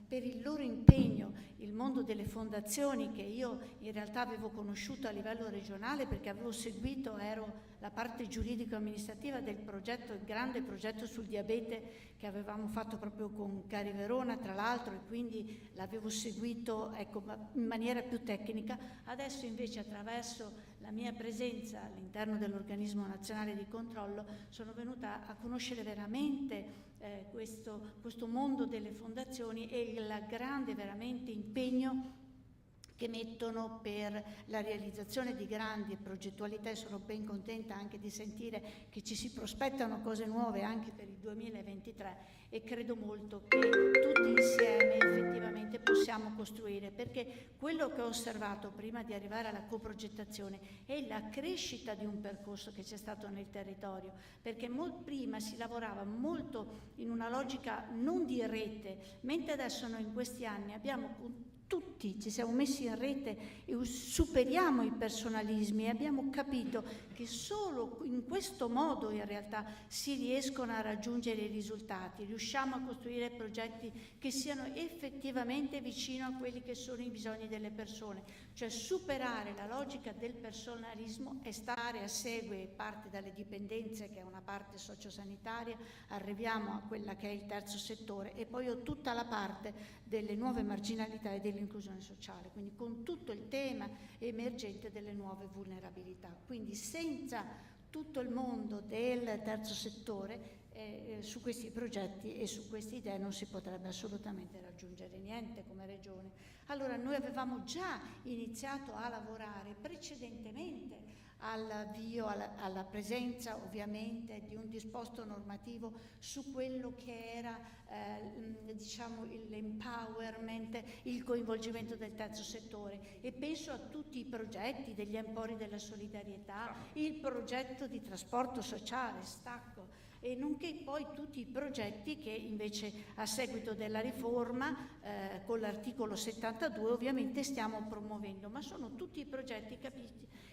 per il loro impegno il mondo delle fondazioni, che io in realtà avevo conosciuto a livello regionale perché avevo seguito, ero la parte giuridico-amministrativa del progetto, il grande progetto sul diabete che avevamo fatto proprio con Cari Verona, tra l'altro, e quindi l'avevo seguito, ecco, in maniera più tecnica. Adesso invece, attraverso la mia presenza all'interno dell'organismo nazionale di controllo, sono venuta a conoscere veramente questo mondo delle fondazioni e il grande veramente impegno che mettono per la realizzazione di grandi progettualità, e sono ben contenta anche di sentire che ci si prospettano cose nuove anche per il 2023, e credo molto che tutti insieme effettivamente possiamo costruire, perché quello che ho osservato prima di arrivare alla coprogettazione è la crescita di un percorso che c'è stato nel territorio, perché prima si lavorava molto in una logica non di rete, mentre adesso noi in questi anni abbiamo tutti ci siamo messi in rete e superiamo i personalismi, e abbiamo capito che solo in questo modo in realtà si riescono a raggiungere i risultati, riusciamo a costruire progetti che siano effettivamente vicino a quelli che sono i bisogni delle persone, cioè superare la logica del personalismo e stare a segue, parte dalle dipendenze, che è una parte sociosanitaria, arriviamo a quella che è il terzo settore, e poi ho tutta la parte delle nuove marginalità e dell'inclusione sociale, quindi con tutto il tema emergente delle nuove vulnerabilità. Quindi senza tutto il mondo del terzo settore su questi progetti e su queste idee non si potrebbe assolutamente raggiungere niente come regione. Allora noi avevamo già iniziato a lavorare precedentemente all'avvio, alla presenza ovviamente di un disposto normativo su quello che era diciamo l'empowerment, il coinvolgimento del terzo settore, e penso a tutti i progetti degli empori della solidarietà, il progetto di trasporto sociale, Stacco, e nonché poi tutti i progetti che invece a seguito della riforma con l'articolo 72 ovviamente stiamo promuovendo, ma sono tutti i progetti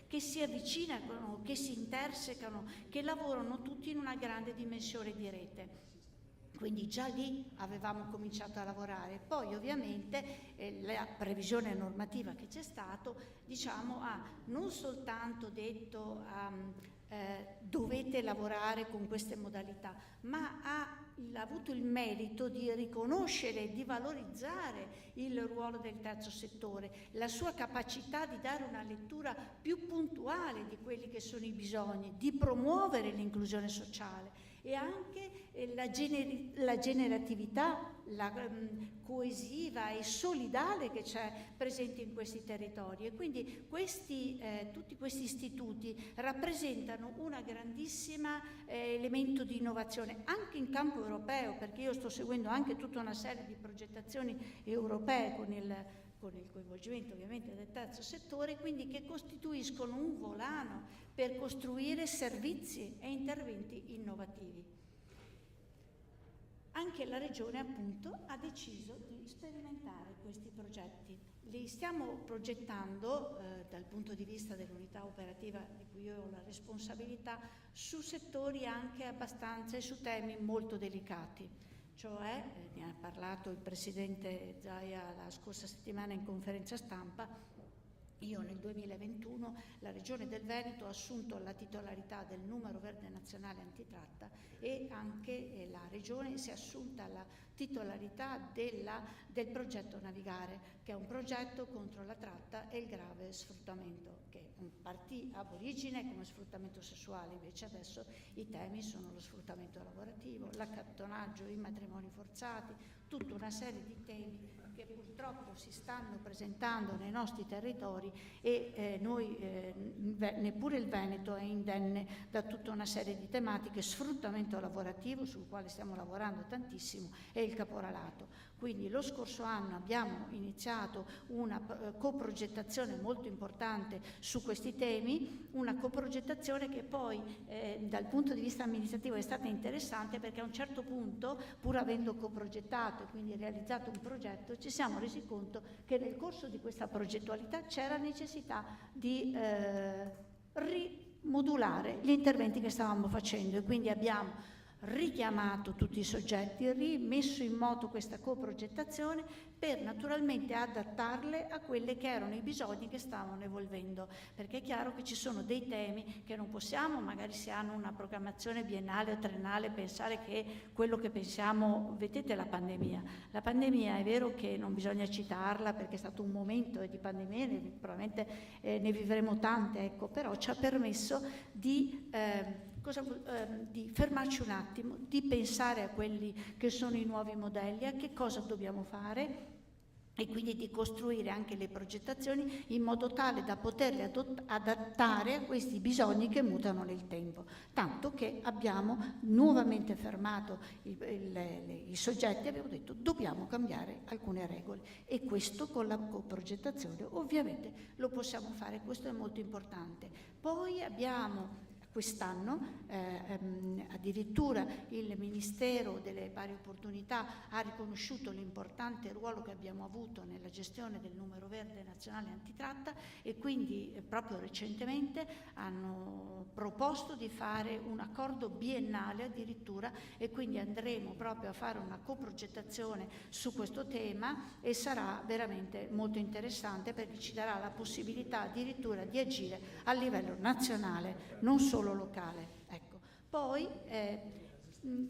che si avvicinano, che si intersecano, che lavorano tutti in una grande dimensione di rete. Quindi già lì avevamo cominciato a lavorare. Poi ovviamente la previsione normativa che c'è stato, diciamo, ha non soltanto detto dovete lavorare con queste modalità, ma ha avuto il merito di riconoscere e di valorizzare il ruolo del terzo settore, la sua capacità di dare una lettura più puntuale di quelli che sono i bisogni, di promuovere l'inclusione sociale, e anche la generatività, la coesiva e solidale che c'è presente in questi territori. E quindi tutti questi istituti rappresentano un grandissimo elemento di innovazione anche in campo europeo, perché io sto seguendo anche tutta una serie di progettazioni europee con il coinvolgimento ovviamente del terzo settore, quindi che costituiscono un volano per costruire servizi e interventi innovativi. Anche la Regione appunto ha deciso di sperimentare questi progetti. Li stiamo progettando dal punto di vista dell'unità operativa di cui io ho la responsabilità su settori anche abbastanza e su temi molto delicati. Cioè, ne ha parlato il Presidente Zaia la scorsa settimana in conferenza stampa, io nel 2021 la Regione del Veneto ha assunto la titolarità del numero verde nazionale antitratta, e anche la Regione si è assunta la titolarità del progetto Navigare, che è un progetto contro la tratta e il grave sfruttamento, che partì ab origine come sfruttamento sessuale, invece adesso i temi sono lo sfruttamento lavorativo, l'accattonaggio, i matrimoni forzati, tutta una serie di temi che purtroppo si stanno presentando nei nostri territori, e noi, neppure il Veneto è indenne da tutta una serie di tematiche: sfruttamento lavorativo, sul quale stiamo lavorando tantissimo, e il caporalato. Quindi lo scorso anno abbiamo iniziato una coprogettazione molto importante su questi temi, una coprogettazione che poi dal punto di vista amministrativo è stata interessante, perché a un certo punto, pur avendo coprogettato e quindi realizzato un progetto, ci siamo resi conto che nel corso di questa progettualità c'era necessità di rimodulare gli interventi che stavamo facendo, e quindi abbiamo richiamato tutti i soggetti, rimesso in moto questa coprogettazione per naturalmente adattarle a quelli che erano i bisogni che stavano evolvendo, perché è chiaro che ci sono dei temi che non possiamo, magari si hanno una programmazione biennale o triennale, pensare che quello che pensiamo, vedete la pandemia è vero che non bisogna citarla perché è stato un momento di pandemia, probabilmente ne vivremo tante, ecco, però ci ha permesso di fermarci un attimo, di pensare a quelli che sono i nuovi modelli, a che cosa dobbiamo fare, e quindi di costruire anche le progettazioni in modo tale da poterle adattare a questi bisogni che mutano nel tempo. Tanto che abbiamo nuovamente fermato i soggetti e abbiamo detto dobbiamo cambiare alcune regole, e questo con la coprogettazione ovviamente lo possiamo fare, questo è molto importante. Poi abbiamo quest'anno addirittura il Ministero delle Pari Opportunità ha riconosciuto l'importante ruolo che abbiamo avuto nella gestione del numero verde nazionale antitratta, e quindi proprio recentemente hanno proposto di fare un accordo biennale addirittura, e quindi andremo proprio a fare una coprogettazione su questo tema, e sarà veramente molto interessante perché ci darà la possibilità addirittura di agire a livello nazionale, non solo locale. Ecco. Poi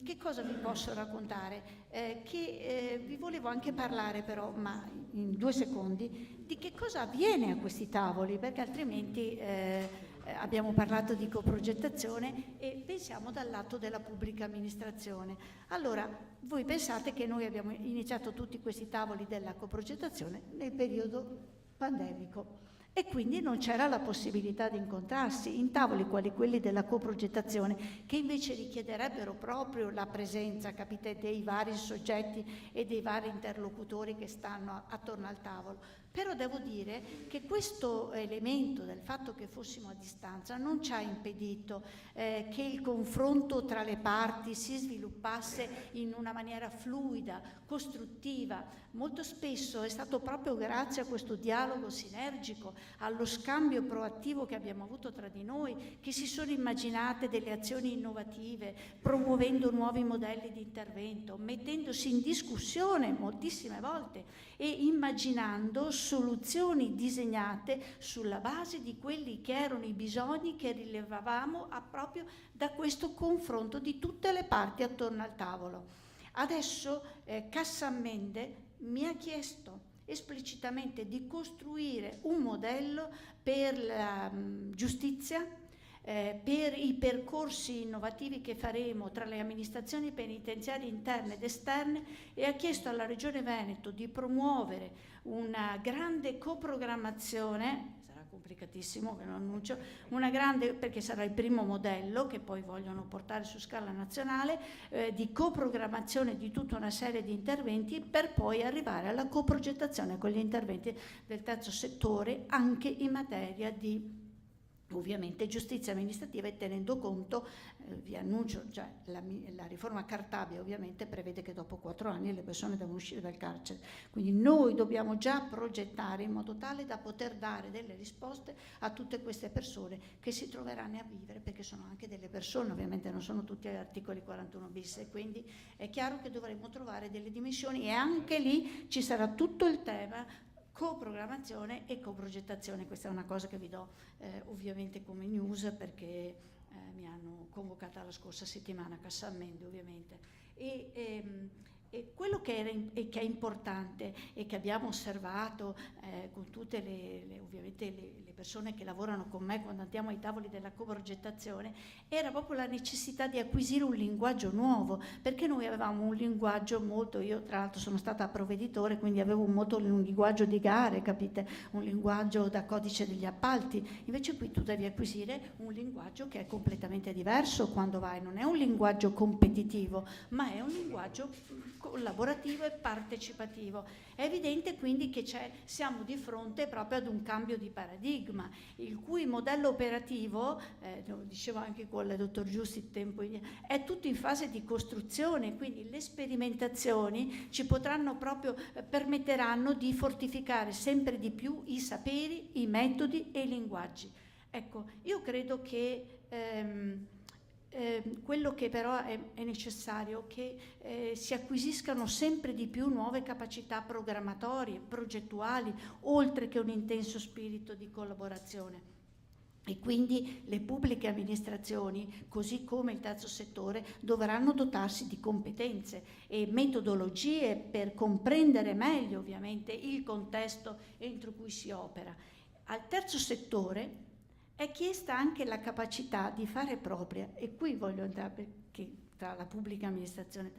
che cosa vi posso raccontare? Vi volevo anche parlare però, ma in 2 secondi, di che cosa avviene a questi tavoli, perché altrimenti abbiamo parlato di coprogettazione e pensiamo dal lato della pubblica amministrazione. Allora, voi pensate che noi abbiamo iniziato tutti questi tavoli della coprogettazione nel periodo pandemico, e quindi non c'era la possibilità di incontrarsi in tavoli quali quelli della coprogettazione, che invece richiederebbero proprio la presenza, capite, dei vari soggetti e dei vari interlocutori che stanno attorno al tavolo. Però devo dire che questo elemento del fatto che fossimo a distanza non ci ha impedito che il confronto tra le parti si sviluppasse in una maniera fluida, costruttiva. Molto spesso è stato proprio grazie a questo dialogo sinergico, allo scambio proattivo che abbiamo avuto tra di noi, che si sono immaginate delle azioni innovative, promuovendo nuovi modelli di intervento, mettendosi in discussione moltissime volte e immaginando soluzioni disegnate sulla base di quelli che erano i bisogni che rilevavamo proprio da questo confronto di tutte le parti attorno al tavolo. Adesso Cassammende mi ha chiesto esplicitamente di costruire un modello per la giustizia, per i percorsi innovativi che faremo tra le amministrazioni penitenziarie interne ed esterne, e ha chiesto alla Regione Veneto di promuovere una grande coprogrammazione, sarà complicatissimo che lo annuncio, una grande, perché sarà il primo modello che poi vogliono portare su scala nazionale, di coprogrammazione di tutta una serie di interventi, per poi arrivare alla coprogettazione con gli interventi del terzo settore anche in materia di ovviamente giustizia amministrativa, e tenendo conto, vi annuncio, cioè la riforma Cartabia ovviamente prevede che dopo 4 anni le persone devono uscire dal carcere, quindi noi dobbiamo già progettare in modo tale da poter dare delle risposte a tutte queste persone che si troveranno a vivere, perché sono anche delle persone, ovviamente non sono tutti articoli 41 bis, e quindi è chiaro che dovremo trovare delle dimensioni, e anche lì ci sarà tutto il tema coprogrammazione e coprogettazione. Questa è una cosa che vi do ovviamente come news, perché mi hanno convocata la scorsa settimana a Cassammende ovviamente. E quello che è importante e che abbiamo osservato con tutte ovviamente le persone che lavorano con me quando andiamo ai tavoli della coprogettazione, era proprio la necessità di acquisire un linguaggio nuovo, perché noi avevamo un linguaggio molto, io tra l'altro sono stata provveditore, quindi avevo un linguaggio di gare, capite, un linguaggio da codice degli appalti, invece qui tu devi acquisire un linguaggio che è completamente diverso quando vai, non è un linguaggio competitivo, ma è un linguaggio collaborativo e partecipativo. È evidente quindi che siamo di fronte proprio ad un cambio di paradigma, il cui modello operativo, lo dicevo anche con il dottor Giusti tempo, è tutto in fase di costruzione, quindi le sperimentazioni ci potranno proprio, permetteranno di fortificare sempre di più i saperi, i metodi e i linguaggi. Ecco, io credo che quello che però è necessario che si acquisiscano sempre di più nuove capacità programmatorie, progettuali, oltre che un intenso spirito di collaborazione. E quindi le pubbliche amministrazioni, così come il terzo settore, dovranno dotarsi di competenze e metodologie per comprendere meglio ovviamente il contesto entro cui si opera. Al terzo settore è chiesta anche la capacità di fare propria, e qui voglio andare perché tra la pubblica amministrazione,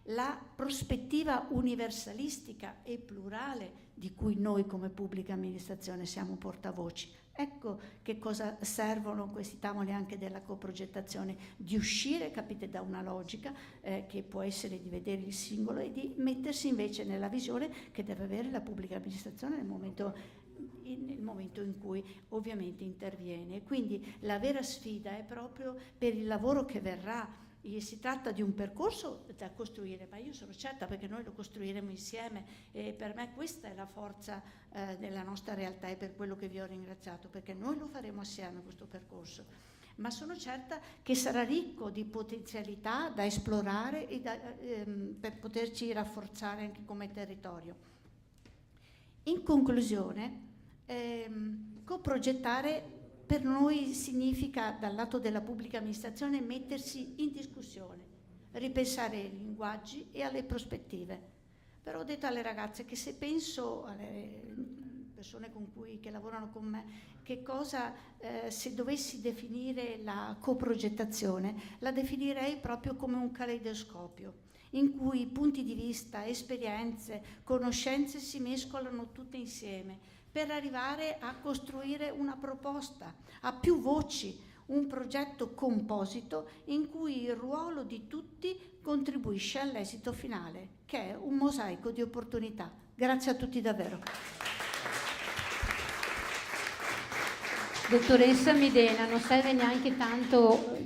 la prospettiva universalistica e plurale di cui noi come pubblica amministrazione siamo portavoci. Ecco che cosa servono questi tavoli anche della coprogettazione, di uscire, capite, da una logica che può essere di vedere il singolo e di mettersi invece nella visione che deve avere la pubblica amministrazione nel momento in cui ovviamente interviene. Quindi la vera sfida è proprio per il lavoro che verrà. Si tratta di un percorso da costruire, ma io sono certa, perché noi lo costruiremo insieme, e per me questa è la forza della nostra realtà, e per quello che vi ho ringraziato, perché noi lo faremo assieme questo percorso. Ma sono certa che sarà ricco di potenzialità da esplorare e per poterci rafforzare anche come territorio. In conclusione, coprogettare per noi significa, dal lato della pubblica amministrazione, mettersi in discussione, ripensare ai linguaggi e alle prospettive. Però ho detto alle ragazze che se penso alle persone che lavorano con me, che cosa, se dovessi definire la coprogettazione, la definirei proprio come un caleidoscopio, in cui punti di vista, esperienze, conoscenze si mescolano tutte insieme, per arrivare a costruire una proposta a più voci, un progetto composito in cui il ruolo di tutti contribuisce all'esito finale, che è un mosaico di opportunità. Grazie a tutti davvero. Dottoressa Midena, non serve neanche tanto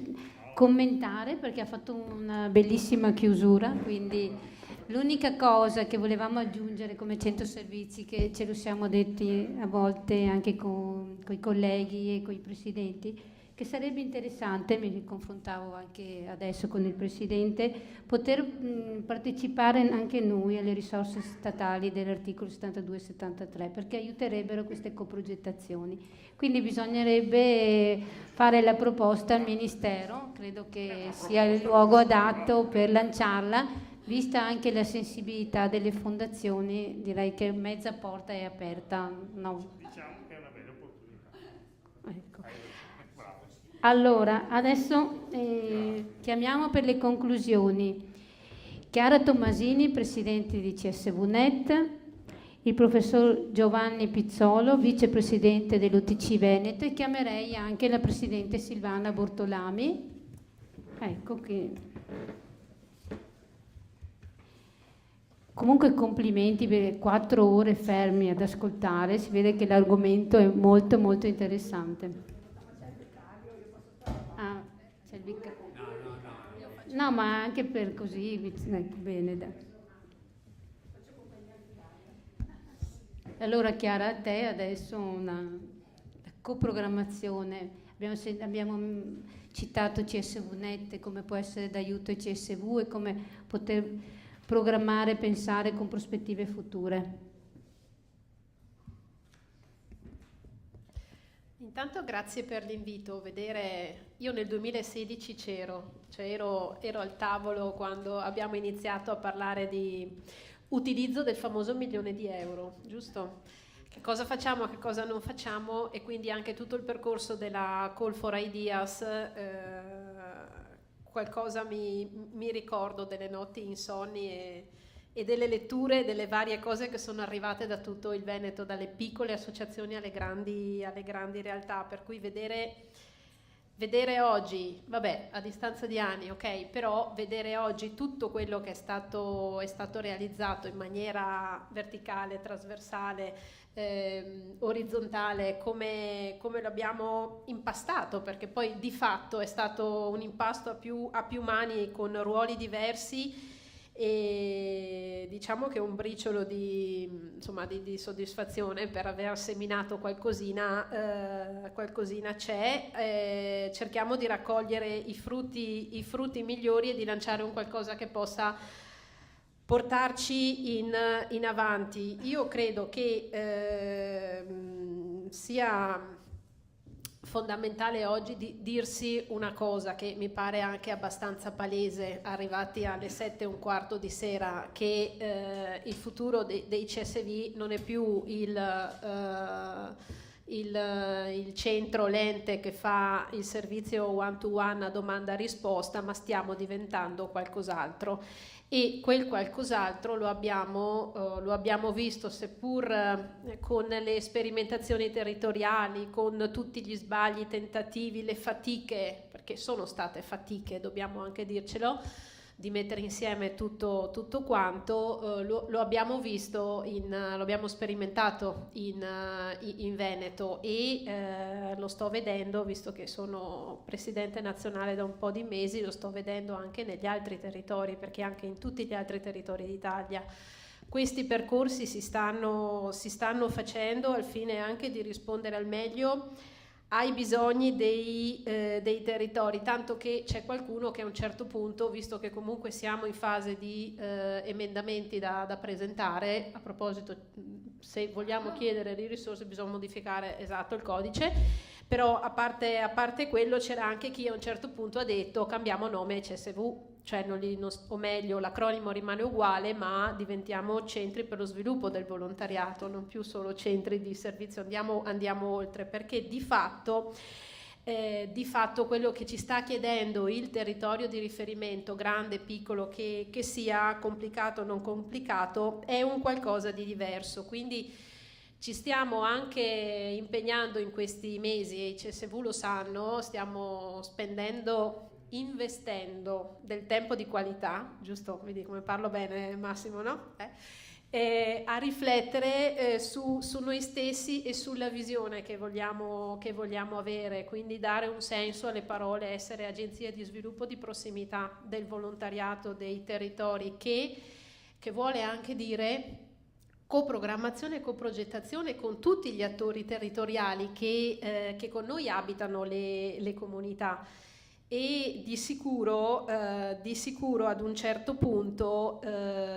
commentare perché ha fatto una bellissima chiusura, quindi l'unica cosa che volevamo aggiungere come centro servizi, che ce lo siamo detti a volte anche con i colleghi e con i presidenti, che sarebbe interessante, mi confrontavo anche adesso con il Presidente, poter partecipare anche noi alle risorse statali dell'articolo 72 e 73, perché aiuterebbero queste coprogettazioni. Quindi bisognerebbe fare la proposta al Ministero, credo che sia il luogo adatto per lanciarla, vista anche la sensibilità delle fondazioni, direi che mezza porta è aperta. No. Diciamo che è una bella opportunità. Ecco. Allora, adesso chiamiamo per le conclusioni Chiara Tommasini, Presidente di CSVnet, il Professor Giovanni Pizzolo, Vicepresidente dell'UTC Veneto, e chiamerei anche la Presidente Silvana Bortolami. Ecco che... Comunque complimenti per 4 ore fermi ad ascoltare, si vede che l'argomento è molto molto interessante. Ah, c'è il vicario. No, ma anche per così, ecco, bene, dai. Allora Chiara, a te adesso una coprogrammazione, abbiamo citato CSVnet, come può essere d'aiuto ai CSV e come poter programmare e pensare con prospettive future. Intanto grazie per l'invito. Io nel 2016 ero al tavolo quando abbiamo iniziato a parlare di utilizzo del famoso €1.000.000, giusto? Che cosa facciamo, che cosa non facciamo, e quindi anche tutto il percorso della Call for Ideas, qualcosa mi ricordo delle notti insonni e delle letture, delle varie cose che sono arrivate da tutto il Veneto, dalle piccole associazioni alle grandi realtà, per cui vedere vedere oggi, vabbè, a distanza di anni, ok, però vedere oggi tutto quello che è stato realizzato in maniera verticale, trasversale, orizzontale, come lo abbiamo impastato, perché poi di fatto è stato un impasto a più mani con ruoli diversi, e diciamo che un briciolo di soddisfazione per aver seminato qualcosina c'è. Cerchiamo di raccogliere i frutti migliori e di lanciare un qualcosa che possa portarci in avanti. Io credo che sia fondamentale oggi dirsi una cosa che mi pare anche abbastanza palese, arrivati alle 7:15 di sera, che il futuro dei CSV non è più il centro, l'ente che fa il servizio one-to-one a domanda-risposta, ma stiamo diventando qualcos'altro. E quel qualcos'altro lo abbiamo visto, seppur con le sperimentazioni territoriali, con tutti gli sbagli, i tentativi, le fatiche, perché sono state fatiche, dobbiamo anche dircelo, di mettere insieme tutto quanto. Lo abbiamo visto, lo abbiamo sperimentato in Veneto, e lo sto vedendo, visto che sono presidente nazionale da un po' di mesi, lo sto vedendo anche negli altri territori, perché anche in tutti gli altri territori d'Italia questi percorsi si stanno facendo al fine anche di rispondere al meglio ai bisogni dei territori, tanto che c'è qualcuno che a un certo punto, visto che comunque siamo in fase di emendamenti da presentare, a proposito, se vogliamo chiedere di risorse bisogna modificare il codice, però a parte quello c'era anche chi a un certo punto ha detto cambiamo nome CSV, cioè o meglio l'acronimo rimane uguale, ma diventiamo centri per lo sviluppo del volontariato, non più solo centri di servizio, andiamo oltre, perché di fatto quello che ci sta chiedendo il territorio di riferimento, grande, piccolo, che sia, complicato o non complicato, è un qualcosa di diverso. Quindi ci stiamo anche impegnando in questi mesi, e i CSV lo sanno, stiamo investendo del tempo di qualità, giusto? Vedi come parlo bene, Massimo, no? A riflettere su noi stessi e sulla visione che vogliamo avere, quindi dare un senso alle parole, essere agenzia di sviluppo di prossimità del volontariato dei territori, che vuole anche dire coprogrammazione e coprogettazione con tutti gli attori territoriali che con noi abitano le comunità. E di sicuro ad un certo punto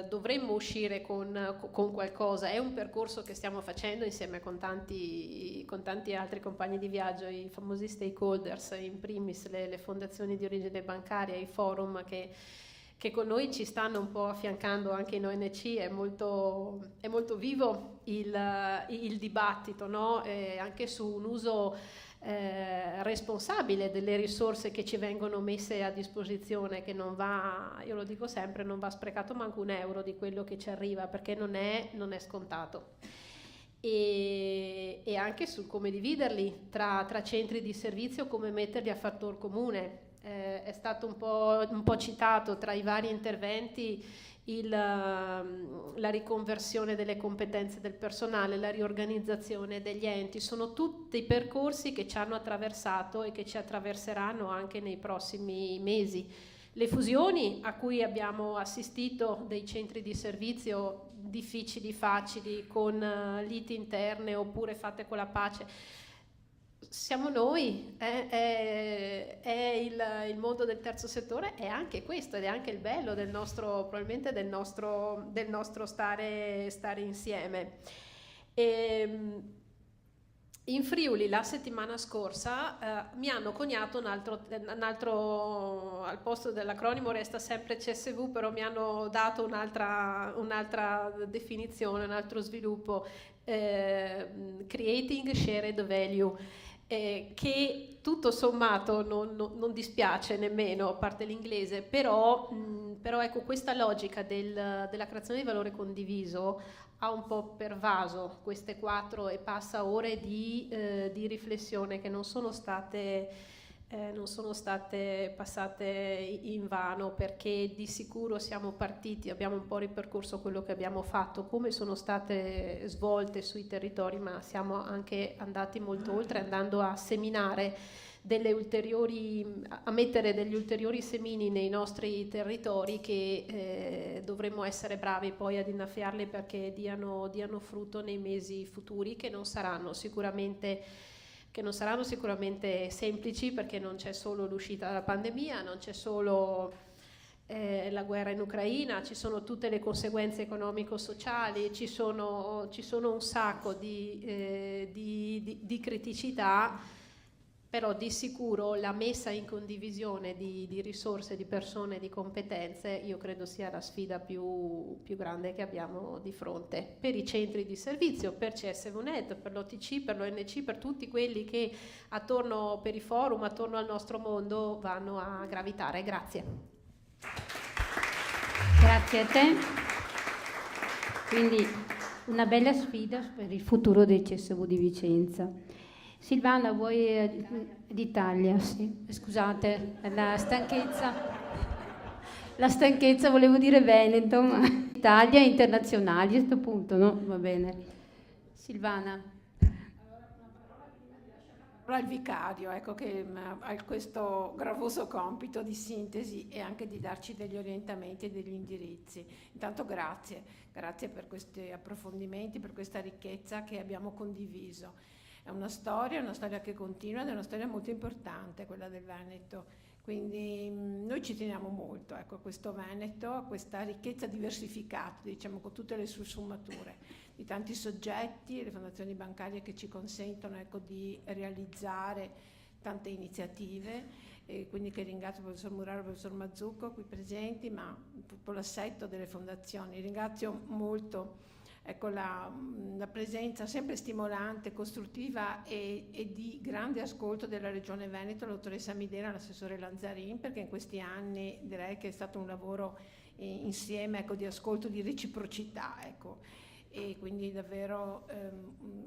dovremmo uscire con qualcosa. È un percorso che stiamo facendo insieme con tanti altri compagni di viaggio, i famosi stakeholders, in primis le fondazioni di origine bancaria, i forum che con noi ci stanno un po' affiancando, anche in ONC. È molto vivo il dibattito, no? Anche su un uso responsabile delle risorse che ci vengono messe a disposizione, che non va, io lo dico sempre, non va sprecato manco un euro di quello che ci arriva, perché non è scontato. E anche su come dividerli tra centri di servizio, come metterli a fattor comune. È stato un po' citato tra i vari interventi la riconversione delle competenze del personale, la riorganizzazione degli enti. Sono tutti percorsi che ci hanno attraversato e che ci attraverseranno anche nei prossimi mesi. Le fusioni a cui abbiamo assistito dei centri di servizio difficili, facili, con liti interne oppure fatte con la pace, siamo noi, è il mondo del terzo settore, è anche questo, ed è anche il bello del nostro, probabilmente del nostro stare insieme. In Friuli la settimana scorsa mi hanno coniato un altro, al posto dell'acronimo resta sempre CSV, però mi hanno dato un'altra definizione, un altro sviluppo, Creating Shared Value, che tutto sommato non dispiace nemmeno, a parte l'inglese, però ecco, questa logica della creazione di valore condiviso ha un po' pervaso queste 4 e passa ore di riflessione che non sono state non sono state passate in vano, perché di sicuro siamo partiti, abbiamo un po' ripercorso quello che abbiamo fatto, come sono state svolte sui territori, ma siamo anche andati molto oltre, andando a seminare a mettere degli ulteriori semini nei nostri territori che dovremmo essere bravi poi ad innaffiarli perché diano frutto nei mesi futuri, che non saranno sicuramente semplici, perché non c'è solo l'uscita dalla pandemia, non c'è solo la guerra in Ucraina, ci sono tutte le conseguenze economico-sociali, ci sono un sacco di criticità, però di sicuro la messa in condivisione di risorse, di persone, di competenze, io credo sia la sfida più grande che abbiamo di fronte per i centri di servizio, per CSVnet, per l'OTC, per l'ONC, per tutti quelli che per i forum, attorno al nostro mondo vanno a gravitare. Grazie. Grazie a te. Quindi una bella sfida per il futuro del CSV di Vicenza. Silvana, vuoi d'Italia? Sì. Scusate, la stanchezza, volevo dire Veneto, ma Italia e internazionali a questo punto, no? Va bene. Silvana. Il vicario, ecco, che ha questo gravoso compito di sintesi e anche di darci degli orientamenti e degli indirizzi. Intanto grazie per questi approfondimenti, per questa ricchezza che abbiamo condiviso. È una storia che continua ed è una storia molto importante, quella del Veneto. Quindi noi ci teniamo molto, ecco, a questo Veneto, a questa ricchezza diversificata, diciamo, con tutte le sue sfaccettature, di tanti soggetti, le fondazioni bancarie che ci consentono, ecco, di realizzare tante iniziative, e quindi che ringrazio il professor Muraro e il professor Mazzucco qui presenti, ma tutto l'assetto delle fondazioni. Ringrazio molto, ecco, la presenza sempre stimolante, costruttiva e di grande ascolto della Regione Veneto, la dottoressa Midera, l'assessore Lanzarin, perché in questi anni direi che è stato un lavoro insieme, ecco, di ascolto, di reciprocità, ecco, e quindi davvero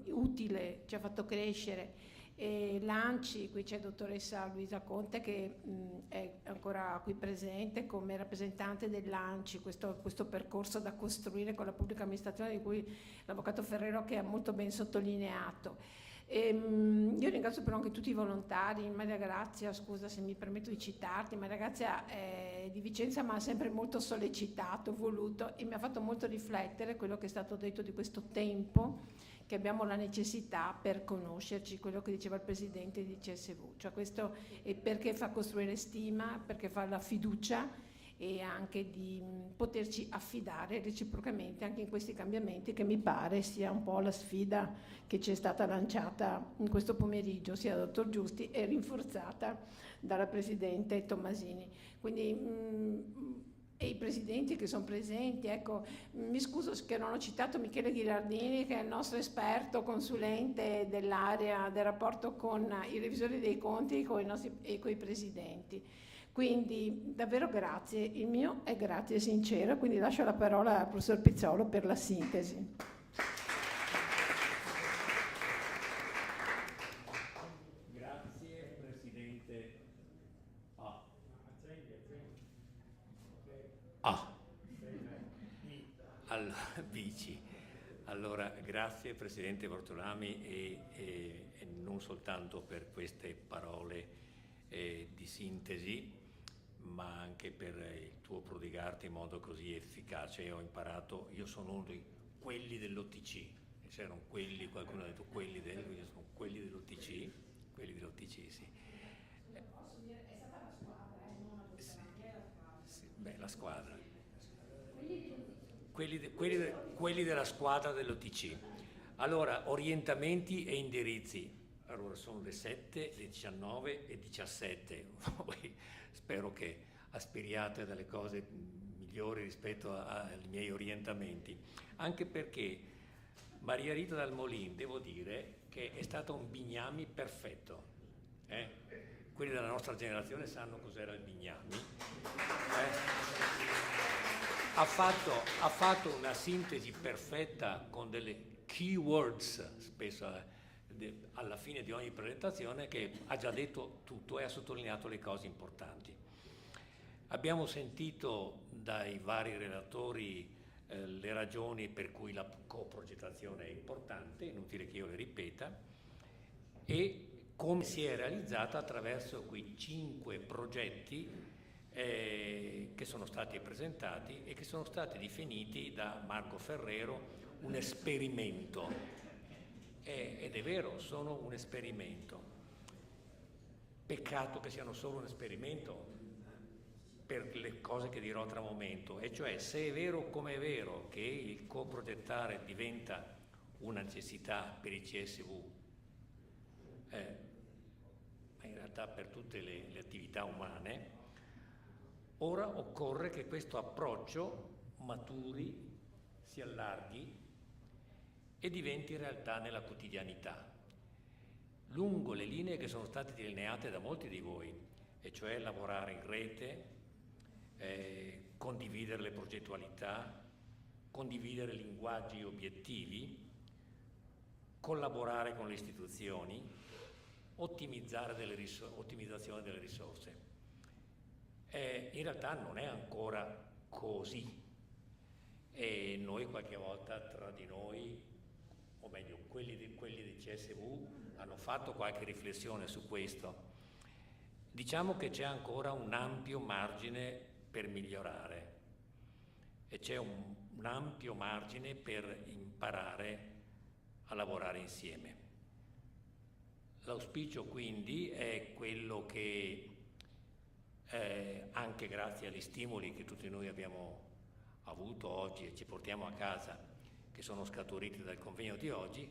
utile, ci ha fatto crescere. E l'ANCI, qui c'è dottoressa Luisa Conte che è ancora qui presente come rappresentante dell'ANCI, questo percorso da costruire con la pubblica amministrazione di cui l'avvocato Ferrero che ha molto ben sottolineato. Io ringrazio però anche tutti i volontari. Maria Grazia, scusa se mi permetto di citarti, Maria Grazia di Vicenza mi ha sempre molto sollecitato, voluto, e mi ha fatto molto riflettere quello che è stato detto di questo tempo che abbiamo la necessità per conoscerci, quello che diceva il presidente di CSV, cioè questo è perché fa costruire stima, perché fa la fiducia e anche di poterci affidare reciprocamente anche in questi cambiamenti, che mi pare sia un po' la sfida che ci è stata lanciata in questo pomeriggio sia dal dottor Giusti e rinforzata dalla presidente Tommasini. Quindi e i presidenti che sono presenti, ecco, mi scuso che non ho citato Michele Ghilardini, che è il nostro esperto consulente dell'area del rapporto con i revisori dei conti e con i presidenti. Quindi davvero grazie, il mio è grazie sincero, quindi lascio la parola al professor Pizzolo per la sintesi. Grazie Presidente. Allora, Vici. Allora, grazie Presidente Bortolami e non soltanto per queste parole di sintesi, ma anche per il tuo prodigarti in modo così efficace. Ho imparato, io sono uno di quelli dell'OTC, c'erano quelli, qualcuno ha detto quelli io sono quelli dell'OTC, sì. Posso dire, è stata la squadra, non la squadra. Sì, beh, la squadra. Quelli della squadra dell'OTC. Allora, orientamenti e indirizzi. Allora, sono le 7, le 19 e 17. Voi spero che aspiriate a delle cose migliori rispetto ai miei orientamenti. Anche perché Maria Rita Dal Molin, devo dire, che è stato un bignami perfetto. Quelli della nostra generazione sanno cos'era il bignami. Ha fatto una sintesi perfetta con delle keywords, spesso alla fine di ogni presentazione, che ha già detto tutto e ha sottolineato le cose importanti. Abbiamo sentito dai vari relatori le ragioni per cui la coprogettazione è importante, inutile che io le ripeta, e come si è realizzata attraverso quei 5 progetti che sono stati presentati e che sono stati definiti da Marco Ferrero un esperimento. Ed è vero, sono un esperimento. Peccato che siano solo un esperimento per le cose che dirò tra un momento, e cioè se è vero come è vero che il coprogettare diventa una necessità per i CSV, ma in realtà per tutte le attività umane, ora occorre che questo approccio maturi, si allarghi e diventi realtà nella quotidianità, lungo le linee che sono state delineate da molti di voi, e cioè lavorare in rete, condividere le progettualità, condividere linguaggi e obiettivi, collaborare con le istituzioni, ottimizzazione delle risorse. In realtà non è ancora così, e noi qualche volta tra di noi, o meglio quelli di CSV, hanno fatto qualche riflessione su questo. Diciamo che c'è ancora un ampio margine per migliorare e c'è un ampio margine per imparare a lavorare insieme. L'auspicio quindi è quello che anche grazie agli stimoli che tutti noi abbiamo avuto oggi e ci portiamo a casa, che sono scaturiti dal convegno di oggi,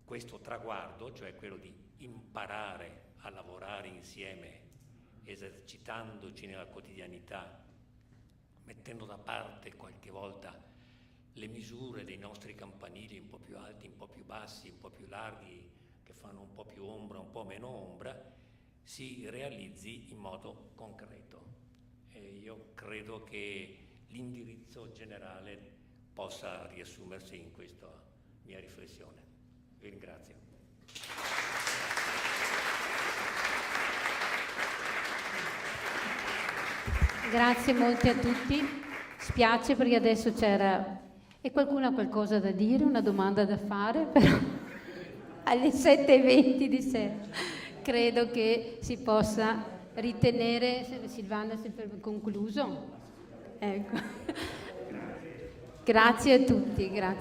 questo traguardo, cioè quello di imparare a lavorare insieme, esercitandoci nella quotidianità, mettendo da parte qualche volta le misure dei nostri campanili un po' più alti, un po' più bassi, un po' più larghi, che fanno un po' più ombra, un po' meno ombra, si realizzi in modo concreto. E io credo che l'indirizzo generale possa riassumersi in questa mia riflessione. Vi ringrazio. Grazie molte a tutti. Spiace perché adesso c'era... E qualcuno ha qualcosa da dire, una domanda da fare? Però alle 7:20 di sera credo che si possa ritenere... Silvana, sempre concluso? Ecco. Grazie a tutti, grazie.